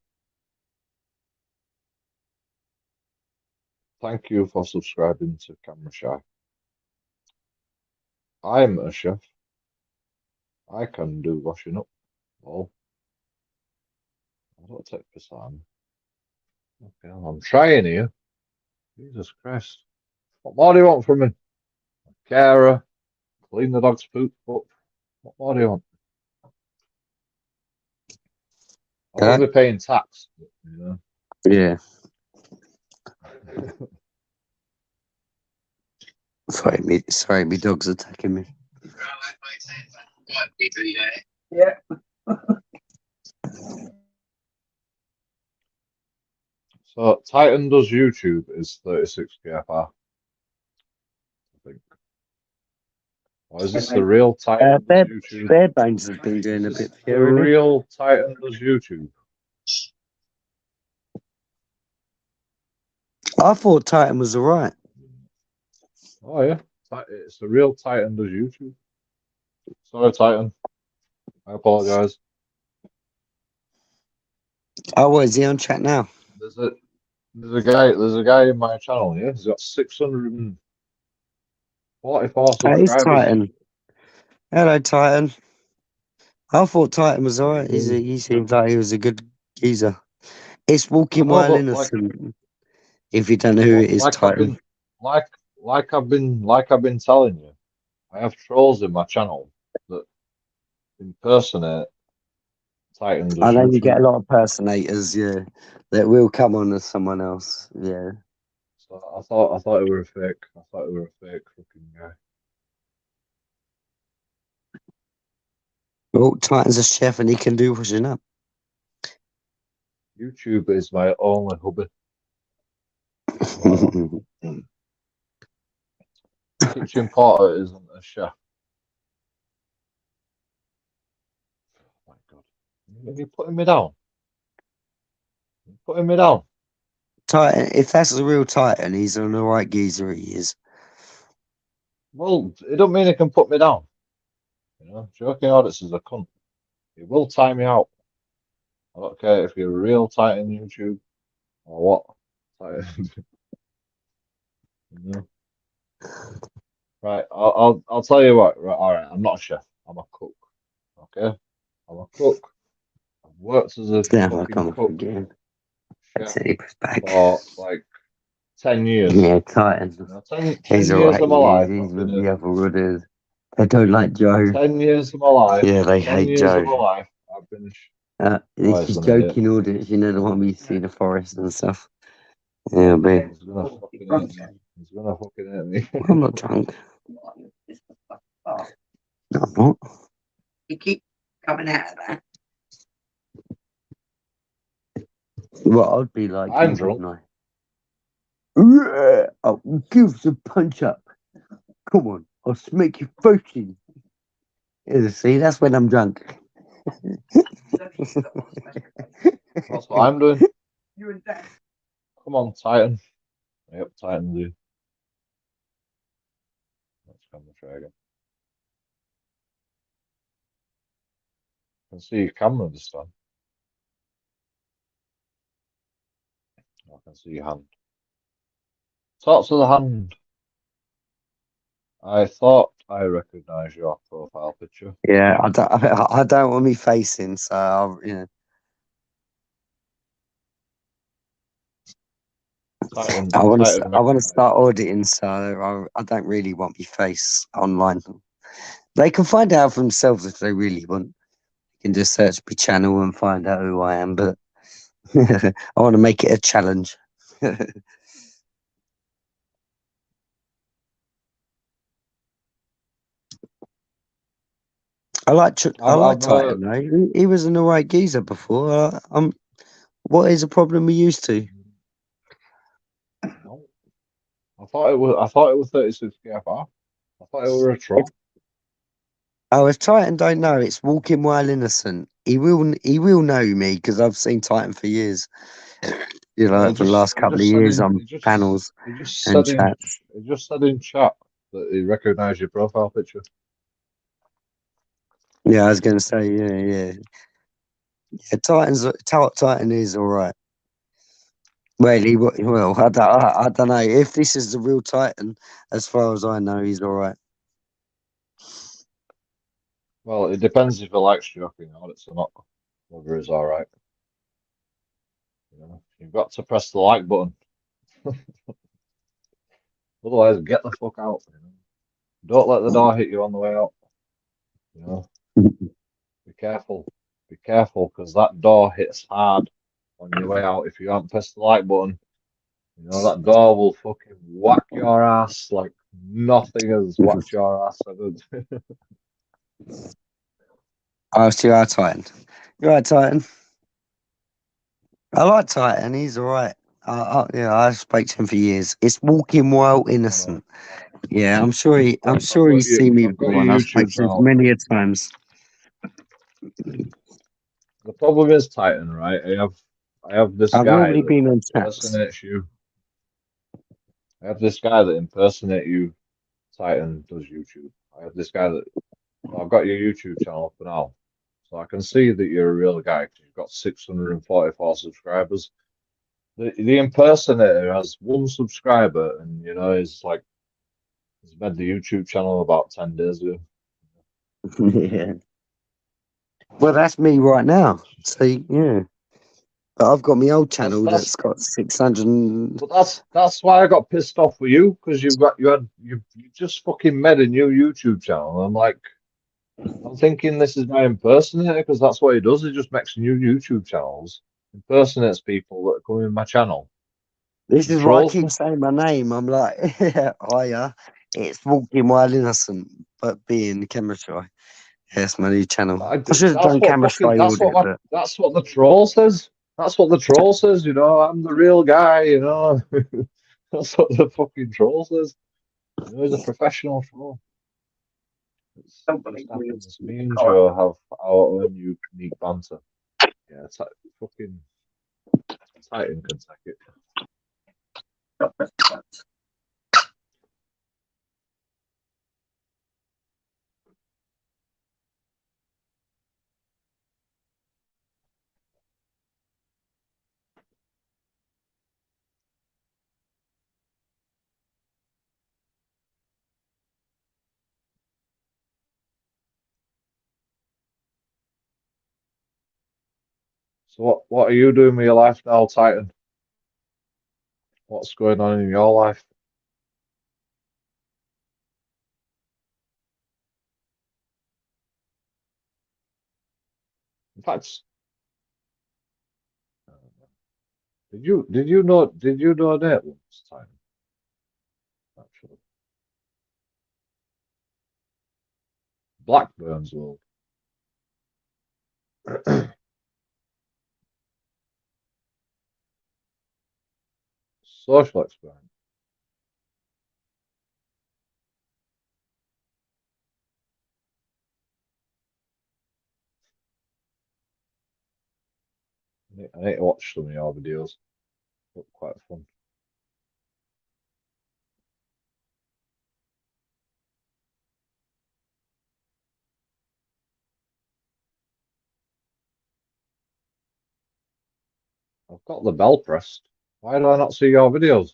Thank you for subscribing to Cameron Shy. I'm a chef. I can do washing up. Oh, I don't take piss on. Okay, I'm trying here. Jesus Christ. What more do you want from me? Carer, clean the dog's poop up. What more do you want? I will Yeah. be paying tax, you know. Yeah. Sorry, me dog's attacking me. Yeah. So Titan Does YouTube is 36 KFR, I think. Or is this the real Titan Does YouTube? Bare Bones has been doing a Is this bit the here, hasn't he? real Titan Does YouTube? I thought Titan was alright. Oh yeah, it's the real Titan Does YouTube. Sorry, Titan. I apologize. Oh, what is he on chat now? There's a guy in my channel. Yeah, he's got 644 That is subscribers. Titan. Hello, Titan. I thought Titan was alright. He seems like he was a good geezer. It's Walking I know, While but like Innocent. If you don't know who it is, like I've Titan. been like I've been telling you, I have trolls in my channel that impersonate Titan I Does know you get a YouTube. lot of personators, yeah, that will come on as someone else. Yeah. So I thought it were a fake. I thought it were a fake fucking guy. Well, Titan's a chef and he can do washing up. YouTube is my only hobby. Kitchen Porter isn't a chef. Oh my God, are you putting me down? You're putting me down. Titan, if that's the real Titan, he's an alright geezer. He is. Well, it don't mean he can put me down. You know, joking artist is a cunt. He will tie me out. I don't care if you're a real Titan YouTube or what. Titan, you know. Right, I'll tell you what. Right, all right, I'm not a chef. I'm a cook. Okay, I'm a cook. I've worked as a Damn, I fucking can't cook forget. That's chef it. He was back. for like 10 years. Yeah, Titan. You know, 10 He's years alright. of my He is. life. He's I've been with a the other Rudders. They don't like Joe. 10 years of my life. Yeah, they 10 hate years of Joe. my life. I've been a oh, This he's is an idiot. joking audience, you know, the one we see the forest and stuff. Yeah, but He's gonna fucking hit me. He's gonna fucking hit me. I'm not drunk. No, I'm not. You keep coming out of that. Well, I'd be like I'm you, drunk. wouldn't I? Yeah, I'll give us a punch up. Come on, I'll smack your face in. Yeah, see, that's when I'm drunk. That's what I'm doing. You and that. Come on, Titan. Yep, Titan do. Let's come and try again. I can see your camera this time. I can see your hand. Talk to the hand. I thought I recognised your profile picture. Yeah, I don't want me facing, so yeah. Titan, I want Titan to recognised. start auditing, so I don't really want my face online. They can find out for themselves if they really want. You can just search my channel and find out who I am, but I want to make it a challenge. I like Titan though. He was an alright geezer before. What is the problem we used to? No. I thought it was 36 KFR. I thought it were a troll. Oh, if Titan don't know, it's Walking While Innocent. He will know me because I've seen Titan for years. You know, for the last couple of years on panels He just and said chats. he just said in chat that he recognised your profile picture. Yeah, I was going to say, yeah. Titan is all right. Well, I don't know if this is the real Titan. As far as I know, he's all right. Well, it depends if he likes joking artists or not. Whether he's all right. You know, if You've got to press the like button. Otherwise, get the fuck out. You know? Don't let the door hit you on the way out. You know, be careful. Be careful, because that door hits hard on your way out. If you haven't pressed the like button, you know that door will fucking whack your ass like nothing has whacked your ass. Oh, so you are Titan. You're right, Titan. I like Titan. He's all right. Yeah, I spoke to him for years. It's Walking Wild Innocent. Yeah, I'm sure he. I'm sure got he's seen me I've got before, and your I've spoken YouTube to him channel. many a times. The problem is Titan, right? I have this I've guy normally that been on chats. impersonates you. I have this guy that impersonates you. Titan does YouTube. I have this guy that I've got your YouTube channel up now, so I can see that you're a real guy because you've got 644 subscribers. The impersonator has 1 subscriber, and you know he's made the YouTube channel about 10 days ago. Yeah. Well, that's me right now. See, yeah. But I've got my old channel that's got 600. But that's why I got pissed off with you, because you just fucking made a new YouTube channel. I'm thinking this is my impersonator, because that's what he does. He just makes new YouTube channels, impersonates people that come in my channel. This He is why I trolls me. keep saying my name. I'm like, hiya. It's Walking Wild Innocent, but being camera shy. Yes, my new channel. I should have done camera shy audit, but That's what the troll says. That's what the troll says. You know, I'm the real guy. You know, that's what the fucking troll says. You know, he's a professional troll. It's just happens. Me and Joe have our own unique banter. Yeah, it's like fucking Titan can take it. So what are you doing with your life now, Titan? What's going on in your life? In fact, did you know that once, Titan? Actually, Blackburn's World. Social experiment. I need to watch some of your videos. Look quite fun. I've got the bell pressed. Why do I not see your videos?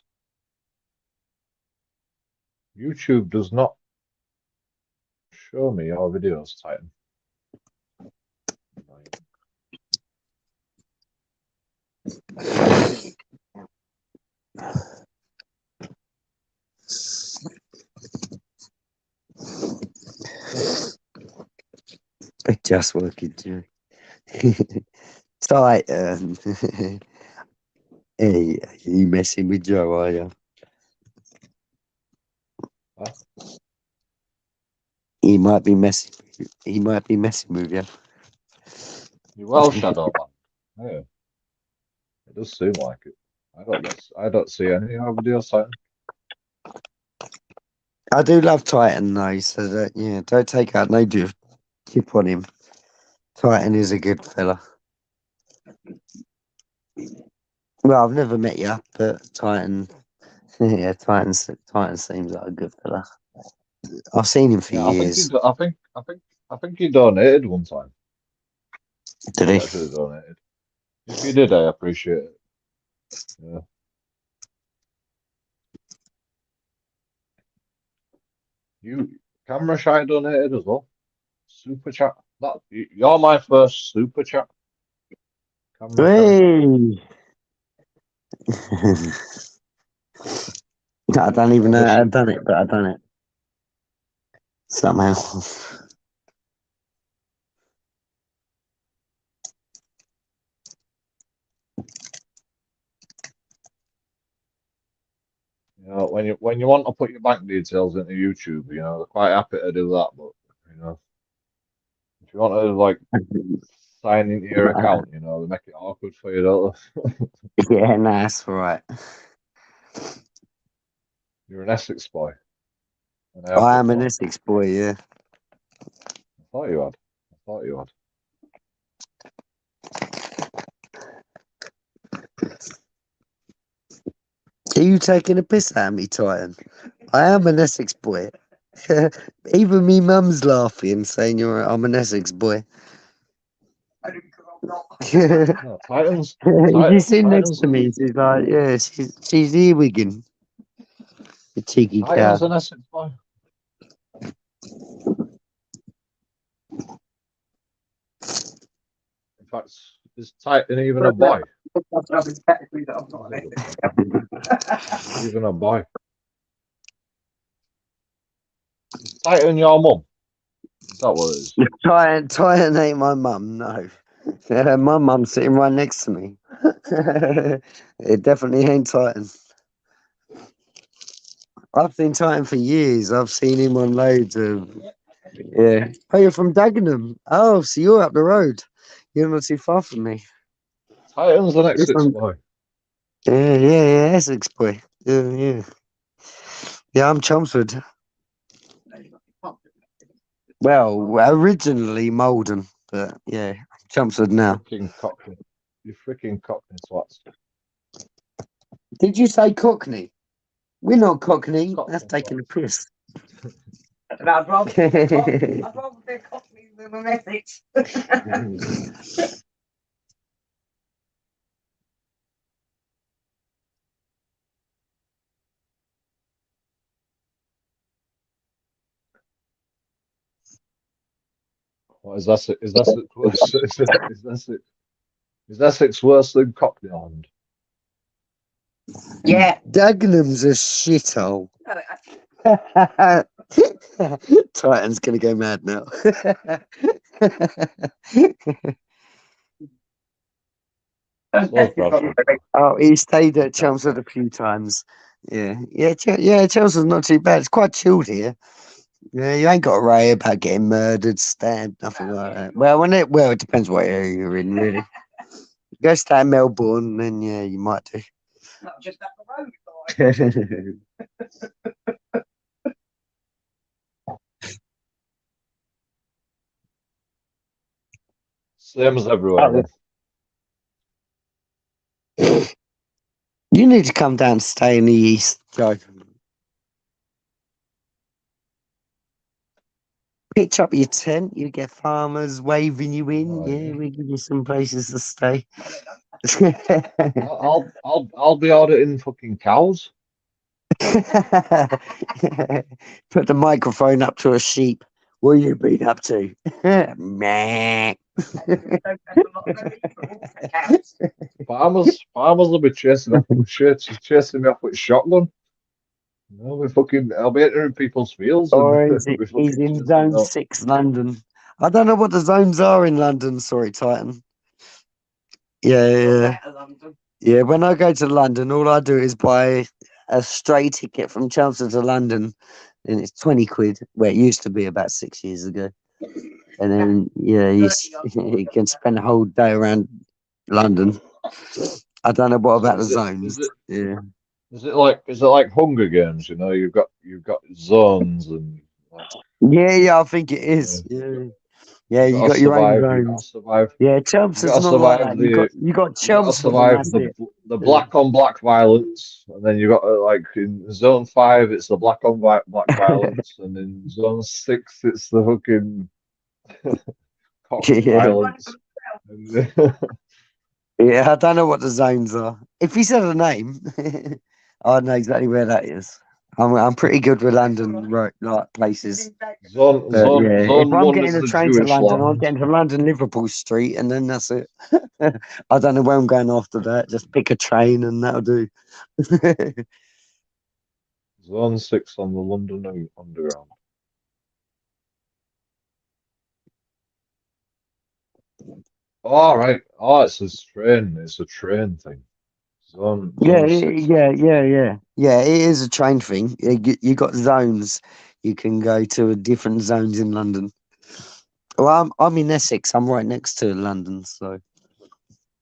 YouTube does not show me your videos, Titan. just working too. Titan. Hey, are you messing with Joe, are you? Huh? He might be messing. He might be messing with you. You well, Shadowman. Yeah, it does seem like it. I don't see any of your videos, Titan. I do love Titan though, so that yeah, don't take out no tip on him. Titan is a good fella. Well, I've never met you, but Titan, yeah, Titan seems like a good fella. I've seen him for Yeah, years. I think he donated one time. Did He he? actually donated. If you did, I appreciate it. Yeah. You Camera Shy donated as well. Super chat. You're my first super chat. Camera Shy. Hey, I don't even know how I've done it, but I've done it somehow. You know, when you want to put your bank details into YouTube, you know, they're quite happy to do that. But you know, if you want to like sign into your account, you know, they make it awkward for you, don't they? Yeah, no, that's all right. You're an Essex boy. And I am an Essex boy, yeah. I thought you had. I thought you had. Are you taking a piss at me, Titan? I am an Essex boy. Even me mum's laughing, saying I'm an Essex boy. No, Titans. She's sitting next Titans. to me. She's like, yeah, she's earwigging. The cheeky Titans cow. an Essex boy. In fact, is Titan even a boy? Even a boy. Is Titan your mum? Is that what it is? Titan ain't my mum, no. My mum's sitting right next to me. It definitely ain't Titan. I've seen Titan for years. I've seen him on loads of. Yeah. Oh, you're from Dagenham. Oh, so you're up the road. You're not too far from me. Titan's an You're Essex from- boy. Yeah, Essex boy. Yeah. Yeah, I'm Chelmsford. Well, originally Malden, but yeah, Chelmsford now. Freaking Cockney. You freaking Cockney swats. Did you say Cockney? We're not Cockney. Cockney That's taking a piss. I'd rather be Cockney than an Essex. What is Essex? Is Essex worse? Is Essex worse than Cockney Island? Yeah. Dagenham's a shithole. Titan's gonna go mad now. Love Bradford. Oh, he stayed at Chelmsford a few times. Yeah, Chelmsford's not too bad. It's quite chilled here. Yeah, you ain't got to worry about getting murdered, stabbed, nothing like that. Well, it depends what area you're in, really. You go stay in Melbourne, then yeah, you might do. Not just up the road. Same as everywhere. You need to come down and stay in the east, Joe. Pitch up your tent, you get farmers waving you in. Oh, yeah, yeah. we give you some places to stay. I'll be auditing fucking cows. Put the microphone up to a sheep. What you been up to? Meh. Farmers will be chasing me off with a shotgun. You know, I'll be entering people's fields Or and is it, be he's fucking in chasing zone them off. 6 London. I don't know what the zones are in London. Sorry, Titan. Yeah. Yeah, when I go to London, all I do is buy a stray ticket from Chelmsford to London, and it's 20 quid, where it used to be about 6 years ago. And then, yeah, you can spend a whole day around London. I don't know what about the zones. Yeah. Is it like Hunger Games? You know, you've got zones and like, Yeah, I think it is. Yeah, you got your own you gotta zones. survive. Yeah, You Chelmsford's gotta not like survive that. the You got you gotta Chelmsford, and survive that's it. the black on black violence, and then you got like in zone 5 it's the black on black violence, and in zone 6 it's the fucking Cockney Yeah. violence. And, Yeah, I don't know what the zones are. If he said a name, I know exactly where that is. I'm pretty good with London like places. Zone But zone yeah, if zone I'm one getting is a the train to Jewish London, I'm land. getting to London Liverpool Street, and then that's it. I don't know where I'm going after that. Just pick a train, and that'll do. Zone 6 on the London Underground. All right. Oh, it's a train. It's a train thing. Zone Yeah, 6. yeah. It is a train thing. You got zones. You can go to different zones in London. Well, I'm in Essex. I'm right next to London, so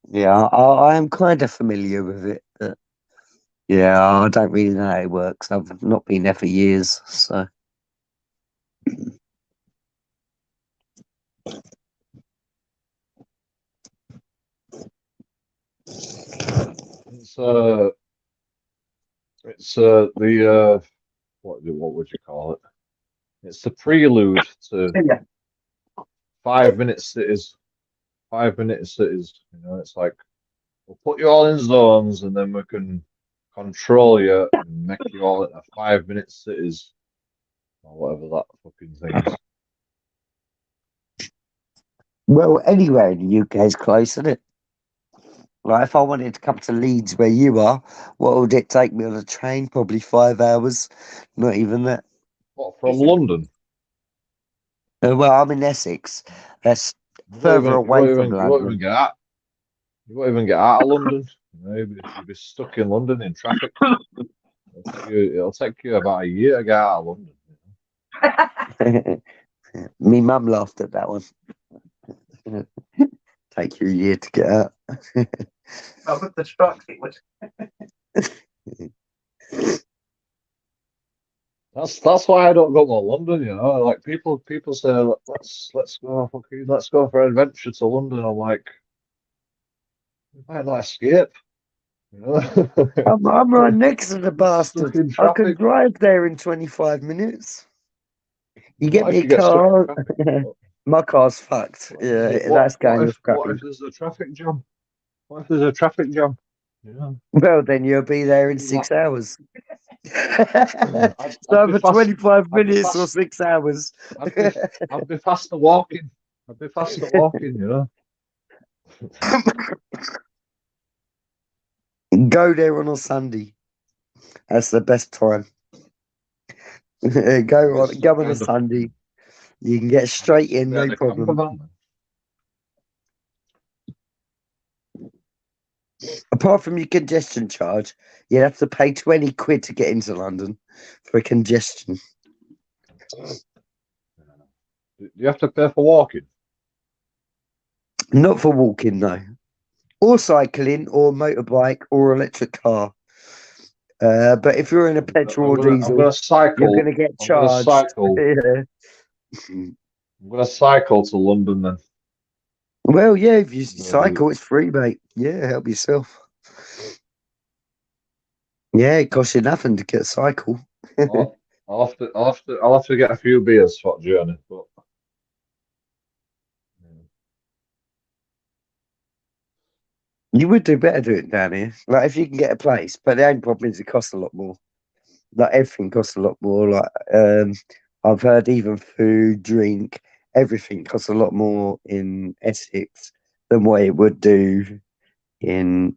yeah, I am kind of familiar with it. But yeah, I don't really know how it works. I've not been there for years, so It's the what would you call it? It's the prelude to 5 minute cities. 5 minute cities. You know, it's like we'll put you all in zones, and then we can control you and make you all into 5 minute cities or whatever that fucking thing is. well, anywhere in the UK is close, isn't it? Like if I wanted to come to Leeds where you are, what would it take me on a train? Probably 5 hours. Not even that. What, from London? Well, I'm in Essex. That's You won't further even away from you won't even London. get out. You won't even get out of London. You know, you'll be stuck in London in traffic. It'll take you about a year to get out of London. Me mum laughed at that one. Take you a year to get out. Well, with the truck, it would. That's why I don't go to London. You know, like people say let's go for an adventure to London. I'm like, we might not escape. You know, I'm right next to the We're stuck bastard. in I can traffic. drive there in 25 minutes. You get What me if a you get stuck in car. traffic? My car's fucked. What if Yeah, that's going off what crappy. if there's a traffic jam? What if there's a traffic jam? Yeah, Well, then you'll be there in do that. 6 hours. I'd So be for fast. 25 I'd be minutes or fast. 6 hours. I'd be faster walking. I'd be faster walking. You know. Go there on a Sunday. That's the best time. Go on a Kind of Sunday. You can get straight in, get no in a problem. camper van. Apart from your congestion charge, you'd have to pay 20 quid to get into London for congestion. Do you have to pay for walking? Not for walking, though. Or cycling, or motorbike, or electric car. But if you're in a petrol or I'm diesel, gonna cycle. you're going to get I'm gonna charged. cycle. Yeah. I'm gonna cycle to London then. Well, yeah, if you I'm gonna cycle, it's free, mate. Yeah, help yourself. Yeah, it costs you nothing to get a cycle. I'll have to get a few beers for the journey, but You would do better doing it down here. Like if you can get a place, but the only problem is it costs a lot more. Like everything costs a lot more. Like I've heard even food, drink, everything costs a lot more in Essex than what it would do in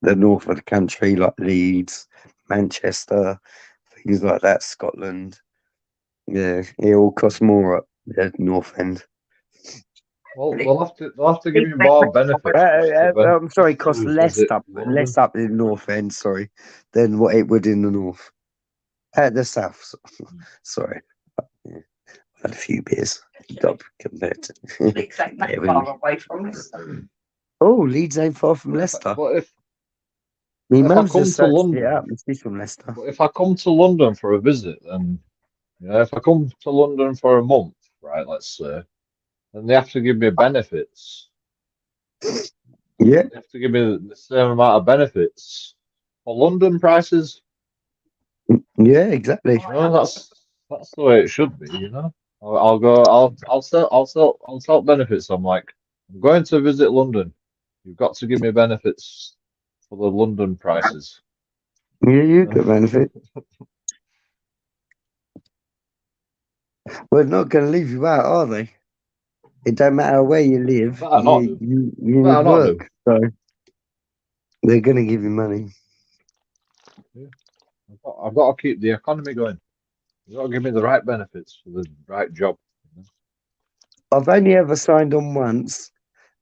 the north of the country, like Leeds, Manchester, things like that, Scotland. Yeah, it all costs more at the north end. well, they'll have to give me more benefits. I'm sorry, costs to less visit up, London. less up in the north end. Sorry, than what it would in the north. At the south. Sorry, yeah. I had a few beers. Got compared to. Leeds ain't that far away from us. Oh, Leeds ain't far from Leicester. But My if I mum's come just to searched it London, up and she's from Leicester. but if I come to London for a visit, then if I come to London for a month, right? Let's say, then they have to give me benefits. Yeah, They have to give me the same amount of benefits for London prices. yeah, exactly. You know, that's the way it should be. You know, I'll go. I'll sell benefits. I'm like, I'm going to visit London. You've got to give me benefits for the London prices. Yeah, you get benefit. We're not going to leave you out, are they? It don't matter where you live, Better not do. you Better need not do. work, so they're going to give you money. I've got to keep the economy going. You've got to give me the right benefits for the right job. I've only ever signed on once,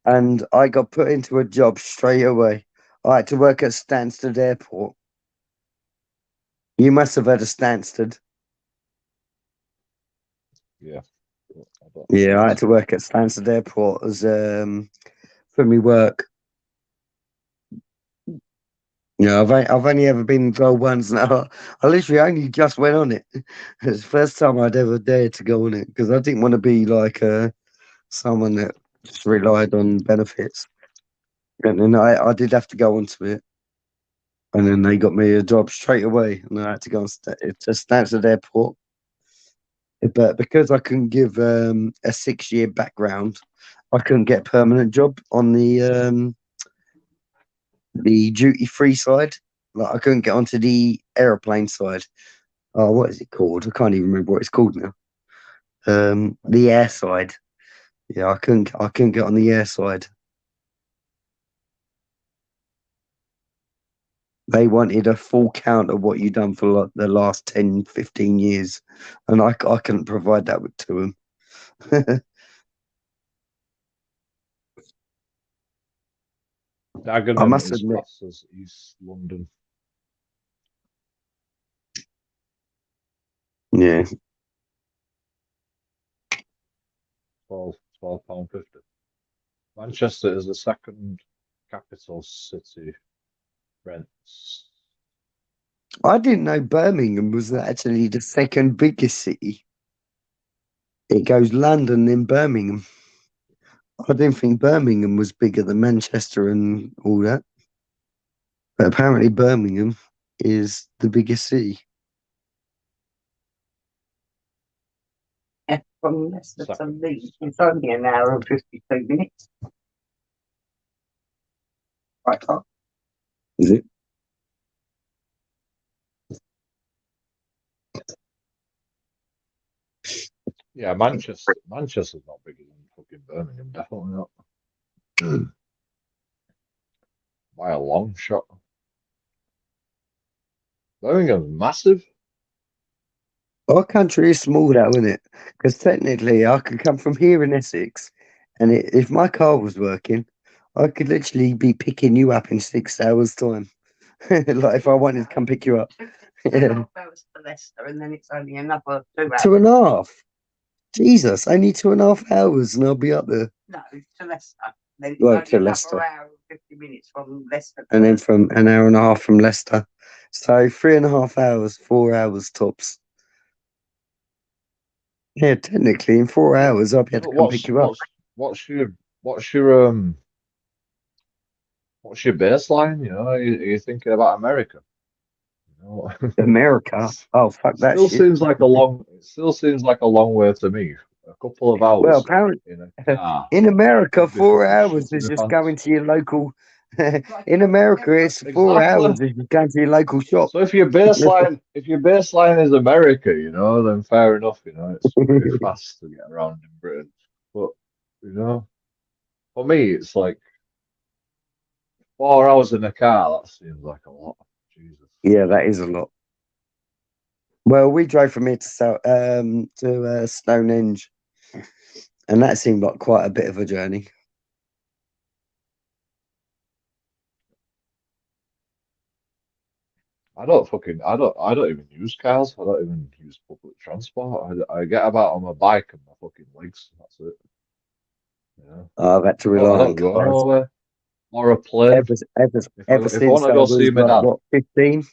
and I got put into a job straight away. I had to work at Stansted Airport. You must have heard of Stansted. Yeah. I don't Yeah, I think had to so. work at Stansted Airport as for me work. Yeah, I've only ever been involved once now. I literally only just went on it. It's the first time I'd ever dared to go on it because I didn't want to be like someone that just relied on benefits. And then I did have to go onto it. And then they got me a job straight away, and I had to go on to Stansted Airport. But because I couldn't give a 6-year background, I couldn't get a permanent job on the duty free side. Like I couldn't get onto the aeroplane side. Oh, what is it called? I can't even remember what it's called now. The air side. Yeah, I couldn't get on the air side. They wanted a full count of what you've done for like the last 10, 15 years. And I couldn't provide that to them. I Dagenham must is admit, classed as East London. yeah. £12.50. Manchester is the second capital city rents. I didn't know Birmingham was actually the second biggest city. It goes London, then Birmingham. I didn't think Birmingham was bigger than Manchester and all that. But apparently Birmingham is the biggest city. From Leicester to Second. Leeds, it's only an hour and 52 minutes. Right, Carl? Is it? Yeah, Manchester's not bigger than fucking Birmingham, definitely not. By a long shot. Birmingham's massive. Our country is small though, isn't it? Because technically I could come from here in Essex, and if my car was working, I could literally be picking you up in 6 hours' time. Like if I wanted to come pick you up. 2.5 hours to Leicester, and then it's only another 2 hours. 2.5. Jesus, only 2.5 hours and I'll be up there. No, to Leicester. Then it's Well, only to another Leicester. hour and 50 minutes from Leicester. And then from an hour and a half from Leicester. So 3.5 hours, 4 hours tops. Yeah, technically in 4 hours I'll be able But to come pick you up. what's your what's your um what's your baseline? You know, are you thinking about America? You know, America. Oh fuck that still shit. seems like a long. It still seems like a long way to me. A couple of Well, hours apparently in a car in America, would be 4 fucking hours shitting is my just pants. going to your local. In America, it's 4 Exactly. hours is just going to your local shop. So if your baseline is America, you know, then fair enough. You know, it's pretty fast to get around in Britain. But you know, for me, it's like 4 hours in a car. That seems like a lot. Jesus. Yeah, that is a lot. Well, we drove from here to Stonehenge, and that seemed like quite a bit of a journey. I don't even use cars. I don't even use public transport. I get about on my bike and my fucking legs. That's it. Yeah. I've had to rely I on don't go cars nowhere. Or a plane. ever If I want since to I go see was my like dad, what 15.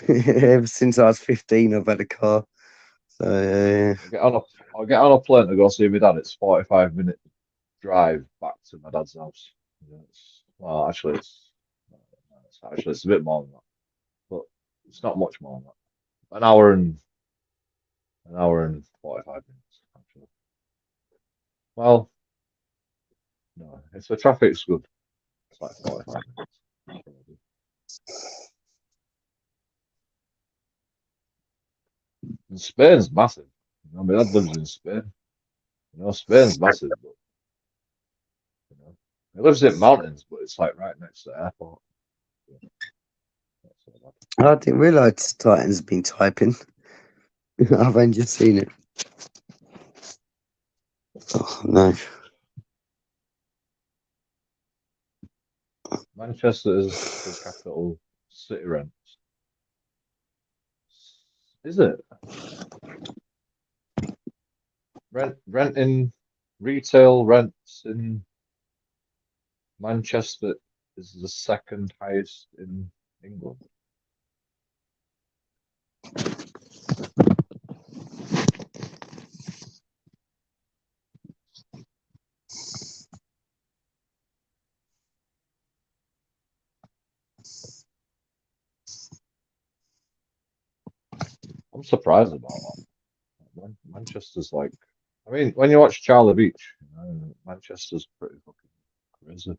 Ever since I was 15, I've had a car. So I'll get on a plane to go see my dad. It's 45-minute drive back to my dad's house. Yeah, well, actually it's a bit more than that, but it's not much more than that. An hour and 45 minutes actually. Well, no, if the traffic's good, it's like 45 minutes. And Spain's massive. You know, my dad lives in Spain. You know, Spain's massive, but you know, he lives in mountains, but it's like right next to the airport. Not so bad. I didn't realise Titan's been typing. I've only just seen it. Oh, no. Manchester is the capital city rents. Is it? Renting retail rents in Manchester is the second highest in England. I'm surprised about that. Manchester's like, I mean, when you watch Charlie Beach, you know, Manchester's pretty fucking crazy.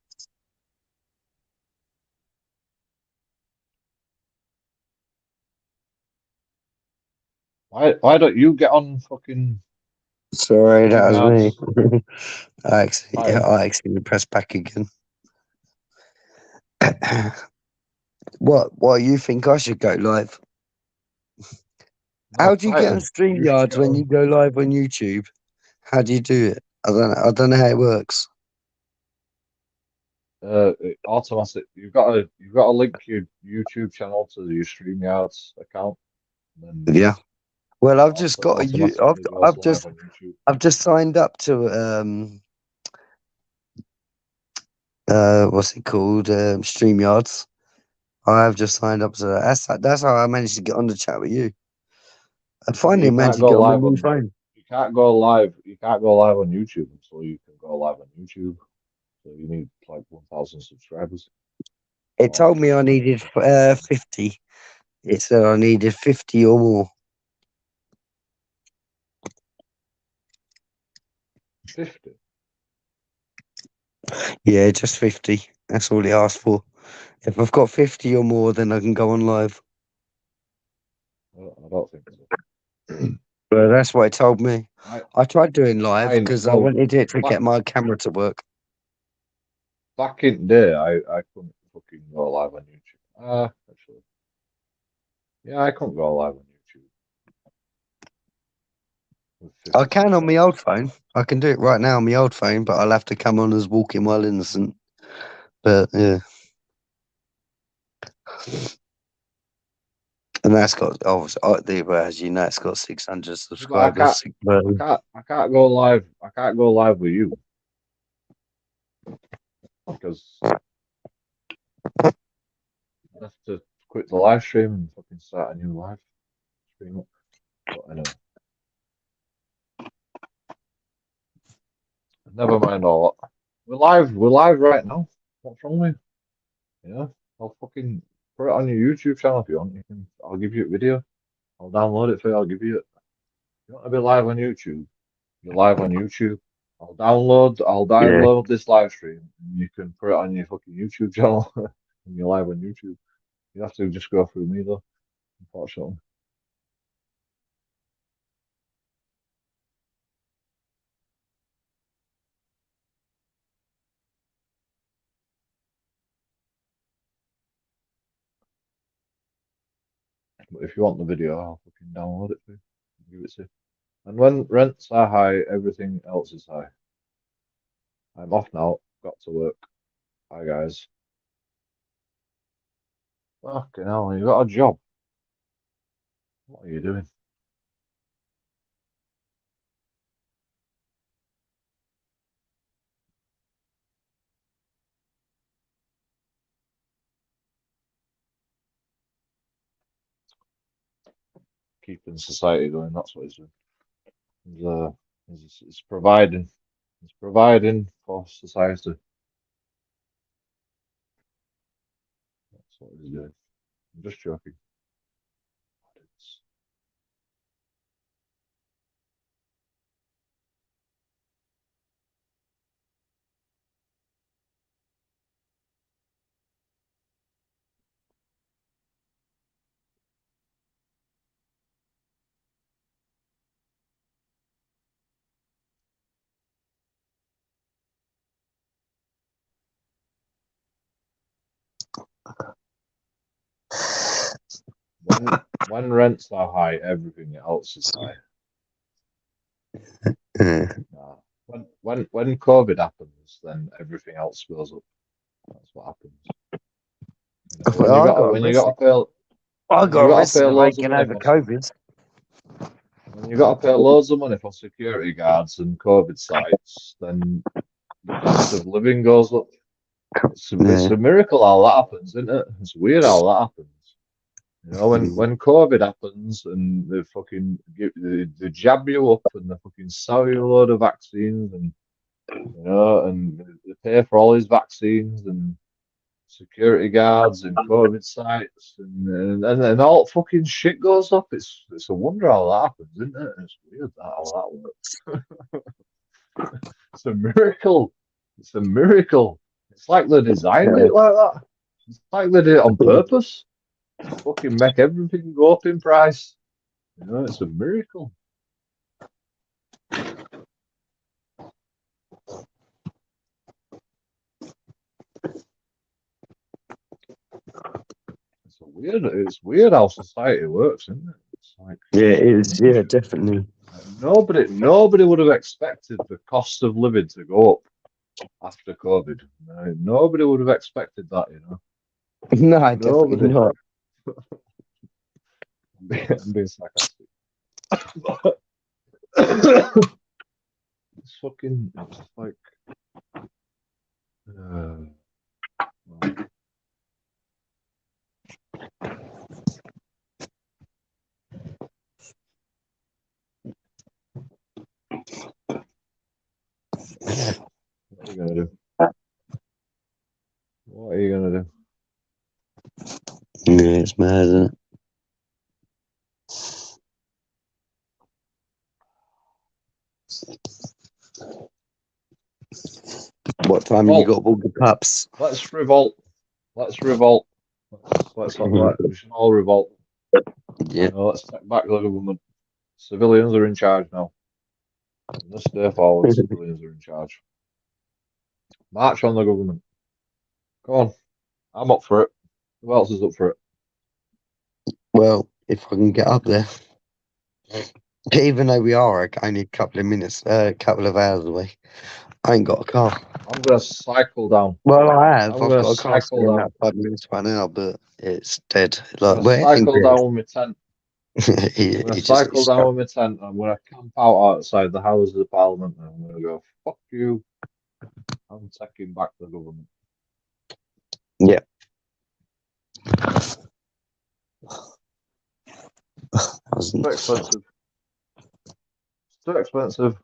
Why don't you get on fucking Sorry, that was me. StreamYard's Titan? I actually pressed back again. What you think I should go live? No, How do you get on Titan. You should StreamYards get when you on. go live on YouTube? How do you do it? I don't know how it works. Automatic. You've got to link your YouTube channel to your StreamYards account, and then Yeah. Well, I've just got automatically goes live on YouTube. I've just signed up to what's it called? StreamYards. I have just signed up to that. That's how I managed to get on the chat with you. I'd But finally you managed can't to go get on my live new on. phone. You can't go live. You can't go live on YouTube until you can go live on YouTube. So you need like 1,000 subscribers. It Or told me I needed 50. It said I needed 50 or more. 50. Yeah, just 50. That's all it asked for. If I've got 50 or more, then I can go on live. I don't think so. But that's what it told me. I I tried doing live I because I well wanted it to back get my camera to work. back in the day, I couldn't fucking go live on YouTube. Actually, yeah, I couldn't go live on YouTube with I 50 can on my old subscribers. phone. I can do it right now on my old phone, but I'll have to come on as walking while innocent. But yeah. And that's got obviously, as you know, it's got 600 Yeah, but I can't. subscribers. I can't go live. I can't go live with you because I have to quit the live stream and fucking start a new live stream. But anyway, never mind all that. We're live. We're live right now. What's wrong with you? Yeah, I'll fucking put it on your YouTube channel if you want. You can. I'll give you a video. I'll download it for you. I'll give you it. You want to be live on YouTube? You're live on YouTube. I'll Yeah. download this live stream and you can put it on your fucking YouTube channel and you're live on YouTube. You have to just go through me though, unfortunately. But if you want the video, I'll fucking download it for you. Give it to you. And when rents are high, everything else is high. I'm off now. Got to work. Bye guys. Fucking hell, you got a job. What are you doing? Keeping society going, that's what he's doing. He's providing. He's providing for society. That's what he's doing. I'm just joking. when rents are high, everything else is high. Nah. When COVID happens, then everything else goes up. That's what happens. You know, Well, when you got to pay I when you got got to arrested pay for loads of making money over for COVID. when you got to pay loads of money for security guards and COVID sites, then the cost of living goes up. It's Yeah. a miracle how that happens, isn't it? It's weird how that happens. You know, when COVID happens and they jab you up and they fucking sell you a load of vaccines and you know and they pay for all these vaccines and security guards and COVID sites and all fucking shit goes up. It's a wonder how that happens, isn't it? It's weird how that works. It's a miracle. It's a miracle. It's like they designed it like that. It's like they did it on purpose. Fucking make everything go up in price. You know, it's a miracle. It's weird how society works, isn't it? It's like Yeah, it is. Yeah, definitely. nobody would have expected the cost of living to go up after COVID. Nobody would have expected that, you know. No, definitely Nobody. not. I'm being sarcastic. It's like well, what are you gonna do? What are you gonna do? Yeah, it's mad, isn't it? What time have you got all the pups? Let's revolt. Let's revolt. We should all revolt. Yeah. You know, let's take back the government. Civilians are in charge now. From this day forward, civilians are in charge. March on the government. Come on. I'm up for it. Who else is up for it? Well, if I can get up there. Even though we are only a couple of minutes, a couple of hours away, I ain't got a car. I'm gonna cycle down. Well, I have. I'm I've gonna got a car cycle sitting down. about 5 minutes by now, but it's dead. I'm Like, gonna where ain't cycle dead. down with my tent. I'm gonna He just cycle down with my tent. I'm gonna camp out outside the Houses of Parliament and I'm gonna go, fuck you. I'm taking back the government. Yeah. It's too expensive. It's too expensive.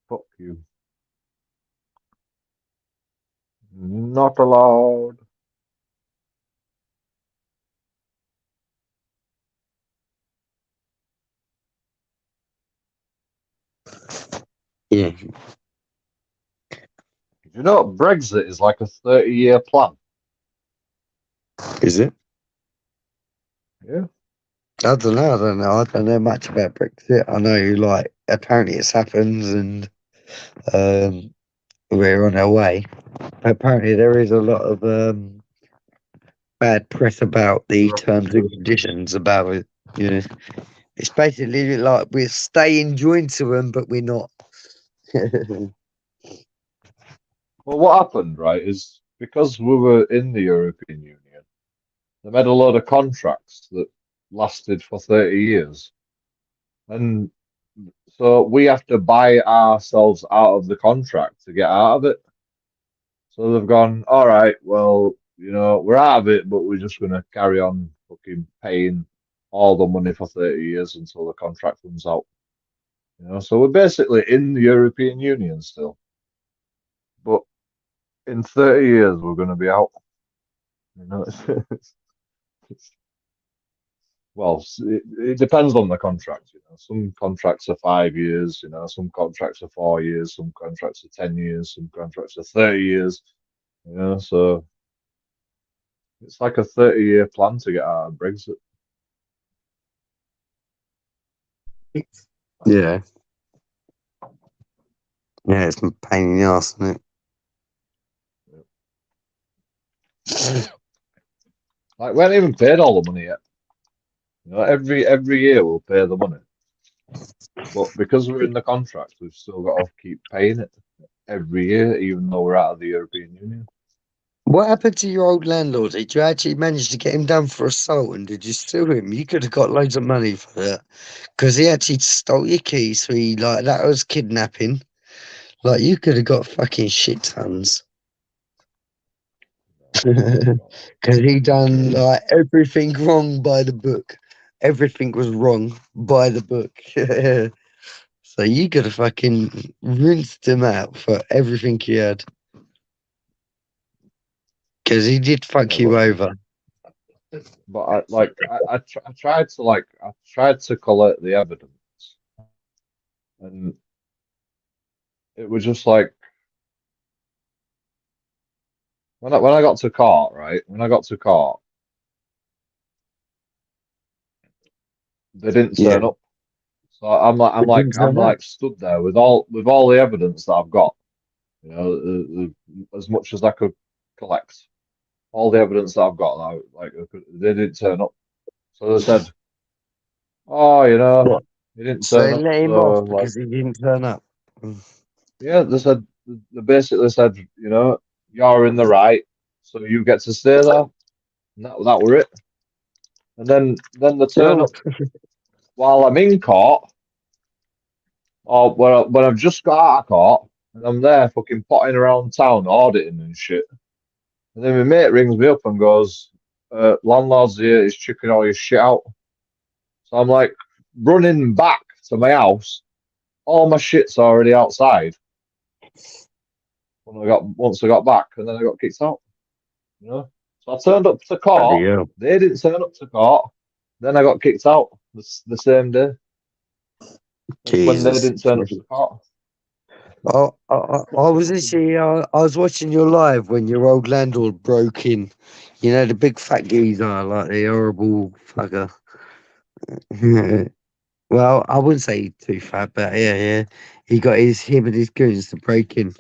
Fuck you. Not allowed. Yeah. You know, Brexit is like a 30-year plan. Is it? Yeah. I don't know. I don't know much about Brexit. I know, like, apparently it's happened and we're on our way. Apparently there is a lot of bad press about the terms and conditions about it. You know, it's basically like we're staying joined to them, but we're not. Well, what happened, right, is because we were in the European Union, they made a load of contracts that lasted for 30 years. And so we have to buy ourselves out of the contract to get out of it. So they've gone, all right, well, you know, we're out of it, but we're just going to carry on fucking paying all the money for 30 years until the contract runs out. You know, so we're basically in the European Union still. But in 30 years, we're going to be out. You know, well, it depends on the contract. You know, some contracts are 5 years. You know, some contracts are 4 years. Some contracts are 10 years. Some contracts are 30 years. You know, so it's like a 30-year plan to get out of Brexit. Yeah. Yeah, it's a pain in the ass, isn't it? Like we haven't even paid all the money yet. You know, every year we'll pay the money, but because we're in the contract, we've still got to keep paying it every year, even though we're out of the European Union. What happened to your old landlord? Did you actually manage to get him done for assault, and did you sue him? You could have got loads of money for that, because he actually stole your keys. So he like that was kidnapping. Like you could have got fucking shit tons. Because he done like everything wrong by the book. Everything was wrong by the book. So you could have fucking rinsed him out for everything he had. Because he did fuck Yeah, you but over. I tried to collect the evidence, and it was just like when I got to court, right? When I got to court, they didn't Yeah. turn up. So I'm like stood there with all the evidence that I've got, you know, as much as I could collect, all the evidence that I've got. They didn't turn up. So they said, "Oh, you know, What? he didn't So turn they up." let him So off like, because he didn't turn up. yeah, they basically said, you know, you're in the right, so you get to stay there. And that were it. And then they turn Oh, up while I'm in court, or when I've just got out of court, and I'm there fucking potting around town auditing and shit. And then my mate rings me up and goes, "Landlord's here, he's chucking all your shit out." So I'm like running back to my house. All my shit's already outside. Once I got back, and then I got kicked out. You know. So I turned up to bloody court. hell. They didn't turn up to court. Then I got kicked out the same day when they Jesus. didn't turn up to court. I was actually, I was watching your live when your old landlord broke in. You know, the big fat geezer, like the horrible fucker. Well, I wouldn't say too fat, but yeah. He got him and his goons to break in.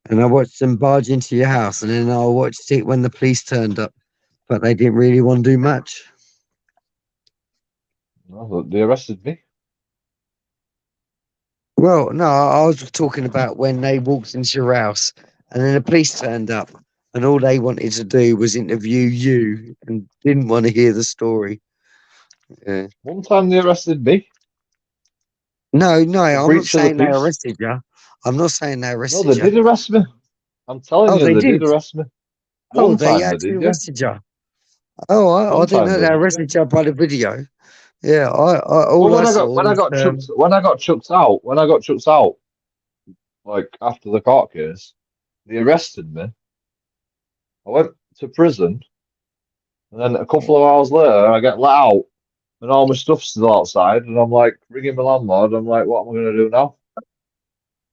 And I watched them barge into your house, and then I watched it when the police turned up, but they didn't really want to do much. No, they arrested me. Well, no, I was talking about when they walked into your house, and then the police turned up, and all they wanted to do was interview you, and didn't want to hear the story. Yeah. One time they arrested me No, for I'm not breach of the saying they peace. arrested you. I'm not saying they No, arrested they you. did arrest me. I'm telling Oh, you, they they did did. arrest me. Oh, One they time they actually did, yeah. arrested you. Oh, I One didn't time know they they did, yeah. arrested you by the video. Yeah, I Well, all I saw was when I got chucked out, like after the court case, they arrested me. I went to prison, and then a couple of hours later, I get let out, and all my stuff's still outside, and I'm like ringing my landlord. I'm like, what am I gonna do now?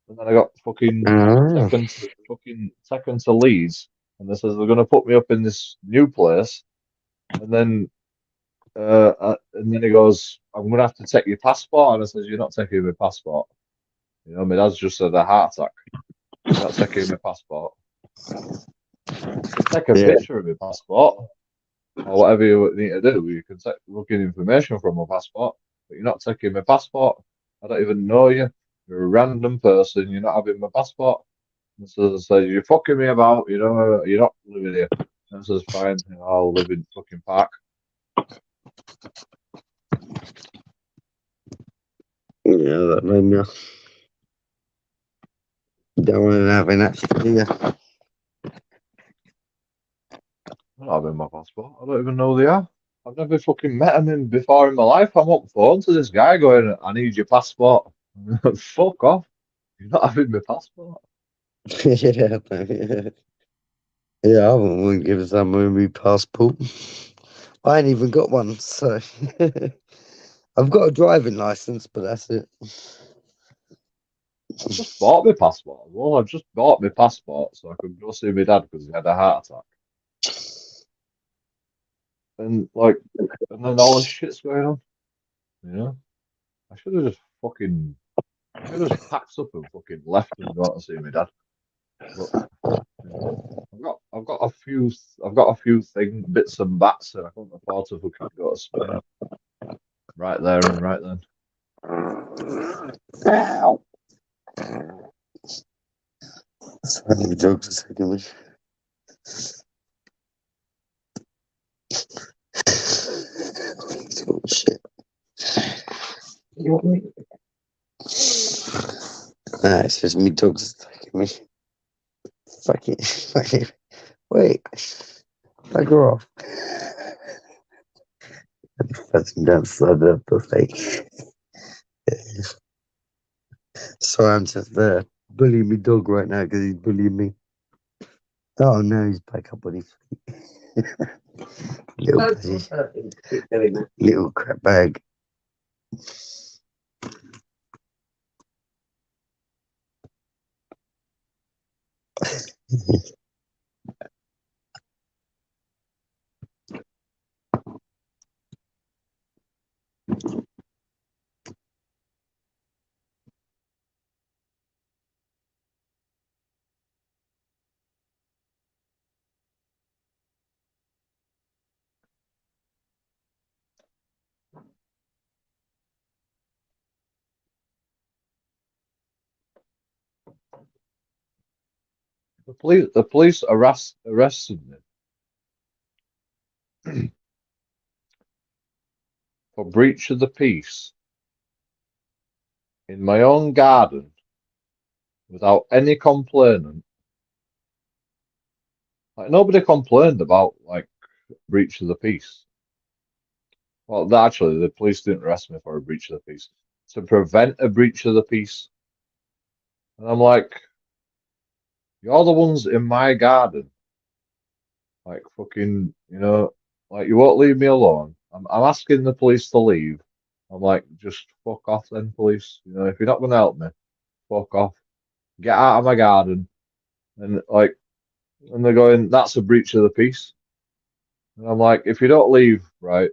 And then I got oh. taken to Leeds, and they says they're gonna put me up in this new place, and then he goes, I'm gonna have to take your passport, and I says, you're not taking my passport. You know, my dad's just had a heart attack. You're not taking my passport. You can take a Yeah. picture of my passport or whatever you need to do. You can take looking information from my passport, but you're not taking my passport. I don't even know you. You're a random person. You're not having my passport. And so they say, you're fucking me about, you know, you're not living here. And I says, fine, you know, I'll live in fucking Park. Yeah, that made me. Don't want to have an actually, do you? I'm not having my passport. I don't even know who they are. I've never fucking met him before in my life. I'm up the phone to this guy going, I need your passport. Fuck off. You're not having my passport. Yeah, yeah, I wouldn't give someone my passport. I ain't even got one, so I've got a driving license, but that's it. I've just bought my passport. Well, I've just bought my passport so I could go see my dad because he had a heart attack. And then all this shit's going on. You know? I should have just packed up and fucking left and gone to see my dad. But you know, I've got a few bits and bats, and I couldn't afford to fucking go to Spain. right there and right then. Ow. Sorry, the dogs are taking me. Oh, shit. You want me? Nah, it's just me dogs attacking me. Fuck it. Fuck it. Wait. Fuck her off. Pressing down slowed up the face. Sorry, I'm just there bullying my dog right now because he's bullying me. Oh no, he's back up on his feet. Little pussy. Little crap bag. The police arrested me for breach of the peace in my own garden without any complainant. Like nobody complained about like breach of the peace. Well, actually, the police didn't arrest me for a breach of the peace. To prevent a breach of the peace. And I'm like, you're the ones in my garden. Like fucking, you know, like you won't leave me alone. I'm asking the police to leave. I'm like, just fuck off then, police. You know, if you're not gonna help me, fuck off. Get out of my garden. And like, and they're going, that's a breach of the peace. And I'm like, if you don't leave, right,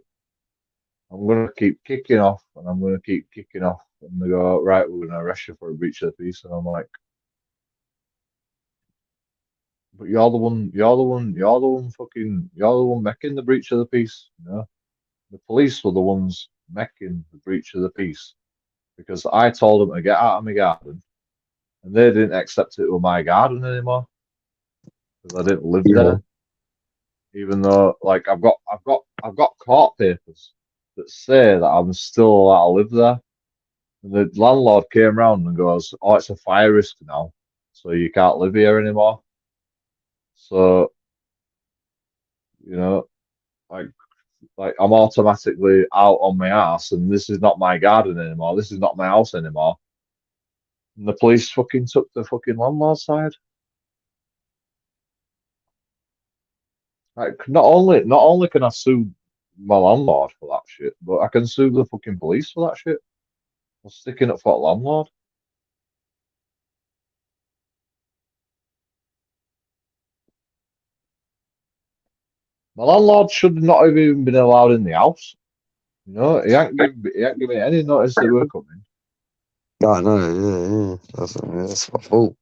I'm gonna keep kicking off, and I'm gonna keep kicking off. And they go, right, we're gonna arrest you for a breach of the peace. And I'm like, but you're the one making the breach of the peace. You know, the police were the ones making the breach of the peace because I told them to get out of my garden, and they didn't accept it was my garden anymore because I didn't live there. Even though, like, I've got court papers that say that I'm still allowed to live there. And the landlord came round and goes, "Oh, it's a fire risk now, so you can't live here anymore." So, you know, like I'm automatically out on my ass, and this is not my garden anymore. This is not my house anymore. And the police fucking took the fucking landlord's side. Like, not only can I sue my landlord for that shit, but I can sue the fucking police for that shit. For sticking up for the landlord. My landlord should not have even been allowed in the house. You know, he ain't give me any notice that we're coming. I know, yeah. That's my fault.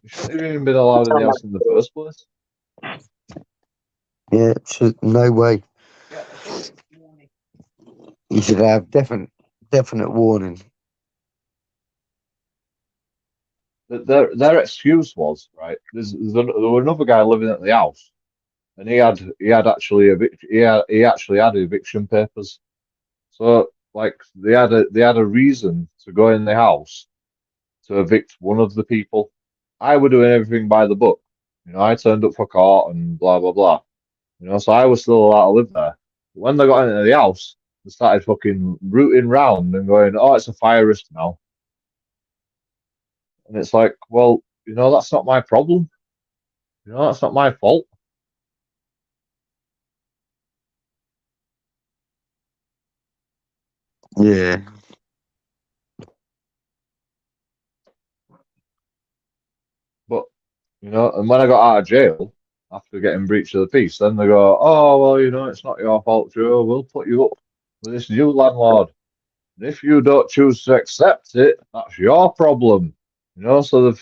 He shouldn't have even been allowed in the house in the first place. Yeah, no way. You should have definite warning. Their excuse was right. There was another guy living at the house, and he actually had eviction papers. So like they had a reason to go in the house to evict one of the people. I were doing everything by the book. You know, I turned up for court and blah blah blah. You know, so I was still allowed to live there. But when they got into the house, they started fucking rooting round and going, "Oh, it's a fire risk now." And it's like, well, you know, that's not my problem. You know, that's not my fault. Yeah. But, you know, and when I got out of jail after getting breach of the peace, then they go, "Oh, well, you know, it's not your fault, Joe. We'll put you up with this new landlord. And if you don't choose to accept it, that's your problem." You know, so they've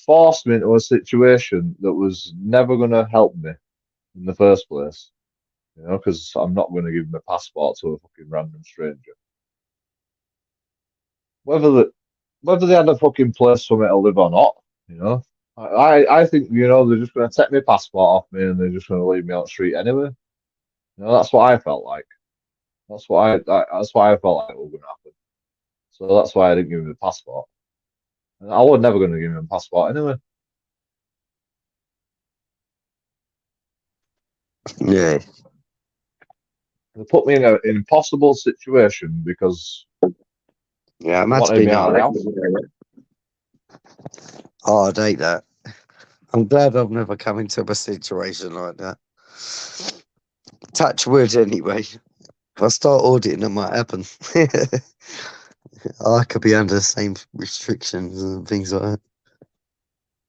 forced me into a situation that was never going to help me. in the first place. You know, because I'm not going to give my passport to a fucking random stranger. Whether they had a fucking place for me to live or not, you know. I think, you know, they're just going to take my passport off me and they're just going to leave me on the street anyway. You know, that's what I felt like. That's why I felt like it was going to happen. So that's why I didn't give him the passport. And I was never going to give him a passport anyway. Yeah. They put me in an impossible situation because Yeah, it they must wanted be me out of the house. Oh, I'd hate that. I'm glad I've never come into a situation like that. Touch wood, anyway. If I start auditing, it might happen. I could be under the same restrictions and things like that.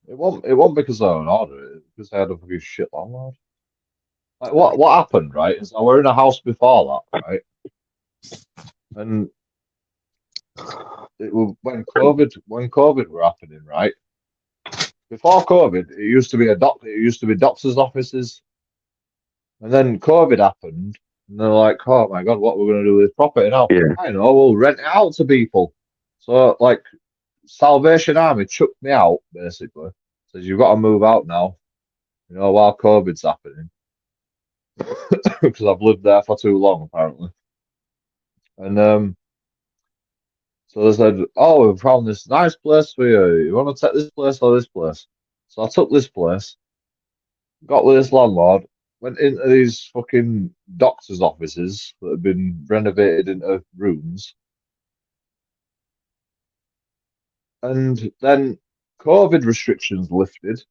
It wasn't because I an order, because I had a fucking shit landlord. Like what happened, right? Is I were in a house before that, right? And it was when COVID were happening, right? Before COVID, it used to be doctors' offices, and then COVID happened, and they're like, "Oh my god, what we're going to do with this property now?" Yeah. I know, we'll rent it out to people. So like, Salvation Army chucked me out basically. Says you've got to move out now, you know, while COVID's happening, because I've lived there for too long apparently. And so they said, "Oh, we found this nice place for you. You want to take this place or this place?" So I took this place, got with this landlord, went into these fucking doctors' offices that had been renovated into rooms, and then COVID restrictions lifted,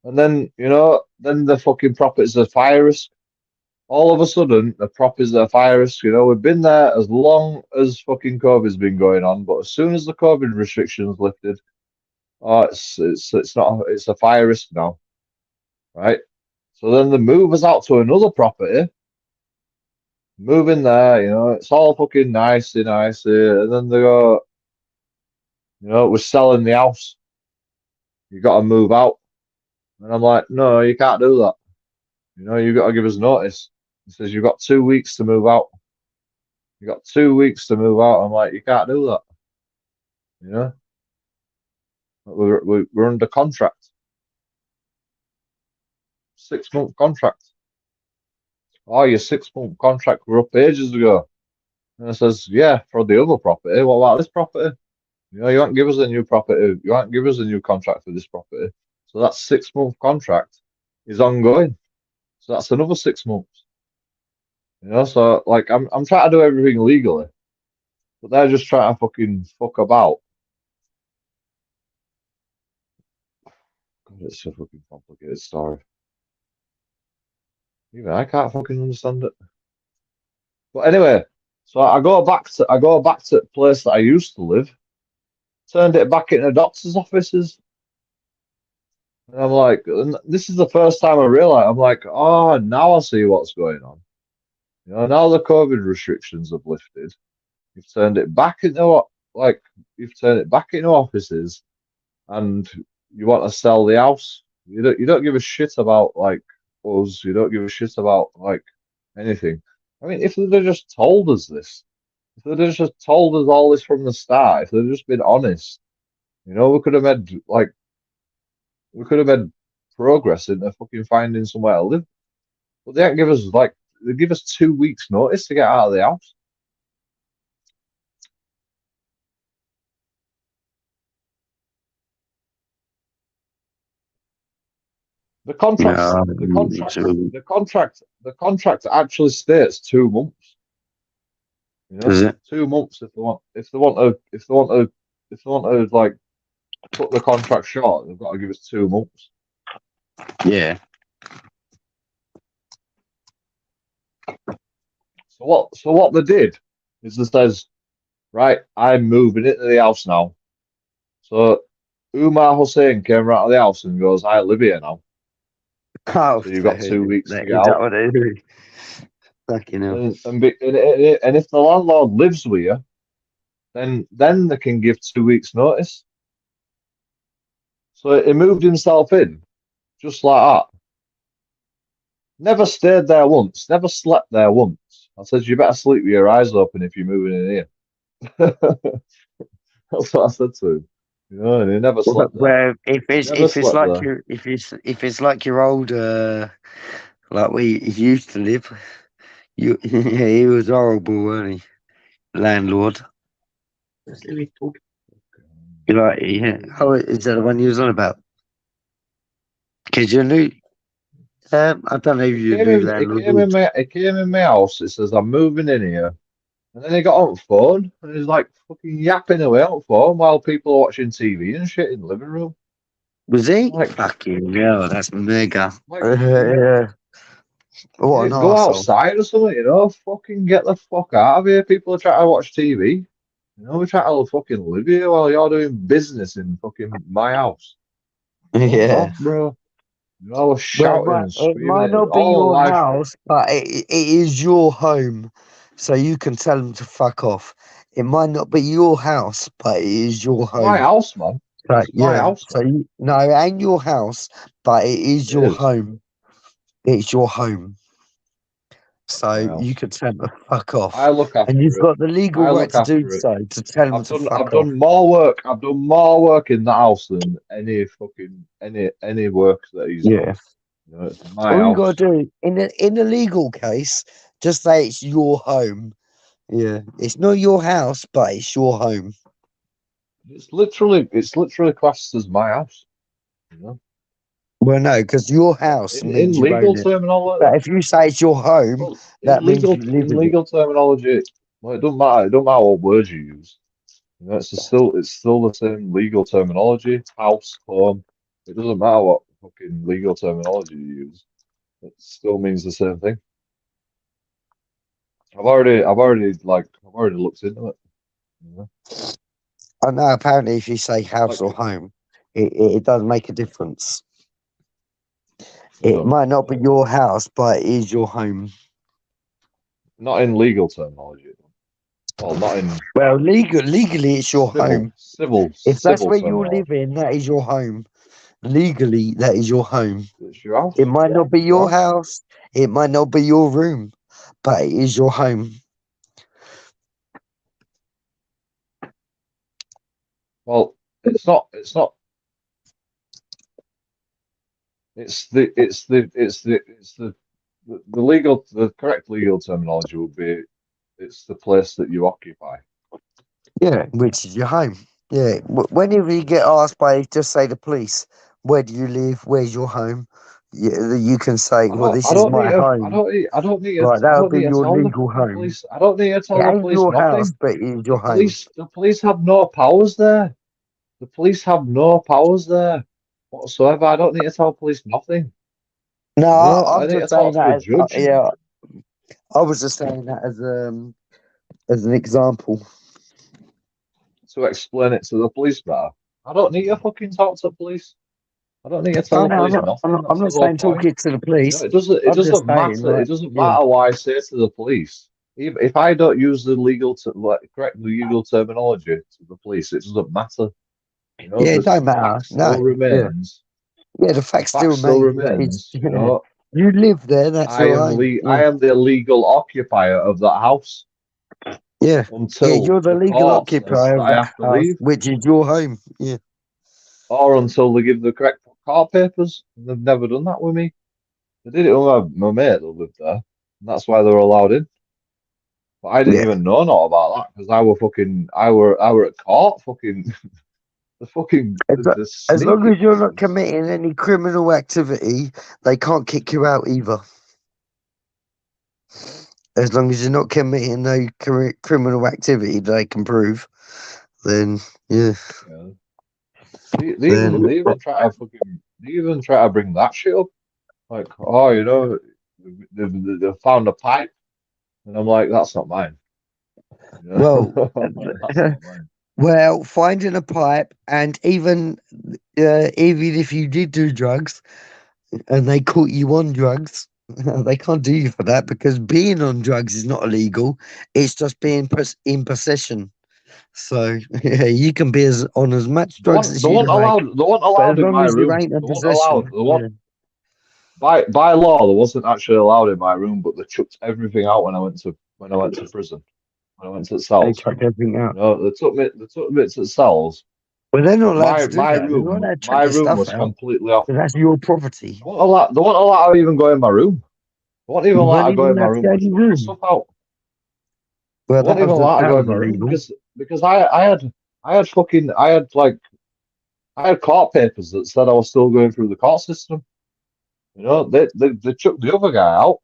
and then, you know, then the fucking properties are fire risk. All of a sudden, the properties are fire risk. You know, we've been there as long as fucking COVID's been going on, but as soon as the COVID restrictions lifted, oh, it's not, it's a fire risk now, right? So then they move us out to another property, move in there, you know, it's all fucking nicey, and then they go, you know, we're selling the house. You got to move out, and I'm like, no, you can't do that. You know, you got to give us notice. He says you've got 2 weeks to move out. You got 2 weeks to move out. I'm like, you can't do that. You know, we're under contract, 6 month contract. Oh, your 6 month contract were up ages ago. And I says, yeah, for the other property. What about this property? You know, you won't give us a new property. You won't give us a new contract for this property. So that 6 month contract is ongoing. So that's another 6 months. You know, so like I'm trying to do everything legally, but they're just trying to fucking fuck about. God, it's a fucking complicated story. Even I can't fucking understand it. But anyway, so I go back to the place that I used to live, turned it back into doctor's offices. And I'm like, and this is the first time I realized, I'm like, oh, now I see what's going on. You know, now the COVID restrictions have lifted. You've turned it back into you've turned it back into offices, and you want to sell the house. You don't give a shit about like us. You don't give a shit about like anything. I mean, if they'd have just told us this, if they'd have just told us all this from the start, if they'd just been honest, you know, we could have made progress into fucking finding somewhere to live. But they don't give us they give us 2 weeks notice to get out of the house. The contract, No, the contract actually states 2 months. You know, Is it? 2 months if they want to like cut the contract short, they've got to give us 2 months. Yeah. So what they did is they says, right, I'm moving into the house now. So Umar Hussein came right out of the house and goes, I live here now. Oh, So you've got 2 weeks to is get that out. what they do? Fucking hell. And if the landlord lives with you, then they can give 2 weeks notice. So he moved himself in just like that. Never stayed there once. Never slept there once. I said, you better sleep with your eyes open if you're moving in here. That's what I said to him. You know, and he never slept there. Where Never if it's slept like there. your if it's like your old like we used to live, you yeah, he was horrible, wasn't he? Landlord. You like yeah. Oh, is that the one you was on about? Because you knew I don't know if you knew landlord. He came in my house. It says, I'm moving in here. And then he got on the phone and he's like fucking yapping away on the phone while people are watching TV and shit in the living room. Was he? Like, Fucking hell, that's mega. like Yeah. What an go arsehole. outside or something, you know? Fucking get the fuck out of here. People are trying to watch TV. You know, we're trying to fucking live here while you're doing business in fucking my house. Fuck Yeah. off, bro. You know, I was Well, shouting and it screaming might at not be all your live. house, but it is your home. So you can tell them to fuck off. It might not be your house, but it is your It's my home. house, man. But It's my yeah, house, so man. no, it ain't your house, but it is It your is. home. It's your home. It's So my you house. can tell them to fuck off. I look after And you've it. got the legal I right look to do after it. so, to tell them to I've fuck off. done more work. I've done more work in that house than any fucking any work that he's Yeah. done. You know, it's my All you house. got to do, in a legal case, just say it's your home. Yeah. It's not your house, but it's your home. It's literally classed as my house. You know, Well, no, because your house in means you legal own it. terminology. But if you say it's your home, Well, that means you live in in it. legal terminology, well, it don't matter. It don't matter what words you use. You know, it's still the same legal terminology. House, home. It doesn't matter what fucking legal terminology you use. It still means the same thing. I've already looked into it. You know? I know, apparently, if you say house Like, or home, it does make a difference. I It don't know. might not be your house, but it is your home. Not in legal terminology. Well, not in Well, legally, it's your home. If that's civil where you terminology. live in, that is your home. Legally, that is your home. It's your house. It might not be It's your your house. It might not be your room, but it is your home. Well, it's not. It's not. The correct legal terminology would be it's the place that you occupy. Yeah, which is your home. Yeah. Whenever you get asked by, just say the police, where do you live? Where's your home? Yeah, you can say, well, this is my home. I don't need Right, to. I that would don't be need to your tell the legal fucking home. police. I don't need to tell It the ain't police your house, nothing. but it is your home. The police have no powers there. The police have no powers there whatsoever. I don't need to tell police nothing. No, No, I I'm need to just saying talk to a that. judge Yeah, I was just saying that as an example. to explain it to the police better. I don't need to fucking talk to the police. I don't need to Oh tell the no, police nothing. I'm That's the not whole saying point. talk it to the You know, police. it I'm just doesn't saying, matter. It like, doesn't yeah, matter what I say to the police. If I don't use the correct legal terminology to the police, it doesn't matter. You know, yeah, it don't the matter. fact No, still yeah, remains. yeah. The The fact fact still still remains that it's remains. You know, you live there. That's your home. I Yeah, am the legal occupier of that house yeah, yeah. until You're the the legal court says occupier that of I that have to house, leave, which is your home. Yeah. or until they give the correct court papers. And they've never done that with me. They did it with my mate that lived there, and that's why they were allowed in. But I didn't Yeah. even know not about that because I were at court fucking the As long sneaky as you're not bastards. committing any criminal activity, they can't kick you out either. As long as you're not committing no criminal activity they can prove, then yeah. Yeah. Then They even try to bring that shit up. Like, oh, you know, they found a pipe, and I'm like, that's not mine. You know? well, I'm like, that's not mine. well, finding a pipe and even if you did do drugs and they caught you on drugs, they can't do you for that because being on drugs is not illegal. It's just being in possession. So yeah, you can be on as much drugs as you like, They weren't but as allowed in long my as you room. ain't in They weren't allowed. possession, yeah. by law, there wasn't actually allowed in my room, but they chucked everything out when I went to prison. When I went to the They cells, chuck everything you out. know, they took me to the cells. Well, they're not But allowed to do that. They're not allowed to chuck my your room stuff was out. completely off. 'Cause that's your property. They won't allow to even go in my room. They won't even You allow weren't to go even in my allowed to room go and in your chuck my room. stuff out. Well, They won't even allow to go in my room illegal. because I had court papers that said I was still going through the court system. You know, they chucked the other guy out,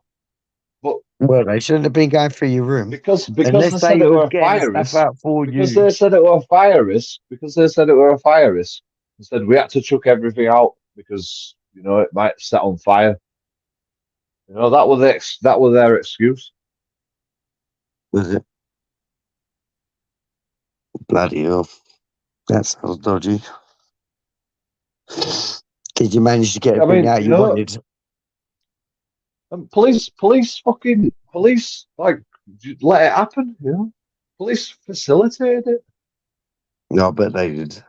but Well, they shouldn't have been going through your room because they unless said they it was were a getting the fire stuff risk, out for because you. they said it were a fire risk, because they said it were a fire risk, they said we had to chuck everything out because it might set on fire. That was their excuse. Was it? Bloody hell. That sounds dodgy. Did you manage to get I everything mean, out you wanted? and police, like let it happen. Police facilitated it. No, I bet they did.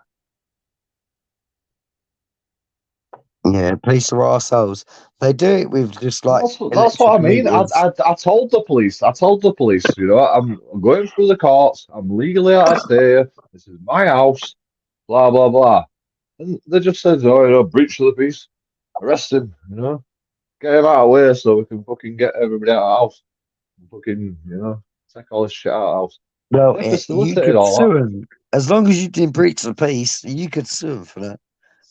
Yeah, police are arseholes. They do it with just like That's what I electric mean. meters. I told the police. I'm going through the courts. I'm legally out of stay here. This is my house. Blah blah blah. And they just said, "Oh, breach of the peace. Arrest him. Get him out of the way so we can fucking get everybody out of the house. And fucking, take all this shit out of the house." Well, They you facilitated could all sue that. them. As long as you didn't breach the peace, you could sue them for that.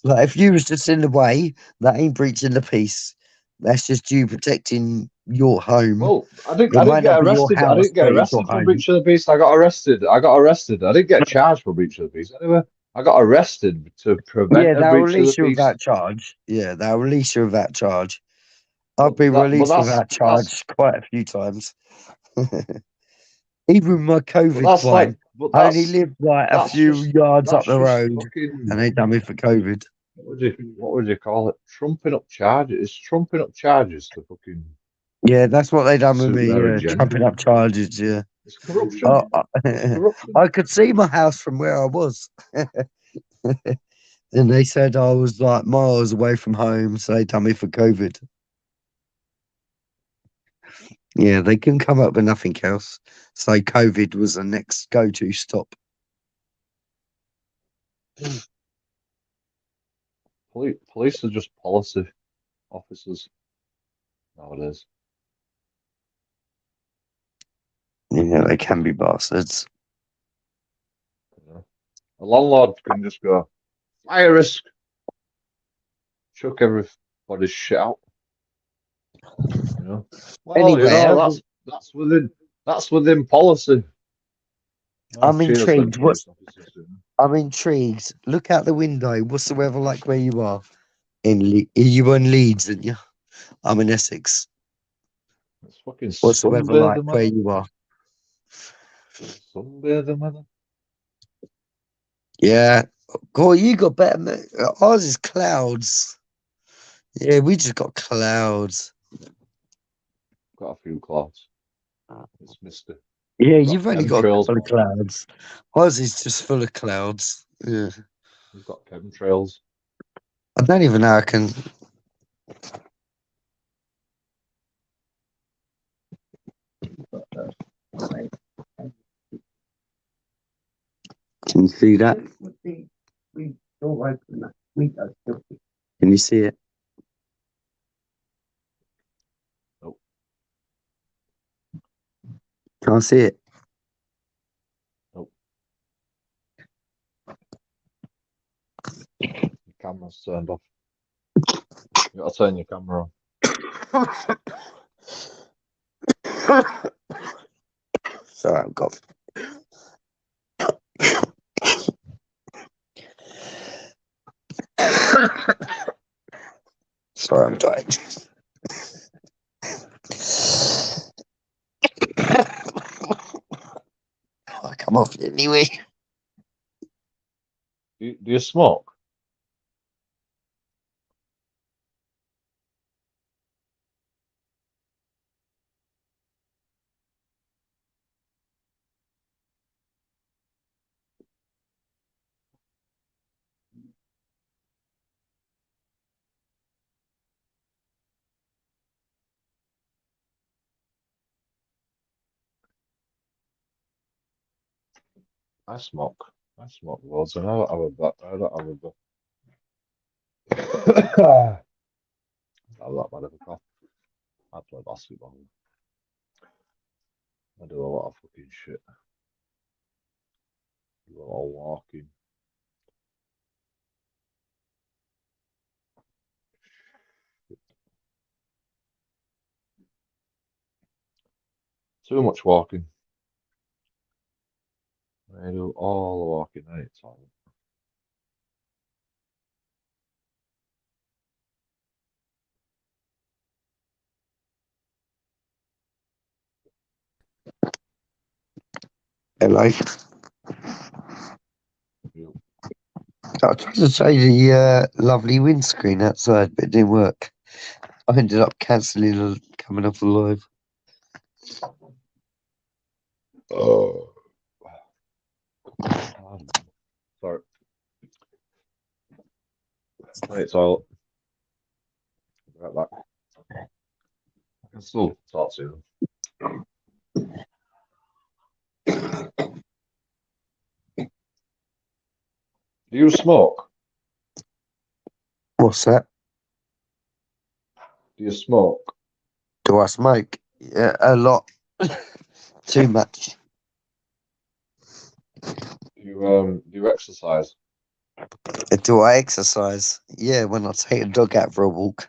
Like, if you was just in the way, that ain't breaching the peace. That's just you protecting your home. Well, It I didn't might not get be your arrested. I house, didn't get but it's your arrested for home. breach of the peace. I got arrested. I didn't get charged for breach of the peace. Anyway, I got arrested to prevent Yeah, a they'll breach of the release you peace. without charge. Yeah, they'll release you without charge. I've been But released without charge quite a few times. Even my COVID that's like, fine, I only lived like a that's few just yards up that's the just road, fucking, and they done me for COVID. what would you call it? Trumping up charges. It's trumping up charges to fucking Yeah, that's what they done with suit me. their Yeah, agenda. trumping up charges. Yeah, It's corruption. I, It's I, corruption. I could see my house from where I was, and they said I was like miles away from home, so they done me for COVID. Yeah, they couldn't come up with nothing else, so COVID was the next go-to stop. Police are just policy officers nowadays. Yeah, they can be bastards. A landlord can just go fire risk, chuck everybody's shit out. Well, Anyway, that's within policy. I'm Cheers, them intrigued. police officers. I'm intrigued. Look out the window. What's the weather like where you are? You in Leeds, aren't you? I'm in Essex. It's fucking What's the weather like sunbathing where weather. you are? Sunbathing weather. Yeah. God, you got better. Ours is clouds. Yeah, we just got clouds. Got a few clouds. It's misty. Yeah, Got you've only got a chemtrails, couple of man. clouds. Ours is just full of clouds. Yeah. We've got chemtrails. I don't even know I can. Can you see that? Can you see it? Nope. Can't see it. Nope. Your camera's turned off. You gotta turn your camera on. Sorry, I've got. Sorry, I'm dying. I'll come off it anyway. Do you smoke? I smoke. I smoke loads, and I don't have a bad. I don't have a bad. I'm not bad of a cough. I play basketball. I do a lot of fucking shit. Do a lot of walking. Too much walking. I do all the walking any time. Hello. You, I tried to change the lovely windscreen outside, but it didn't work. I ended up cancelling and coming off the live. oh. Sorry. Right, so right back. I can still talk to you. Do you smoke? What's that? Do you smoke? Do I smoke? Yeah, a lot. Too much. Do you exercise? Do I exercise? Yeah, when I take a dog out for a walk.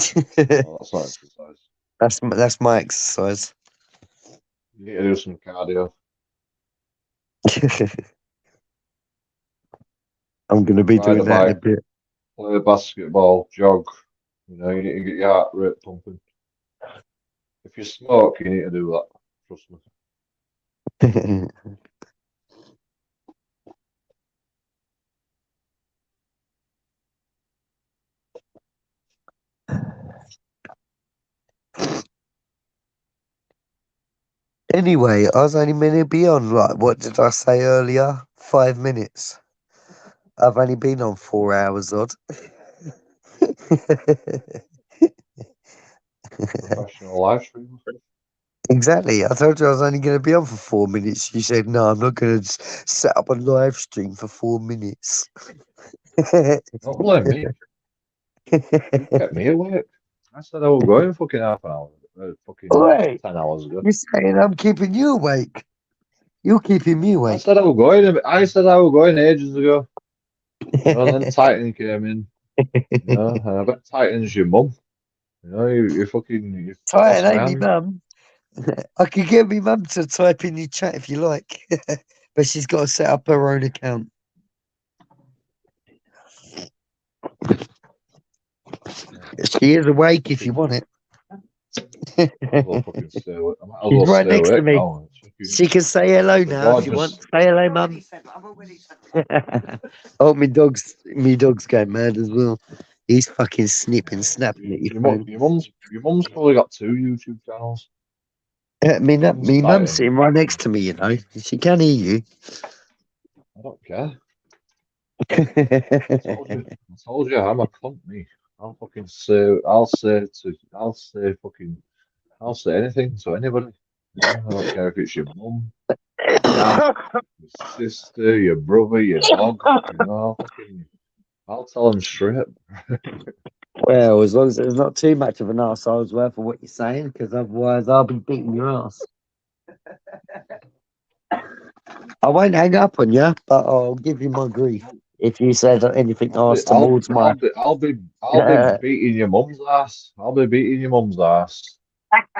Oh, that's not exercise. That's my exercise. You need to do some cardio. I'm going to be Ride a doing that in a bike, bit. play basketball, jog. You know, you need to get your heart rate pumping. If you smoke, you need to do that. Trust me. Anyway, I was only meant to be on, like, what did I say earlier? 5 minutes. I've only been on 4 hours odd. Professional live stream. Exactly. I told you I was only going to be on for 4 minutes. You said, no, I'm not going to set up a live stream for 4 minutes. Don't blame me. You kept me awake. I said I was going fucking half an hour. Fucking Wait, 10 hours ago. you're saying I'm keeping you awake. You're keeping me I awake. said I was going. I said I was going ages ago. You know, then Titan came in. You know, and I bet Titan's your mum. You know, you fucking you Tight, forced my ain't me hand. mum. I could get me mum to type in your chat if you like. But she's got to set up her own account. She is awake if you want it. I might as well fucking stay awake. I might as She's well right stay next to awake me. now. It's fucking, She can say hello the now if dog you want. just. Say hello, mum. Oh, me dog's going mad as well. He's fucking snipping, snapping at your phone. Your mum's probably got 2 YouTube channels. Me One's mum's Titan. sitting right next to me, you know. She can hear you. I don't care. I told you, I'm a cunt, me. I'll fucking say, I'll say anything to anybody. You know, I don't care if it's your mum, your dad, your sister, your brother, your dog. You know, I'll tell them straight. Well, as long as there's not too much of an arsehole's worth of what you're saying, because otherwise I'll be beating your ass. I won't hang up on you, but I'll give you my grief if you said anything nice towards my. I'll be beating your mum's ass. I'll be beating your mum's ass.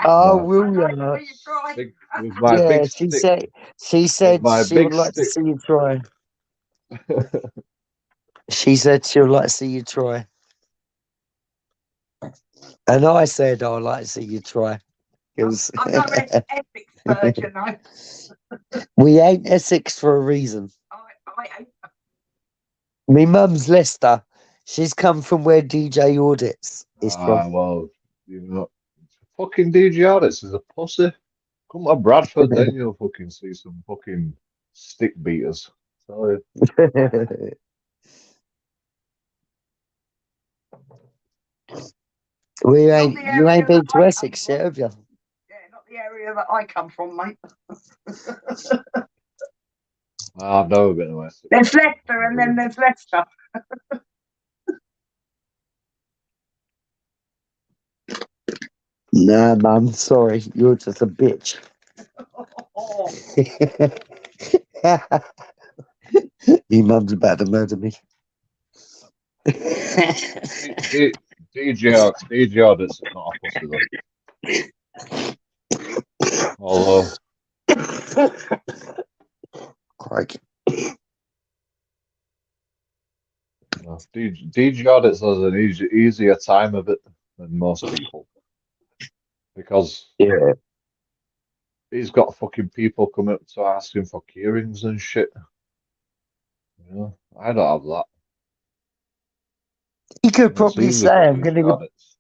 Oh, My will you? with my Yeah, big she stick. said My she would big like to stick. see you try. She said she would like to see you try. And I said I'd like to see you try. Because I'm not Essex virgin, though. we ain't Essex for a reason. I ain't. Me mum's Leicester. She's come from where DJ Audits is from. Well, you know, fucking DJ Addis is a pussy. Come to Bradford, then you'll fucking see some fucking stick beaters. Tell you. You area ain't been to that I Essex come yet, have you? Yeah, not the area that I come from, mate. I've never been to Essex. There's Leicester and then there's Leicester. Nah, Mum, sorry, you're just a bitch. Oh, Your mum's about to murder me. DJ Audits is not a pussy though. Although Crikey. DJ Audits has an easier time of it than most people because Yeah. he's got fucking people coming up to ask him for keyrings and shit. You know, I don't have that. He could It's probably easy say, for I'm DJ going to. Audits.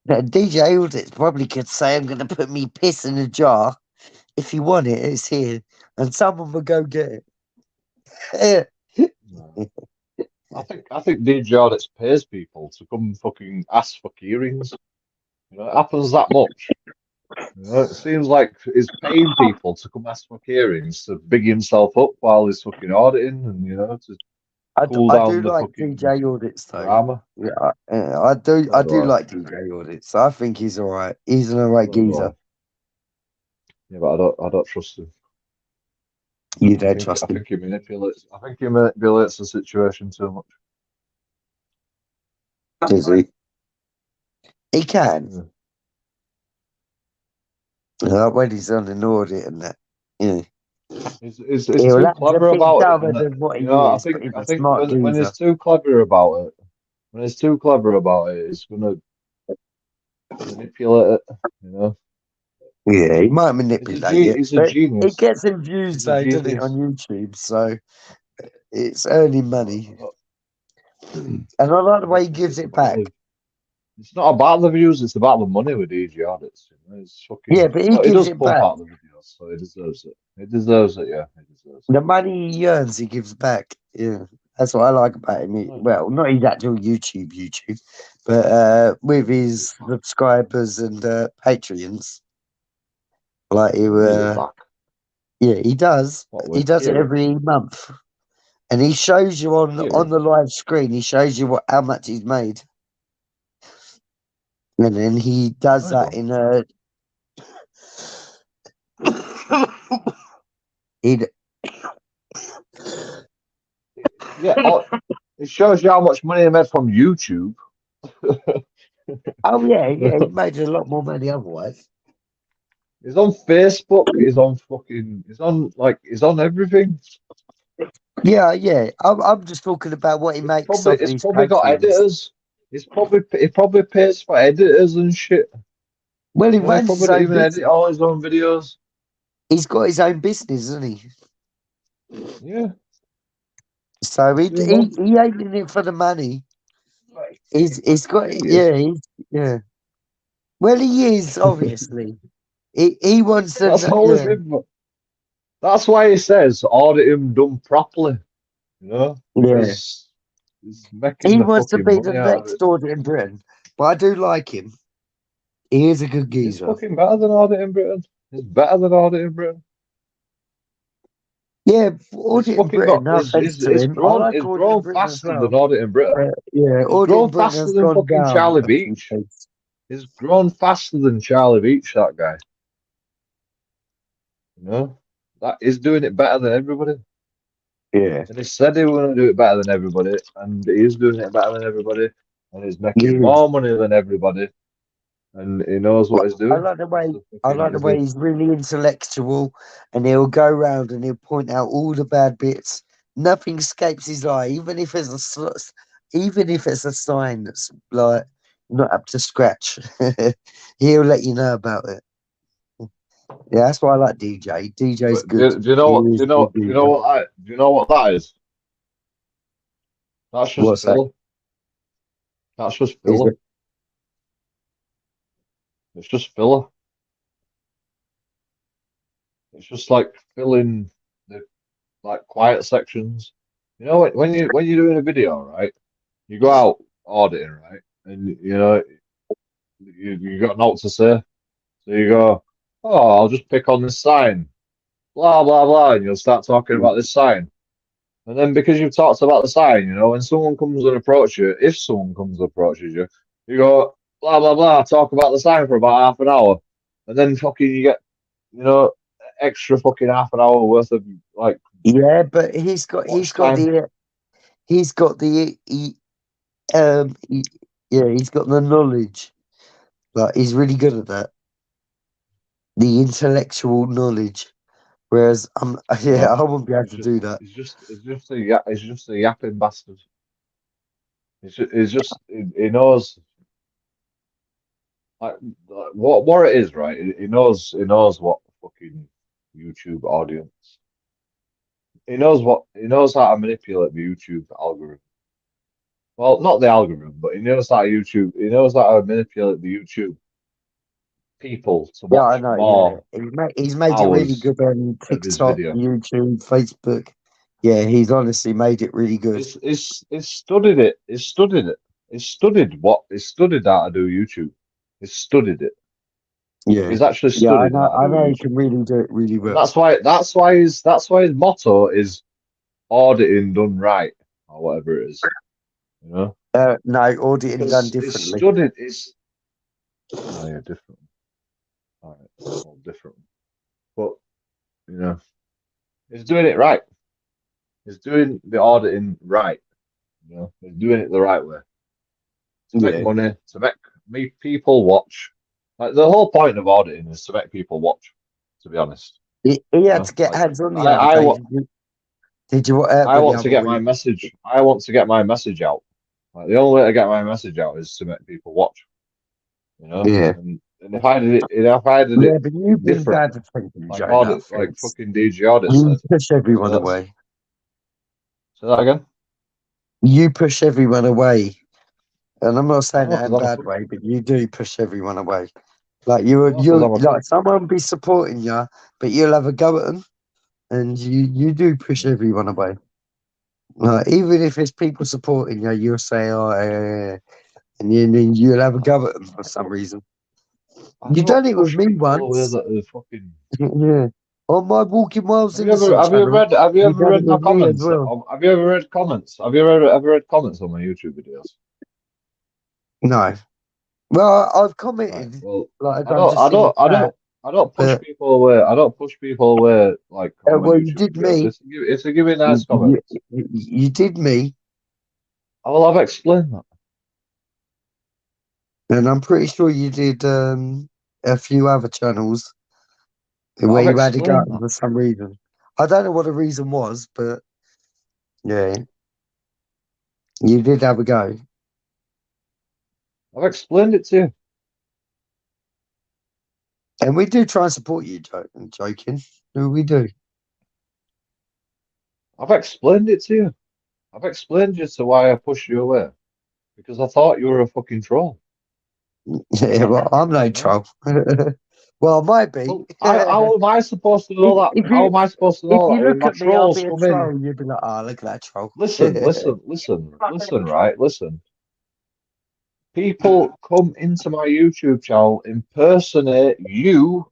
DJ Audits probably could say, I'm going to put me piss in a jar. If you want it, it's here. And someone will go get it. No. I think DJ Audits pays people to come fucking ask for keyrings. You know, it happens that much. You know, it seems like he's paying people to come ask for keyrings to big himself up while he's fucking auditing and, you know, to I cool do down the like fucking DJ Audits, though. drama. Yeah, I do So do I. like DJ Audits. I think he's all right. He's an all right So do I. geezer. Yeah, but I don't trust him. You I don't think trust him. he manipulates. I think he manipulates the situation too much. Does he? He can. Yeah. When he's on an audit and that. Yeah. He's He'll too act a clever bit about it. dumber And that, than what he you know, is, but he's I a think smart when geezer. he's too clever about it, it's gonna manipulate it. You know, Yeah, he might manipulate it. he's a But genius. it gets him views, He's a though, doesn't it, on genius. YouTube? So it's earning money. I And I like the way he think gives it's it back. It's not about the views; it's about the money with DJ Audits. You know, it's fucking. Yeah, but he He gives does it pump back. out the videos, so he deserves it. He deserves it. Yeah, he deserves it. The money he earns, he gives back. Yeah, that's what I like about him. Well, not his actual YouTube, but with his subscribers and Patreons. Like he, He gives it back. yeah, he does. What He with does it keyrings? every month, and he shows you on Keyrings. the live screen. He shows you how much he's made, and then he does No, he that don't. in a. He'd, Yeah, it shows you how much money he made from YouTube. oh yeah, he made a lot more money otherwise. He's on Facebook. He's on everything. Yeah. I'm just talking about what he makes off It's his probably got Patreons. editors. He probably pays for editors and shit. Well, he You know, he runs probably his don't own even business. edit all his own videos. He's got his own business, isn't he? Yeah. So he You know? he ain't in it for the money. He's got He is. yeah. Well, he is obviously. he wants to. That's all Yeah. That's why he says audit him done properly. You know? Yeah. Because he's making He the wants to fucking be the money out of next it. audit in Britain, but I do like him. He is a good He's geezer. fucking better than audit in Britain. He's better than audit in Britain. Yeah, He's audit in fucking Britain. got No offense to him. I like he's audit in grown Britain as faster well. than audit in Britain. Yeah, He's audit grown in Britain faster has than gone fucking down Charlie a few Beach. peaks. He's grown faster than Charlie Beach, that guy. You know? That he's doing it better than everybody. Yeah. And he said he was going to do it better than everybody, and he is doing it better than everybody, and he's making Yeah. more money than everybody, and he knows what he's doing. I like the way he's really intellectual, and he'll go round and he'll point out all the bad bits. Nothing escapes his eye, even if it's a sign that's like not up to scratch. He'll let you know about it. Yeah, that's why I like DJ. DJ's good. Do you know what? He is Do you good know what? Do you know what that is? That's just What's that? filler. That's just Is filler. it? It's just filler. It's just like filling the like quiet sections. You know, when you're doing a video, right? You go out auditing, right? And you know you got notes to say, so you go, oh, I'll just pick on this sign, blah blah blah, and you'll start talking about this sign. And then because you've talked about the sign, when someone comes and approaches you, if someone comes and approaches you, you go blah blah blah, talk about the sign for about half an hour, and then fucking you get you know extra fucking half an hour worth of like Yeah, but watch time. he's got the yeah, he's got the knowledge. Like he's really good at that. The intellectual knowledge. Whereas yeah, I wouldn't be able to do that. He's just a yapping bastard. He knows like what it is, right? He knows what fucking YouTube audience. He knows how to manipulate the YouTube algorithm. Well, not the algorithm, but he knows how to manipulate the YouTube people to Yeah, I watch know. more Yeah, he's made it really hours good on of his TikTok, video. YouTube, Facebook. Yeah, he's honestly made it really good. He's studied it. He's studied it. He's studied how to do YouTube. He's studied it. Yeah, He's actually yeah, I studied know. how to I do know he YouTube. can really do it really And well. that's why his motto is auditing done right or whatever it is. No, auditing done Because it's differently. studied. Oh yeah, different. All right, well, different. But he's doing it right. He's doing the auditing right. He's doing it the right way to make Yeah, money, to make people watch. Like the whole point of auditing is to make people watch. To be honest, he had to get like hands on the I, other I, day. wa- Did you I the want to other get my week? message. I want to get my message out. Like the only way to get my message out is to make people watch. Yeah, And if I did yeah, it but you've fucking been different, bad attention, like Joe. No audit, like offense. fucking DG audit You said. push everyone So that's away. say that again. You push everyone away, and I'm not saying No, that because in a I'm a bad way, but you do push everyone away. Like you, no, because I'm a like someone will be supporting you, but you'll have a go at them, and you do push everyone away. Like even if it's people supporting you, you'll say, "Oh," and then you'll have a go at them for some reason. I You've don't done it with push me people away once. that are fucking. Yeah. On my Walking Miles Have you ever Innocent have you ever channel, read have you you ever done it read my with me as comments? well. Have you ever read comments? Have you ever read comments on my YouTube videos? No. Well, I've Right. commented, Well, like I I've don't just I seen the don't I chat, don't I don't push but people away. I don't push people away like on my well, you YouTube did videos. me. If they give me You, nice you, comments, you did me, I will have explained that. and I'm pretty sure you did a few other channels where I've you had to go explained at them that. for some reason. I don't know what the reason was, but yeah, you did have a go. I've explained it to you. And we do try and support you, joking. We do. I've explained it to you. I've explained it to why I pushed you away because I thought you were a fucking troll. Yeah, well, I'm no troll. Well, I might be. Well, how am I supposed to know that? if How you am I supposed to if know you that? I mean, look my at me, I'll trolls be a come in. troll. You'd be like, "Ah, look at that troll." Listen, right? Listen. People come into my YouTube channel, impersonate you,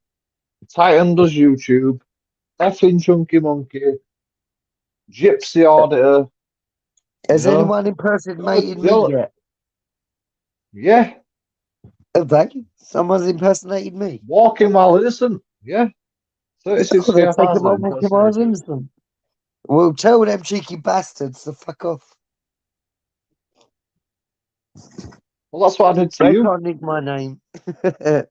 Titan does YouTube, effing Chunky Monkey, Gypsy Auditor, Has anyone impersonated the me other, yet? yeah, Have they? Someone's impersonated me. Walking While Innocent, yeah, Oh, 36 they're taking KFRs my that walking miles impersonated you. innocent. Well, tell them cheeky bastards to fuck off. Well, that's what I did to They you. can't nick my name. That's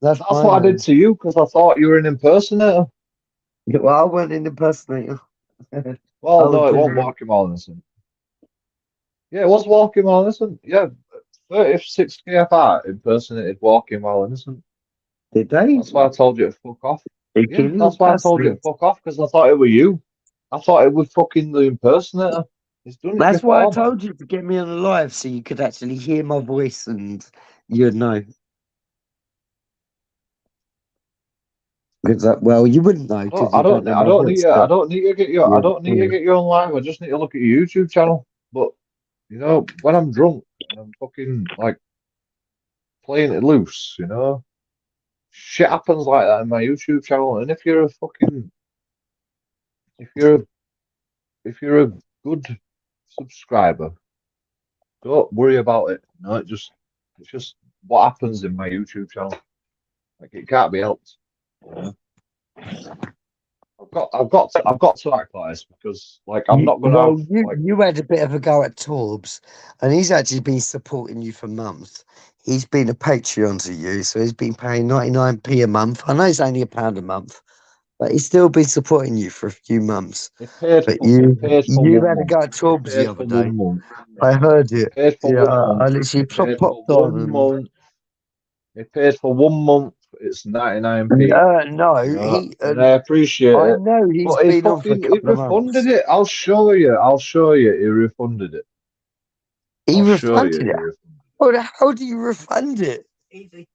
That's my what I did name. to you because I thought you were an impersonator. Well, I went in impersonator. Well, I was no, it doing wasn't Walking While Innocent. Yeah, it was Walking While Innocent. Yeah, 36 KFR impersonated Walking While Innocent. Did they? That's why I told you to fuck off. They Yeah, give you that's why I told you to bastards. fuck off because I thought it were you. I thought it was fucking the impersonator. He's done it That's why I before, man. told you to get me on the live so you could actually hear my voice and you'd know. Because well, you wouldn't know because you don't know I my don't need voice. to, I But don't need to get you. I yeah, don't need to get you on live. I just need to look at your YouTube channel. But when I'm drunk and I'm fucking like playing it loose, shit happens like that in my YouTube channel. And if you're a fucking if you're a good subscriber, don't worry about it. No, it's just what happens in my YouTube channel. Like it can't be helped. You know? I've got to act like this because like I'm not gonna Well, have you like you had a bit of a go at Torbs, and he's actually been supporting you for months. He's been a Patreon to you, so he's been paying 99p a month. I know it's only £1 a month, but he's still been supporting you for a few months. it paid But for you had a 1 go month. at Torbs the Paid other for day. 1 month. I heard It it. paid for Yeah, 1 I month. literally It paid for popped on 1 and month. It paid for 1 month. It's 99p. no, You know, he. and I appreciate I it. know he's But he been on for a fucking he couple of months. refunded it. I'll show you. I'll show you. He refunded it. He I'll show you. refunded He it. refunded it. How the hell do you refund it? Easy.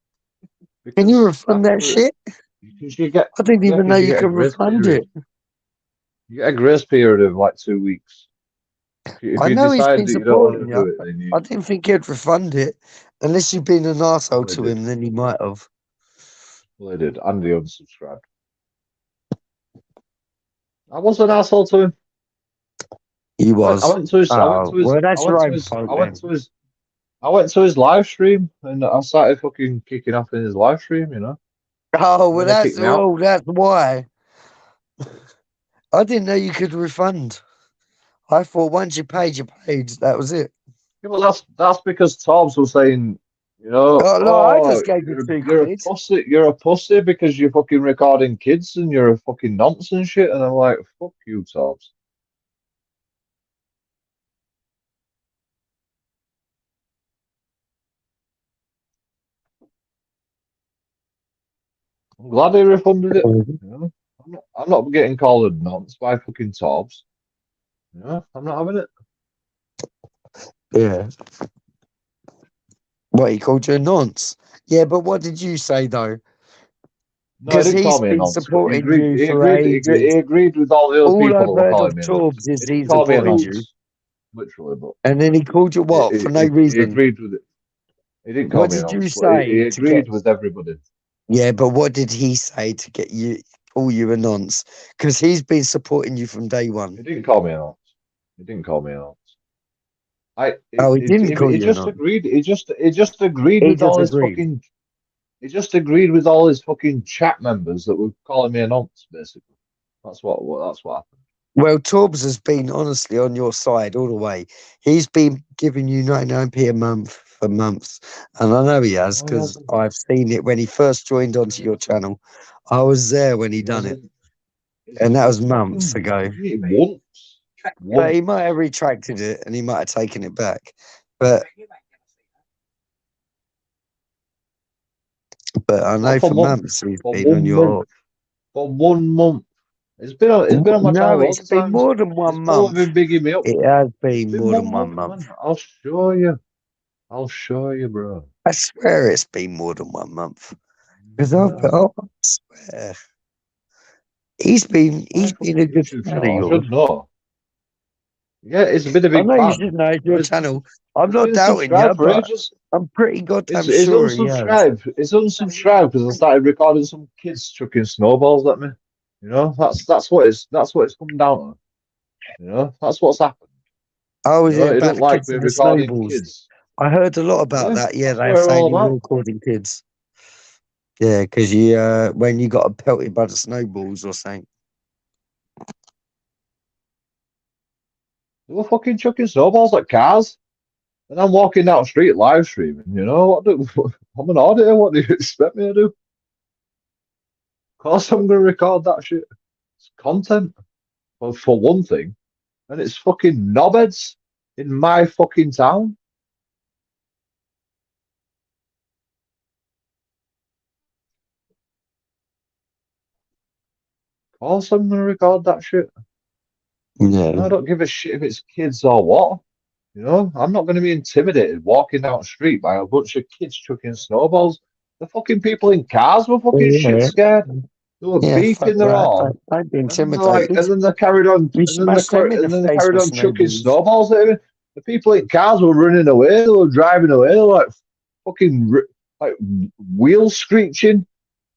Can you Because refund that after shit? because you get I didn't yeah, even know because you you get a could grace refund period. it. You get a grace period of like 2 weeks. If I you know he's decide been that you don't want to supporting do you. it, then I you didn't think he'd refund it. Unless you've been an arsehole well, they to did. him, then he might have. Well, they did. And they unsubscribed. I was an asshole to him. He I was. went to his. I went Oh, to his. well, I that's went your to own his. fault I went then. to his. I went to his live stream and I started fucking kicking off in his live stream. You know, Oh, and well, then he kicked me out. that's why. I didn't know you could refund. I thought once you paid, you paid. That was it. Yeah, well, that's because Tobbs was saying, you know, Oh, no, I oh, just gave you you're a £2. you're a pussy because you're fucking recording kids and you're a fucking nonsense and shit. And I'm like, fuck you, Tobbs. I'm glad he refunded it. You know, I'm not getting called a nonce by fucking Tobbs. You know, I'm not having it. Yeah. What, he called you a nonce? Yeah, but what did you say, though? No, he Because didn't call he's me a been nonce, but supporting you for he ages. agreed with all the other All people I've that were heard calling of me a nonce. Torbs is He he didn't call me a supported you. nonce, literally, but And then he called you what? For no he reason. agreed with it. He didn't call What me a did you nonce, but he say to get... agreed with everybody. Yeah, but what did he say to get you, call you a nonce? Because he's been supporting you from day one. He didn't call me a nonce. He didn't call me a nonce. Oh, he didn't call He you a just nonce. agreed. He just agreed He with just all his agreed. fucking. He just agreed with all his fucking chat members that were calling me a nonce. Basically, that's what happened. Well, Torbs has been honestly on your side all the way. He's been giving you 99p a month for months. And I know he has No, he because hasn't. I've seen it when he first joined onto your channel. I was there when he He done it. hasn't. And that was He's months fucking. ago. He did it once. But he Once. might have retracted it and he might have taken it back. But I know Not for for months. months he's For been on 1 month. your... For 1 month. It's been on my No, channel loads it's of been times. more than It's 1 still month. been bigging me up. It has It's been been more than 1 1 month, month. man. I'll show you. I'll show you, bro. I swear it's been more than 1 month. Because I swear. He's been My a fucking good YouTube fan of channel, I yours. should know. Yeah, it's been a I big know you fan. should know it's But your channel. I'm it's not been doubting you, subscribed for but ages. I'm pretty goddamn It's sure he has. unsubscribed. It's unsubscribed because I started recording some kids chucking snowballs at me. You know, that's what it's come down to. You know, that's what's happened. Oh, You is know, it he about don't the like kids me and the recording snowballs? kids. I heard a lot about Yeah, that. Yeah, that's they're what it's saying all you were about. recording kids. Yeah, because you when you got pelted by the snowballs or something. They were fucking chucking snowballs at cars. And I'm walking down the street live streaming, you know, I'm an auditor, what do you expect me to do? Of course I'm gonna record that shit. It's content, well, for one thing. And it's fucking knobheads in my fucking town. Of course I'm gonna record that shit. You know, Yeah. I don't give a shit if it's kids or what. You know, I'm not gonna be intimidated walking down the street by a bunch of kids chucking snowballs. The fucking people in cars were fucking shit Yeah. scared. They were Yeah, fuck beeping their that. horn. Don't be And then they're like, intimidated. and then they carried on, You and then they, smash them in the and then they face carried with on chucking snowballs. snowballs at him. The people in cars were running away. They were driving away. They were like fucking like wheel screeching,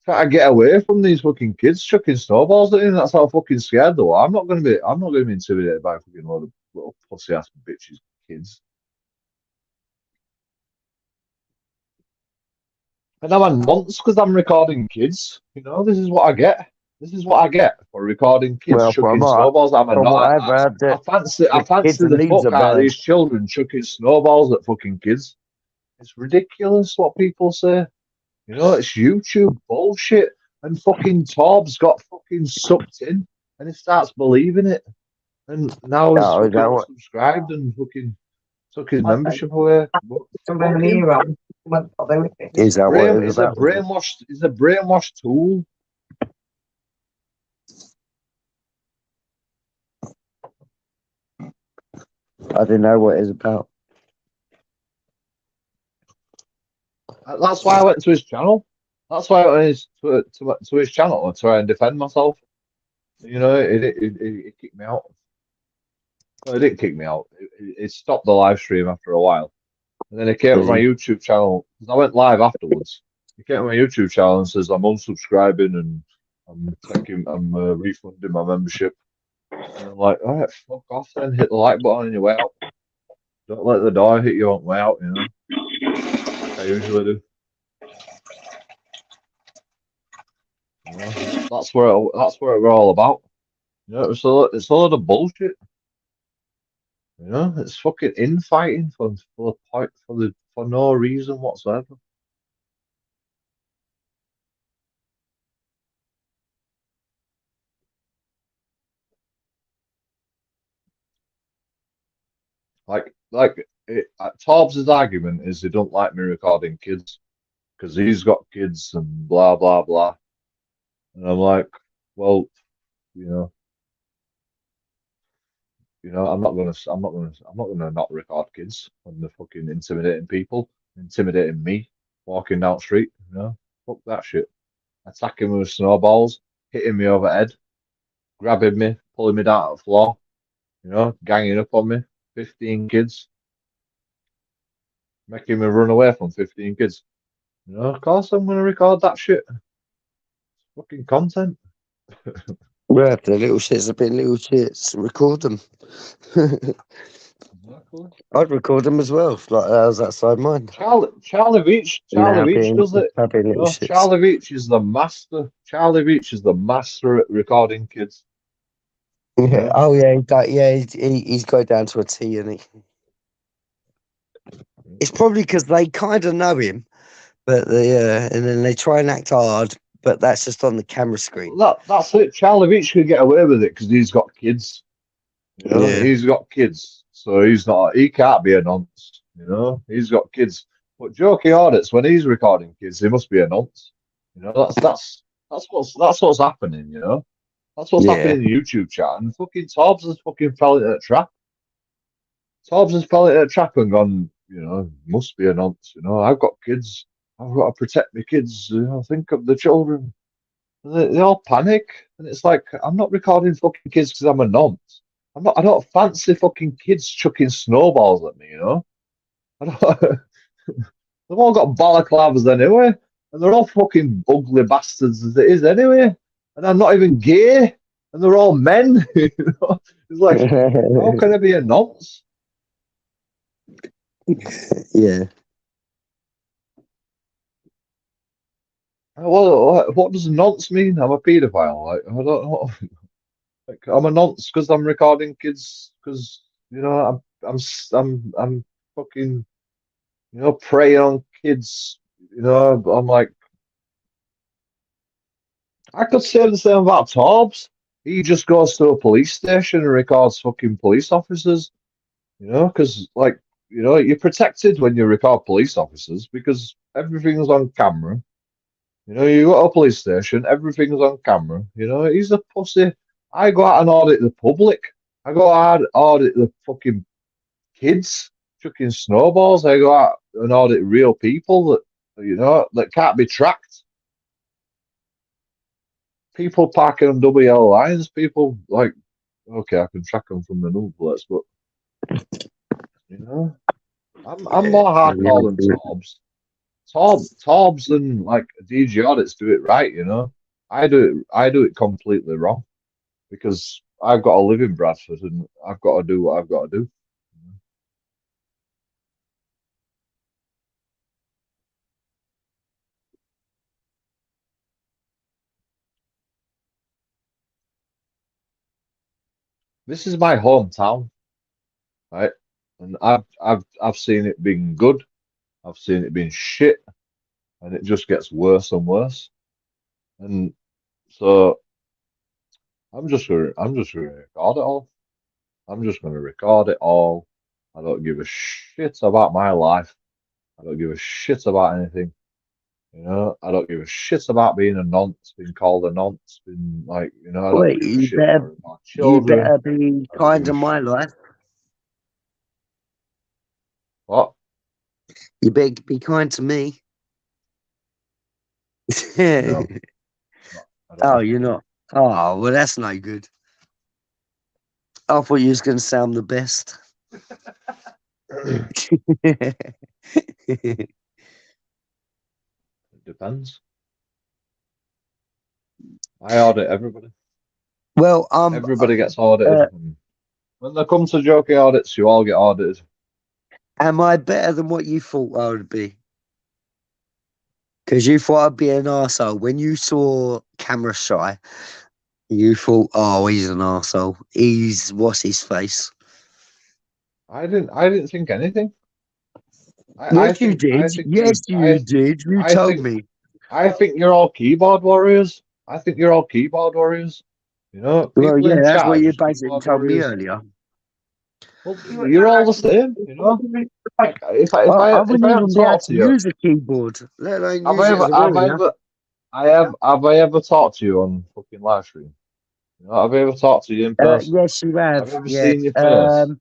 trying to get away from these fucking kids chucking snowballs at him. That's how fucking scared they were. I'm not gonna be intimidated by a fucking load little pussy ass bitches, kids. And I'm a nonce because I'm recording kids. You know, this is what I get. This is what I get for recording kids Well, chucking snowballs. I'm a from what not. I've heard, I fancy the kids the needs fuck are out of bad. these children chucking snowballs at fucking kids. It's ridiculous what people say. You know, it's YouTube bullshit. And fucking Torb's got fucking sucked in and he starts believing it. And now he's Oh, is fucking that what? unsubscribed and fucking took his membership away. But fuck him. Is that what it was He's a about? brainwashed tool. I didn't know what it was about. That's why I went to his channel. That's why I went to his channel to try and defend myself. You know, it kicked me out. Well, it didn't kick me out. It stopped the live stream after a while. And then it came to my YouTube channel. Because I went live afterwards. He came to my YouTube channel and says I'm unsubscribing and I'm refunding my membership. And I'm like, all right, fuck off then. Hit the like button on your way out. Don't let the door hit you on the way out, you know. Like I usually do. You know, that's what we're all about. You know, it's a lot of bullshit. You know, it's fucking infighting for no reason whatsoever. Torbs' argument is they don't like me recording kids because he's got kids and blah blah blah. And I'm like, well, you know, I'm not gonna not record kids when they're fucking intimidating people, intimidating me, walking down the street. You know, fuck that shit. Attacking me with snowballs, hitting me over head, grabbing me, pulling me down to the floor. You know, ganging up on me. 15 kids, making me run away from 15 kids. You know, of course I'm gonna record that shit. It's fucking content. Well, if the little shits have been little shits, record them. Exactly. I'd record them as well. Like I was outside mine. Charlie Veach does it. You know, Charlie Veach is the master. Charlie Veach is the master at recording kids. Yeah. Oh yeah, he's go down to a T, and it's probably because they kind of know him, but and then they try and act hard, but that's just on the camera screen. That's it. Charlie Veach could get away with it because he's got kids. You know, Yeah. he's got kids, so he can't be a nonce. You know, he's got kids. But Jokey Audits, when he's recording kids, he must be a nonce. You know, that's what's happening. You know, that's what's happening in the YouTube chat. And fucking Torbs has fucking fell into a trap. Torbs has fell into a trap and gone. You know, must be a nonce. You know, I've got kids. I've got to protect my kids. You know, think of the children. And they all panic, and it's like I'm not recording fucking kids because I'm a nonce. I don't fancy fucking kids chucking snowballs at me, you know. They've all got balaclavas anyway, and they're all fucking ugly bastards as it is anyway. And I'm not even gay, and they're all men. You know, it's like how can I be a nonce? Yeah. What does nonce mean? I'm a paedophile. Like I don't know. Like, I'm a nonce because I'm recording kids because you know I'm fucking you know preying on kids. You know, I'm like I could say the same about Torbs. He just goes to a police station and records fucking police officers. You know, because like you know you're protected when you record police officers because everything's on camera. You know, you go to a police station, everything's on camera. You know, he's a pussy. I go out and audit the public. I go out and audit the fucking kids chucking snowballs. I go out and audit real people that you know that can't be tracked. People parking on double yellow lines. People like, okay, I can track them from the number plates, but you know, I'm more hardcore than Torbs. Torbs and like DJ Audits do it right. You know, I do it completely wrong because I've got to live in Bradford, and I've got to do what I've got to do. This is my hometown, right? And I've seen it being good. I've seen it being shit, and it just gets worse and worse. And so I'm just gonna record it all. I'm just gonna record it all. I don't give a shit about my life. I don't give a shit about anything. You know, I don't give a shit about being a nonce, being called a nonce, being like, you know, I don't Wait, give a shit about my you children. better be I don't kind give of a my shit. life. What? You better be kind to me. No, I don't Oh, have to you're be. not. Oh, well, that's no good. I thought you was going to sound the best. It depends. I audit everybody. Well, Everybody gets audited. uh, And when they come to jokey audits, you all get audited. am I better than what you thought I would be? Because you thought I'd be an arsehole. When you saw Camera Shy, you thought, oh, he's an arsehole. What's his face? I didn't think anything. I Yes, you think I did. think Yes, you you did. You I told think me. I think you're all keyboard warriors. I think you're all keyboard warriors. You know, Well, people yeah, in that's chat what are you just basically keyboard told me warriors. earlier. Well, you're all the same. You know, like I if wouldn't I even haven't be able talked to to you, use a keyboard, let alone have use I it ever as a have I warrior. ever have I ever talked to you on fucking live stream? You know, have I ever talked to you in person? Yes, you Have have. I ever Yeah. seen your face?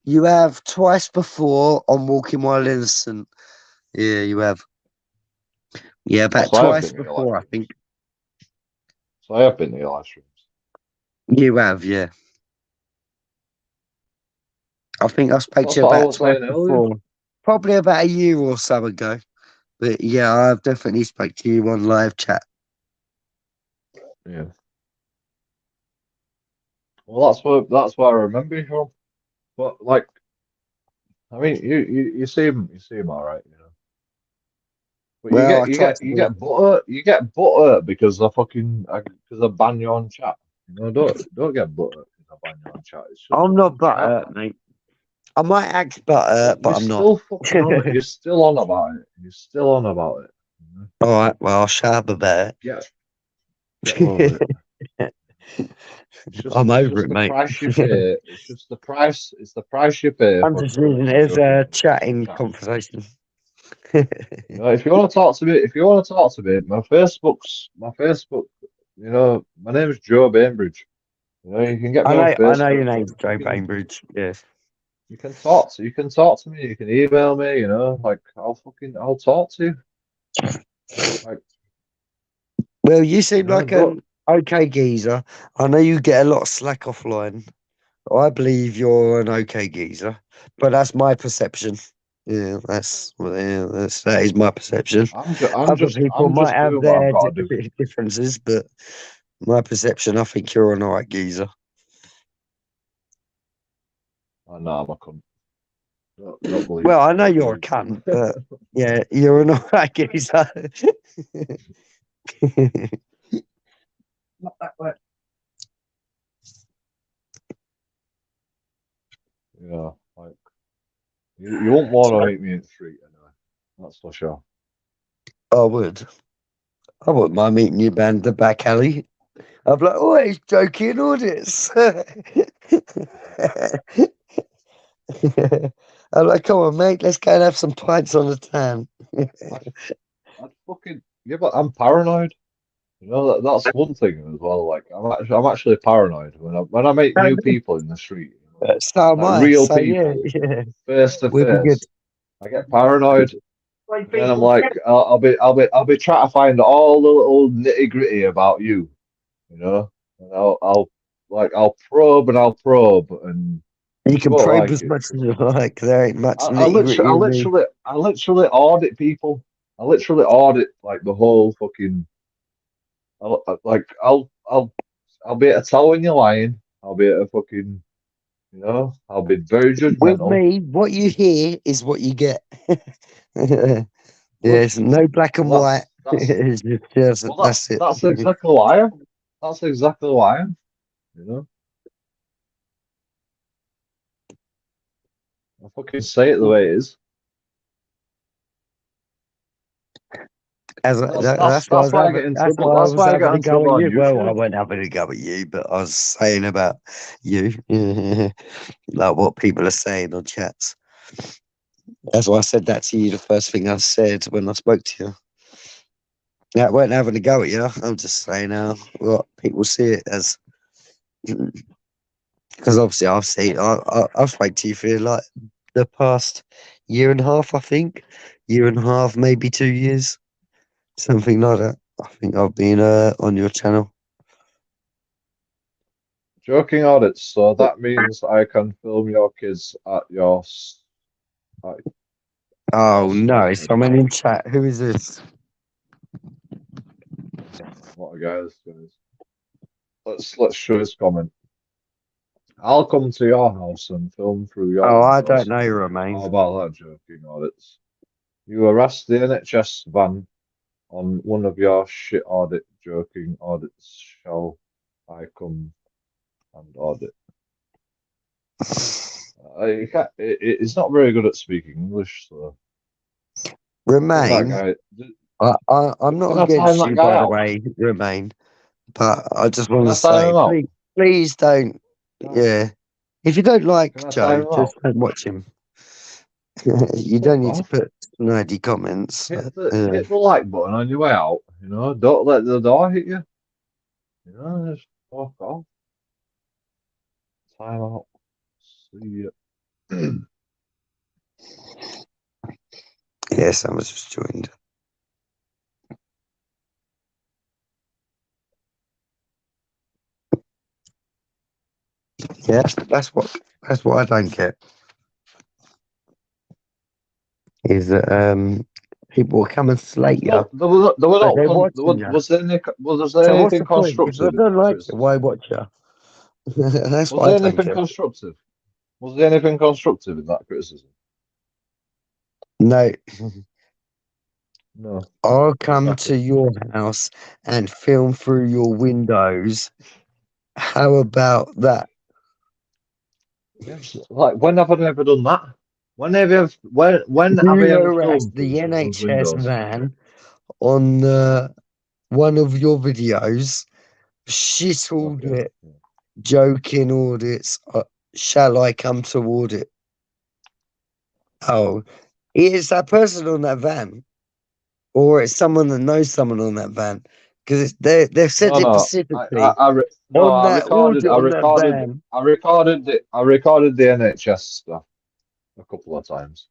You have twice before on Walking While Innocent. Yeah, you have. Yeah, That's about why I've twice been to your live before, I streams. think. So I have been to your live streams. You have, yeah. I think I spoke to That's you what I about was twice saying earlier. before. Probably about a year or so ago. But yeah, I've definitely spoke to you on live chat. Yeah. Well, that's what I remember you from. But like, I mean, you seem all right, you know. But you Well, I get you tried get to you be. get butter because I ban you on chat. You know, don't get butter because I ban you on chat. It's just I'm not fucking chat. butthurt, mate. I might act butthurt, but You're I'm not. still fucking on. You're still on about it. You're still on about it. You know? All right, well, I'll shut up about Get over it. it. It's I'm over just it, the mate. price you pay. It's just the price. It's the price you pay I'm for just using it as joking a on chatting chat. conversation. You know, if you want to talk to me, my Facebook. You know, my name is Joe Bainbridge. You know, you can get me on I know your Facebook. name's Joe You can Bainbridge. Yes. you can talk to me. You can email me. You know, like I'll talk to you. Like, Well, you you seem know, like don't. an okay geezer. I know you get a lot of slack offline. I believe you're an okay geezer, but that's my perception. Yeah, that is my perception. Other people I'm might just have doing what I've their got to do. differences, but my perception, I think you're an alright geezer. I know I'm a cunt. Don't believe Well, me. I know you're a cunt, but yeah, you're an alright geezer. Not that way. You know, like you won't want to meet me in the street anyway. That's for sure. I would. I wouldn't mind meeting you down the back alley. I'd be like, oh, he's joking audits. I'm like, come on, mate, let's go and have some pints on the town. I'd fucking yeah, but I'm paranoid. You know that's one thing as well. Like I'm actually paranoid when I meet new people in the street, you know, So am like I. real So yeah, people yeah, face to we'll be good. face. I get paranoid, Like and then I'm people like, I'll be trying to find all the little nitty gritty about you, you know, and I'll probe and I'll probe, and You you can won't probe like as it much as 'cause you like. There ain't much I nitty literally, gritty in me. I literally audit people. I literally audit like the whole fucking. Like I'll be able to tell when you're lying. I'll be at a fucking, you know, I'll be very With judgmental. me, what you hear is what you get. There's no black and Well, white. It's just, well, that's it. that's exactly why I am. That's exactly why I am. You know, I fucking say it the way it is. That's why I was That's why I having, get in that's trouble. why I That's was why I get having a in go trouble at on you. Well, I YouTube. wasn't having a go at you, but I was saying about you, like what people are saying on chats. That's why I said that to you. The first thing I said when I spoke to you. Yeah, I wasn't having a go at you. I'm just saying how what people see it as. Because obviously I've spoke to you for like the past year and a half, I think. Year and a half, maybe 2 years. Something like that. I think I've been on your channel. Joking audits. So that means I can film your kids at your. At Oh your no, stuff. it's someone in chat. Who is this? What a guys. Let's show his comment. I'll come to your house and film through your Oh, I windows. don't know, Romain. How about that, joking audits? You harassed the NHS van on one of your shit audit joking audits. Shall I come and audit? He's not very good at speaking English, so that Romain, guy. I'm not Can I time against that you, guy by the out? way, Romain. But I just Can want I to time say, him out? please don't. Yeah, if you don't like Can I Joe, time him out? just don't watch him. You Fuck don't need to off. put snidey comments. Hit the like button on your way out. You know, don't let the door hit you. You know, just fuck off. Time out. See ya. Yeah, someone's just joined. Yeah, that's what I don't get. Is that people come and slate you, Well, there was but they're not watching you. was there So what's anything the point? If I constructive in don't that like it, why criticism? watch you? That's Was what I there don't anything get. constructive? Was there anything constructive in that criticism? No, No, I'll come exactly. to your house and film through your windows. How about that? Yes. Like when have I ever done that? When have you when have I You ever harassed filmed the through someone's NHS windows? van on one of your videos. Shit Okay. audit, joking audits. Shall I come to audit? Oh, it's that person on that van, or it's someone that knows someone on that van, because they've said No, it no. specifically No. on that audit on that van. I recorded the NHS stuff a couple of times.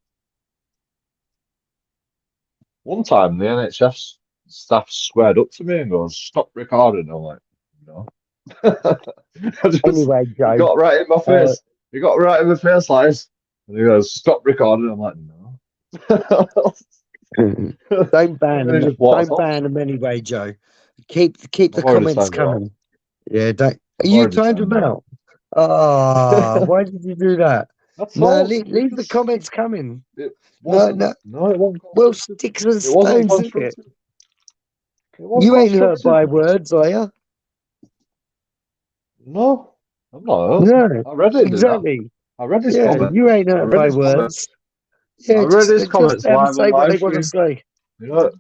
One time, the NHS staff squared up to me and goes, "Stop recording." I'm like, "No." I just, Anyway, he Joe, got right in my face. He got right in my face like this, and he goes, "Stop recording." I'm like, "No." don't ban And then he them. just walked Don't off. ban them anyway, Joe. Keep the I've already comments timed it out. coming. Yeah, don't. I've You already timed timed them it out. Ah, why did you do that? That's No, all. leave the comments coming. It No, wasn't. no. No, it wasn't Well, constructive. sticks and It wasn't stones, isn't it? constructive. It wasn't You ain't hurt constructive. by words, are you? No, I'm not hurt. No, I read it, did I? exactly. I read his Yeah, comments. you ain't I hurt read by his comments. words. Yeah, I read his just let comments them live on say what they live want to stream. say. You know,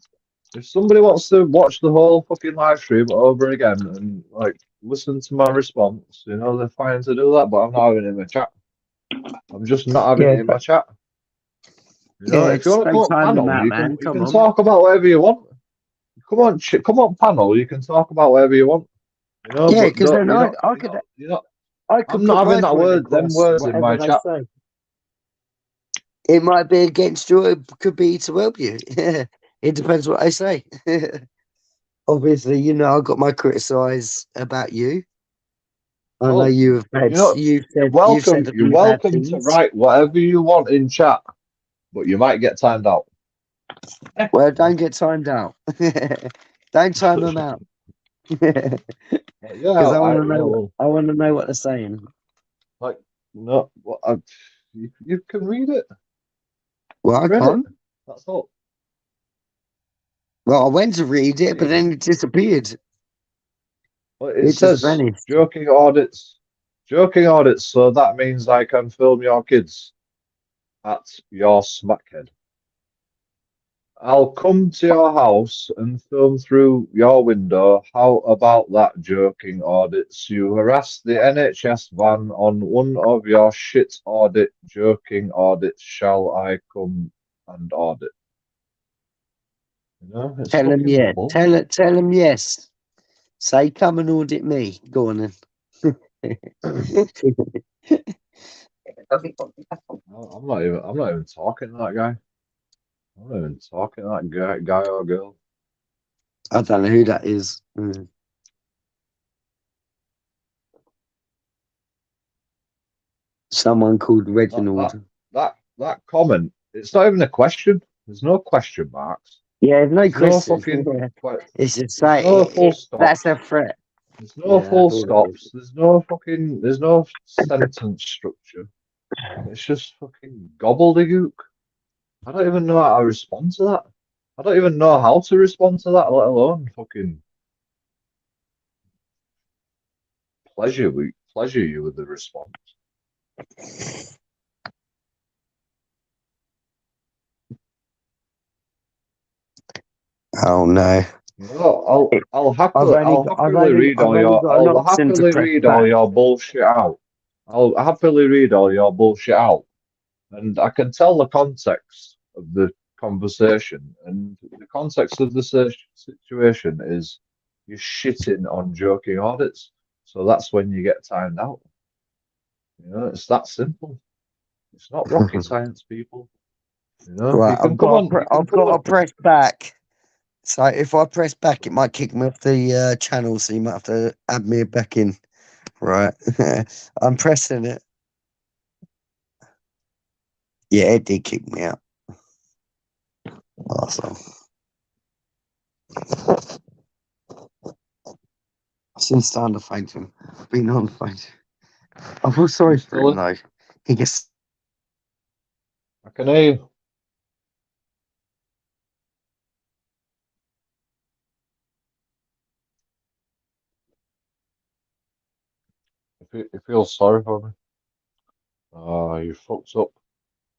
if somebody wants to watch the whole fucking live stream over again and like listen to my response, you know, they're fine to do that. But I'm not having it in my chat. I'm just not having Yeah, it in my chat. You know, yeah, if you just want to come don't on time them panel, out, man. you Come can on. talk about whatever you want. Come on panel. You can talk about whatever you want. You know, Yeah, but because then I you're not. could I'm not put having my that point them across, words in whatever my they chat. say. It might be against you, it could be to help you. Yeah, it depends what they say. Obviously, you know, I got my criticise about you. I know Well, you've you know, you've you're said welcome. a You're few bad welcome to things. write whatever you want in chat, but you might get timed out. Well, don't get timed out. Don't time them out. Yeah, Because I want to yeah, know. well, I want to know what they're saying. like, no, what, you can read it. Well, I Read it. can't. That's all. Well, I went to read it, but then it disappeared. Well, It it just says vanished. joking audits. Joking audits, so that means I can film your kids at your smackhead. I'll come to your house and film through your window. How about that, joking audits? You harassed the NHS van on one of your shit audit joking audits. Shall I come and audit? You know, it's Tell him fucking yeah. bull. Tell him yes. Say, come and audit me. Go on then. I'm not even talking to that guy. I'm not even talking to that guy or girl. I don't know who that is. Mm. Someone called That, Reginald. that comment, it's not even a question. There's no question marks. Yeah, there's no There's no question. fucking It's just there's like no full that's stops. a threat. There's no Yeah, full that's all it is. stops. There's no sentence structure. It's just fucking gobbledygook. I don't even know how to respond to that. I don't even know how to respond to that, let alone fucking pleasure you with the response. Oh no. No, I'll I've happily read all only your got an I'll option to happily press read all back. your bullshit out. I'll happily read all your bullshit out, and I can tell the context of the conversation, and the context of the situation is you're shitting on joking audits, so that's when you get timed out. You know, it's that simple. It's not rocket science, people. You know, you Right, can come on, you can I've come got to on. press back. So if I press back, it might kick me off the channel. So you might have to add me back in. Right, I'm pressing it. Yeah, it did kick me out. Awesome. Since starting to find him, been on the phone. I feel sorry You for him still, though. He gets. I can hear you. You feel sorry for me. Ah, you fucked up.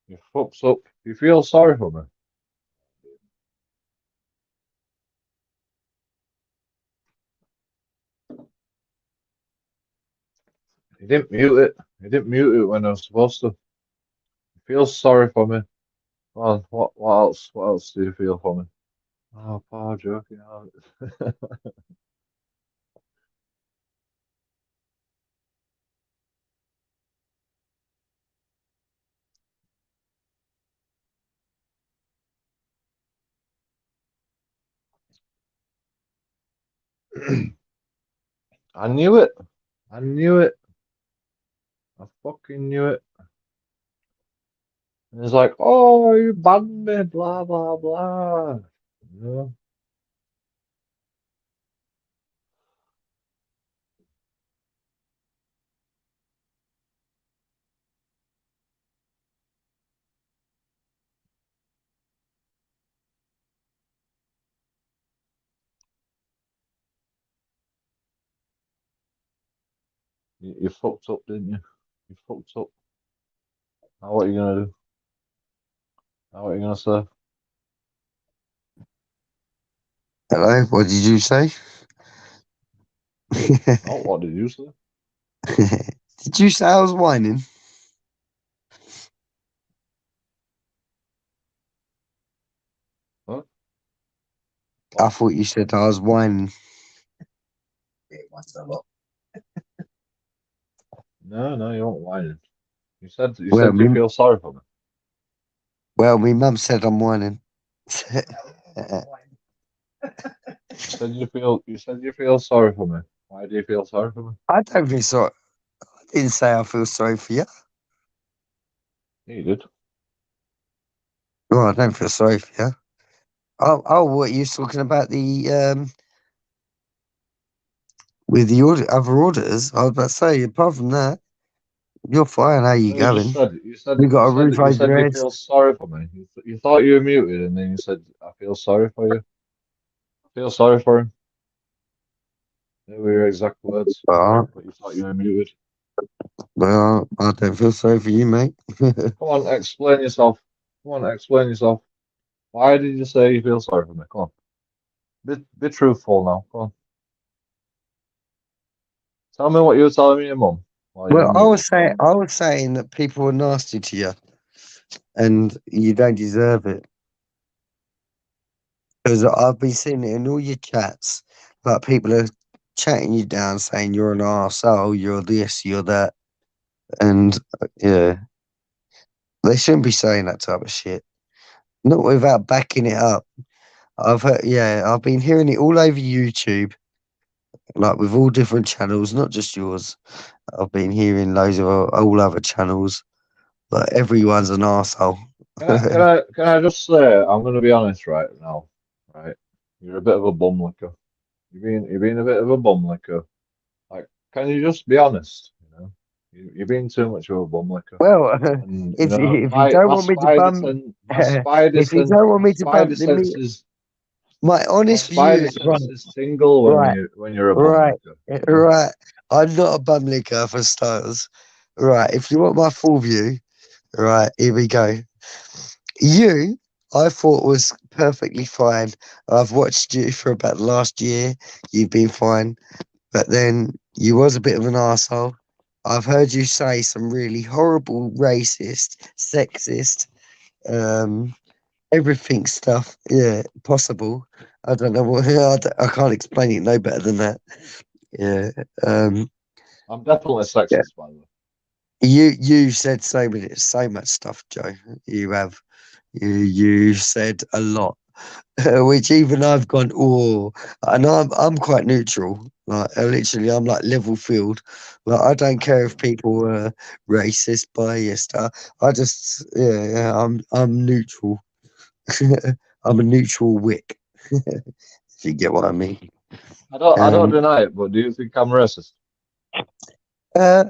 You fucked up. You feel sorry for me. You didn't mute it. You didn't mute it when I was supposed to. You feel sorry for me. Well, what else? What else do you feel for me? Oh, poor joking. I knew it. I knew it. I fucking knew it. And it's like, oh, you banned me, blah blah blah. You know? You fucked up, didn't you? You fucked up. Now what are you gonna do? Now what are you gonna say? Hello, what did you say? Oh, what did you say? Did you say I was whining? Huh? I thought you said I was whining. No, no, you weren't whining. You Well, said you feel sorry for me. my mum said I'm whining. You said you feel sorry for me. Why do you feel sorry for me? I don't feel sorry. I didn't say I feel sorry for you. Yeah, you did. Well, I don't feel sorry for you. Oh, what you talking about with the other orders, I was about to say, apart from that, you're fine. How you No, you just going? said you said You got you a said roof that you over said your you head? feel sorry for me. You thought you were muted, and then you said I feel sorry for you. I feel sorry for him. They were your exact words. Well, But you thought you were muted. well, I don't feel sorry for you, mate. Come on, explain yourself. Come on, explain yourself. Why did you say you feel sorry for me? Come on. Be truthful now. Come on. Tell me what you were telling your mum while you were Well, muted. I was saying that people are nasty to you, and you don't deserve it. Because I've been seeing it in all your chats, like people are chatting you down, saying you're an arsehole, you're this, you're that, and yeah, they shouldn't be saying that type of shit. Not without backing it up. I've been hearing it all over YouTube, like with all different channels, not just yours. I've been hearing loads of all other channels. Like everyone's an arsehole. Can I just say I'm gonna be honest right now, right? You're a bit of a bum licker. You're being a bit of a bum licker. Like, can you just be honest? You know, you're being too much of a bum licker. Well, And you know, if you don't want me to bum, if you don't want my me to bump spider the me, senses, my my honest view spider is right, senses tingle right, when you're a bum right, licker. You know? right. I'm not a bum licker for starters. Right, if you want my full view, right, here we go. You, I thought was perfectly fine. I've watched you for about the last year. You've been fine, but then you was a bit of an arsehole. I've heard you say some really horrible, racist, sexist, um, everything stuff. Yeah, possible. I don't know what. I can't explain it no better than that. Yeah. I'm definitely Yeah. sexist, by the way. You said so much stuff, Joe. You have. You said a lot, which even I've gone, oh, and I'm quite neutral. Like literally, I'm like level field. Like I don't care if people are racist, biased. I just I'm neutral. I'm a neutral wick. If you get what I mean. I don't Um, deny it, but do you think I'm racist? uh,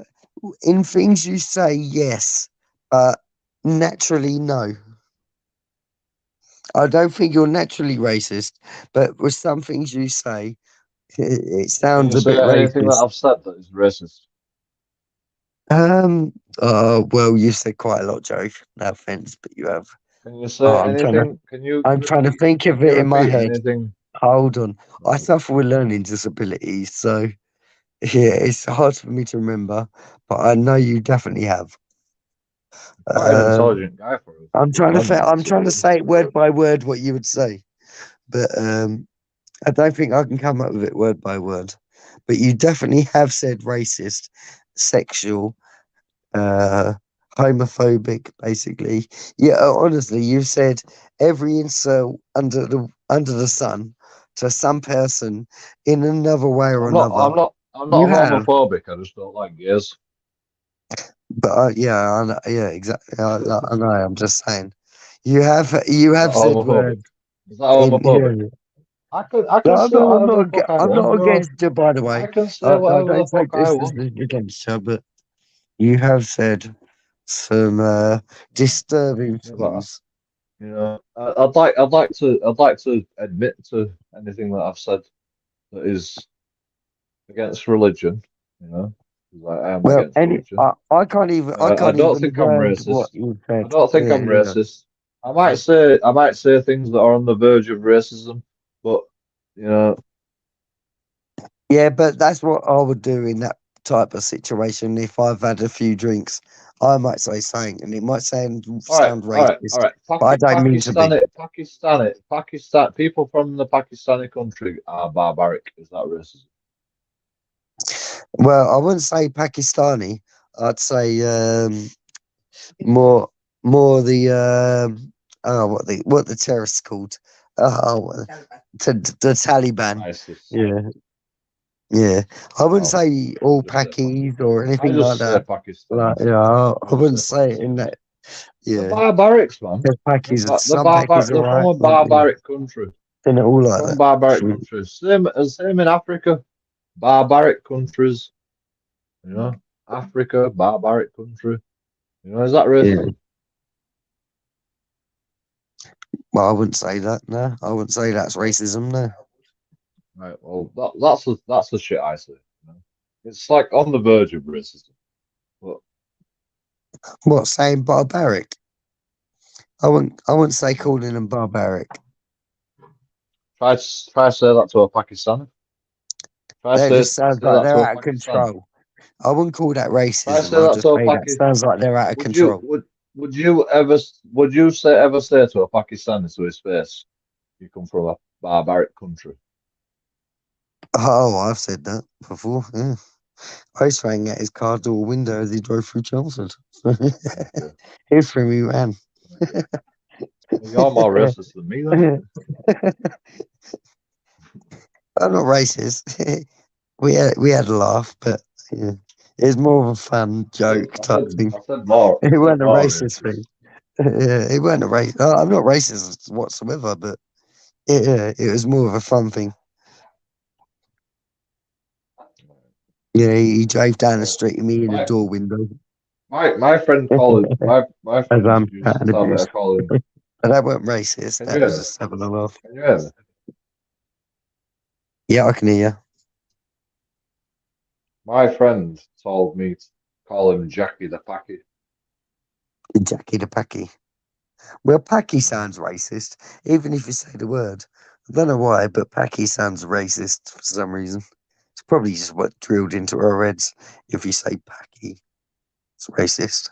in things you say, yes, but naturally, no. I don't think you're naturally racist, but with some things you say, it Can sounds you a bit say anything that racist. I've said that is racist? Well, you said quite a lot, Joe. No offense, but you have. Can you say Oh, anything? I'm trying to think of Can you it in my repeat head. anything? Hold on. I suffer with learning disabilities, so yeah, it's hard for me to remember, but I know you definitely have. Quite an Um, intelligent guy for I'm with trying to learning I'm trying to disabilities. say it word by word what you would say, but I don't think I can come up with it word by word. But you definitely have said racist, sexual, homophobic, basically. Yeah, honestly, you've said every insult under the sun to some person in another way or another. I'm You not have, homophobic. I just don't like gays. but yeah, exactly. I know. I'm just saying. You Is that have said homophobic? words Is that in homophobic? yeah. I No, can say whatever the fuck I I'm want, not bro. against you, by the I way. can say I whatever the don't fuck take I this as want. against you, but you have said some disturbing Yeah, but things. you know, I'd like to admit to anything that I've said that is against religion. You know, 'cause I am Well, against religion. I I can't don't even think I'm word what racist. you I said. don't think I'm Yeah. racist. I might say things that are on the verge of racism, but you know, Yeah, but that's what I would do in that type of situation. If I've had a few drinks, I might say something, and it might sound all racist, right. but I don't mean to be. Pakistan. People from the Pakistani country are barbaric. Is that racism? Well, I wouldn't say Pakistani. I'd say more the what the terrorists called. Oh, the Taliban. ISIS. Yeah, yeah. I wouldn't Oh, say all I just say Pakis or I anything like just say that. Like, Pakistanis. yeah, I I just wouldn't say say it in Pakistanis. that. The Yeah, barbarics, man. there's Pakis. Some Pakis are They're from right, a but yeah, barbaric country. they're not all They're like from that. barbaric countries. Same in Africa. barbaric countries. You know, Africa, barbaric country. You know, is that racism? Well, I wouldn't say that. No, I wouldn't say that's racism. No. Right. Well, that's the shit I say. You know? It's like on the verge of racism. But What, saying barbaric? I wouldn't say calling them barbaric. try to say that to a Pakistani. That just Say sounds like that they're to a out of Pakistani. control. I wouldn't call that Try racism. say I'll that just to a say that Pakistani. sounds like they're out of control. Would you ever say to a Pakistani to his face, you come from a barbaric country? Oh, I've said that before. Yeah. I was trying at his car door window as he drove through Chelmsford. Okay. He threw me ran. Well, you're more racist than me then. I'm not racist. we had a laugh, but yeah, it was more of a fun joke type thing. I said more. It wasn't a more racist thing. Yeah, it wasn't a race. I'm not racist whatsoever, but it was more of a fun thing. Yeah, he drove down the street to me in a door window. My friend Colin, my As friend I'm used to tell me to call him. But that wasn't racist. Can That you was hear me? just having a laugh. Can you hear me? Yeah, I can hear My friend told me to call him Jackie the Packy. you. Jackie the Packy. Well, Packy sounds racist, even if you say the word. I don't know why, but Packy sounds racist for some reason. It's probably just what drilled into our heads. If you say Packy, it's racist.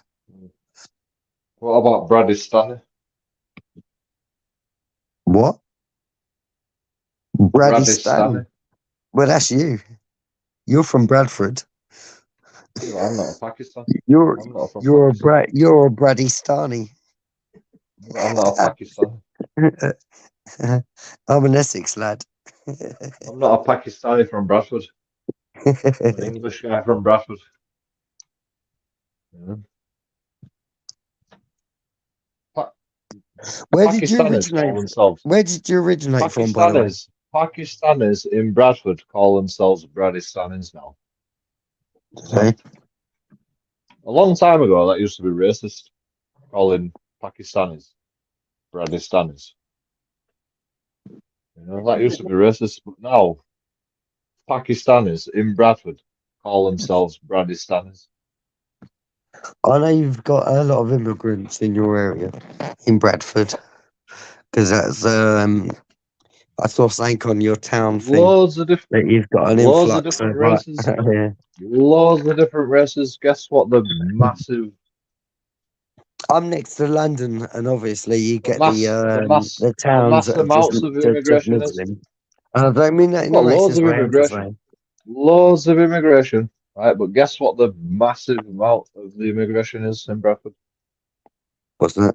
What about Bradistani? What? Bradistani. Bradistani? Well, that's you. You're from Bradford. No, I'm not a Pakistan. You're I'm not from you're Pakistan. you're a Bradistani. I'm not a Pakistan. I'm an Essex lad. I'm not a Pakistani from Bradford. I'm an English guy from Bradford. Yeah. Where did you Pakistanis originate? call themselves Where did you originate from, by the way? Pakistanis in Bradford call themselves Bradistanis now. Okay. A long time ago, that used to be racist, calling Pakistanis Bradistanis. You know, that used to be racist, but now Pakistanis in Bradford call themselves Bradistanis. I know you've got a lot of immigrants in your area, in Bradford, because that's I saw something on your town thing Loads of different, that you've got an loads of influx different of races. yeah. Loads of different races. Guess what? The massive, I'm next to London, and obviously you the get mass, the the towns mass that are just amounts of just immigration is. Muslim. And I don't mean that We've in a got loads racist of way. I'm just immigration. saying. Loads of immigration, right? But guess what? The massive amount of the immigration is in Bradford. What's that?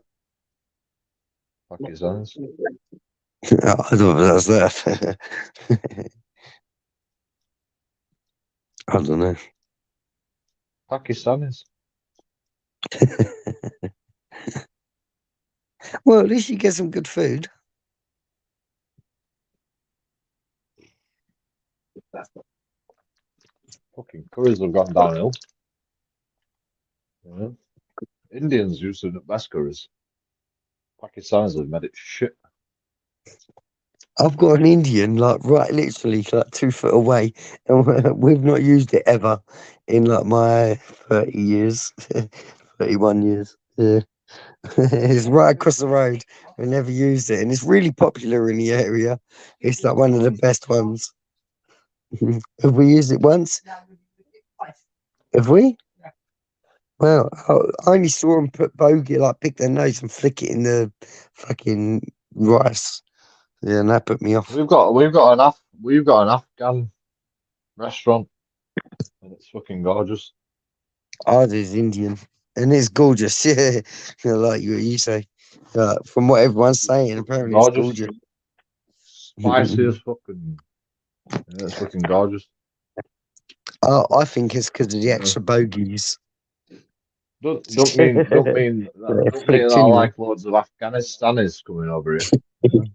Pakistanis. I don't know if that's that. I don't know. Pakistanis. Well, at least you get some good food. Fucking curries have gone downhill. Yeah. Indians used to the best curries. Pakistanis have made it shit. I've got an Indian, like right, literally like 2 foot away, and we've not used it ever in like my 30 years, 31 years. Yeah, it's right across the road. We never used it, and it's really popular in the area. It's like one of the best ones. Have we used it once? Have we? Well, I only saw them put bogey, like pick their nose and flick it in the fucking rice. Yeah, and that put me off. We've got an Afghan restaurant, and it's fucking gorgeous. Ours is Indian, and it's gorgeous. Yeah, like you say. From what everyone's saying, apparently it's Gorgeous. gorgeous. Spicy as fucking. Yeah, it's fucking gorgeous. I think it's because of the Yeah. extra bogeys. Don't mean that I like loads of Afghanistanis coming over here. You know?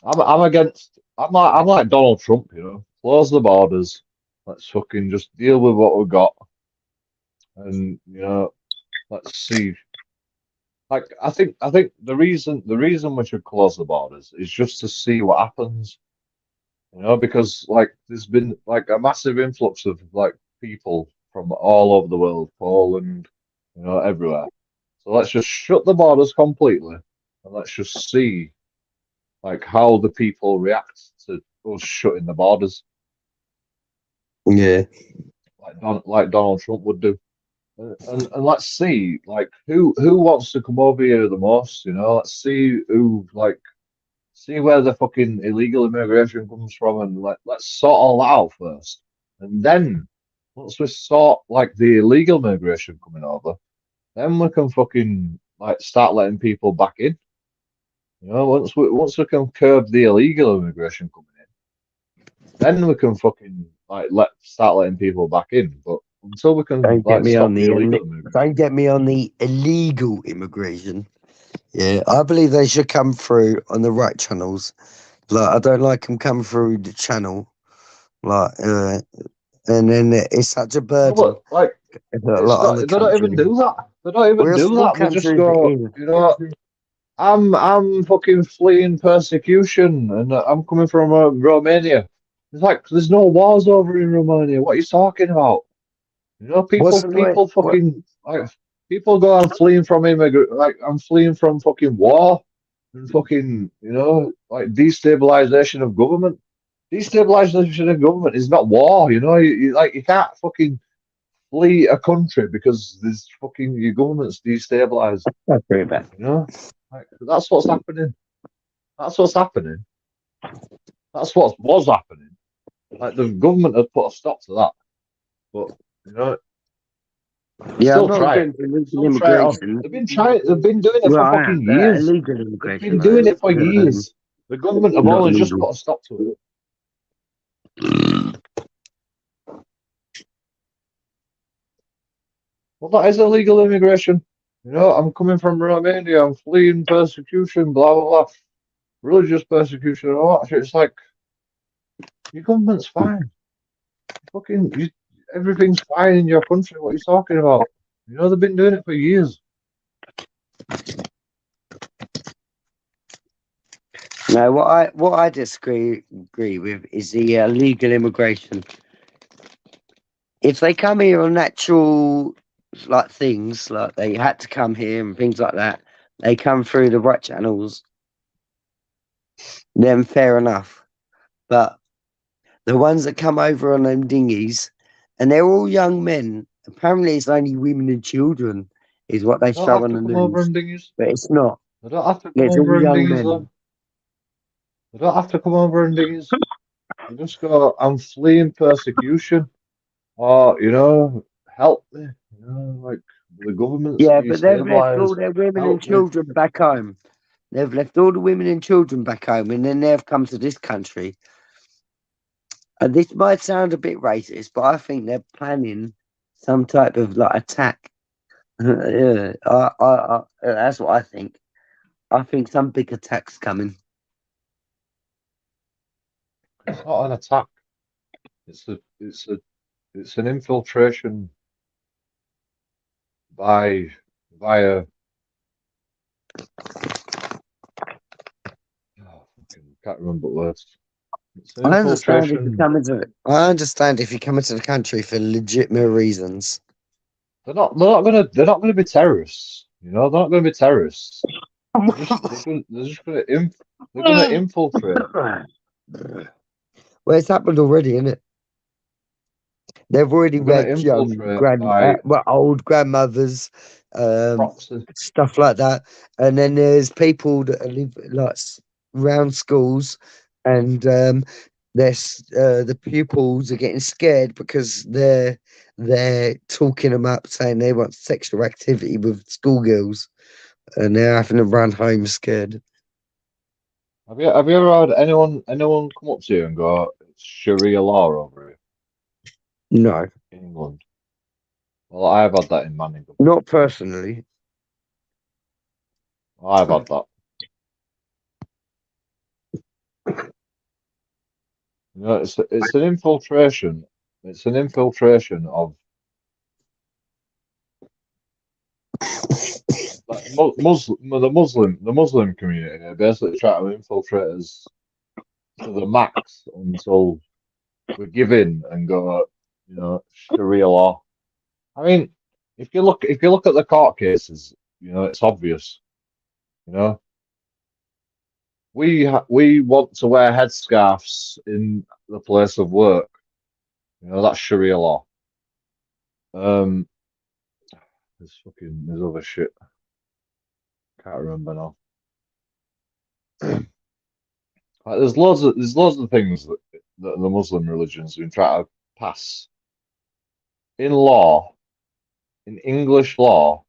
I'm against. I'm like Donald Trump, you know. Close the borders. Let's fucking just deal with what we've got, and you know, let's see. Like I think the reason we should close the borders is just to see what happens. You know, because like there's been like a massive influx of like people from all over the world, Poland, you know, everywhere. So let's just shut the borders completely, and let's just see like how the people react to us shutting the borders, Yeah. like Donald Trump would do. And let's see like who wants to come over here the most, you know. Let's see who like see where the fucking illegal immigration comes from, and let's sort all that out first. And then once we sort like the illegal immigration coming over, then we can fucking like start letting people back in. You know, once we can curb the illegal immigration coming in, then we can fucking like start letting people back in. But until we can Don't get like me on stop the the illegal immigration. don't get me on the illegal immigration. Yeah, I believe they should come through on the right channels. Like I don't like them coming through the channel. Like, and then it's such a No, burden. but like Like on the they don't even country. do that. They don't even We're a do small that. They just country as it go, is. you know, I'm fucking fleeing persecution, and I'm coming from Romania. It's like there's no wars over in Romania. What are you talking about? You know, What's people, annoying? people fucking like people go. I'm fleeing from like I'm fleeing from fucking war and fucking you know like destabilization of government. Destabilization of government is not war. You know, like you can't fucking flee a country because there's fucking your government's destabilized. That's very bad. You know, like that's what's happening. That's what's happening. That's what was happening. Like the government had put a stop to that, but you know, Yeah, I'm still not try it. against illegal Still try it on. immigration. They've been trying. They've been doing it Well, for I fucking am years. illegal They've immigration. been doing it for Um, years. The government have not only just illegal. put a stop to it. Well, that is illegal immigration. You know, I'm coming from Romania. I'm fleeing persecution. Blah blah blah. Religious persecution and all that shit. It's like your government's fine. Fucking, everything's fine in your country. What are you talking about? You know, they've been doing it for years. No, what I agree with is the legal immigration. If they come here on natural like things, like they had to come here and things like that, they come through the right channels, then fair enough. But the ones that come over on them dinghies, and they're all young men. Apparently, it's only women and children is what they They don't show have on to the come over news, in dinghies. but it's not. They don't have to come It's all over in young dinghies, men. though. They don't have to come over in dinghies. They just go, I'm fleeing persecution. Or, you know, help me. You know, like the government's Yeah, but they've left all destabilized. their women and Help me. children back home. They've left all the women and children back home, and then they've come to this country. And this might sound a bit racist, but I think they're planning some type of like attack. Yeah, that's what I think. I think some big attack's coming. It's not an attack. It's an infiltration via can't remember words. It's an I understand if you infiltration. come into. I understand if you come into the country for legitimate reasons. They're not gonna be terrorists. You know, they're not gonna be terrorists. They're just they're gonna infiltrate. Well, it's happened already, isn't it? They've already They're gonna raped young infiltrate by old grandmothers, proxy. stuff like that. And then there's people that live like around schools, and the pupils are getting scared because they're talking them up, saying they want sexual activity with schoolgirls, and they're having to run home scared. Have you ever had anyone come up to you and go, it's Sharia law over here No, in England? Well, I've had that in Manningham. not personally. I've had that. know, it's an infiltration. It's an infiltration of like, the Muslim community. They basically try to infiltrate us to the max until we give in and go, you know, Sharia law. I mean, if you look at the court cases, you know, it's obvious. You know, we want to wear headscarves in the place of work. You know, that's Sharia law. Um, there's other shit. Can't remember now. Like, there's loads of things that the Muslim religion's been trying to pass in law, in English law,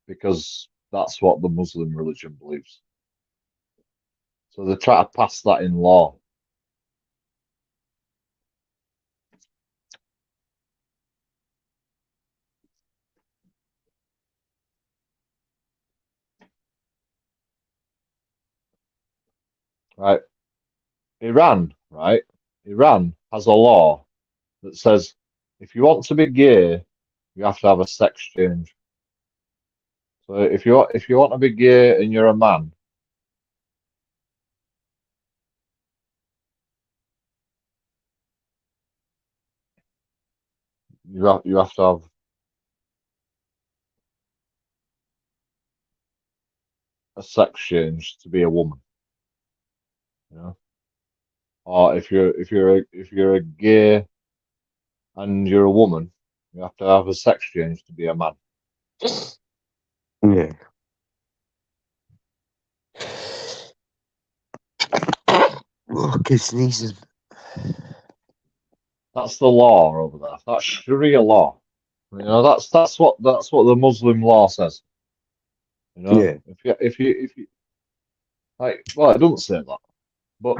because that's what the Muslim religion believes. So they try to pass that in law. Right? Iran, right? Iran has a law that says if you want to be gay, you have to have a sex change. So if you want to be gay and you're a man, you have to have a sex change to be a woman. You know? Or if you're a gay and you're a woman, you have to have a sex change to be a man. Yeah. Oh, good sneezing. That's the law over there. That's Sharia law. You know, that's what the Muslim law says. You know, Yeah. if you like, well, it doesn't say that, but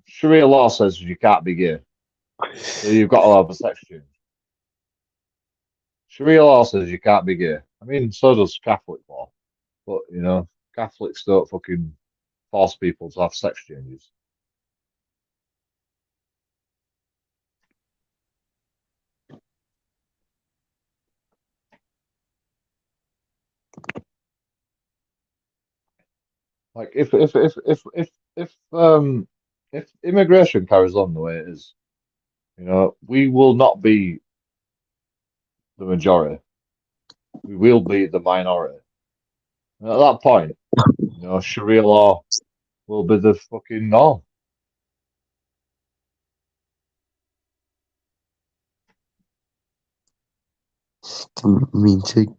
Sharia law says you can't be gay, so you've got to have a sex change. Sharia law says you can't be gay. I mean, so does Catholic law, but you know, Catholics don't fucking force people to have sex changes. Like if immigration carries on the way it is, you know, we will not be the majority. We will be the minority. And at that point, you know, Sharia law will be the fucking norm. Me too.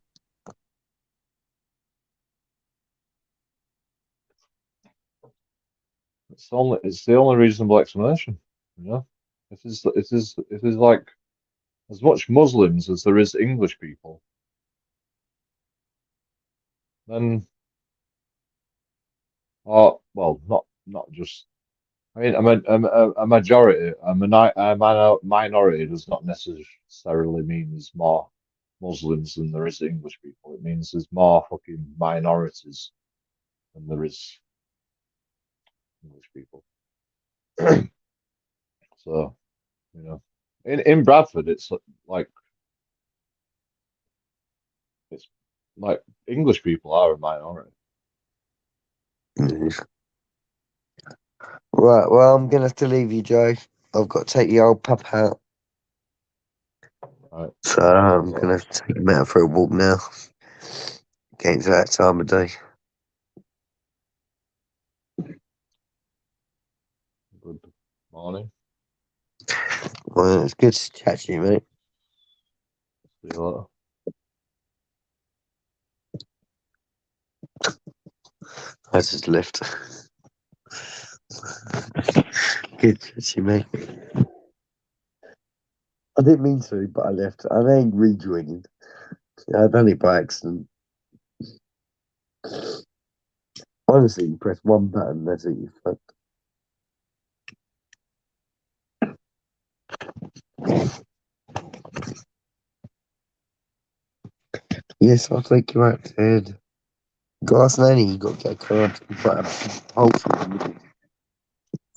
It's the only reasonable explanation. You know, it is like as much Muslims as there is English people. Then, or well, not just. I mean, a majority, minority does not necessarily mean there's more Muslims than there is English people. It means there's more fucking minorities than there is English people. So, you know, in Bradford, like it's like English people are a minority. Right, well, I'm gonna have to leave you, Joe. I've got to take the old pup out. Right. So I'm gonna have to take him out for a walk now. Getting to that time of day. Good morning. Well, it's good to chat to you, mate. See you later. I just left. Good to chat to you, mate. I didn't mean to, but I left. I ain't rejoining. I done it by accident. Honestly, you press one button, that's it, you fucked. Yes, I'll take you out, Ted. Glass nanny, you got to get a card and put a whole thing in the middle.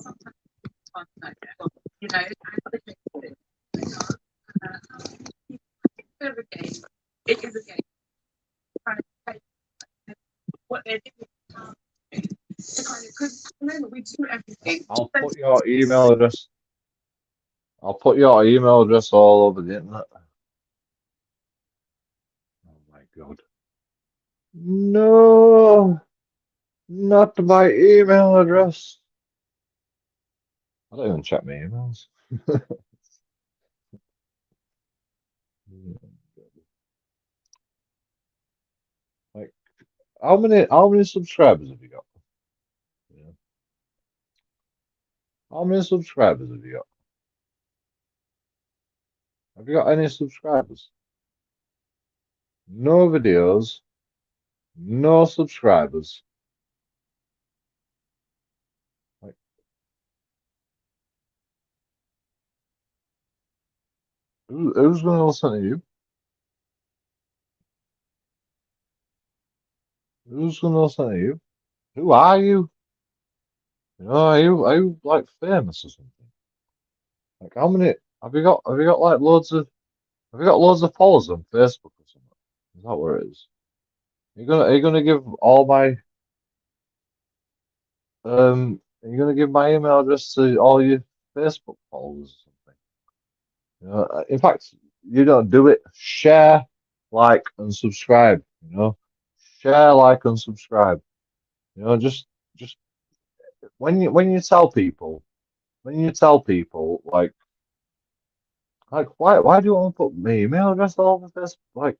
sometimes it's fun, you know, it's a bit of a game. It is a game. Trying to take what they're doing. Because at the moment we do everything. I'll put your email address. I'll put your email address all over the internet. Oh my God. No, not my email address. I don't even check my emails. Like, how many subscribers have you got? Yeah. How many subscribers have you got? Have you got any subscribers? No videos, no subscribers. Like, who's going to listen to you? Who's going to listen to you? Who are you? You know, are you like famous or something? Like, how many have you got? Have you got like loads of? Have you got loads of followers on Facebook or something? Is that where it is? Are you gonna give all my are you gonna give my email address to all your Facebook followers or something? You know, in fact, you don't do it. Share, like, and subscribe. You know, share, like, and subscribe. You know, just when you tell people, like why do you want to put my email address all over this, like,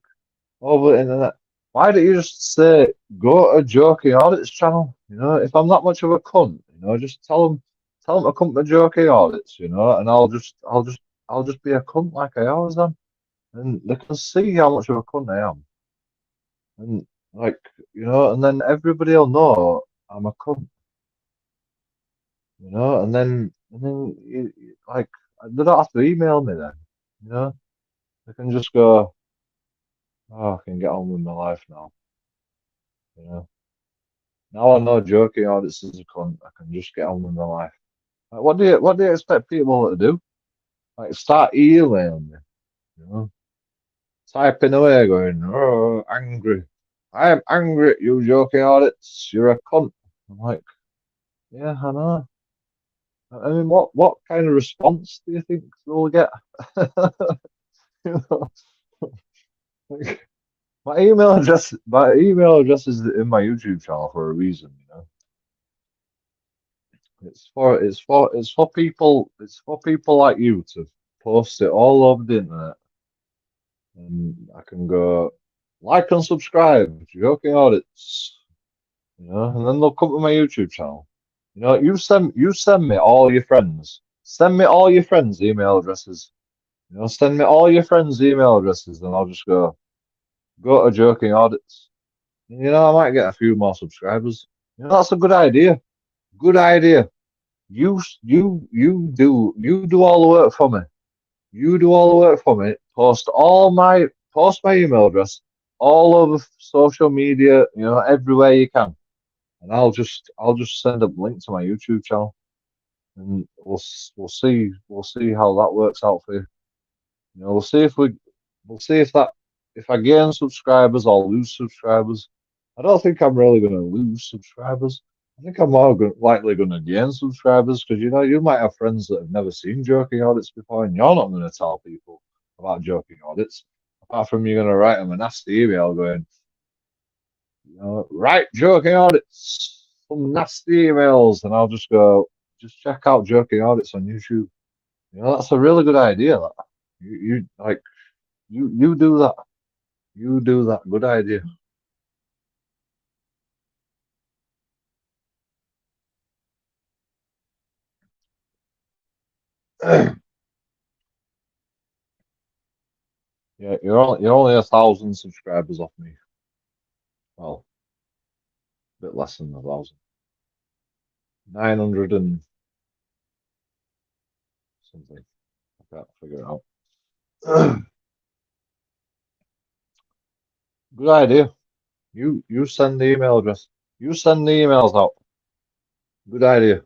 over the internet? Why don't you just say go to Joking Audits channel? You know, if I'm that much of a cunt, you know, just tell them to come to Joking Audits, you know, and I'll just be a cunt like I always am, and they can see how much of a cunt I am, and, like, you know, and then everybody will know I'm a cunt, you know, and then like, they don't have to email me then, you know, they can just go, oh, I can get on with my life now, you know. Now I know Joking Audits is a cunt, I can just get on with my life. Like, what do you expect people to do? Like, start emailing me, you know, typing away, going, oh, angry. I am angry at you, Joking Audits. You're a cunt. I'm like, yeah, I know. I mean, what kind of response do you think we'll get? You know, like, my email address is in my YouTube channel for a reason, you know. It's for people like you to post it all over the internet, and I can go like and subscribe, Joking Audits, you know, and then they'll come to my YouTube channel. You know, you send me all your friends. Send me all your friends' email addresses. You know, send me all your friends' email addresses, and I'll just go to Joking Audits. And, you know, I might get a few more subscribers. You know, that's a good idea. Good idea. You do all the work for me. You do all the work for me. Post my email address all over social media, you know, everywhere you can. And I'll just send a link to my YouTube channel, and we'll see how that works out for you. You know, we'll see if I gain subscribers or lose subscribers. I don't think I'm really going to lose subscribers. I think I'm more likely going to gain subscribers, because, you know, you might have friends that have never seen Joking Audits before, and you're not going to tell people about Joking Audits. Apart from you're going to write them a nasty email going, you know, right, Joking Audits, some nasty emails, and I'll just go, just check out Joking Audits on YouTube. You know, that's a really good idea. That you like you do that. You do that. Good idea. Yeah, you're only 1,000 subscribers off me. Well, a bit less than 1,000. 900 and something. I can't figure it out. Good idea. You send the email address. You send the emails out. Good idea.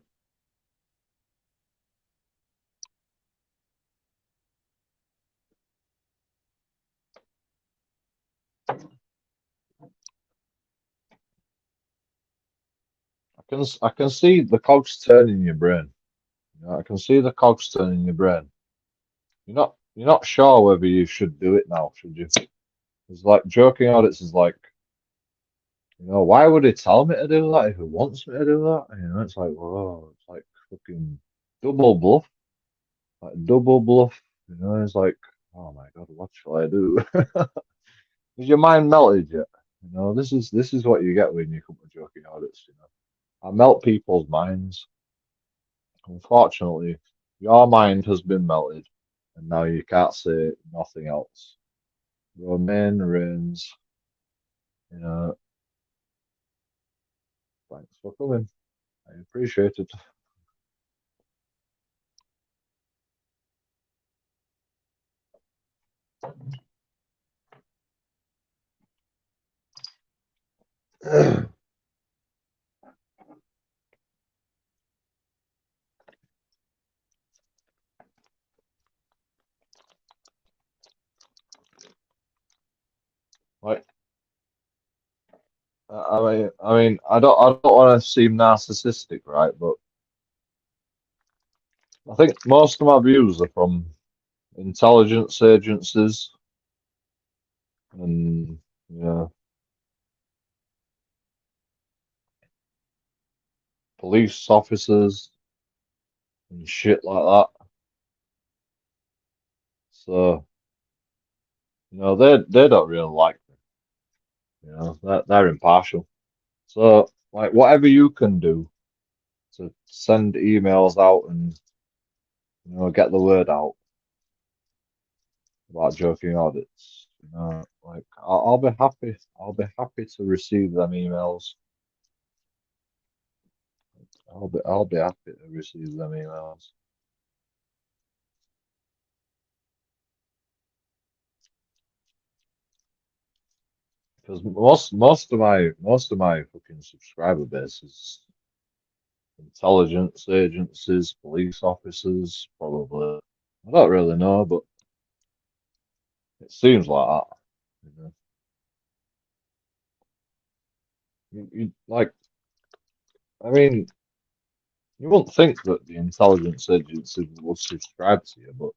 I can see the cogs turning in your brain. You know, I can see the cogs turning in your brain. You're not sure whether you should do it now, should you? It's like joking audits is like, you know, why would he tell me to do that if he wants me to do that? You know, it's like, whoa, it's like fucking double bluff, like double bluff. You know, it's like, oh my God, what shall I do? Is your mind melted yet? You know, this is what you get when you come to joking audits. You know, I melt people's minds. Unfortunately, your mind has been melted, and now you can't say nothing else. Romain Reigns, you know, thanks for coming. I appreciate it. Like, I don't want to seem narcissistic, right? But I think most of my views are from intelligence agencies and, you know, police officers and shit like that. So, you know, they don't really like me. You know, they're impartial. So, like, whatever you can do to send emails out and, you know, get the word out about joking audits, you know, like, I'll be happy. I'll be happy to receive them emails. I'll be happy to receive them emails. Because most of my fucking subscriber base is intelligence agencies, police officers, probably. I don't really know, but it seems like that. You know? Like, I mean, you wouldn't think that the intelligence agencies would subscribe to you, but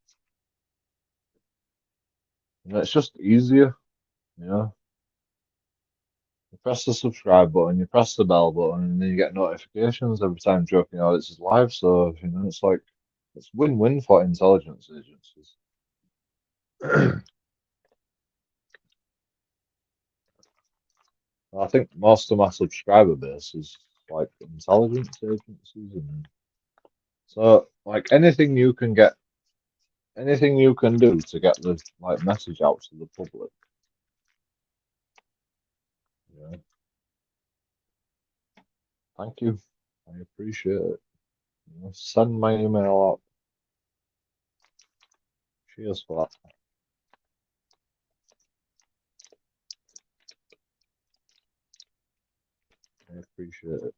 you know, it's just easier. You know, you press the subscribe button, you press the bell button, and then you get notifications every time Joking Audits is live. So you know, it's like it's win-win for intelligence agencies. I think most of my subscriber base is like intelligence agencies, and so like anything you can do to get the like message out to the public. Yeah, thank you. I appreciate it. You know, send my email out. Cheers for that. I appreciate it.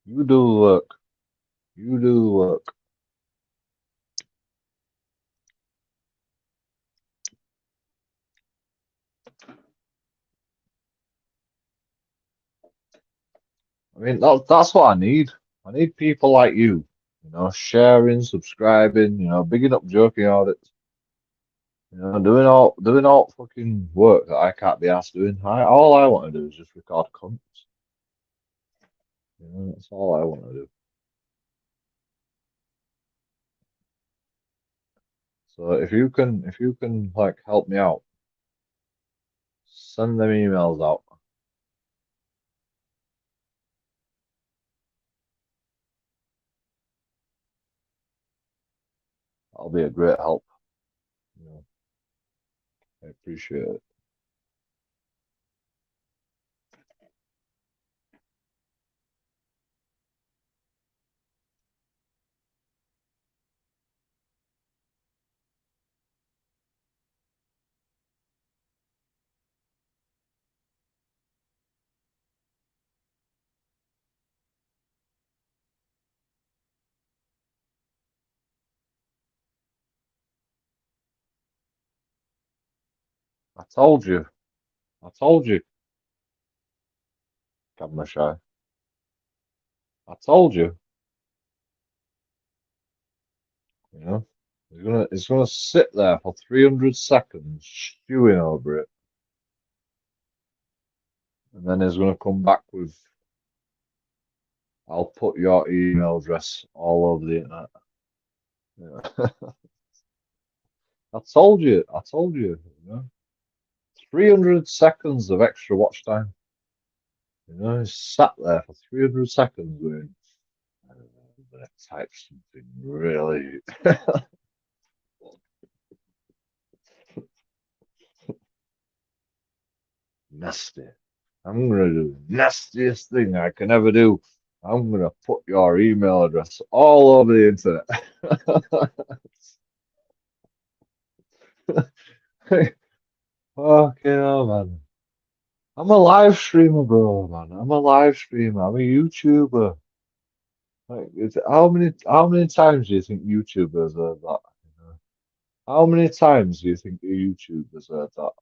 You do the work. You do the work. I mean, that's what I need. I need people like you know, sharing, subscribing, you know, bigging up joking audits, you know, doing all fucking work that I can't be asked doing. All I want to do is just record cunts. You know, that's all I want to do. So if you can like help me out, send them emails out. That'll be a great help. You know, I appreciate it. I told you. I told you. Camera shy. I told you, you know. It's gonna sit there for 300 seconds, stewing over it, and then it's gonna come back with, "I'll put your email address all over the internet." Yeah. I told you, you know. 300 seconds of extra watch time. You know, it's sat there for 300 seconds going, I'm gonna type something really nasty. I'm gonna do the nastiest thing I can ever do. I'm gonna put your email address all over the internet. Fucking hell, man. I'm a live streamer, bro, man. I'm a live streamer. I'm a YouTuber. Like, how many times do you think YouTubers heard that? You know? How many times do you think the YouTubers heard that?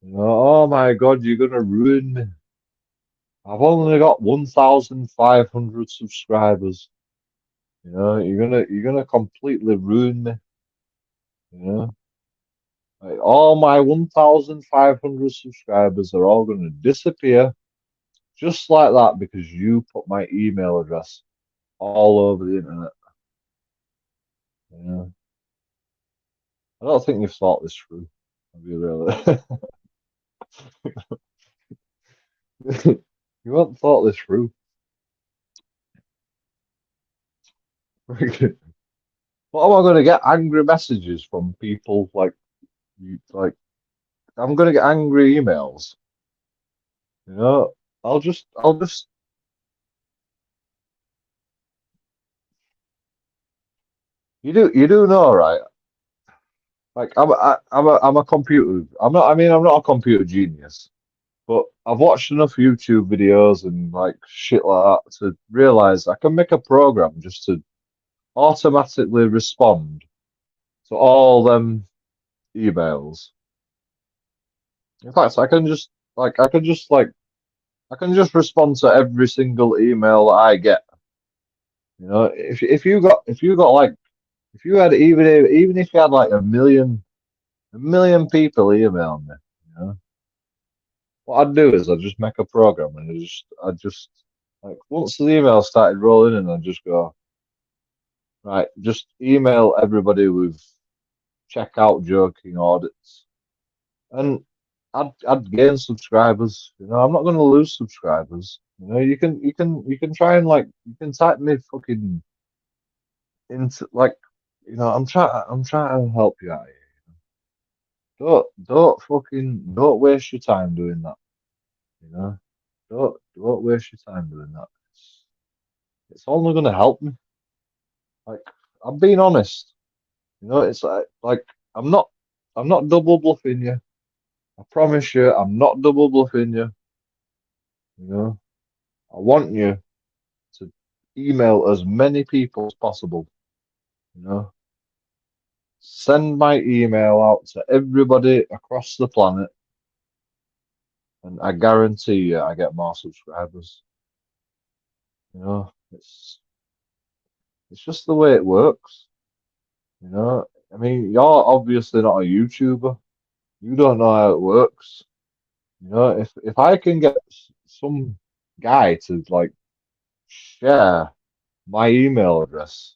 You know, oh my God, you're gonna ruin me. I've only got 1,500 subscribers. You know, you're gonna completely ruin me. You know, like, all my 1,500 subscribers are all gonna disappear just like that because you put my email address all over the internet. You know, I don't think you've thought this through. Have you really? You haven't thought this through. What am I going to get angry messages from people like you? Like, I'm going to get angry emails. You know, I'll just. You do know, right? Like, I'm a computer. I'm not. I mean, I'm not a computer genius, but I've watched enough YouTube videos and like shit like that to realize I can make a program just to automatically respond to all them emails. In fact, I can just respond to every single email that I get. You know, if you got like if you had even if you had like a million people email me, you know, what I'd do is I'd just make a program and I just like once the email started rolling in, I'd just go, right, just email everybody with checkout joking audits, and I'd gain subscribers. You know, I'm not going to lose subscribers. You know, you can try and like you can type me fucking into like, I'm trying to help you out here. Don't waste your time doing that. You know, don't waste your time doing that. It's only going to help me. Like, I'm being honest. You know, it's like I'm not I'm not double bluffing you. I promise you, I'm not double bluffing you. You know, I want you to email as many people as possible. You know, send my email out to everybody across the planet, and I guarantee you, I get more subscribers. You know, it's just the way it works. You know, I mean, you're obviously not a YouTuber. You don't know how it works. You know, if I can get some guy to like share my email address,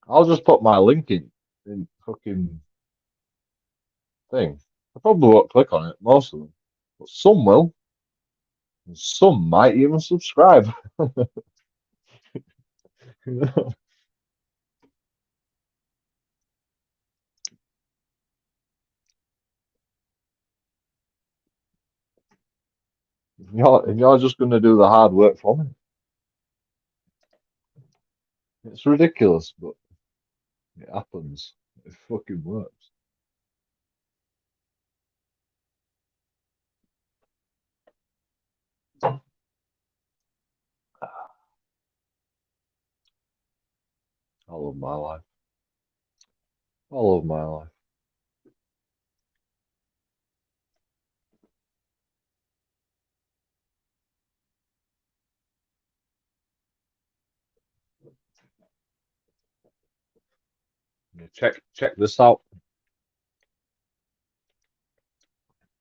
I'll just put my link in fucking thing. I probably won't click on it, most of them, but some will, and some might even subscribe. And you're just going to do the hard work for me. It's ridiculous, but it happens. It fucking works. I love my life. I love my life. Yeah, check this out.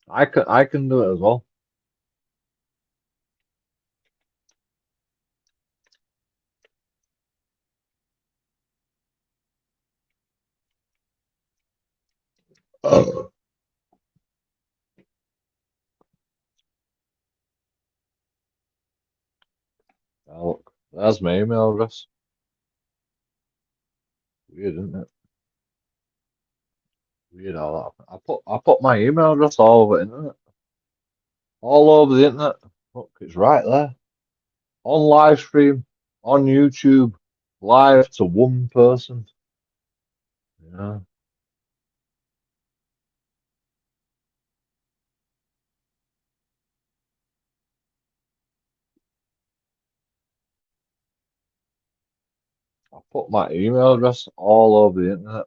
I can do it as well. Oh. Now look, there's my email address. Weird, isn't it? Weird how that happened. I put my email address all over the internet. All over the internet. Look, it's right there. On live stream, on YouTube, live to one person. Yeah. I put my email address all over the internet.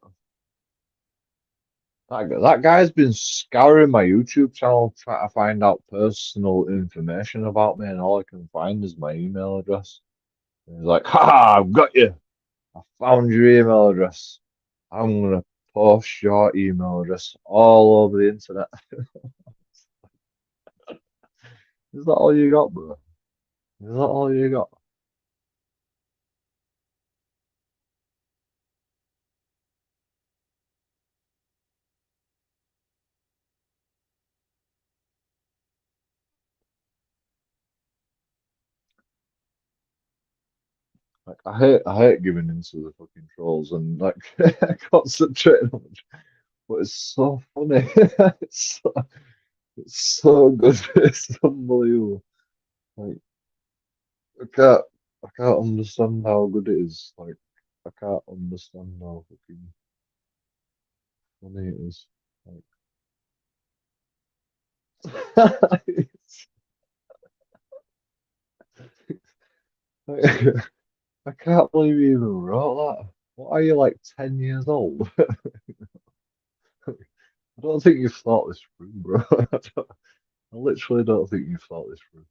That guy's been scouring my YouTube channel trying to find out personal information about me, and all I can find is my email address. And he's like, "Ha! I've got you. I found your email address. I'm gonna post your email address all over the internet." Is that all you got, bro? Is that all you got? Like I hate giving into the fucking trolls and like concentrating on it. But it's so funny. It's so good. It's unbelievable. Like I can't I can't understand how good it is. Like I can't understand how fucking funny it is. Like, I can't believe you even wrote that. What are you, like 10 years old? I don't think you've thought this through, bro. I literally don't think you've thought this through.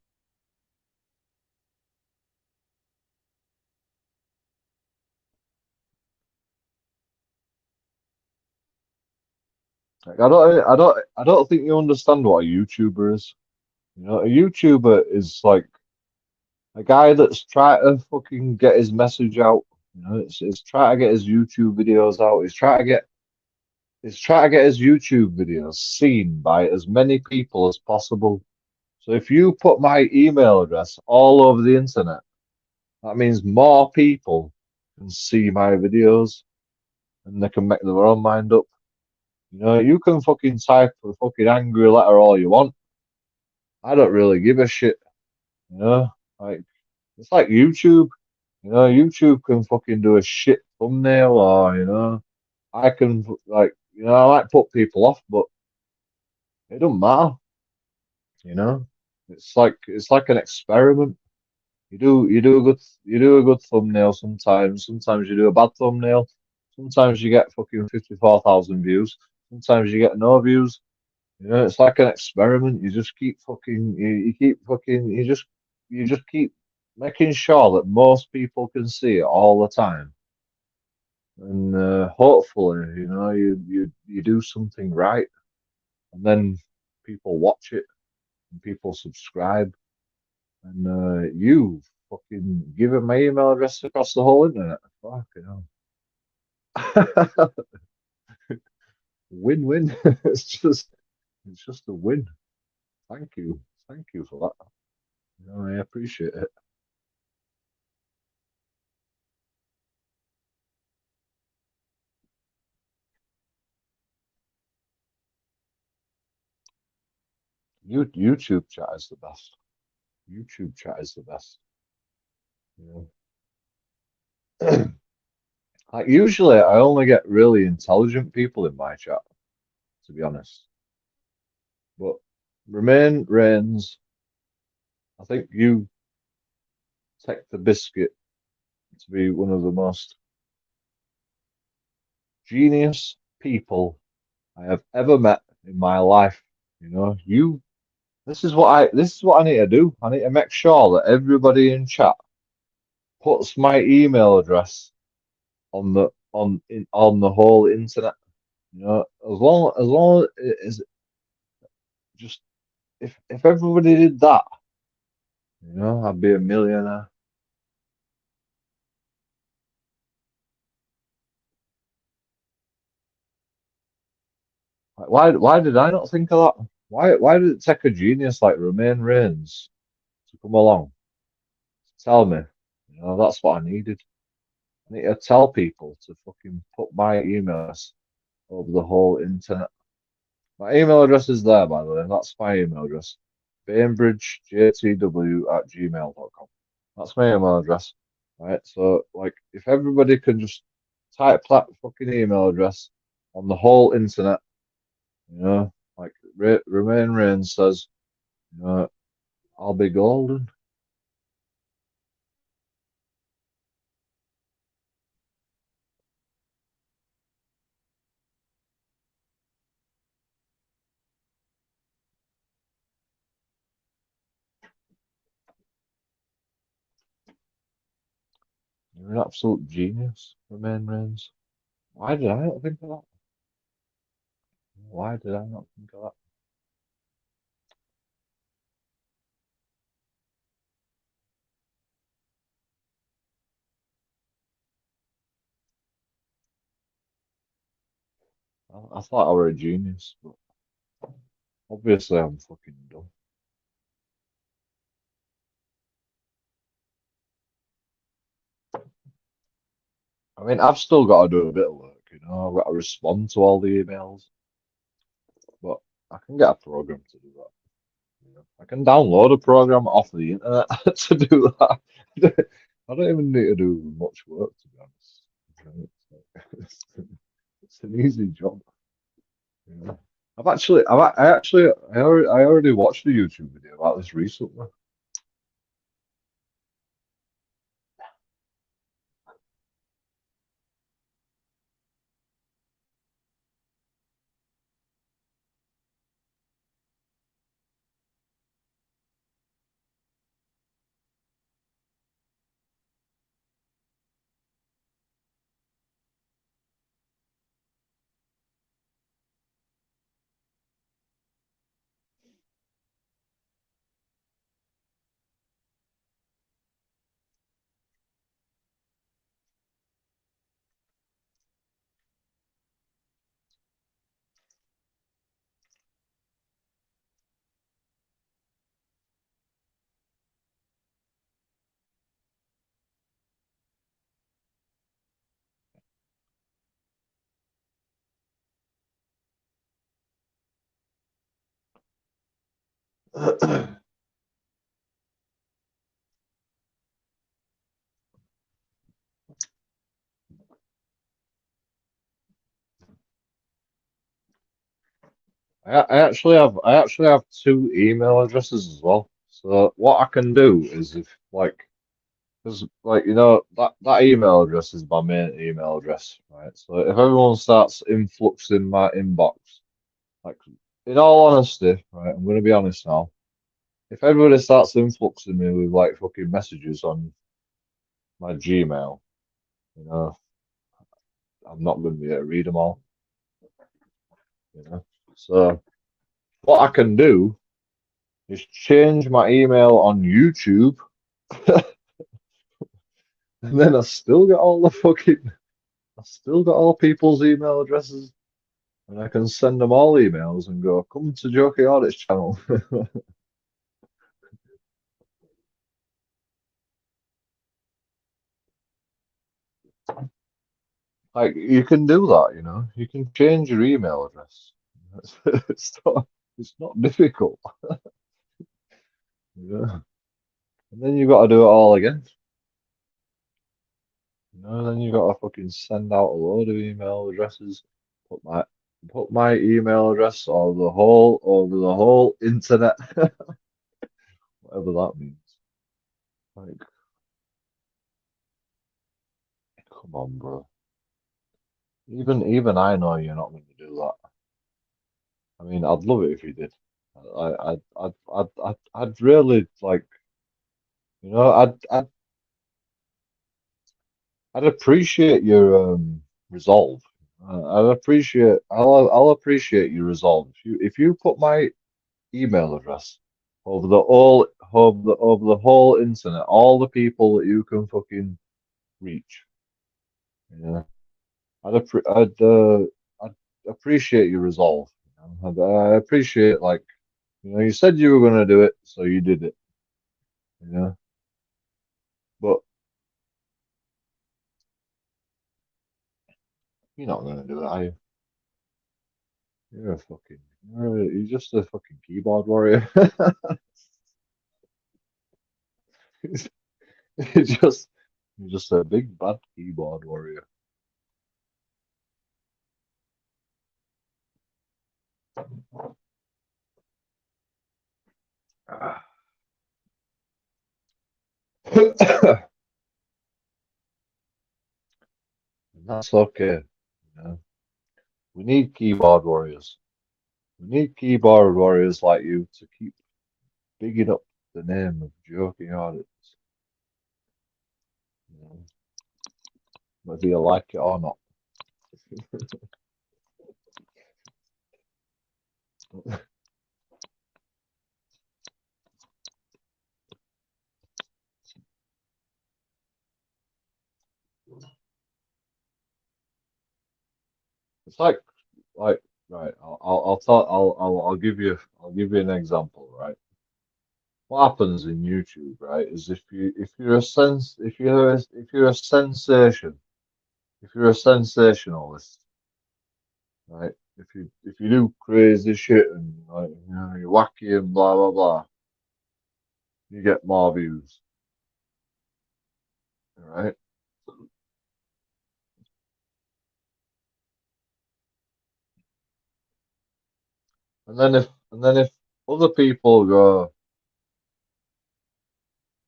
Like, I don't think you understand what a YouTuber is. You know, a YouTuber is like a guy that's trying to fucking get his message out. You know, it's trying to get his YouTube videos out. He's trying to get his YouTube videos seen by as many people as possible. So if you put my email address all over the internet, that means more people can see my videos and they can make their own mind up. You know, you can fucking type a fucking angry letter all you want. I don't really give a shit. You know, like it's like YouTube. You know, YouTube can fucking do a shit thumbnail, or I can like, I might put people off, but it don't matter. You know, it's like an experiment. You do a good thumbnail sometimes. Sometimes you do a bad thumbnail. Sometimes you get fucking 54,000 views. Sometimes you get no views. You know, it's like an experiment. You just keep fucking you keep fucking you just keep making sure that most people can see it all the time. And hopefully, you do something right, and then people watch it and people subscribe, and you fucking give them my email address across the whole internet. Fucking hell. Win-win. It's just a win. Thank you for that. I appreciate it. YouTube chat is the best. YouTube chat is the best. Like usually, I only get really intelligent people in my chat, to be honest. But Remain Reigns, I think you take the biscuit to be one of the most genius people I have ever met in my life. You know, this is what I need to do. I need to make sure that everybody in chat puts my email address on on the whole internet. You know, as long as it is just if everybody did that, you know, I'd be a millionaire. Like, why did I not think of that? Why did it take a genius like Romain Reigns to come along to tell me? You know, that's what I needed. I need to tell people to fucking put my emails over the whole internet. My email address is there, by the way. That's my email address. BainbridgeJTW@gmail.com. That's my email address. Right? So, like, if everybody can just type that fucking email address on the whole internet, you know, like Romain Reigns says, you know, I'll be golden. You're an absolute genius, Romain Reigns. Why did I not think of that? Why did I not think of that? I thought I were a genius, but obviously I'm fucking dumb. I mean, I've still got to do a bit of work, you know. I've got to respond to all the emails, but I can get a program to do that. You know. I can download a program off the internet to do that. I don't even need to do much work, to be honest. It's, it's an easy job. You know. I already watched a YouTube video about this recently. I actually have two email addresses as well. So what I can do is if like because like you know that email address is my main email address, right? So if everyone starts influxing my inbox, like in all honesty, right, I'm gonna be honest now. If everybody starts influxing me with like fucking messages on my Gmail, you know, I'm not gonna be able to read them all, you know. So what I can do is change my email on YouTube, and then I still got all people's email addresses, and I can send them all emails and go, come to Jokey Audits channel. Like you can do that, you know. You can change your email address. It's it's not difficult, you know. And then you got to do it all again. You know, then you got to fucking send out a load of email addresses. Put my put my email address over the whole internet, whatever that means. Like, come on, bro. Even I know you're not going to do that. I mean, I'd love it if you did. I'd really like, you know, I'd appreciate your resolve. I'll appreciate your resolve. If you put my email address over the whole internet, all the people that you can fucking reach, yeah, I'd appreciate your resolve. I appreciate, like, you said you were gonna do it, so you did it. But you're not gonna do it, are you? You're a fucking, you're just a fucking keyboard warrior. You're just, you're just a big bad keyboard warrior. Ah. And that's okay. You know? We need keyboard warriors. We need keyboard warriors like you to keep bigging up the name of Joking Audits. You know? Whether you like it or not. It's like right. I'll give you an example. Right. What happens in YouTube, right, is if you're a sensation, if you're a sensationalist, right, if you do crazy shit and, like, you're wacky and blah blah blah, you get more views, right? And then if other people go,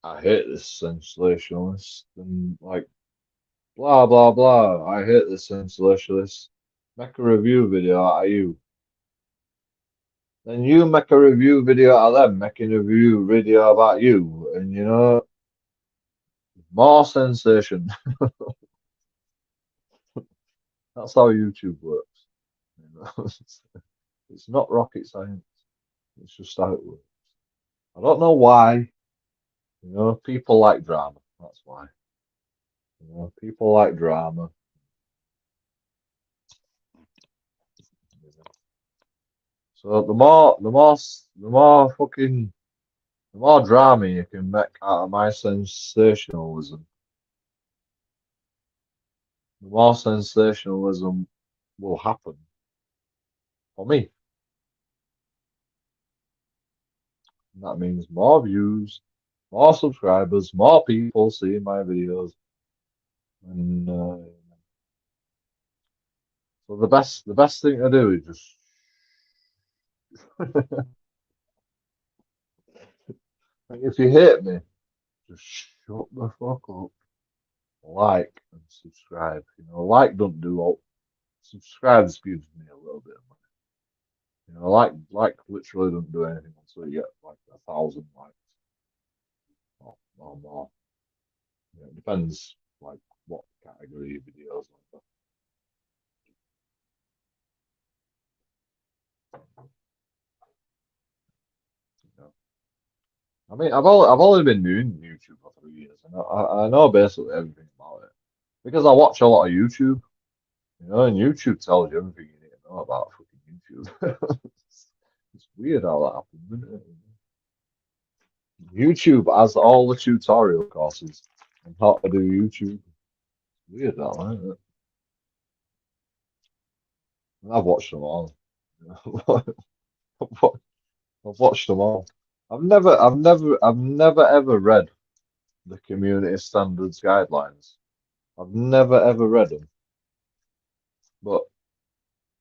I hate this sensationalist, and, like, blah blah blah, I hate this sensationalist, make a review video out of you. Then you make a review video out of them making a review video about you, and, more sensation. That's how YouTube works. It's not rocket science. It's just how it works. I don't know why. People like drama. That's why. People like drama. So the more drama you can make out of my sensationalism, the more sensationalism will happen for me. And that means more views, more subscribers, more people seeing my videos, and so the best thing to do is just like, if you hate me, just shut the fuck up, like and subscribe. Like don't do all. Subscribe gives me a little bit of money. Like literally don't do anything until you get like 1,000 likes or more. It depends, like, what category of videos are. You know. I mean, I've only been doing YouTube for 3 years, and I know basically everything about it because I watch a lot of YouTube. And YouTube tells you everything you need to know about fucking YouTube. It's weird how that happens, isn't it? YouTube has all the tutorial courses on how to do YouTube. Weird that, isn't it? And I've watched them all. I've watched them all. I've never ever read the community standards guidelines. I've never ever read them, but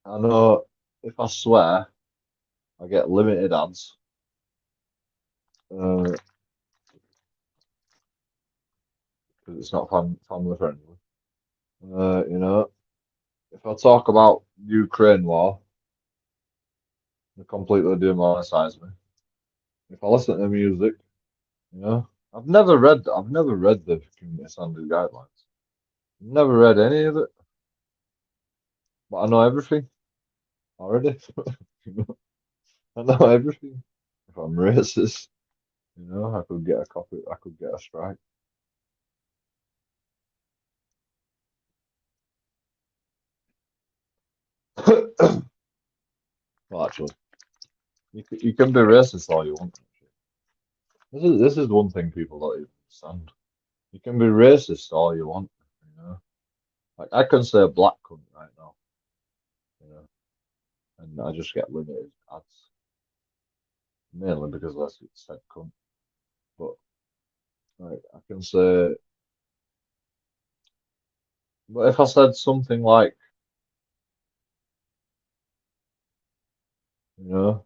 I know if I swear, I get limited ads. Because it's not family friendly. If I talk about Ukraine war, they completely demonetize me. If I listen to music, I've never read the community standard guidelines. Never read any of it. But I know everything already. I know everything. If I'm racist, I could get a copy. I could get a strike. Well, actually, you can be racist all you want. This is one thing people don't even understand. You can be racist all you want. Like I can say black cunt right now. And I just get limited ads, mainly because I said cunt. But like I can say, but if I said something like, you know,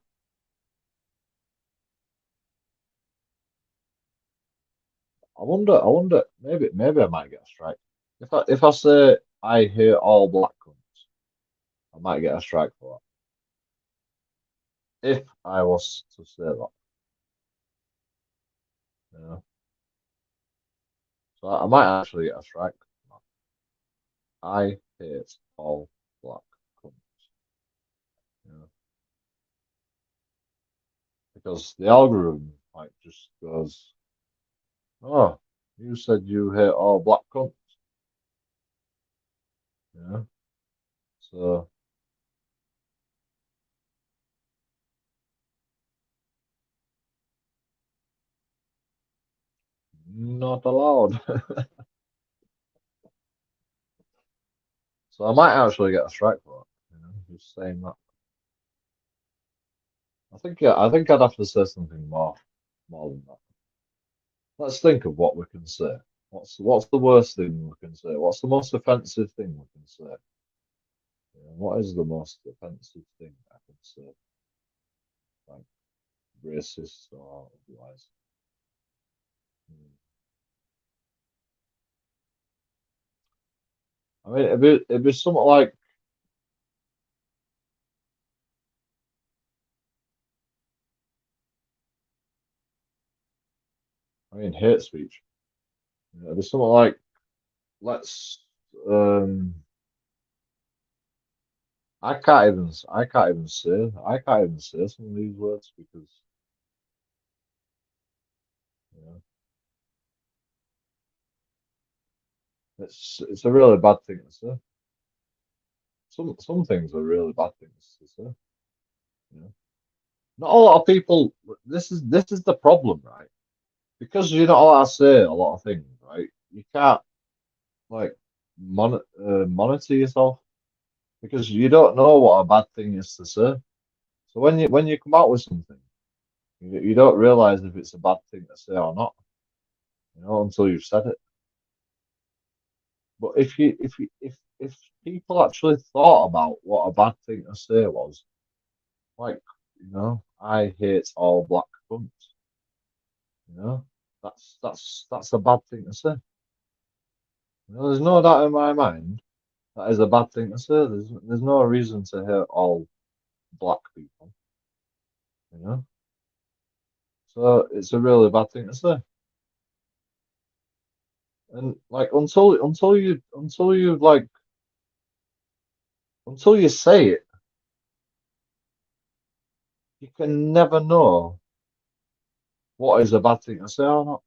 I wonder, maybe I might get a strike. If I say I hate all black cunts, I might get a strike for that. If I was to say that, you know, so I might actually get a strike. I hate all black cunts, because the algorithm like just goes, oh, you said you hate all black cunts, so not allowed. So I might actually get a strike for that, just saying that. I think I'd have to say something more than that. Let's think of what we can say. What's the worst thing we can say? What's the most offensive thing we can say? What is the most offensive thing I can say? Like racist or otherwise. Hmm. I mean, it'd be something like, I mean, hate speech. It'd be something like, let's um I can't even say some of these words because you know it's a really bad thing to say. Some things are really bad things to say. You know? Not a lot of people. This is the problem, right? Because you're not allowed to say a lot of things, right? You can't like monitor yourself because you don't know what a bad thing is to say. So when you come out with something, you don't realize if it's a bad thing to say or not, until you've said it. But if people actually thought about what a bad thing to say was, like, I hate all black cunts, you know, that's a bad thing to say. There's no doubt in my mind that is a bad thing to say. There's no reason to hate all black people, you know. So it's a really bad thing to say. And like until you say it, you can never know what is a bad thing to say or not.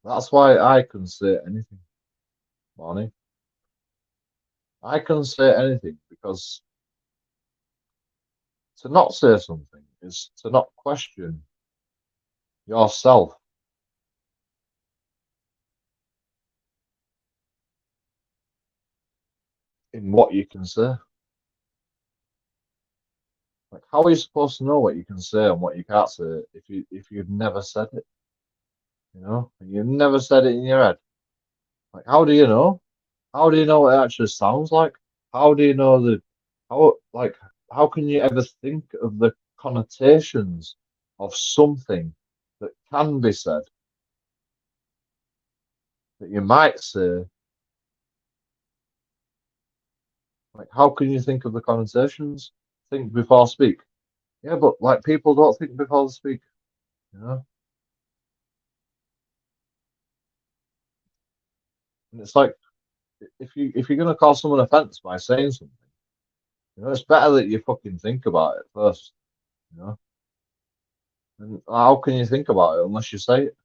That's why I can say anything, Barney. I can say anything because to not say something is to not question yourself in what you can say. Like, how are you supposed to know what you can say and what you can't say if you've never said it? And you've never said it in your head. Like, how do you know? How do you know what it actually sounds like? How do you know how like how can you ever think of the connotations of something that can be said that you might say? Like, how can you think of the connotations? Think before speak. Yeah, but like people don't think before they speak, you know? And it's like if you're gonna cause someone offense by saying something, it's better that you fucking think about it first, you know. And how can you think about it unless you say it?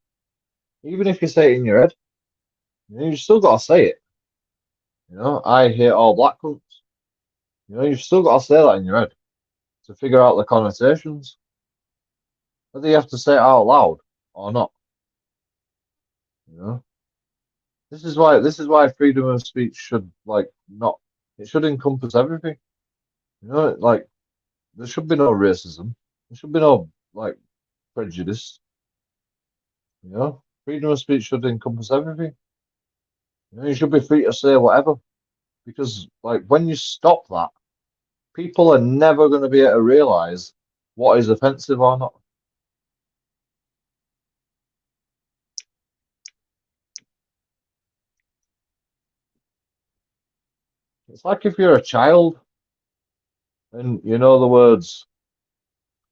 Even if you say it in your head, you still gotta say it. I hate all black cunts. You've still gotta say that in your head to figure out the connotations. Whether you have to say it out loud or not. This is why freedom of speech should not it should encompass everything. Like there should be no racism. There should be no prejudice. Freedom of speech should encompass everything. You should be free to say whatever. Because when you stop that, people are never going to be able to realize what is offensive or not. It's like if you're a child and you know the words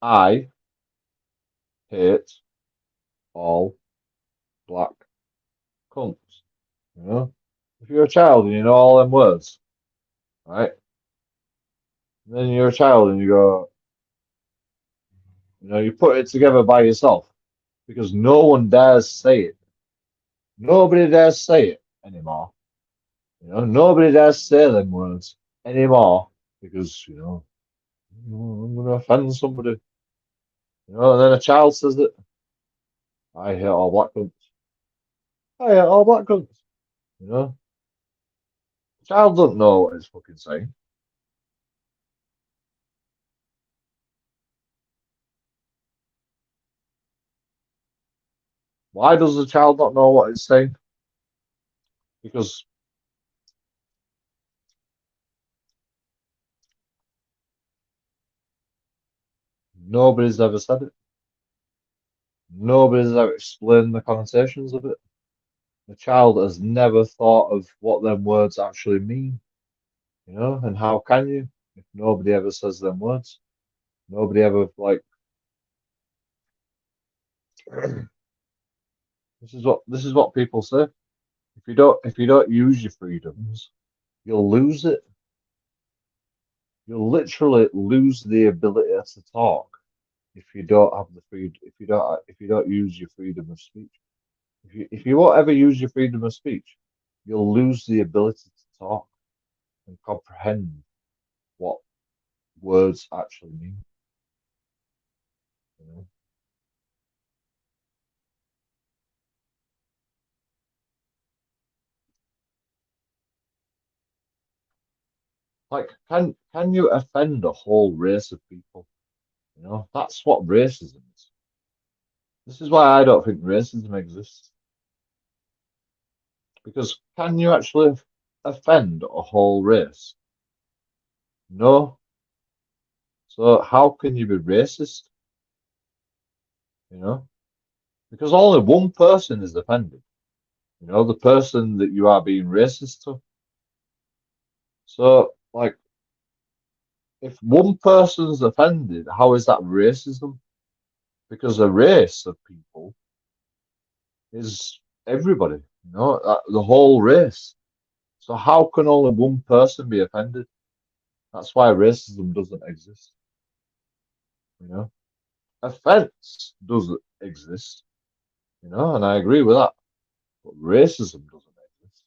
I hate all black cunts. If you're a child and you know all them words, right? And then you're a child and you go, you put it together by yourself because no one dares say it. Nobody dares say it anymore. Nobody dares say them words anymore because, I'm going to offend somebody. And then a child says that I hate all black cunts. I hate all black cunts. The child doesn't know what it's fucking saying. Why does the child not know what it's saying? Because nobody's ever said it. Nobody's ever explained the connotations of it. The child has never thought of what them words actually mean. And how can you if nobody ever says them words? Nobody ever this is what people say. If you don't use your freedoms, you'll lose it. You'll literally lose the ability to talk if you don't have the freedom. If you don't use your freedom of speech. If you won't ever use your freedom of speech, you'll lose the ability to talk and comprehend what words actually mean. Can you offend a whole race of people? That's what racism is. This is why I don't think racism exists. Because can you actually offend a whole race? No. So how can you be racist? Because only one person is offended. The person that you are being racist to. So, if one person's offended, how is that racism? Because a race of people is everybody, the whole race. So how can only one person be offended? That's why racism doesn't exist. Offense doesn't exist, and I agree with that. But racism doesn't exist.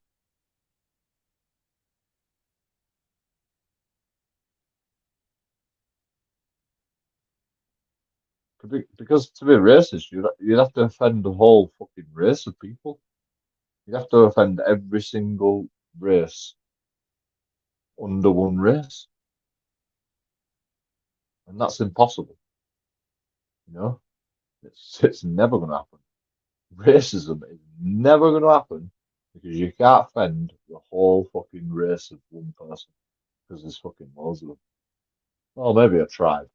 Because to be racist, you'd have to offend the whole fucking race of people. You'd have to offend every single race under one race. And that's impossible. It's never going to happen. Racism is never going to happen because you can't offend the whole fucking race of one person because there's fucking loads of them. Well, maybe a tribe.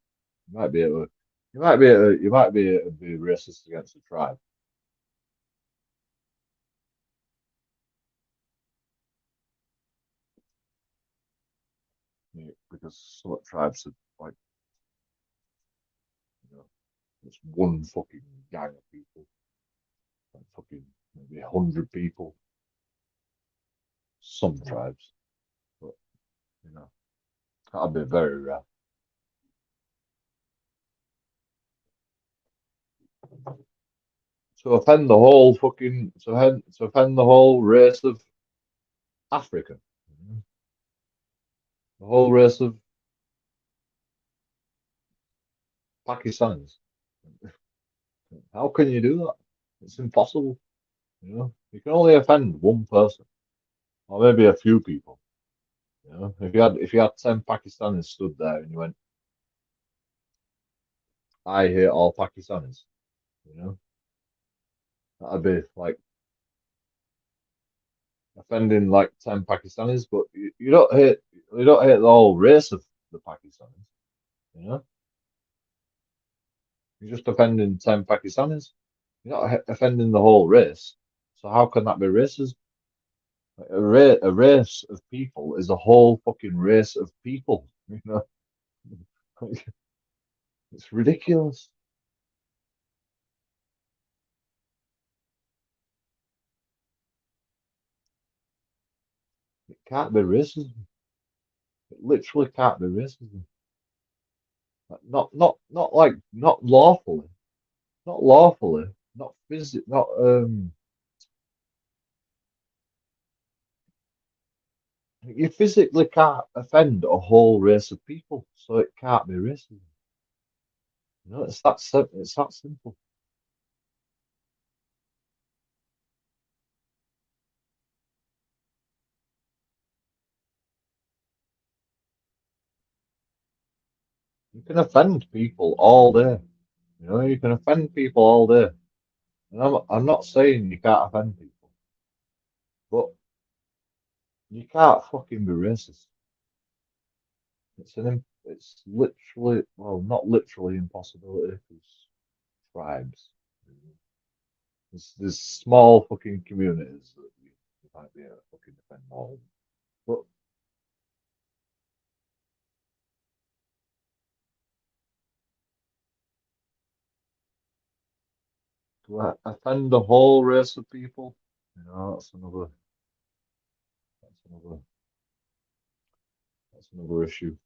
You might be able to be racist against a tribe. Because some tribes are it's one fucking gang of people, fucking maybe 100 people, some tribes, but you know, that'd be very rare. To offend the whole fucking to offend the whole race of Africa, the whole race of Pakistanis. How can you do that? It's impossible. You know, you can only offend one person, or maybe a few people. You know, if you had 10 Pakistanis stood there and you went, "I hate all Pakistanis," you know, that'd be like offending like 10 Pakistanis, but you don't hate the whole race of the Pakistanis. You know, you're just offending 10 Pakistanis. You're not offending the whole race. So how can that be racism? Like, a race of people is a whole fucking race of people. You know, Like, it's ridiculous. It can't be racism. It literally can't be racism. Like, not lawfully, not lawfully, not physic, not You physically can't offend a whole race of people, so it can't be racism. You know, it's that simple. You can offend people all day. You know, you can offend people all day. And I'm not saying you can't offend people, but you can't fucking be racist. It's literally, well, not literally impossibility because tribes. There's small fucking communities that you might be able to fucking defend all of them. But to offend the whole race of people, you know, that's another, that's another issue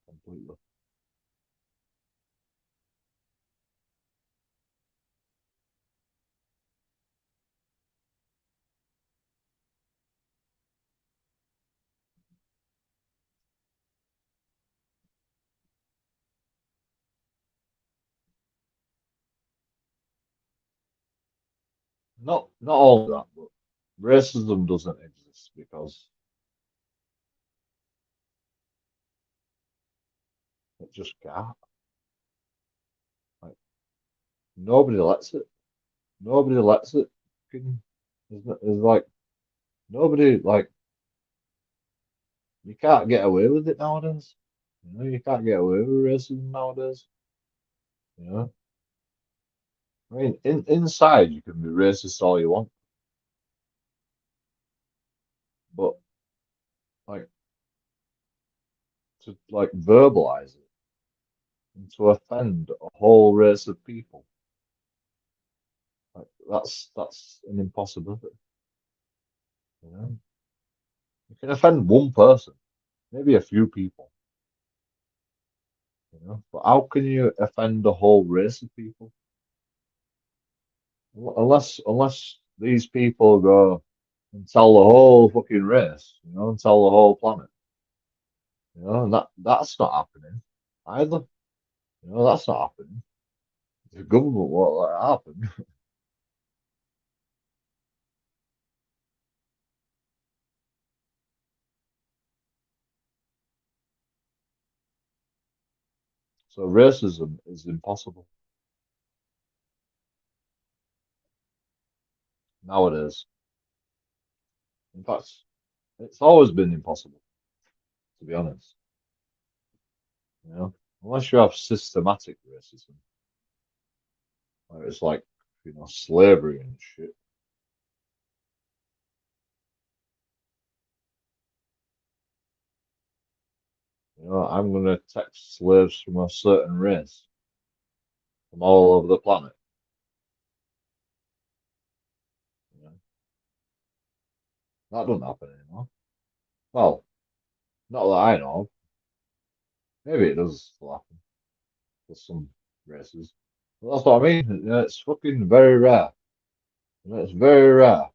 completely. Not all that, but racism doesn't exist because it just can't. Like nobody lets it. Nobody lets it. There's like nobody like you can't get away with it nowadays. You know, you can't get away with racism nowadays. You know, I mean, inside you can be racist all you want, but like to like verbalize it and to offend a whole race of people, like that's an impossibility. You know, you can offend one person, maybe a few people. You know, but how can you offend a whole race of people? Unless these people go and tell the whole fucking race, you know, and tell the whole planet. You know, and that's not happening either. You know, that's not happening. The government won't let it happen. So racism is impossible nowadays. In fact, it's always been impossible, to be honest. You know, unless you have systematic racism, like it's like slavery and shit. You know, I'm gonna take slaves from a certain race from all over the planet. You know? That doesn't happen anymore. Well, not that I know of. Maybe it does still happen for some races. But that's what I mean. You know, it's fucking very rare. You know, it's very rare.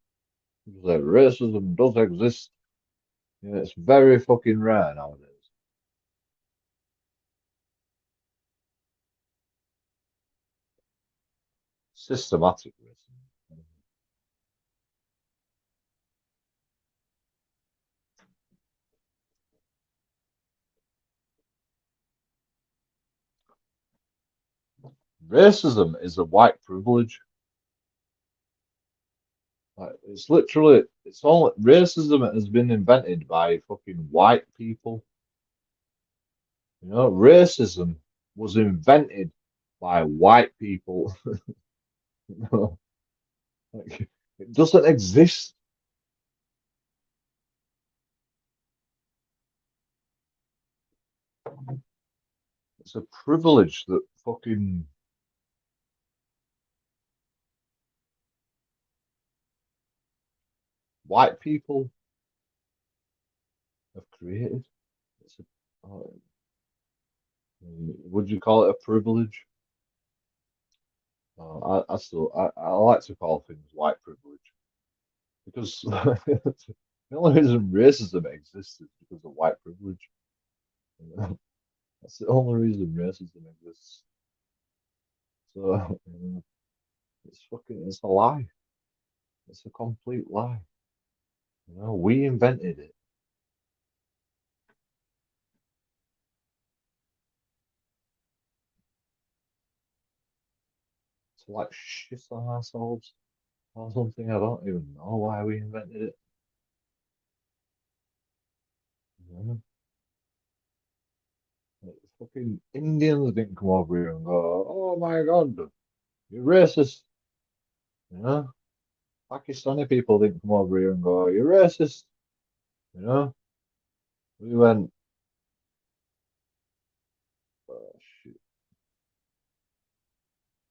People say racism does exist. You know, it's very fucking rare nowadays. Systematic racism. Racism is a white privilege. Like, it's literally, it's all racism has been invented by fucking white people. You know, racism was invented by white people. You know, like, it doesn't exist. It's a privilege that fucking white people have created. It's a, would you call it a privilege? I like to call things white privilege because the only reason racism exists is because of white privilege. You know? That's the only reason racism exists. So it's a lie. It's a complete lie. You know, we invented it. To like shit on ourselves or something. I don't even know why we invented it. You know? Like, fucking Indians didn't come over here and go, "Oh my God, you're racist." You know, Pakistani people didn't come over here and go, "You're racist." You know, we went, "Oh shit,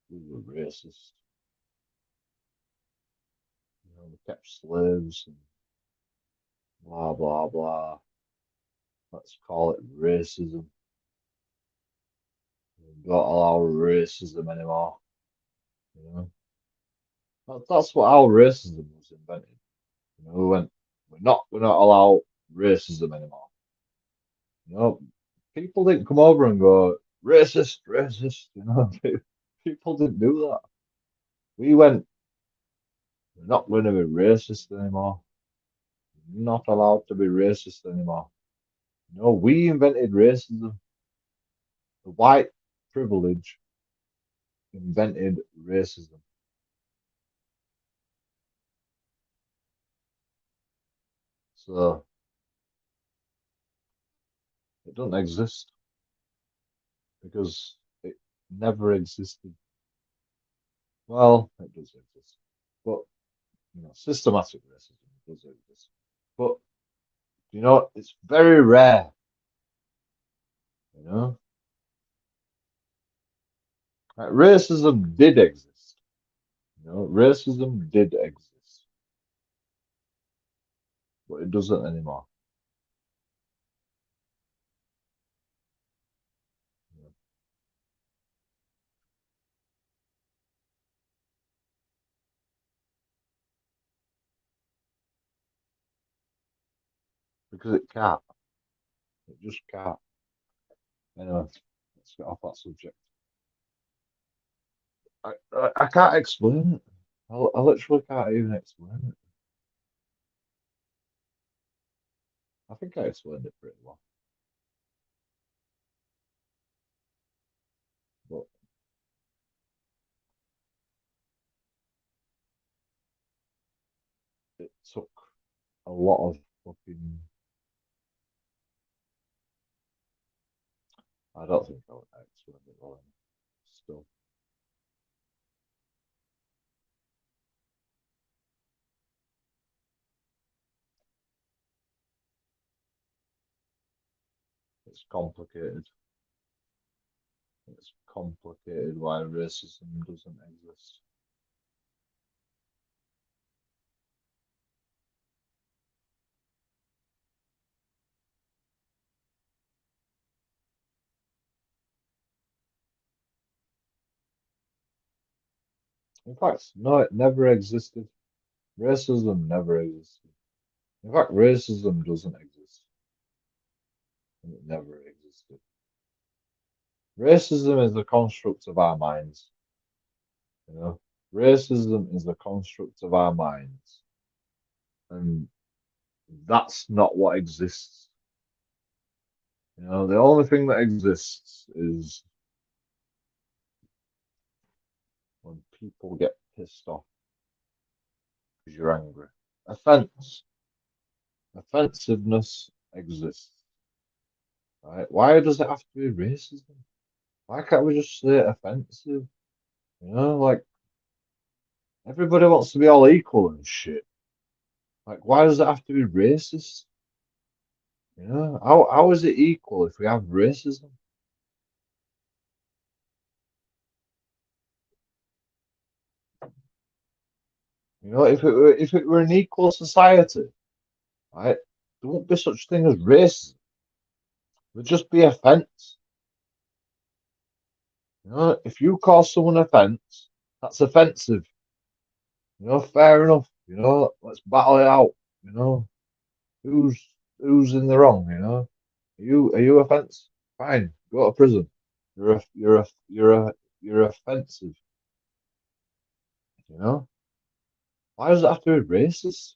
we were racist." You know, we kept slaves and blah blah blah. Let's call it racism. We don't allow racism anymore. You know, that's what how racism was invented. You know, we went, we're not allow racism anymore. You know, people didn't come over and go racist, racist. You know, people didn't do that. We went, we're not going to be racist anymore. We're not allowed to be racist anymore. No, we invented racism. The white privilege invented racism. So it doesn't exist because it never existed. Well, it does exist, but you know, systematic racism does exist. But you know, it's very rare. You know, like, racism did exist. You know, racism did exist, but it doesn't anymore. You know, because it can't. It just can't. Anyway, let's get off that subject. I can't explain it. I literally can't even explain it. I think I explained it pretty well, but it took a lot of fucking. I don't think I explained it well enough. Still, it's complicated. It's complicated why racism doesn't exist. In fact, no, it never existed. Racism never existed. In fact, racism doesn't exist. And it never existed. Racism is the construct of our minds. You know, racism is the construct of our minds, and that's not what exists. You know, the only thing that exists is when people get pissed off because you're angry. Offensiveness exists. Right? Why does it have to be racism? Why can't we just say offensive? You know, like everybody wants to be all equal and shit. Like, why does it have to be racist? You know, how is it equal if we have racism? You know, if it were an equal society, right, there wouldn't be such thing as racism. There'd just be offense. You know, if you cause someone offense, that's offensive. You know, fair enough. You know, let's battle it out. You know, who's in the wrong? You know, are you offense? Fine, go to prison. You're offensive. You know, why does it have to be racist?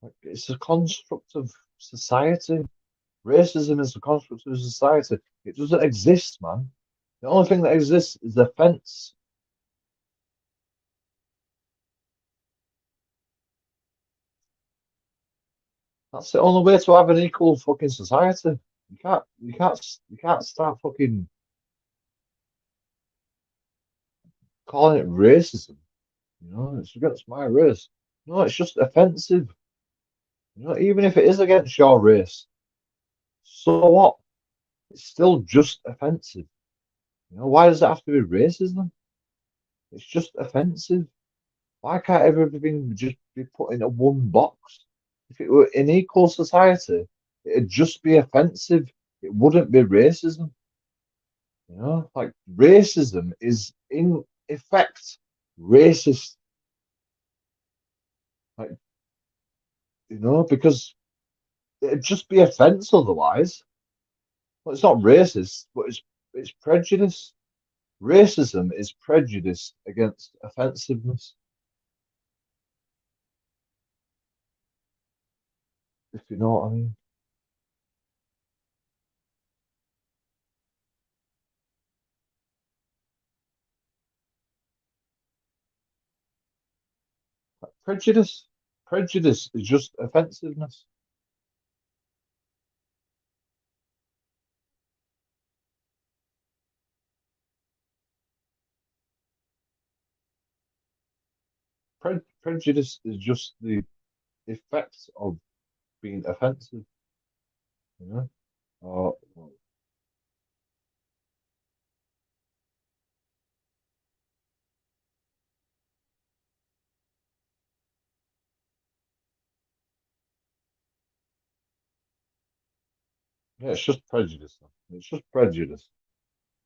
Like, it's a construct of society. Racism is a construct of society. It doesn't exist, man. The only thing that exists is offense. That's the only way to have an equal fucking society. You can't start fucking calling it racism. You know, it's against my race. No, it's just offensive. You know, even if it is against your race, so what? It's still just offensive. You know, why does it have to be racism? It's just offensive. Why can't everything just be put in a one box? If it were an equal society, it'd just be offensive. It wouldn't be racism. You know, like racism is in effect racist. Like, you know, because it'd just be offense otherwise. Well, it's not racist, but it's prejudice. Racism is prejudice against offensiveness, if you know what I mean. Prejudice. Prejudice is just offensiveness. Prejudice is just the effects of being offensive, you know? Or, yeah, it's just prejudice. It's just prejudice,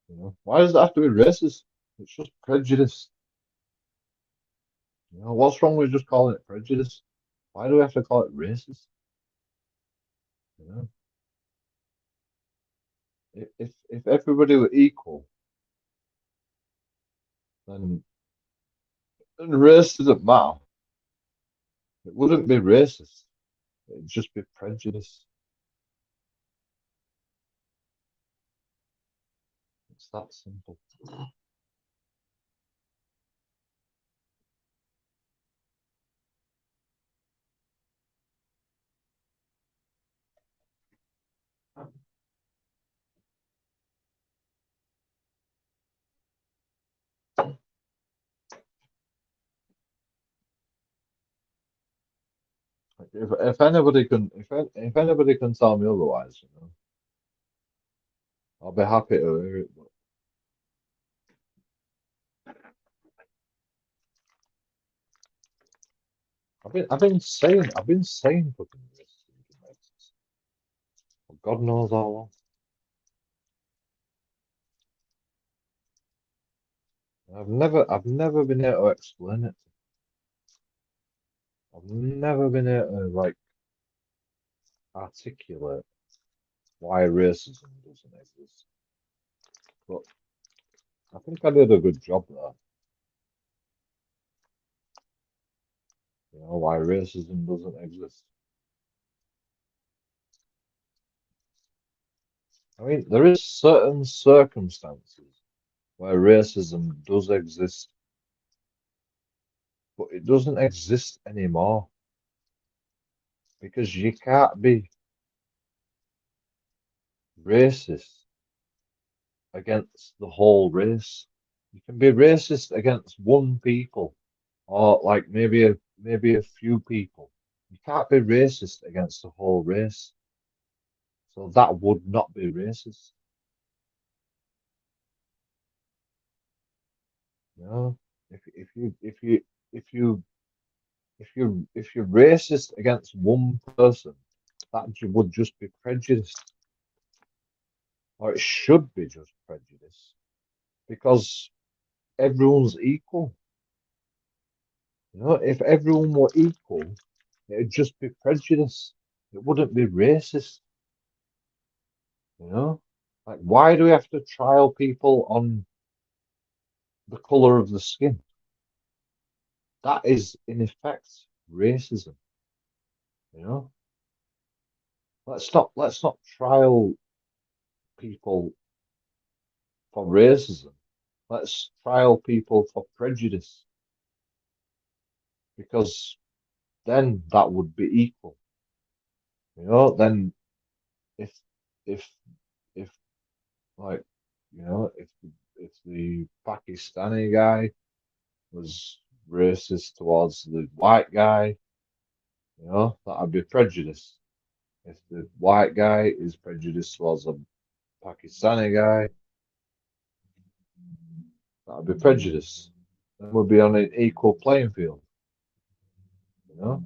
you know? Why does it have to be racist? It's just prejudice. You know, what's wrong with just calling it prejudice? Why do we have to call it racist? You know? If everybody were equal, then race doesn't matter. It wouldn't be racist. It'd just be prejudice. It's that simple. Like, if anybody can if anybody can tell me otherwise, you know, I'll be happy to hear it. But I've been saying fucking this for God knows how long. I've never been able to explain it. I've never been able to like articulate why racism doesn't exist. But I think I did a good job there. You know, why racism doesn't exist. I mean, there is certain circumstances where racism does exist, but it doesn't exist anymore because you can't be racist against the whole race. You can be racist against one people or like maybe a few people. You can't be racist against the whole race. So that would not be racist. You know, if you if you if you if you're racist against one person, that would just be prejudice, or it should be just prejudice, because everyone's equal. You know, if everyone were equal, it'd just be prejudice. It wouldn't be racist. You know, like why do we have to trial people on the color of the skin? That is in effect racism. You know, let's not trial people for racism. Let's trial people for prejudice because then that would be equal. You know, then if if if like if the Pakistani guy was racist towards the white guy, you know, that would be prejudice. If the white guy is prejudiced towards a Pakistani guy, that would be prejudice. Then we'll be on an equal playing field, you know?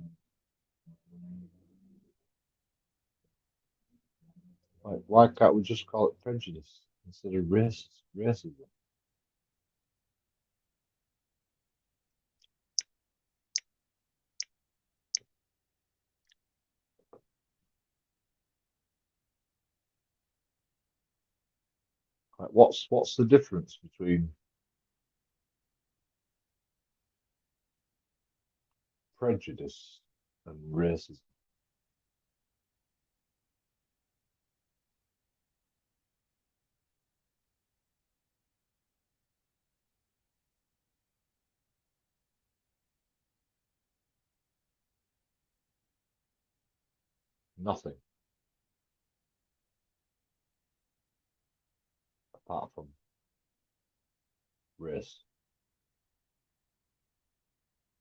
Like, why can't we just call it prejudice instead of racism? Like, what's the difference between prejudice and racism? Nothing apart from race.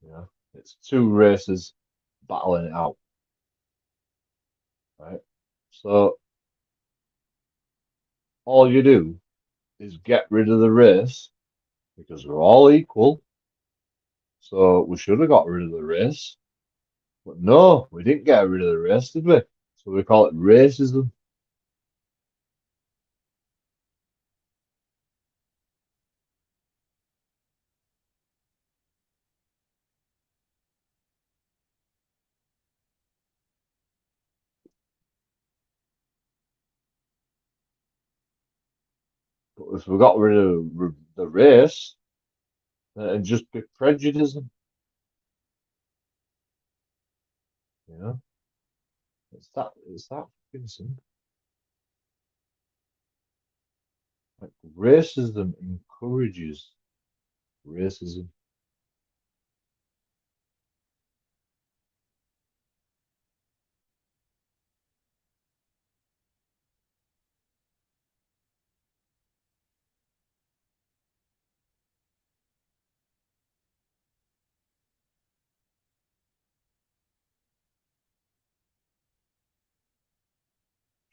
You know, it's two races battling it out, right? So all you do is get rid of the race because we're all equal. So we should have got rid of the race, but no, we didn't get rid of the race, did we? So we call it racism. But if we got rid of the race, then it'd just be prejudice. You know, it's that fucking simple. Like racism encourages racism.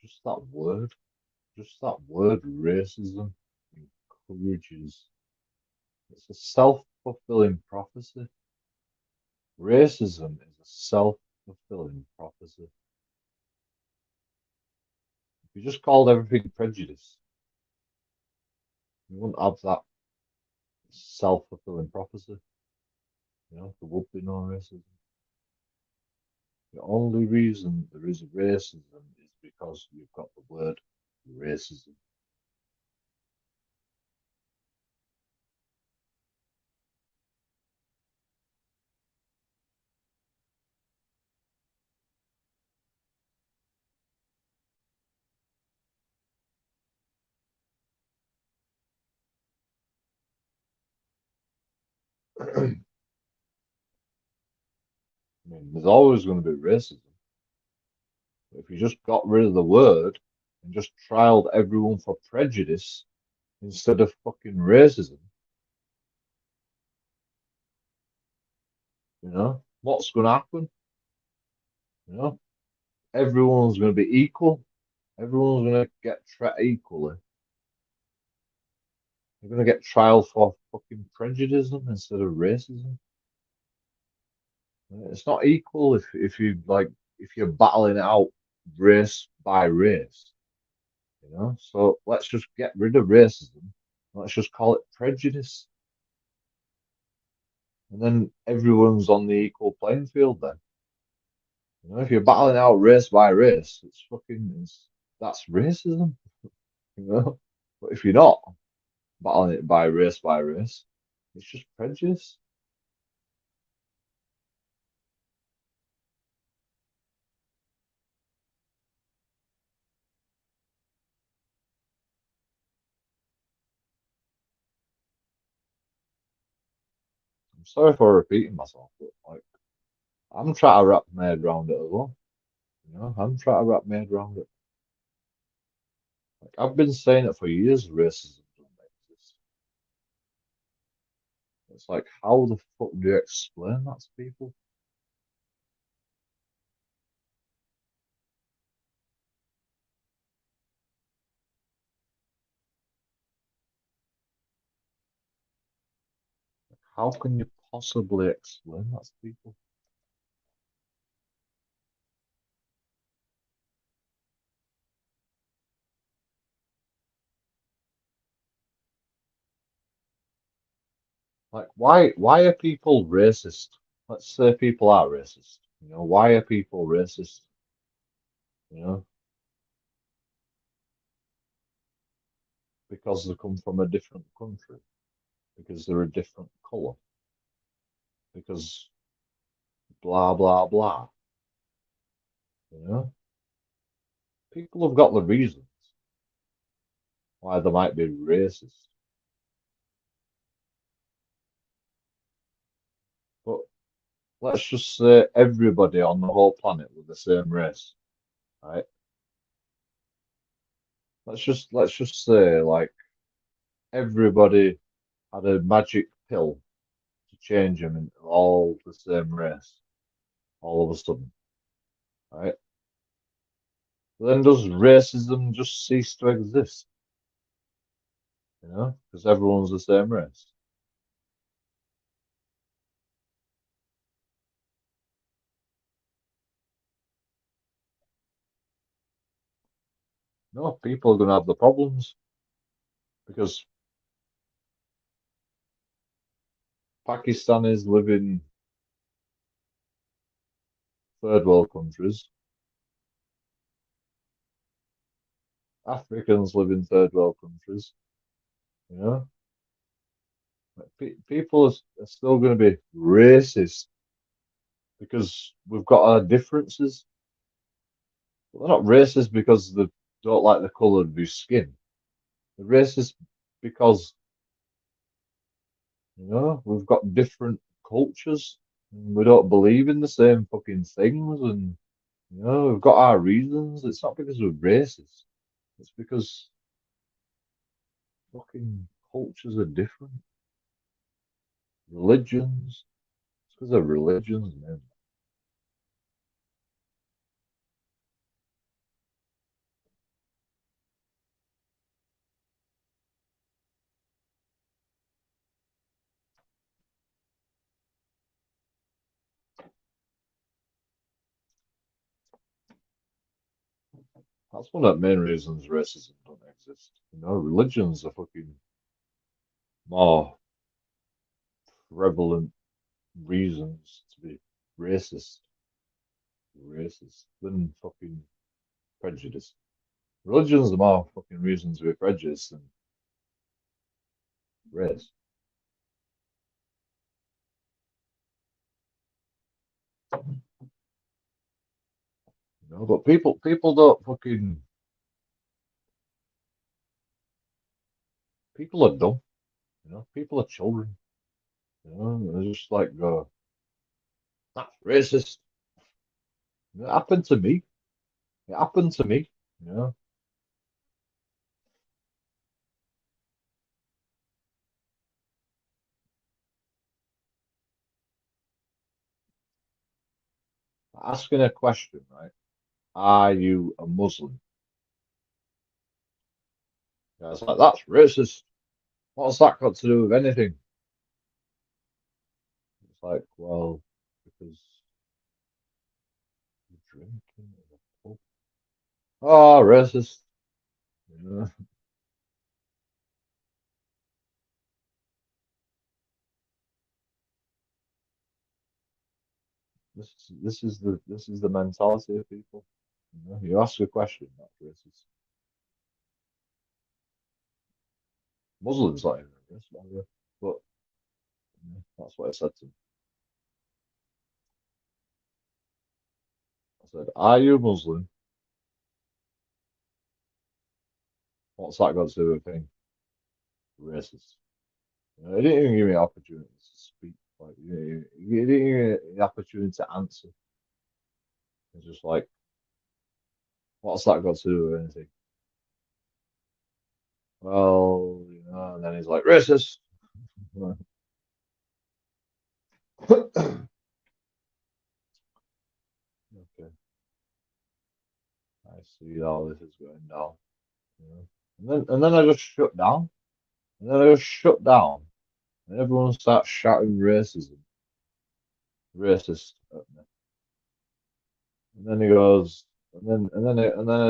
Just that word, just that word racism encourages. It's a self-fulfilling prophecy. Racism is a self-fulfilling prophecy. If you just called everything prejudice, you wouldn't have that self-fulfilling prophecy. You know, there would be no racism. The only reason there is racism is because you've got the word racism. I mean, there's always going to be racism. If you just got rid of the word and just trialed everyone for prejudice instead of fucking racism, you know, what's going to happen? You know, everyone's going to be equal. Everyone's going to get treated equally. You're going to get trial for fucking prejudice instead of racism. It's not equal if you like if you're battling it out race by race. You know, so let's just get rid of racism. Let's just call it prejudice. And then everyone's on the equal playing field then. You know, if you're battling out race by race, that's racism, you know. But if you're not battling it by race, it's just prejudice. I'm sorry for repeating myself, but like I'm trying to wrap my head around it as well. You know, I'm trying to wrap my head around it. Like I've been saying it for years, racism doesn't exist. It's like, how the fuck do you explain that to people? How can you possibly explain that to people? Like, why are people racist? Let's say people are racist. You know, why are people racist? You know, because they come from a different country, because they're a different color, because blah blah blah. You know, people have got the reasons why they might be racist. But let's just say everybody on the whole planet was the same race, right? Let's just say like everybody had a magic pill to change them into all the same race all of a sudden, right? Then does racism just cease to exist? You know, because everyone's the same race. No, people are going to have the problems because Pakistanis live in third world countries, Africans live in third world countries. You know, like, people are still going to be racist because we've got our differences. But they're not racist because they don't like the colour of your skin. They're racist because, you know, we've got different cultures and we don't believe in the same fucking things and, you know, we've got our reasons. It's not because we're racist. It's because fucking cultures are different. Religions. It's because of religions, man. That's one of the main reasons racism don't exist. You know, religions are fucking more prevalent reasons to be racist than fucking prejudice. Religion's the more fucking reasons to be prejudiced than race. You know, but people don't fucking people are dumb. You know, people are children. You know, they're just like go, that's racist. It happened to me. It happened to me. You know. Asking a question, right? Are you a Muslim? Yeah, it's like that's racist. What's that got to do with anything? It's like, well, because you're drinking in a pub. Oh, racist. You know? This is the mentality of people. You know? You ask a question, that's racist. Muslims not even racist, by the way, but you know, that's what I said to them. I said, "Are you Muslim? What's that got to do with thing? Racist." You know, he didn't even give me an opportunity to speak. Like, he didn't even give me the opportunity to answer. It's just like, what's that got to do with anything? Well, you know, and then he's like, racist. Okay, I see how this is going down. You know? And then I just shut down. And then I just shut down. And everyone starts shouting racist at me. And then he goes, and then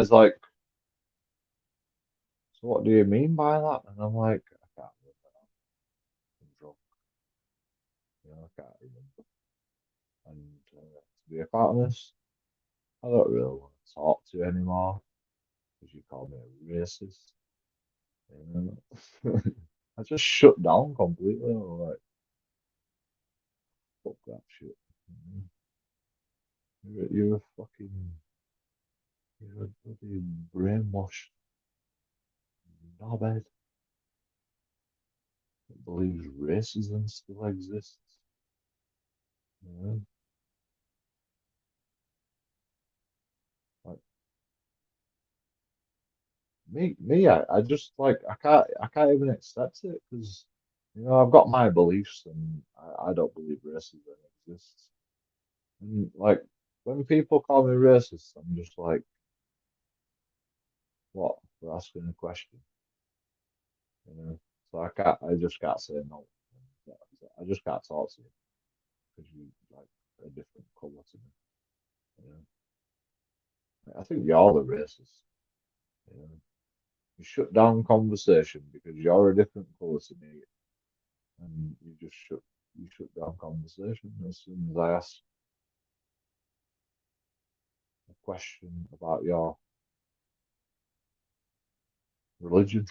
it's like, so what do you mean by that? And I'm like, I can't remember now. I'm drunk. You know, I can't remember. And to be quite honest, I don't really want to talk to you anymore because you call me a racist. You know? I just shut down completely. I'm like, fuck that shit. You're a fucking, you're a bloody brainwashed knobhead that believes racism still exists. You know? Like I just like I can't even accept it because you know I've got my beliefs and I don't believe racism exists. And like when people call me racist, I'm just like, what? For asking a question, you know? So I just can't say no. I just can't talk to you because you like a different colour to me. You know? I think you're the racist. You know? You shut down conversation because you're a different colour to me, and you shut down conversation as soon as I ask a question about your religion.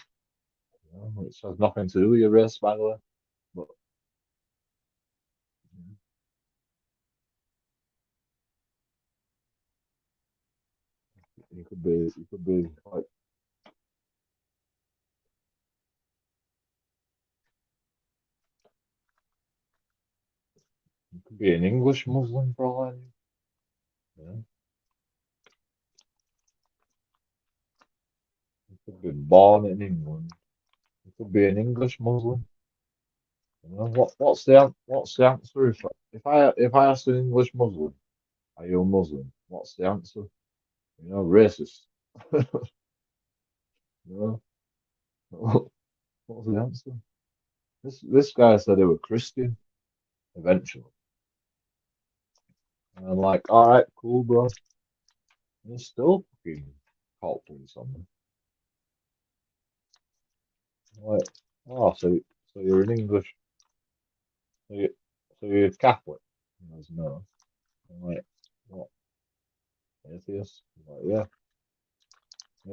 You know, which has nothing to do with your race, by the way. But you could be like, you could be an English Muslim for all I knew. You know? You could be born in England. You could be an English Muslim. You know what's the answer if I ask an English Muslim, are you a Muslim? What's the answer? You know, racist. You know, what's the answer? This guy said they were Christian eventually. And I'm like, all right, cool, bro. And he's still fucking cult police on me. I'm like, oh, so you're an English. So you're Catholic? He goes, no. I'm like, what? Atheist? He's like, yeah,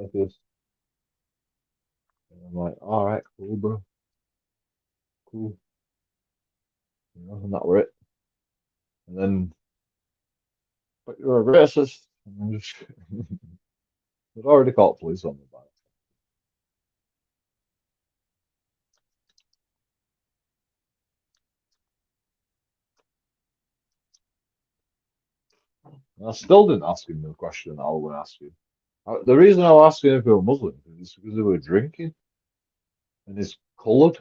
atheist. And I'm like, all right, cool, bro, cool. And that were it. And then, but you're a racist. And I'm just, they'd already called police on me about it. And I still didn't ask him the question I was going to ask you. The reason I was asking if you were Muslim is because they were drinking and it's coloured,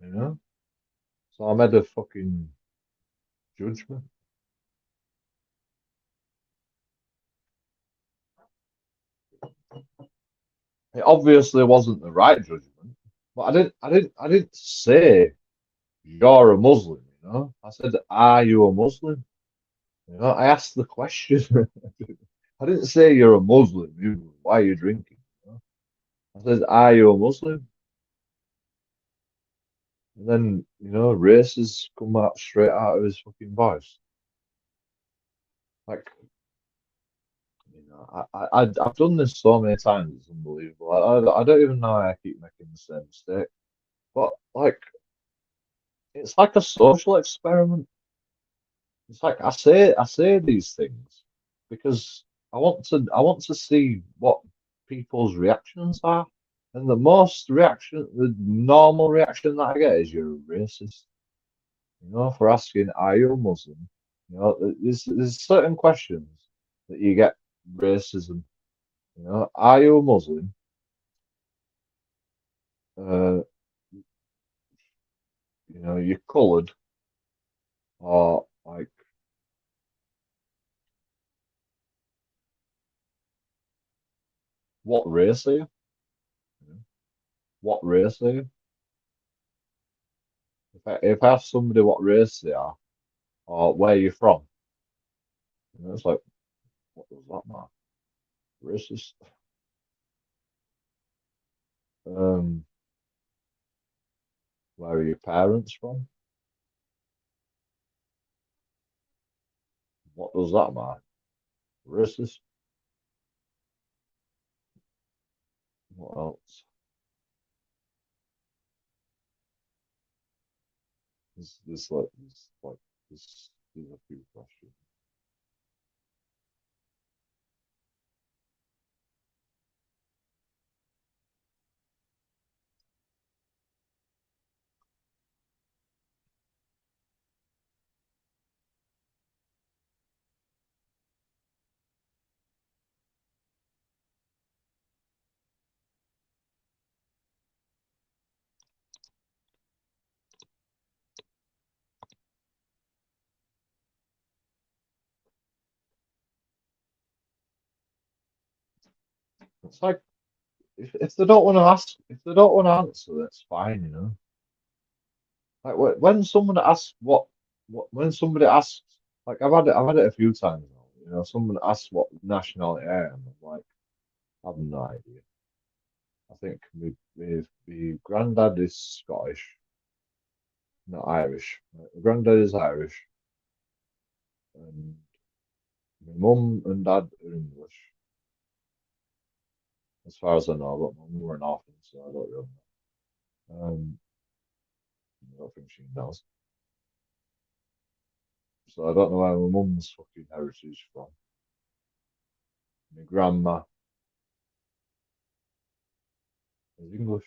you know? So I made a fucking judgment. It obviously wasn't the right judgment, but I didn't say you're a Muslim, you know? I said, are you a Muslim? You know, I asked the question. I didn't say you're a Muslim. Why are you drinking? You know? I said, are you a Muslim? And then, races come out straight out of his fucking voice. Like, I've done this so many times, it's unbelievable. I don't even know how I keep making the same mistake. But like, it's like a social experiment. It's like I say these things because I want to see what people's reactions are. And the normal reaction that I get is you're a racist. For asking, are you a Muslim? There's certain questions that you get racism. Are you a Muslim? Uh, you're coloured, or like, what race are you? You know, What race are you? If I ask somebody what race they are, or where you're from, it's like, what does that matter? Racist. Um, where are your parents from? What does that matter? Racist. What else? There's a few questions. It's like, if they don't want to ask, if they don't want to answer, that's fine. Like when someone asks when somebody asks, like I've had it a few times now. Someone asks what nationality I am. I'm like, I have no idea. I think my granddad is Scottish, not Irish. My granddad is Irish, and my mum and dad are English, as far as I know. But my mum were an orphan, so I don't really know. I don't think she knows. So I don't know where my mum's fucking heritage is from. My grandma is English.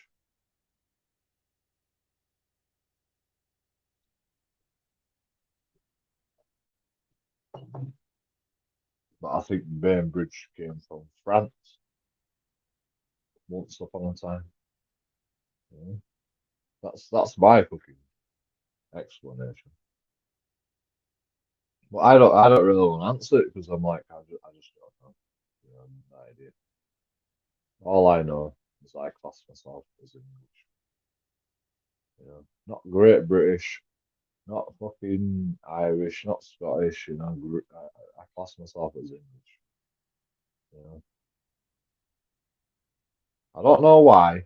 But I think Bainbridge came from France once upon a time. Yeah. That's my fucking explanation. But I don't really want to answer it because I'm like, I just don't know. No idea. All I know is I class myself as English. Not Great British, not fucking Irish, not Scottish. I class myself as English. You know, I don't know why,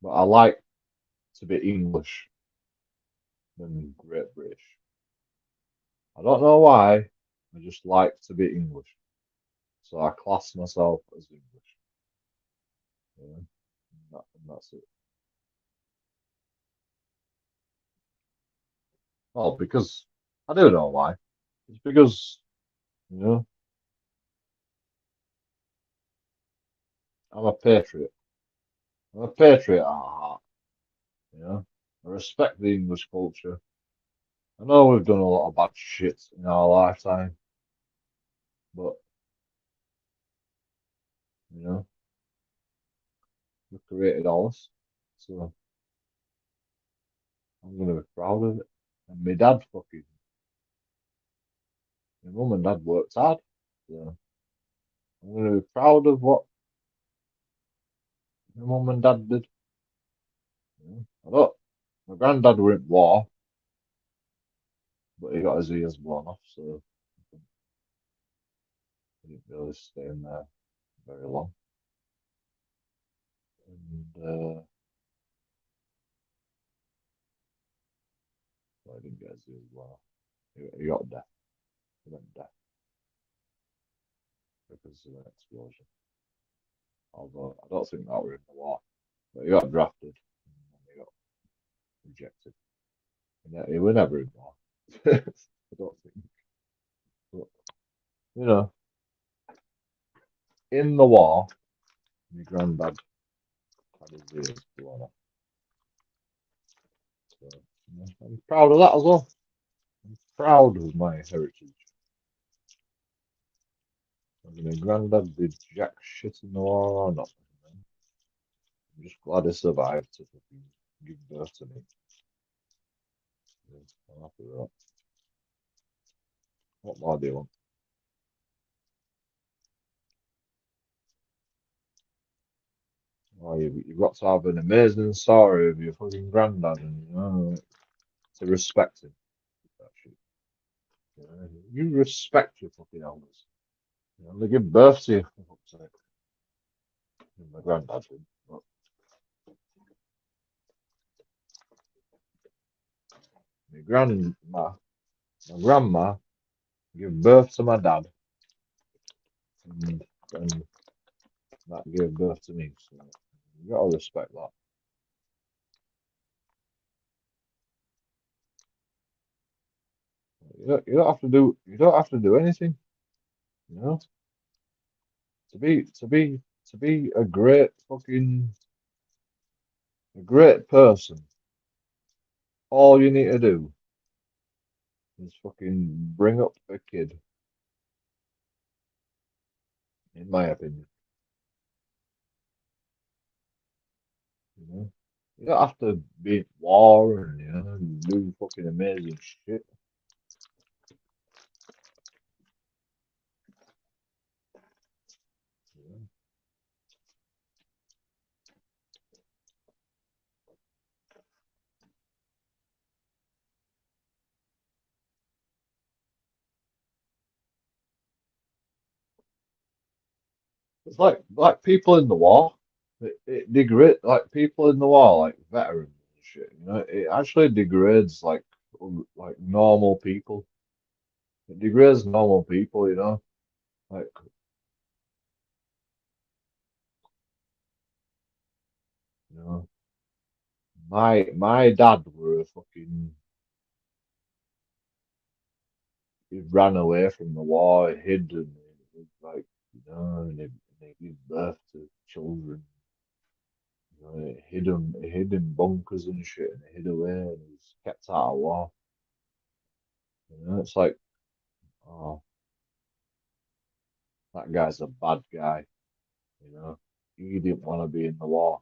but I like to be English. than Great British. I don't know why. I just like to be English, so I class myself as English. Yeah, and that's it. Well, because I do know why. It's because you know I'm a patriot. I'm a patriot at heart. You know, I respect the English culture. I know we've done a lot of bad shit in our lifetime, but you know, we created all this, so I'm gonna be proud of it. And my dad fucking, my mum and dad worked hard, so I'm gonna be proud of what my mum and dad did. You know? I don't. My granddad were in war, but he got his ears blown off, so he didn't really stay in there very long. And well, he didn't get his ears blown off. He got deaf. He went deaf because of an explosion. Although I don't think that were in the war. But he got drafted and he got rejected. And he was never in war. I don't think. But, you know, in the war, my granddad had his ears blown off. So, you know, I'm proud of that as well. I'm proud of my heritage. Whether my granddad did jack shit in the war or not. I'm just glad he survived to fucking give birth to me. Yeah, I'm happy with that. What more do you want? Oh, you've got to have an amazing story of your fucking granddad, and you know, to respect him. That shit. You know, you respect your fucking elders. You know, they give birth to you, for fuck's sake. My granddad did. But my grandma gave birth to my dad, and that gave birth to me. So you gotta respect that. You don't have to do. You don't have to do anything. You know, to be a great fucking a great person. All you need to do is fucking bring up a kid, in my opinion. You know, you don't have to be at war and you know do fucking amazing shit. You know? It's like people in the war. It degrade like people in the war, like veterans and shit. You know, it actually degrades like normal people. It degrades normal people. You know, like you know, my dad were a fucking. He ran away from the war, he hid, and like you know, and he gave birth to children. You know, he hid in bunkers and shit, and he hid away, and he was kept out of war. You know, it's like, oh, that guy's a bad guy. You know, he didn't want to be in the war.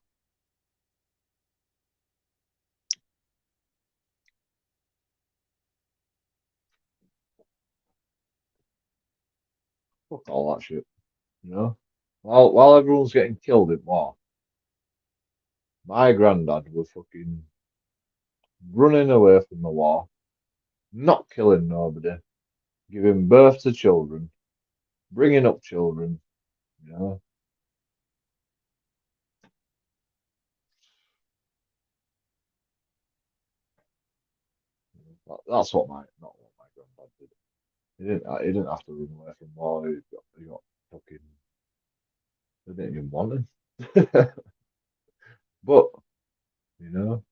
Fuck all that shit. You know, while everyone's getting killed in war, my granddad was fucking running away from the war, not killing nobody, giving birth to children, bringing up children. You know, That's what not what my granddad did. He didn't have to run away from war. He got fucking. They didn't even want him. But you know,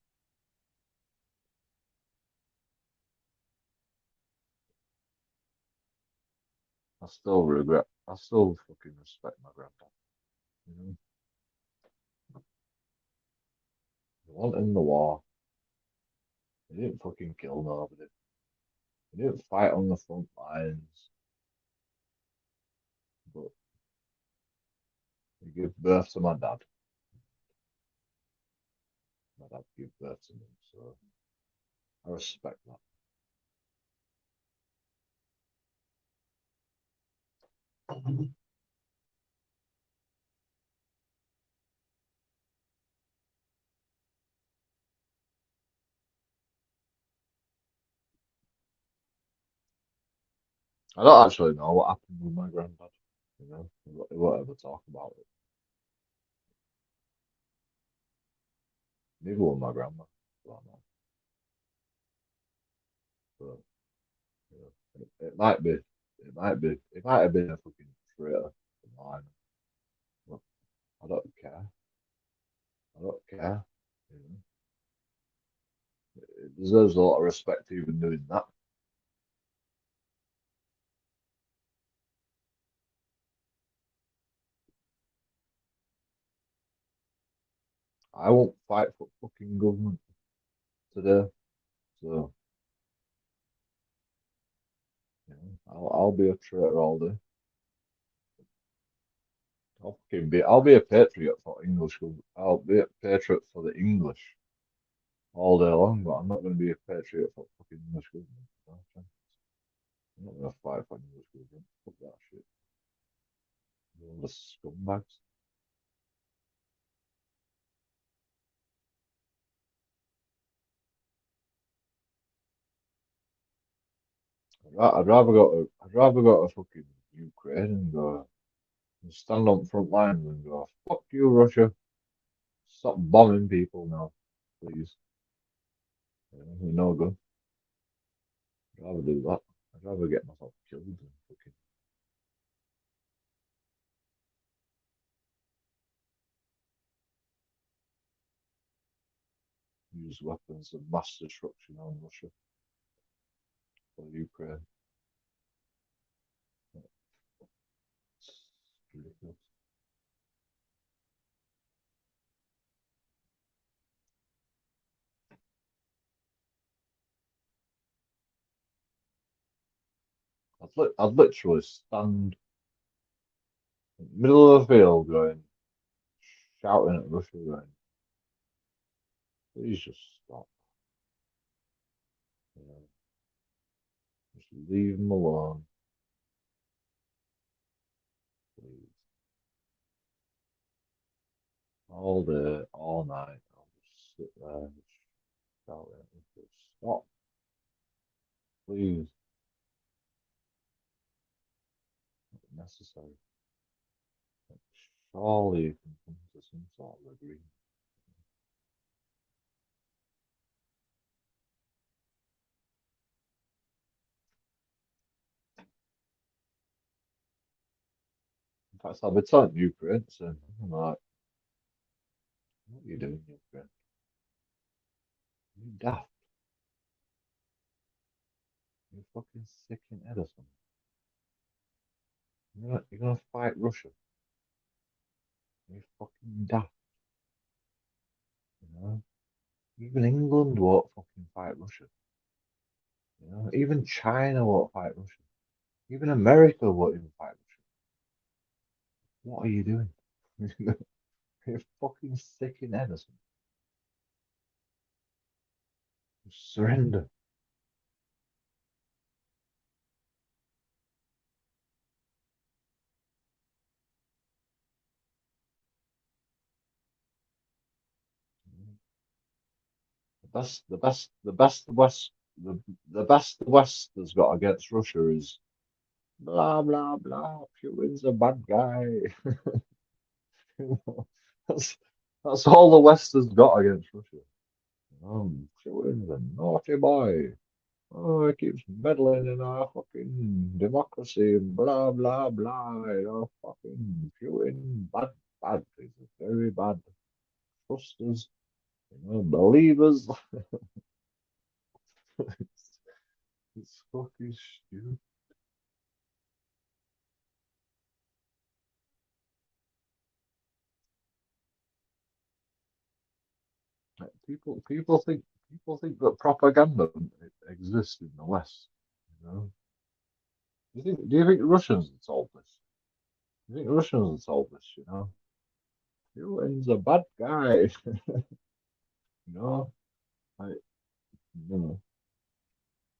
I still regret. I still fucking respect my granddad. You know, he wasn't in the war. He didn't fucking kill nobody. He didn't fight on the front lines. But he gave birth to my dad. My dad gave birth to me, so I respect that. I don't actually know what happened with my granddad. You know, he won't ever talk about it. Neither will my grandma. I don't know. But you know, it might be. It might be. It might have been a fucking traitor of mine. But I don't care. I don't care. You know, it deserves a lot of respect even doing that. I won't fight for fucking government today. So, you know, I'll be a traitor all day. I'll be a patriot for English. I'll be a patriot for the English all day long, but I'm not going to be a patriot for fucking English government. I'm not going to fight for English government. Fuck that shit. All the scumbags. I'd rather go to fucking Ukraine and go and stand on front lines and go, fuck you, Russia. Stop bombing people now, please. We're no good. I'd rather do that. I'd rather get myself killed than fucking use weapons of mass destruction on Russia or Ukraine. It's ridiculous. I'd literally stand in the middle of the field going, shouting at Russia, going, please just stop. You know, just leave them alone, please. All day, all night, I'll just sit there and just shout at them, just stop, please. Not necessary. Like, surely you can come to some sort of agreement. In fact, I'll be telling Ukraine soon. I'm like, what are you doing, Ukraine? You daft. You're fucking sick in head or something. You're gonna fight Russia. You're fucking daft. You know? Even England won't fucking fight Russia. You know? Even China won't fight Russia. Even America won't even fight Russia. What are you doing? You're fucking sick in head or something. Just surrender. The best the West has got against Russia is blah blah blah. Putin's a bad guy. that's that's all the West has got against Russia. Putin's a naughty boy. Oh, it keeps meddling in our fucking democracy and blah blah blah. You know, fucking Putin, bad, bad. He's very bad. Trust us, you know, believe us. It's fucking stupid. Like, people think that propaganda exists in the West. You know, do you think Russians would solve this? Do you think Russians would solve this? You know, Putin's a bad guy. You know, like, you know,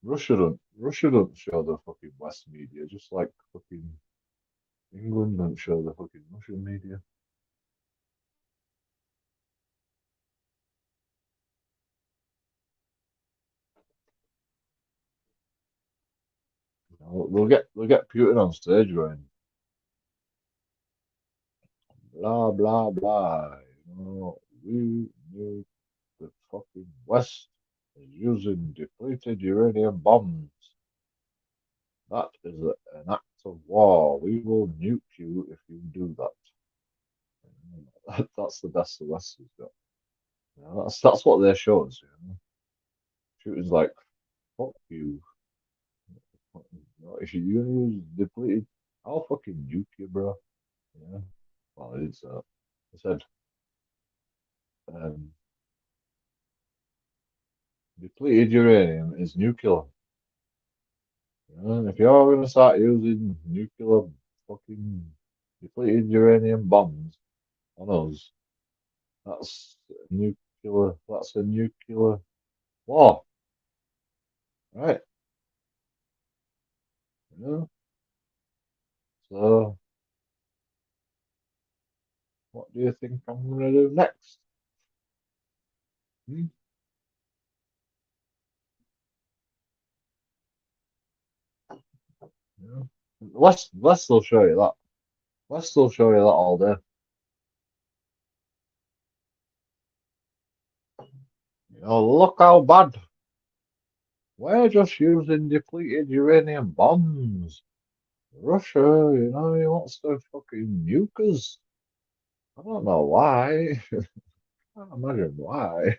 Russia don't show the fucking West media, just like fucking England don't show the fucking Russian media. You know, they'll get Putin on stage going blah blah blah. You know, we knew the fucking West is using depleted uranium bombs. That is an act of war. We will nuke you if you do that. That's the best the West has got. You know, that's what they show us. You know, Putin's like, fuck you. You know, if you're gonna use depleted, I'll fucking nuke you, bro. Yeah. Well, it's I said, um, depleted uranium is nuclear. You know, if you're gonna start using nuclear fucking depleted uranium bombs on us, that's nuclear. That's a nuclear war, right? You know. So, what do you think I'm gonna do next? Hmm? You know? West will show you that. West will show you that all day. You know, look how bad. We're just using depleted uranium bombs. Russia, you know, he wants to fucking nuke us. I don't know why. I can't imagine why.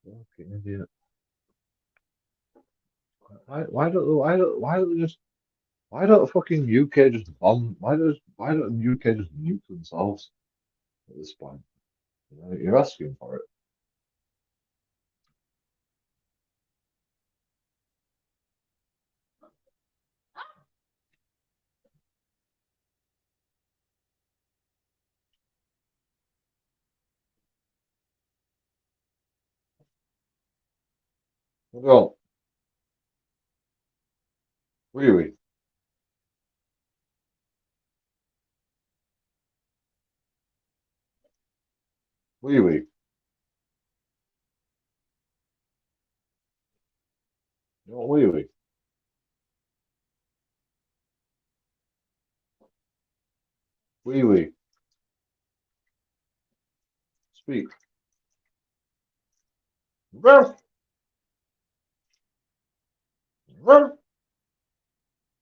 Fucking idiot. Why don't fucking UK just bomb? Why don't UK just nuke themselves at this point? You know, you're asking for it. Well, oui, oui, oui, oui. No, oui, oui, oui, oui. Speak. Ruff, ruff.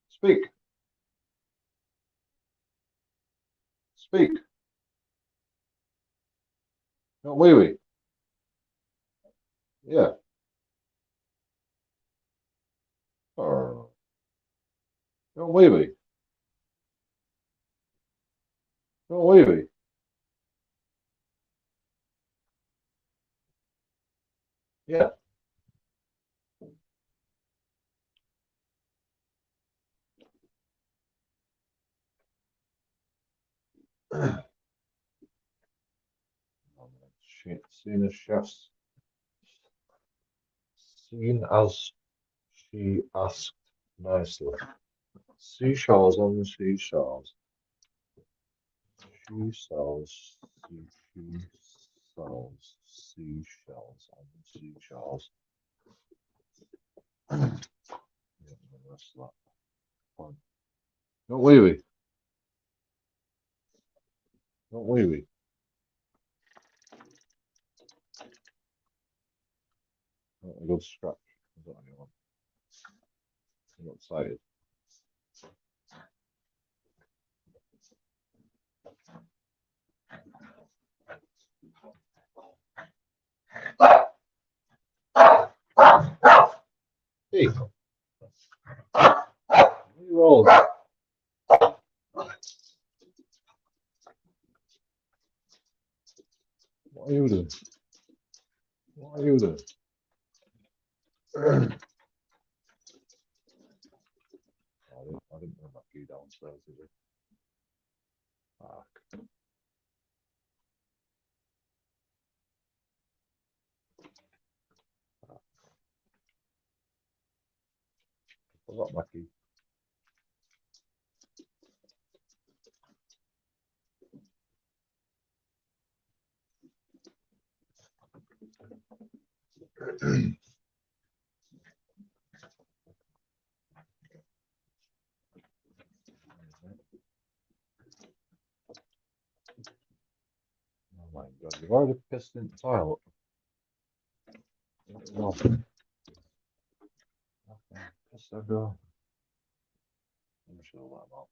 Speak. Speak. No, oui, oui. Yeah. Oh, no, oui, oui. No, oui, oui. Yeah. Seen as chefs. Seen as she asked nicely. Seashells on the seashells. She sells. She sells seashells on the seashells. Yeah, the rest of that one. No, oui, oui. No, oui, oui. A good scratch. I don't know. I'm excited. Hey, you roll. What are you doing? What are you doing? I didn't know that key downstairs, did you? Fuck. Forgot my key. Oh my god, you've already pissed in the toilet. No. Okay, piss there go. I'm just gonna let them out.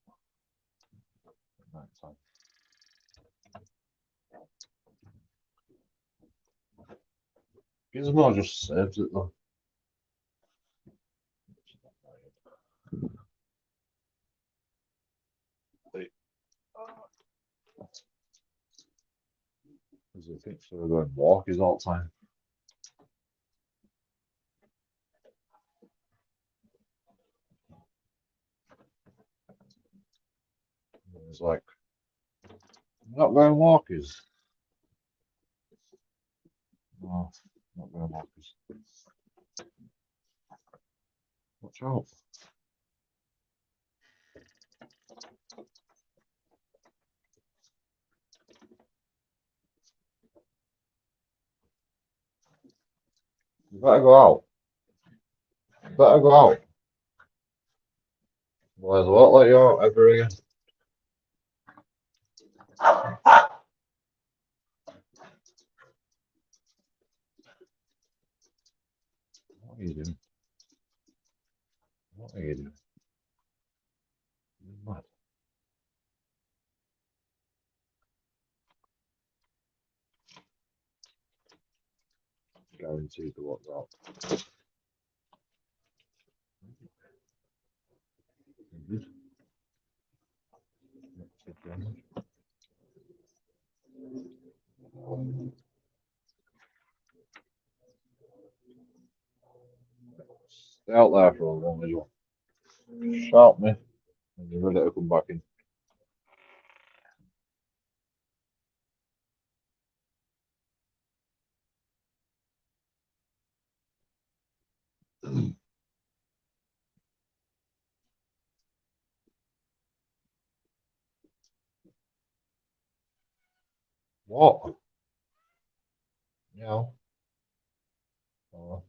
Night time. Gizmo just saves it though. Because he thinks we're going walkies all the time. And he's like, I'm not going walkies. No, not going walkies. Watch out. You better go out. You better go out. Otherwise, I won't let you out ever again. What are you doing? What are you doing? You're mad. Guaranteed to walk out. Mhm. Stay out there for as long as you want. Shout me when you're ready to come back in. What? Yeah. Oh,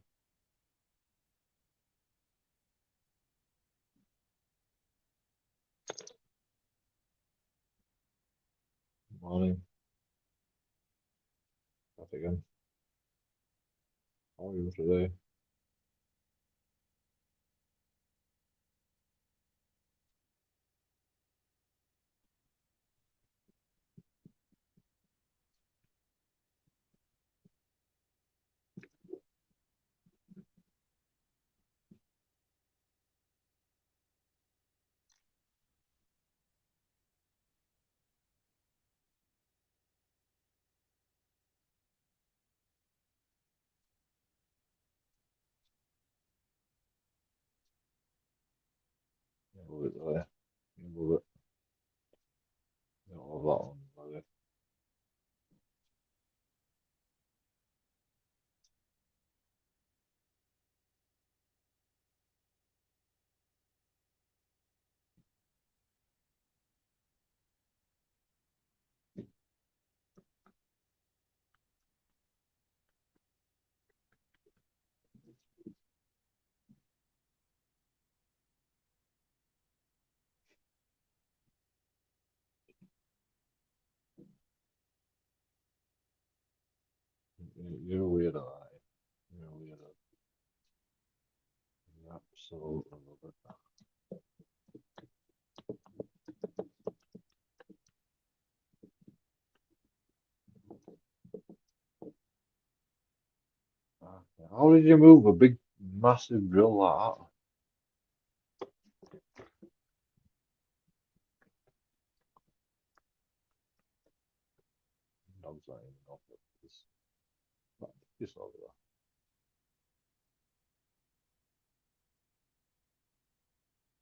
morning. Back again. How are you today? Move it there. Move it. You don't have that on, do you? You're a weirdo, aren't you? You're a weirdo. Absolutely love it. How did you move a big, massive drill like that? Dogs don't even know what it is. Just over there.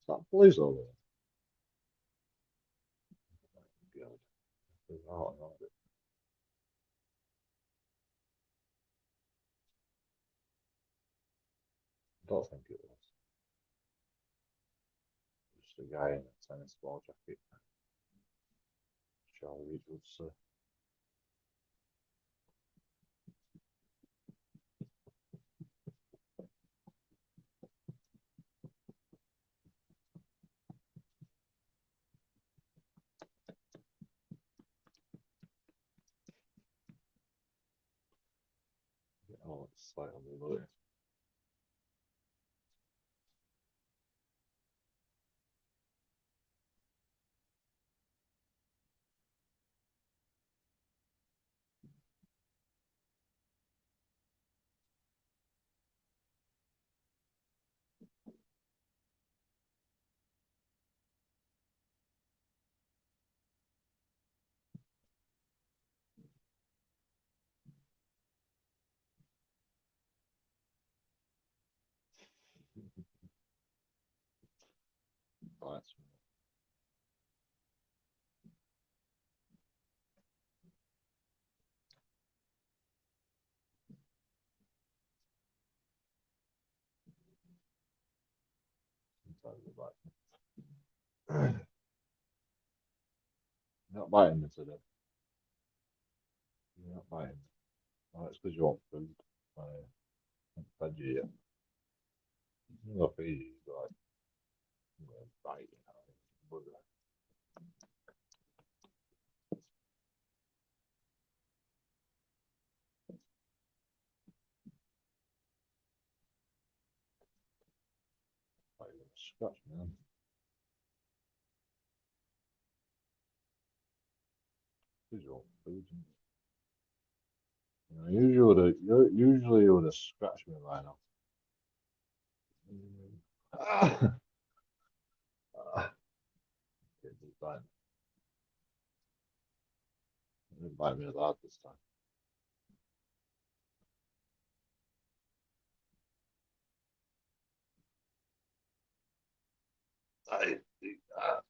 Is that police over there? God. There's a lot of it. I don't think it was. Just a guy in a tennis ball jacket. Charlie would say. Oh, it's slightly low. Right. Sometimes you're right. You're not biting me today. You're not biting me. Oh, it's because you want food. I haven't fed you yet. I'm gonna feed you, but I'm gonna bite you now. Bugger. Like, you're gonna scratch me, man. Because you want food. You know, usually you would have scratched me by now. Ah! Ah. It didn't bite me. It didn't bite me as hard this time. Ah.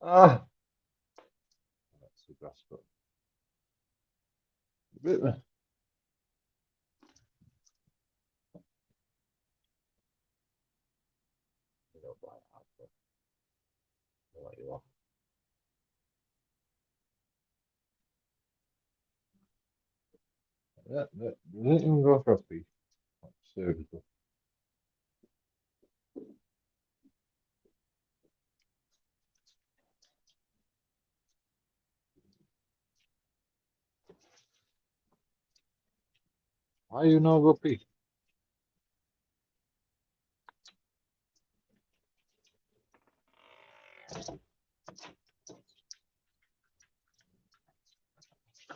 Ah. That's the grass cut. Bit me. You don't bite that, but I'll let you off. Yeah, you didn't even go for a pee. Seriously. Why you not go pee?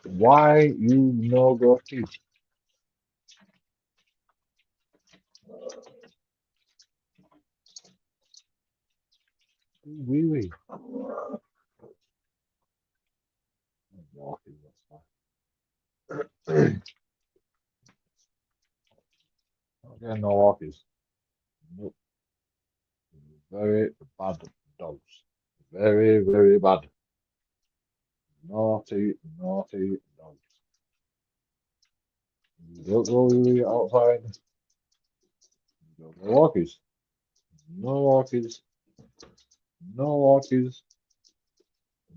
Why you no go pee? Wee wee. Walking, that's fine. Not getting no walkies. Nope. Very bad dogs. Very, very bad. Naughty, naughty dogs. Don't go really outside. No walkies. No walkies. No walkies.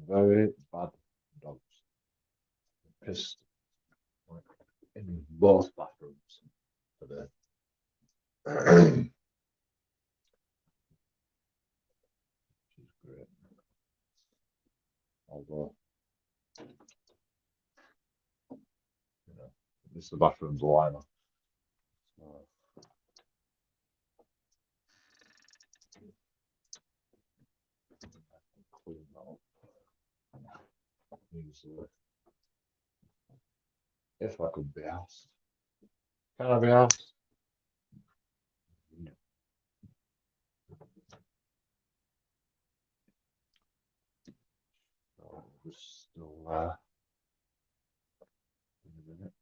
Very bad dogs. Pissed in both bathrooms today. Which is great. Although, you know, this is the bathroom's liner. So, clean that up. Easily. If I could be asked. Can I be asked? No. So we're still there. In a minute.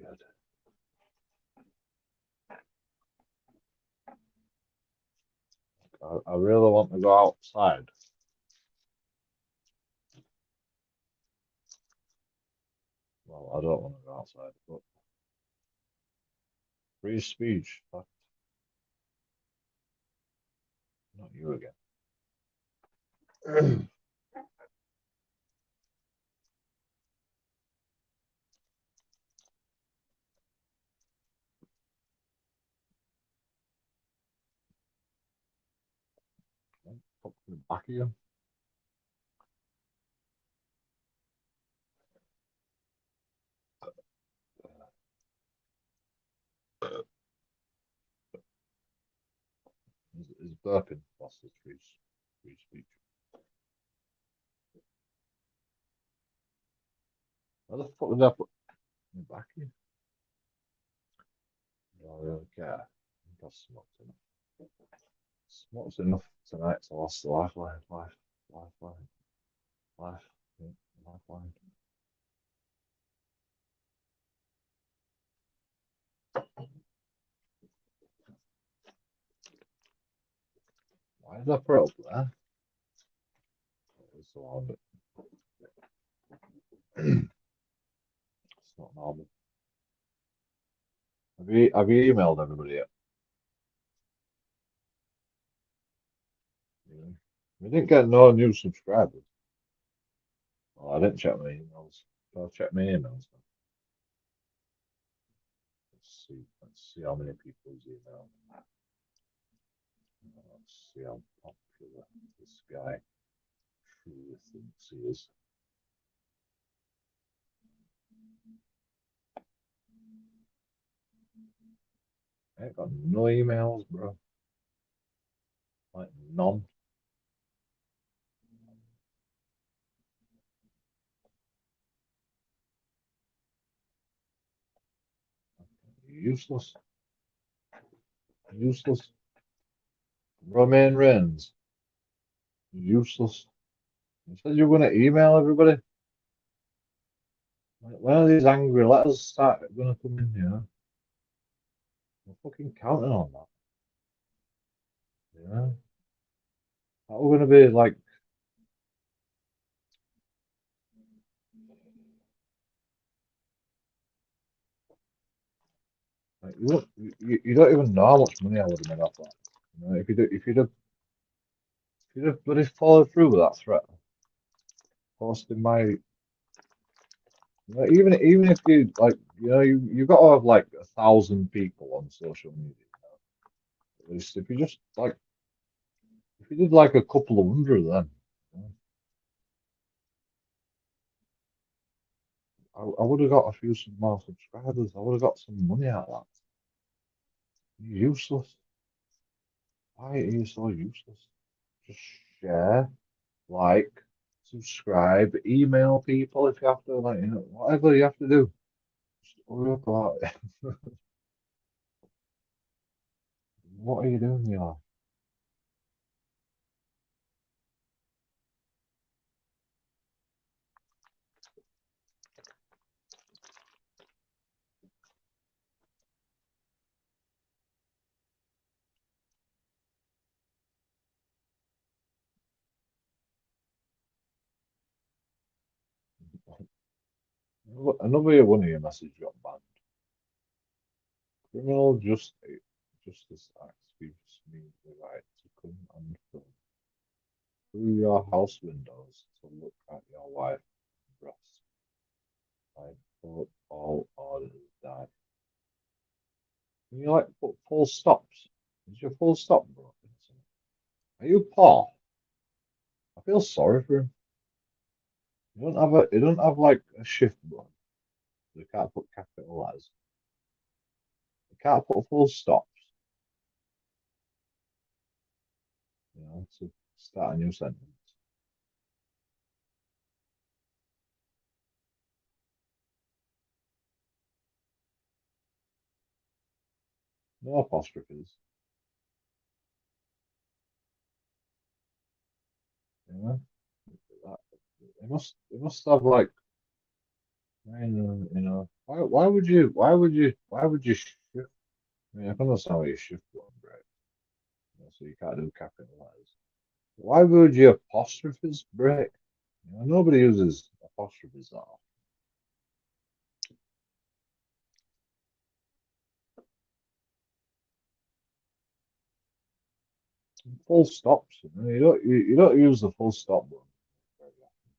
Good. I really want to go outside. Well, I don't want to go outside, but free speech. Fuck. Not you again. Fuck the back of you. Is burping lost its free speech? Where the fuck did I put my back in? I don't really care. I think I've smoked enough. Smoked enough tonight to last the lifeline. Lifeline. Yeah, lifeline. Why did I put it up there? It's around it. It's not normal. Have you emailed everybody yet? Really? We didn't get no new subscribers. Well, I didn't check my emails. I'll check my emails now. Let's see how many people's emailed. Let's see how popular this guy truly thinks he is. I ain't got no emails, bro. Like none. Useless. Useless. Romain Reigns. Useless. You said you were going to email everybody. When are these angry letters start going to come in here? I'm fucking counting on that. Yeah. How are we going to be like? You don't even know how much money I would have made off that. You know, if you'd have bloody followed through with that threat, posting my, even if you like, you've got to have like 1,000 people on social media. At least if you just like, if you did like a couple of hundred, then I would have got a few more subscribers. I would have got some money out of that. Useless. Why are you so useless? Just share, like, subscribe, email people if you have to, like, whatever you have to do. Just hurry up about it. What are you doing here? Another one of your messages got banned. Criminal justice acts gives me the right to come and film through your house windows to look at your wife and breast. I hope all orders die. Can you like put full stops? Is your full stop broken? Are you Paul? I feel sorry for him. You don't have like a shift button. You can't put capital letters. You can't put full stops. You know, to start a new sentence. No apostrophes. You know, it must have like, you know, why would you shift? I mean, I can understand why you shift one, right? You know, so you can't do capital letters. Why would you apostrophes break? You know, nobody uses apostrophes that often. Full stops. You know, you don't use the full stop button very often.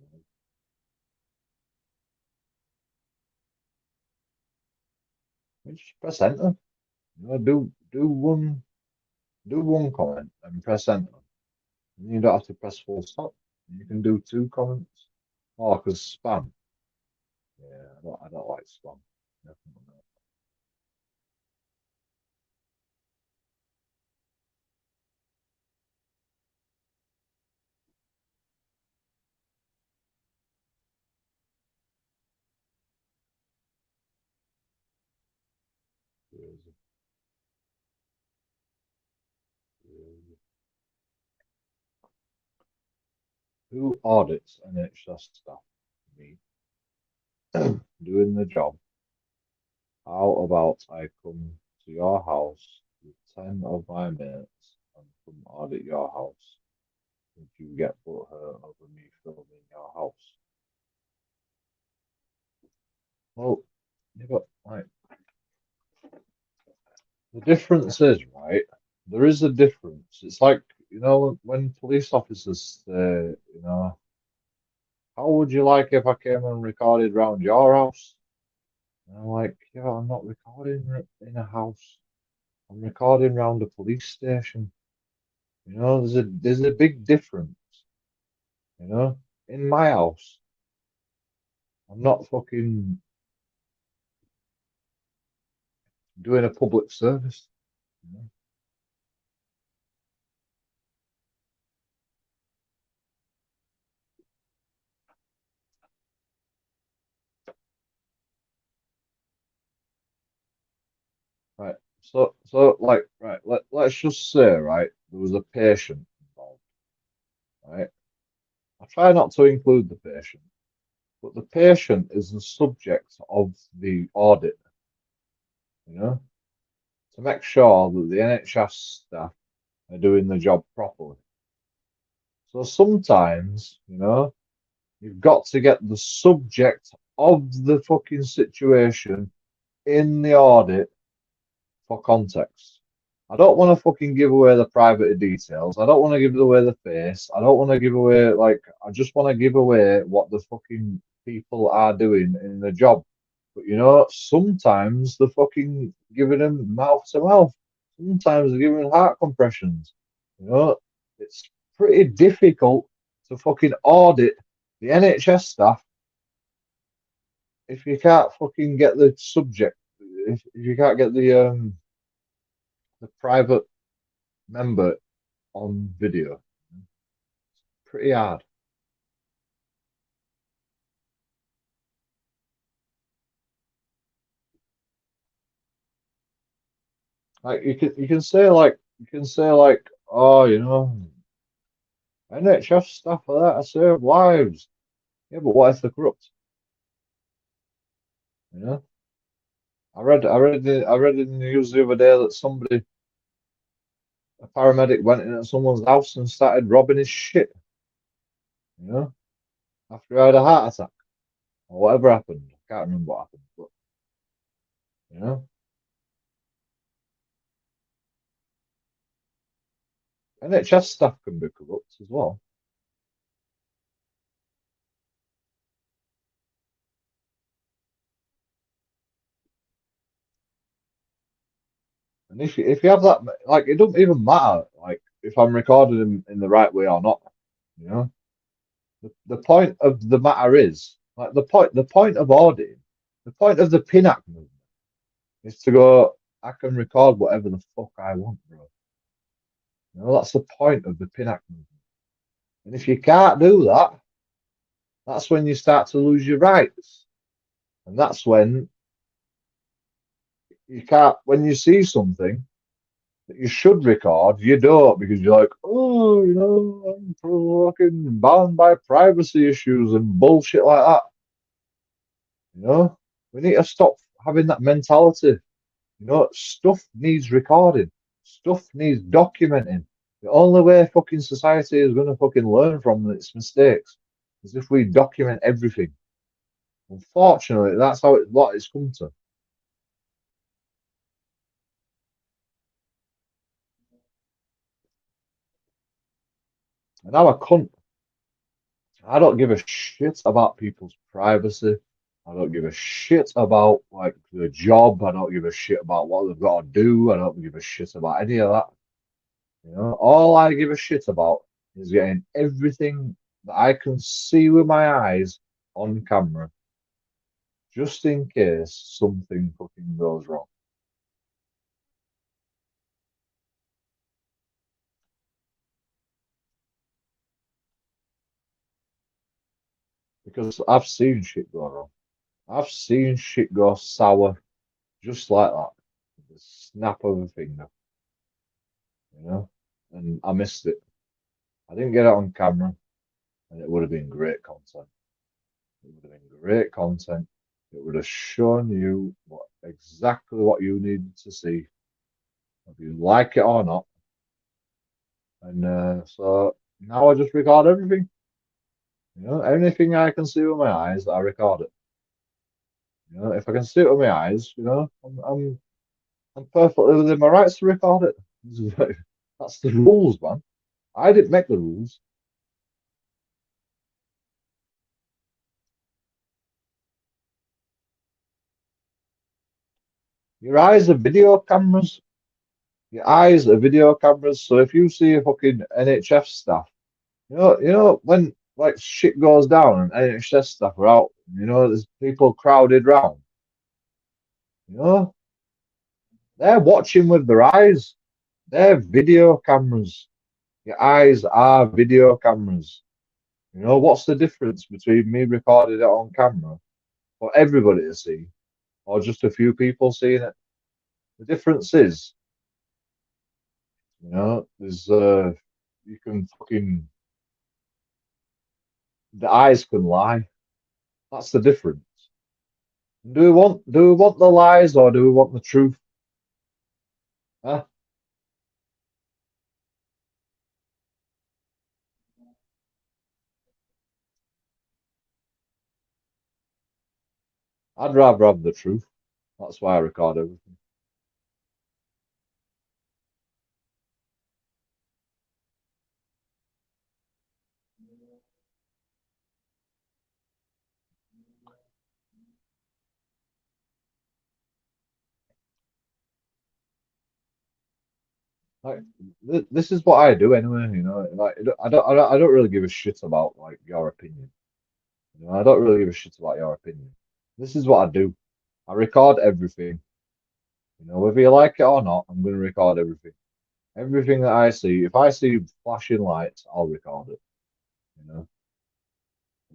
You know. You just press enter. You know, do one comment and press enter. And you don't have to press full stop. You can do 2 comments. Oh, because spam. Yeah, I don't like spam. Definitely not. Crazy, crazy. Who audits NHS staff? Me. Doing the job. How about I come to your house with 10 of my mates and come audit your house? Would you get butthurt over me filming your house? Well, yeah, but like the difference is, right? There is a difference. It's like, you know, when police officers say, you know, how would you like if I came and recorded round your house? And I'm like, yeah, I'm not recording in a house. I'm recording round a police station. You know, there's a big difference. You know, in my house, I'm not fucking doing a public service. You know? Right. So like, right. Let's just say, right, there was a patient involved. Right. I try not to include the patient, but the patient is the subject of the audit. You know, to make sure that the NHS staff are doing the job properly. So sometimes, you know, you've got to get the subject of the fucking situation in the audit for context. I don't want to fucking give away the private details. I don't want to give away the face. I don't want to give away, like, I just want to give away what the fucking people are doing in the job. But you know, sometimes they're fucking giving them mouth to mouth. Sometimes they're giving heart compressions. You know, it's pretty difficult to fucking audit the NHS staff if you can't fucking get the subject. If you can't get the private member on video. Pretty hard. Like you can say like, oh, you know, NHS stuff like that, I save lives. Yeah, but what if they're corrupt? You know? I read in the news the other day that a paramedic went into someone's house and started robbing his shit, you know, after he had a heart attack. or whatever happened. I can't remember what happened, but you know, NHS staff can be corrupt as well. And if you have that, like, it doesn't even matter, like, if I'm recording in the right way or not. You know, the point of the matter is, like, the point of auditing, the point of the PINAC movement is to go, I can record whatever the fuck I want, bro. You know, that's the point of the PINAC movement. And if you can't do that, that's when you start to lose your rights. And that's when you can't, when you see something that you should record, you don't, because you're like, oh, you know, I'm fucking bound by privacy issues and bullshit like that. You know, we need to stop having that mentality. You know, stuff needs recording, stuff needs documenting. The only way fucking society is going to fucking learn from its mistakes is if we document everything. Unfortunately, that's how what it's come to. And I'm a cunt. I don't give a shit about people's privacy. I don't give a shit about like the job. I don't give a shit about what they've got to do. I don't give a shit about any of that. You know, all I give a shit about is getting everything that I can see with my eyes on camera, just in case something fucking goes wrong. Because I've seen shit go wrong. I've seen shit go sour just like that. The snap of a finger, you know? And I missed it. I didn't get it on camera, and it would have been great content. It would have been great content. It would have shown you exactly what you needed to see, if you like it or not. And so now I just record everything. You know, anything I can see with my eyes, I record it. You know, if I can see it with my eyes, you know, I'm perfectly within my rights to record it. That's the rules, man. I didn't make the rules. Your eyes are video cameras. Your eyes are video cameras. So if you see a fucking NHS staff, you know when like shit goes down and NHS staff are out, you know, there's people crowded round. You know, they're watching with their eyes. They're video cameras. Your eyes are video cameras. You know, what's the difference between me recording it on camera for everybody to see or just a few people seeing it? The difference is, you know, there's you can fucking the eyes can lie. That's the difference. Do we want the lies or do we want the truth? Huh? I'd rather have the truth. That's why I record everything. Like this is what I do anyway. You know, like I don't really give a shit about like your opinion. You know, I don't really give a shit about your opinion. This is what I do. I record everything. You know, whether you like it or not, I'm going to record everything. Everything that I see. If I see flashing lights, I'll record it. You know,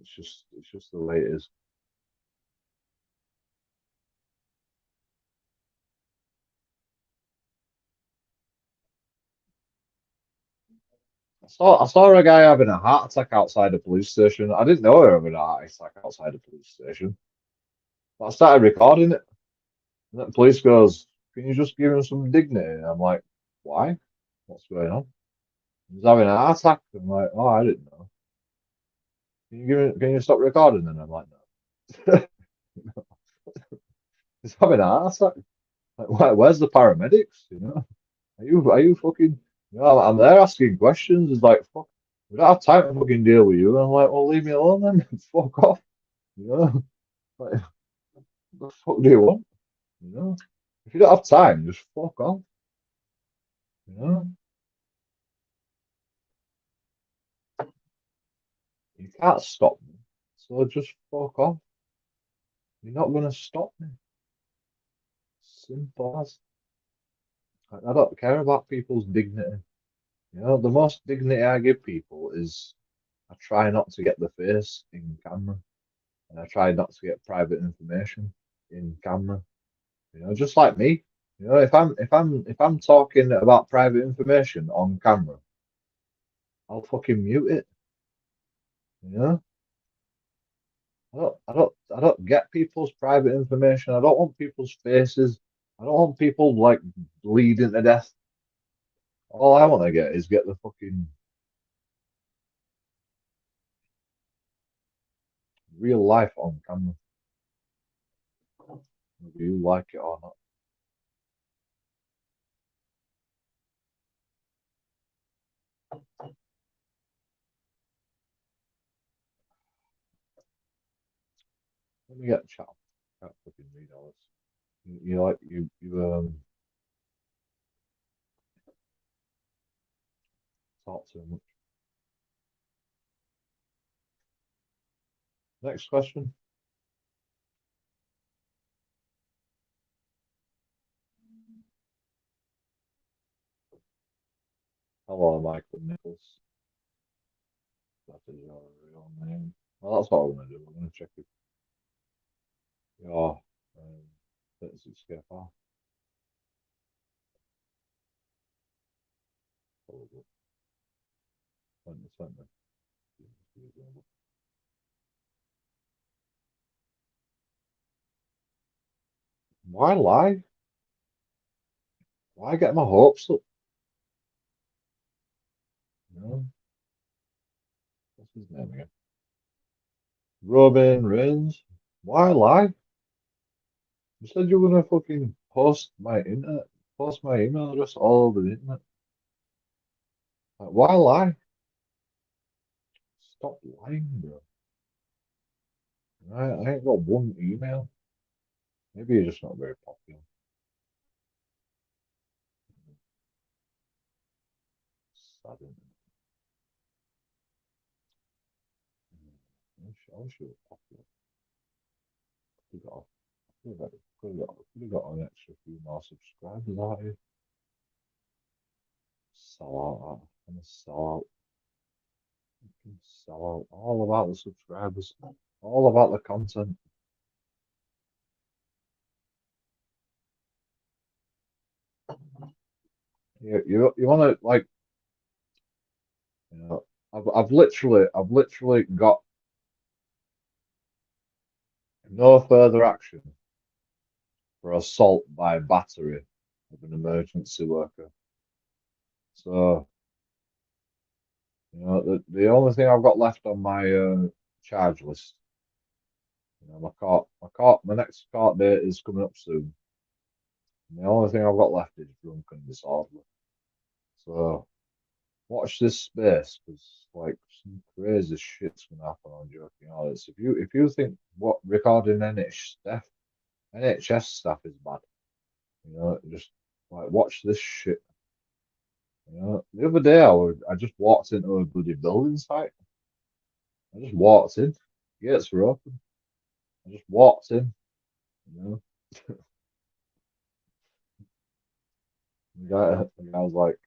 it's just the way it is. I saw a guy having a heart attack outside a police station. I didn't know he was having a heart attack outside a police station, but I started recording it. And the police goes, "Can you just give him some dignity?" And I'm like, "Why? What's going on?" He's having a heart attack. I'm like, "Oh, I didn't know. Can you stop recording?" And I'm like, "No." He's having a heart attack. Like, where's the paramedics? Are you fucking? I'm there asking questions. It's like, fuck, we don't have time to fucking deal with you. And I'm like, well, leave me alone then. Fuck off. You know, like, what the fuck do you want? If you don't have time, just fuck off. You know, you can't stop me, so just fuck off. You're not gonna stop me. Simple as. I don't care about people's dignity. The most dignity I give people is I try not to get the face in camera, and I try not to get private information in camera. Just like me. If I'm talking about private information on camera, I'll fucking mute it. You know, I don't get people's private information. I don't want people's faces. I don't want people like bleeding to death. All I want to get is get the fucking real life on camera, whether you like it or not. Let me get a chat. Can't fucking read all this. You like you talk too much. Next question. Hello, Michael Nichols. That is your real name. Well, that's what I'm gonna do. I'm gonna check if your let's escape off. Why lie? Why get my hopes up? What's his name again? Robin Reigns. Why lie? You said you were gonna fucking post my email address all over the internet. Like, why lie? Stop lying, bro. I ain't got one email. Maybe you're just not very popular. Sad, isn't it? I wish you were popular. Could have got an extra few more subscribers out here. Sell out. I'm gonna sell out. Sell out. All about the subscribers. All about the content. You want to like, I've literally got no further action for assault by battery of an emergency worker. So, the only thing I've got left on my charge list, my next court date is coming up soon. And the only thing I've got left is drunk and disorderly. So, watch this space because like some crazy shit's gonna happen on Joking Honest. If you think what recording NHS stuff is bad, just like watch this shit. The other day I just walked into a bloody building site. I just walked in, gates were open. I just walked in, you know. The guy was like,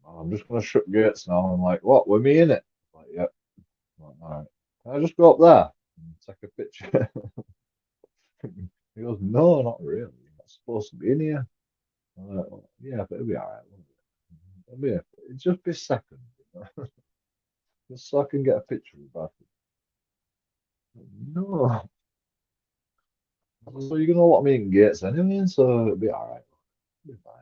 "Oh, I'm just gonna shut gates now." I'm like, "What? With me in it?" I'm like, "Yep." I'm like, all right. Can I just go up there and take a picture? He goes, "No, not really. You're not supposed to be in here." I'm like, well, yeah, but it'll be all right. Won't it? It'll just be a second, just so I can get a picture of that. No, so you're gonna let me in gates anyway, so it'll be all right. It'll be fine.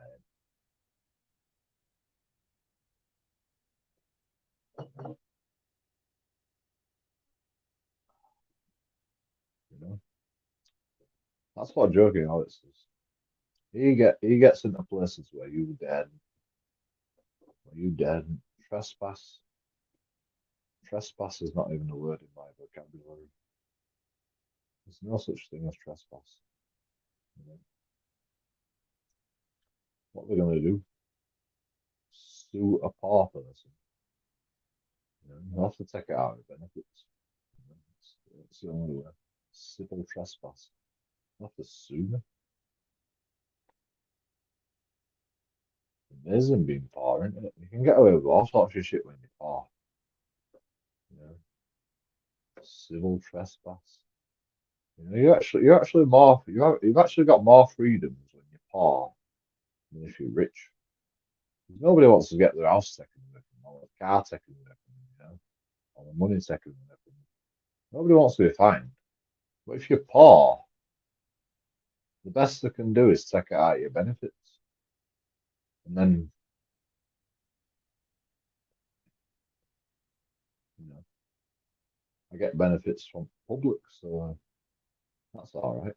That's what joking Alex is. He gets into places where you daren't trespass. Trespass is not even a word in my vocabulary. There's no such thing as trespass. You know? What they're gonna do? Sue a poor person. You know, you have to take it out of benefits. You know, it's the only way. Civil trespass. You have to sue them. Amazing being poor, isn't it? You can get away with all sorts of shit when you're poor. You know, civil trespass. You know, you've actually got more freedoms when you're poor than if you're rich. Nobody wants to get their house taken away from them, or their car taken away from them, you know, or their money taken away from them. Nobody wants to be fined. But if you're poor, the best they can do is take it out of your benefits. And then, you know, I get benefits from public, so that's all right.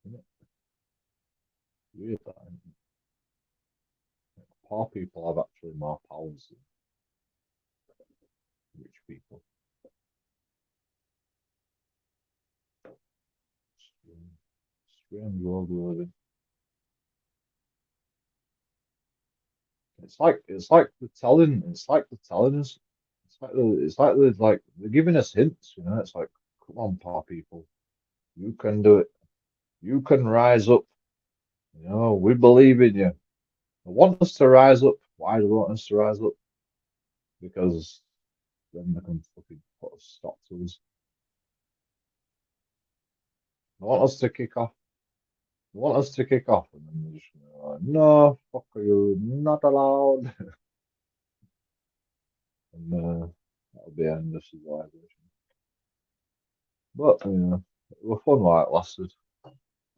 Isn't it? Weird that, isn't it? Poor people have actually more powers than rich people. Strange world we live in. It's like they're telling us. They're giving us hints, you know. It's like, come on, poor people, you can do it. You can rise up. You know, we believe in you. They want us to rise up. Why do they want us to rise up? Because then they can fucking put a stop to us. They want us to kick off. They want us to kick off, and then they're just going, no, fuck you, not allowed. And that'll be the end of civilization. But you know, it was fun while it lasted.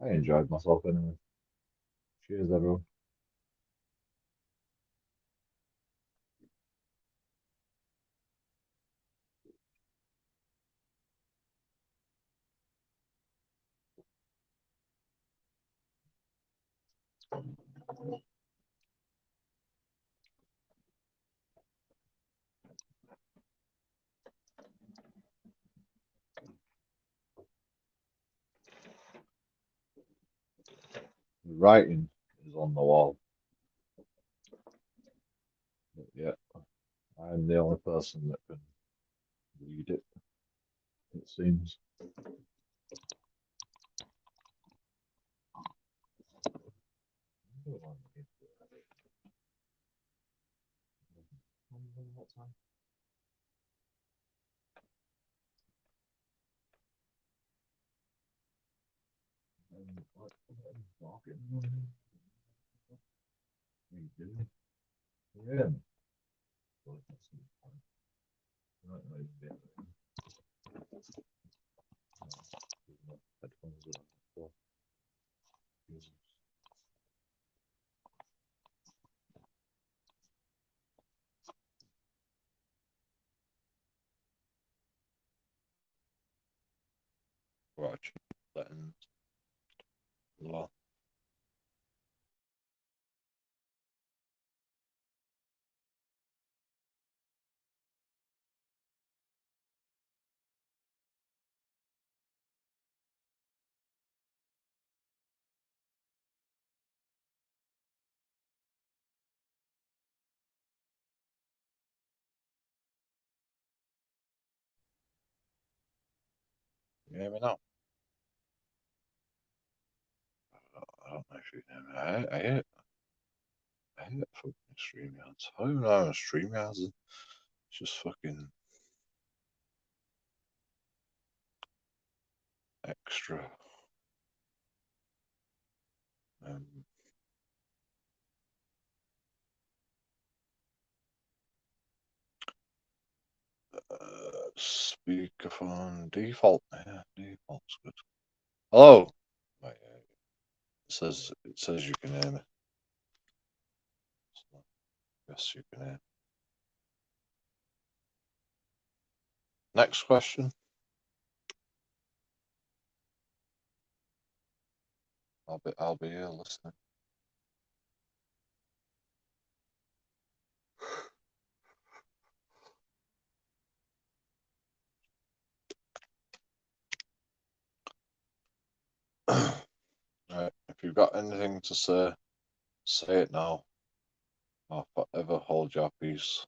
I enjoyed myself anyway. Cheers, everyone. The writing is on the wall. But yeah, I'm the only person that can read it, it seems. What time? Yeah. Watch buttons. Well, you hear me now? I don't know if you can hear me. I hate fucking StreamYards. I don't even know how StreamYards is. It's just fucking extra. Speakerphone default. Yeah, default's good. Hello. Right, it says you can hear me. So, yes, you can hear. Next question. I'll be here listening. Right, if you've got anything to say it now. I'll forever hold your peace.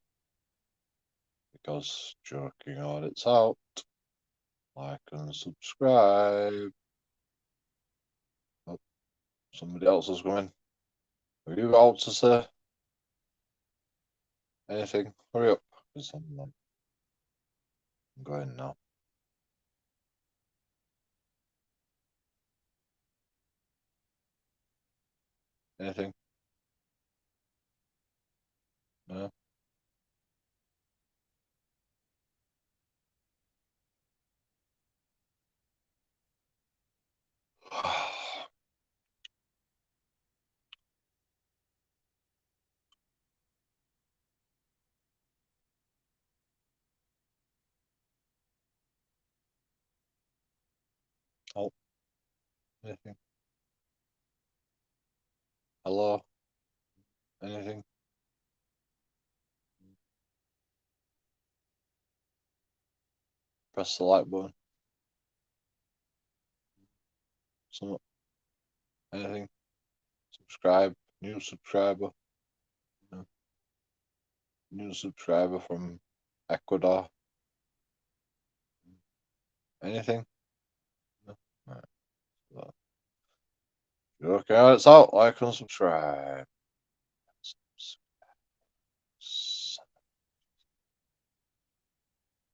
Because Joking Audit's out. Like and subscribe. Oh, somebody else is going. Have you got to say anything? Hurry up, because I'm going now. Anything? No? Oh, anything? Hello? Anything? Press the like button. Some anything? Subscribe. New subscriber. No. New subscriber from Ecuador. Anything? No. Right. So, okay, it's out. Like and subscribe.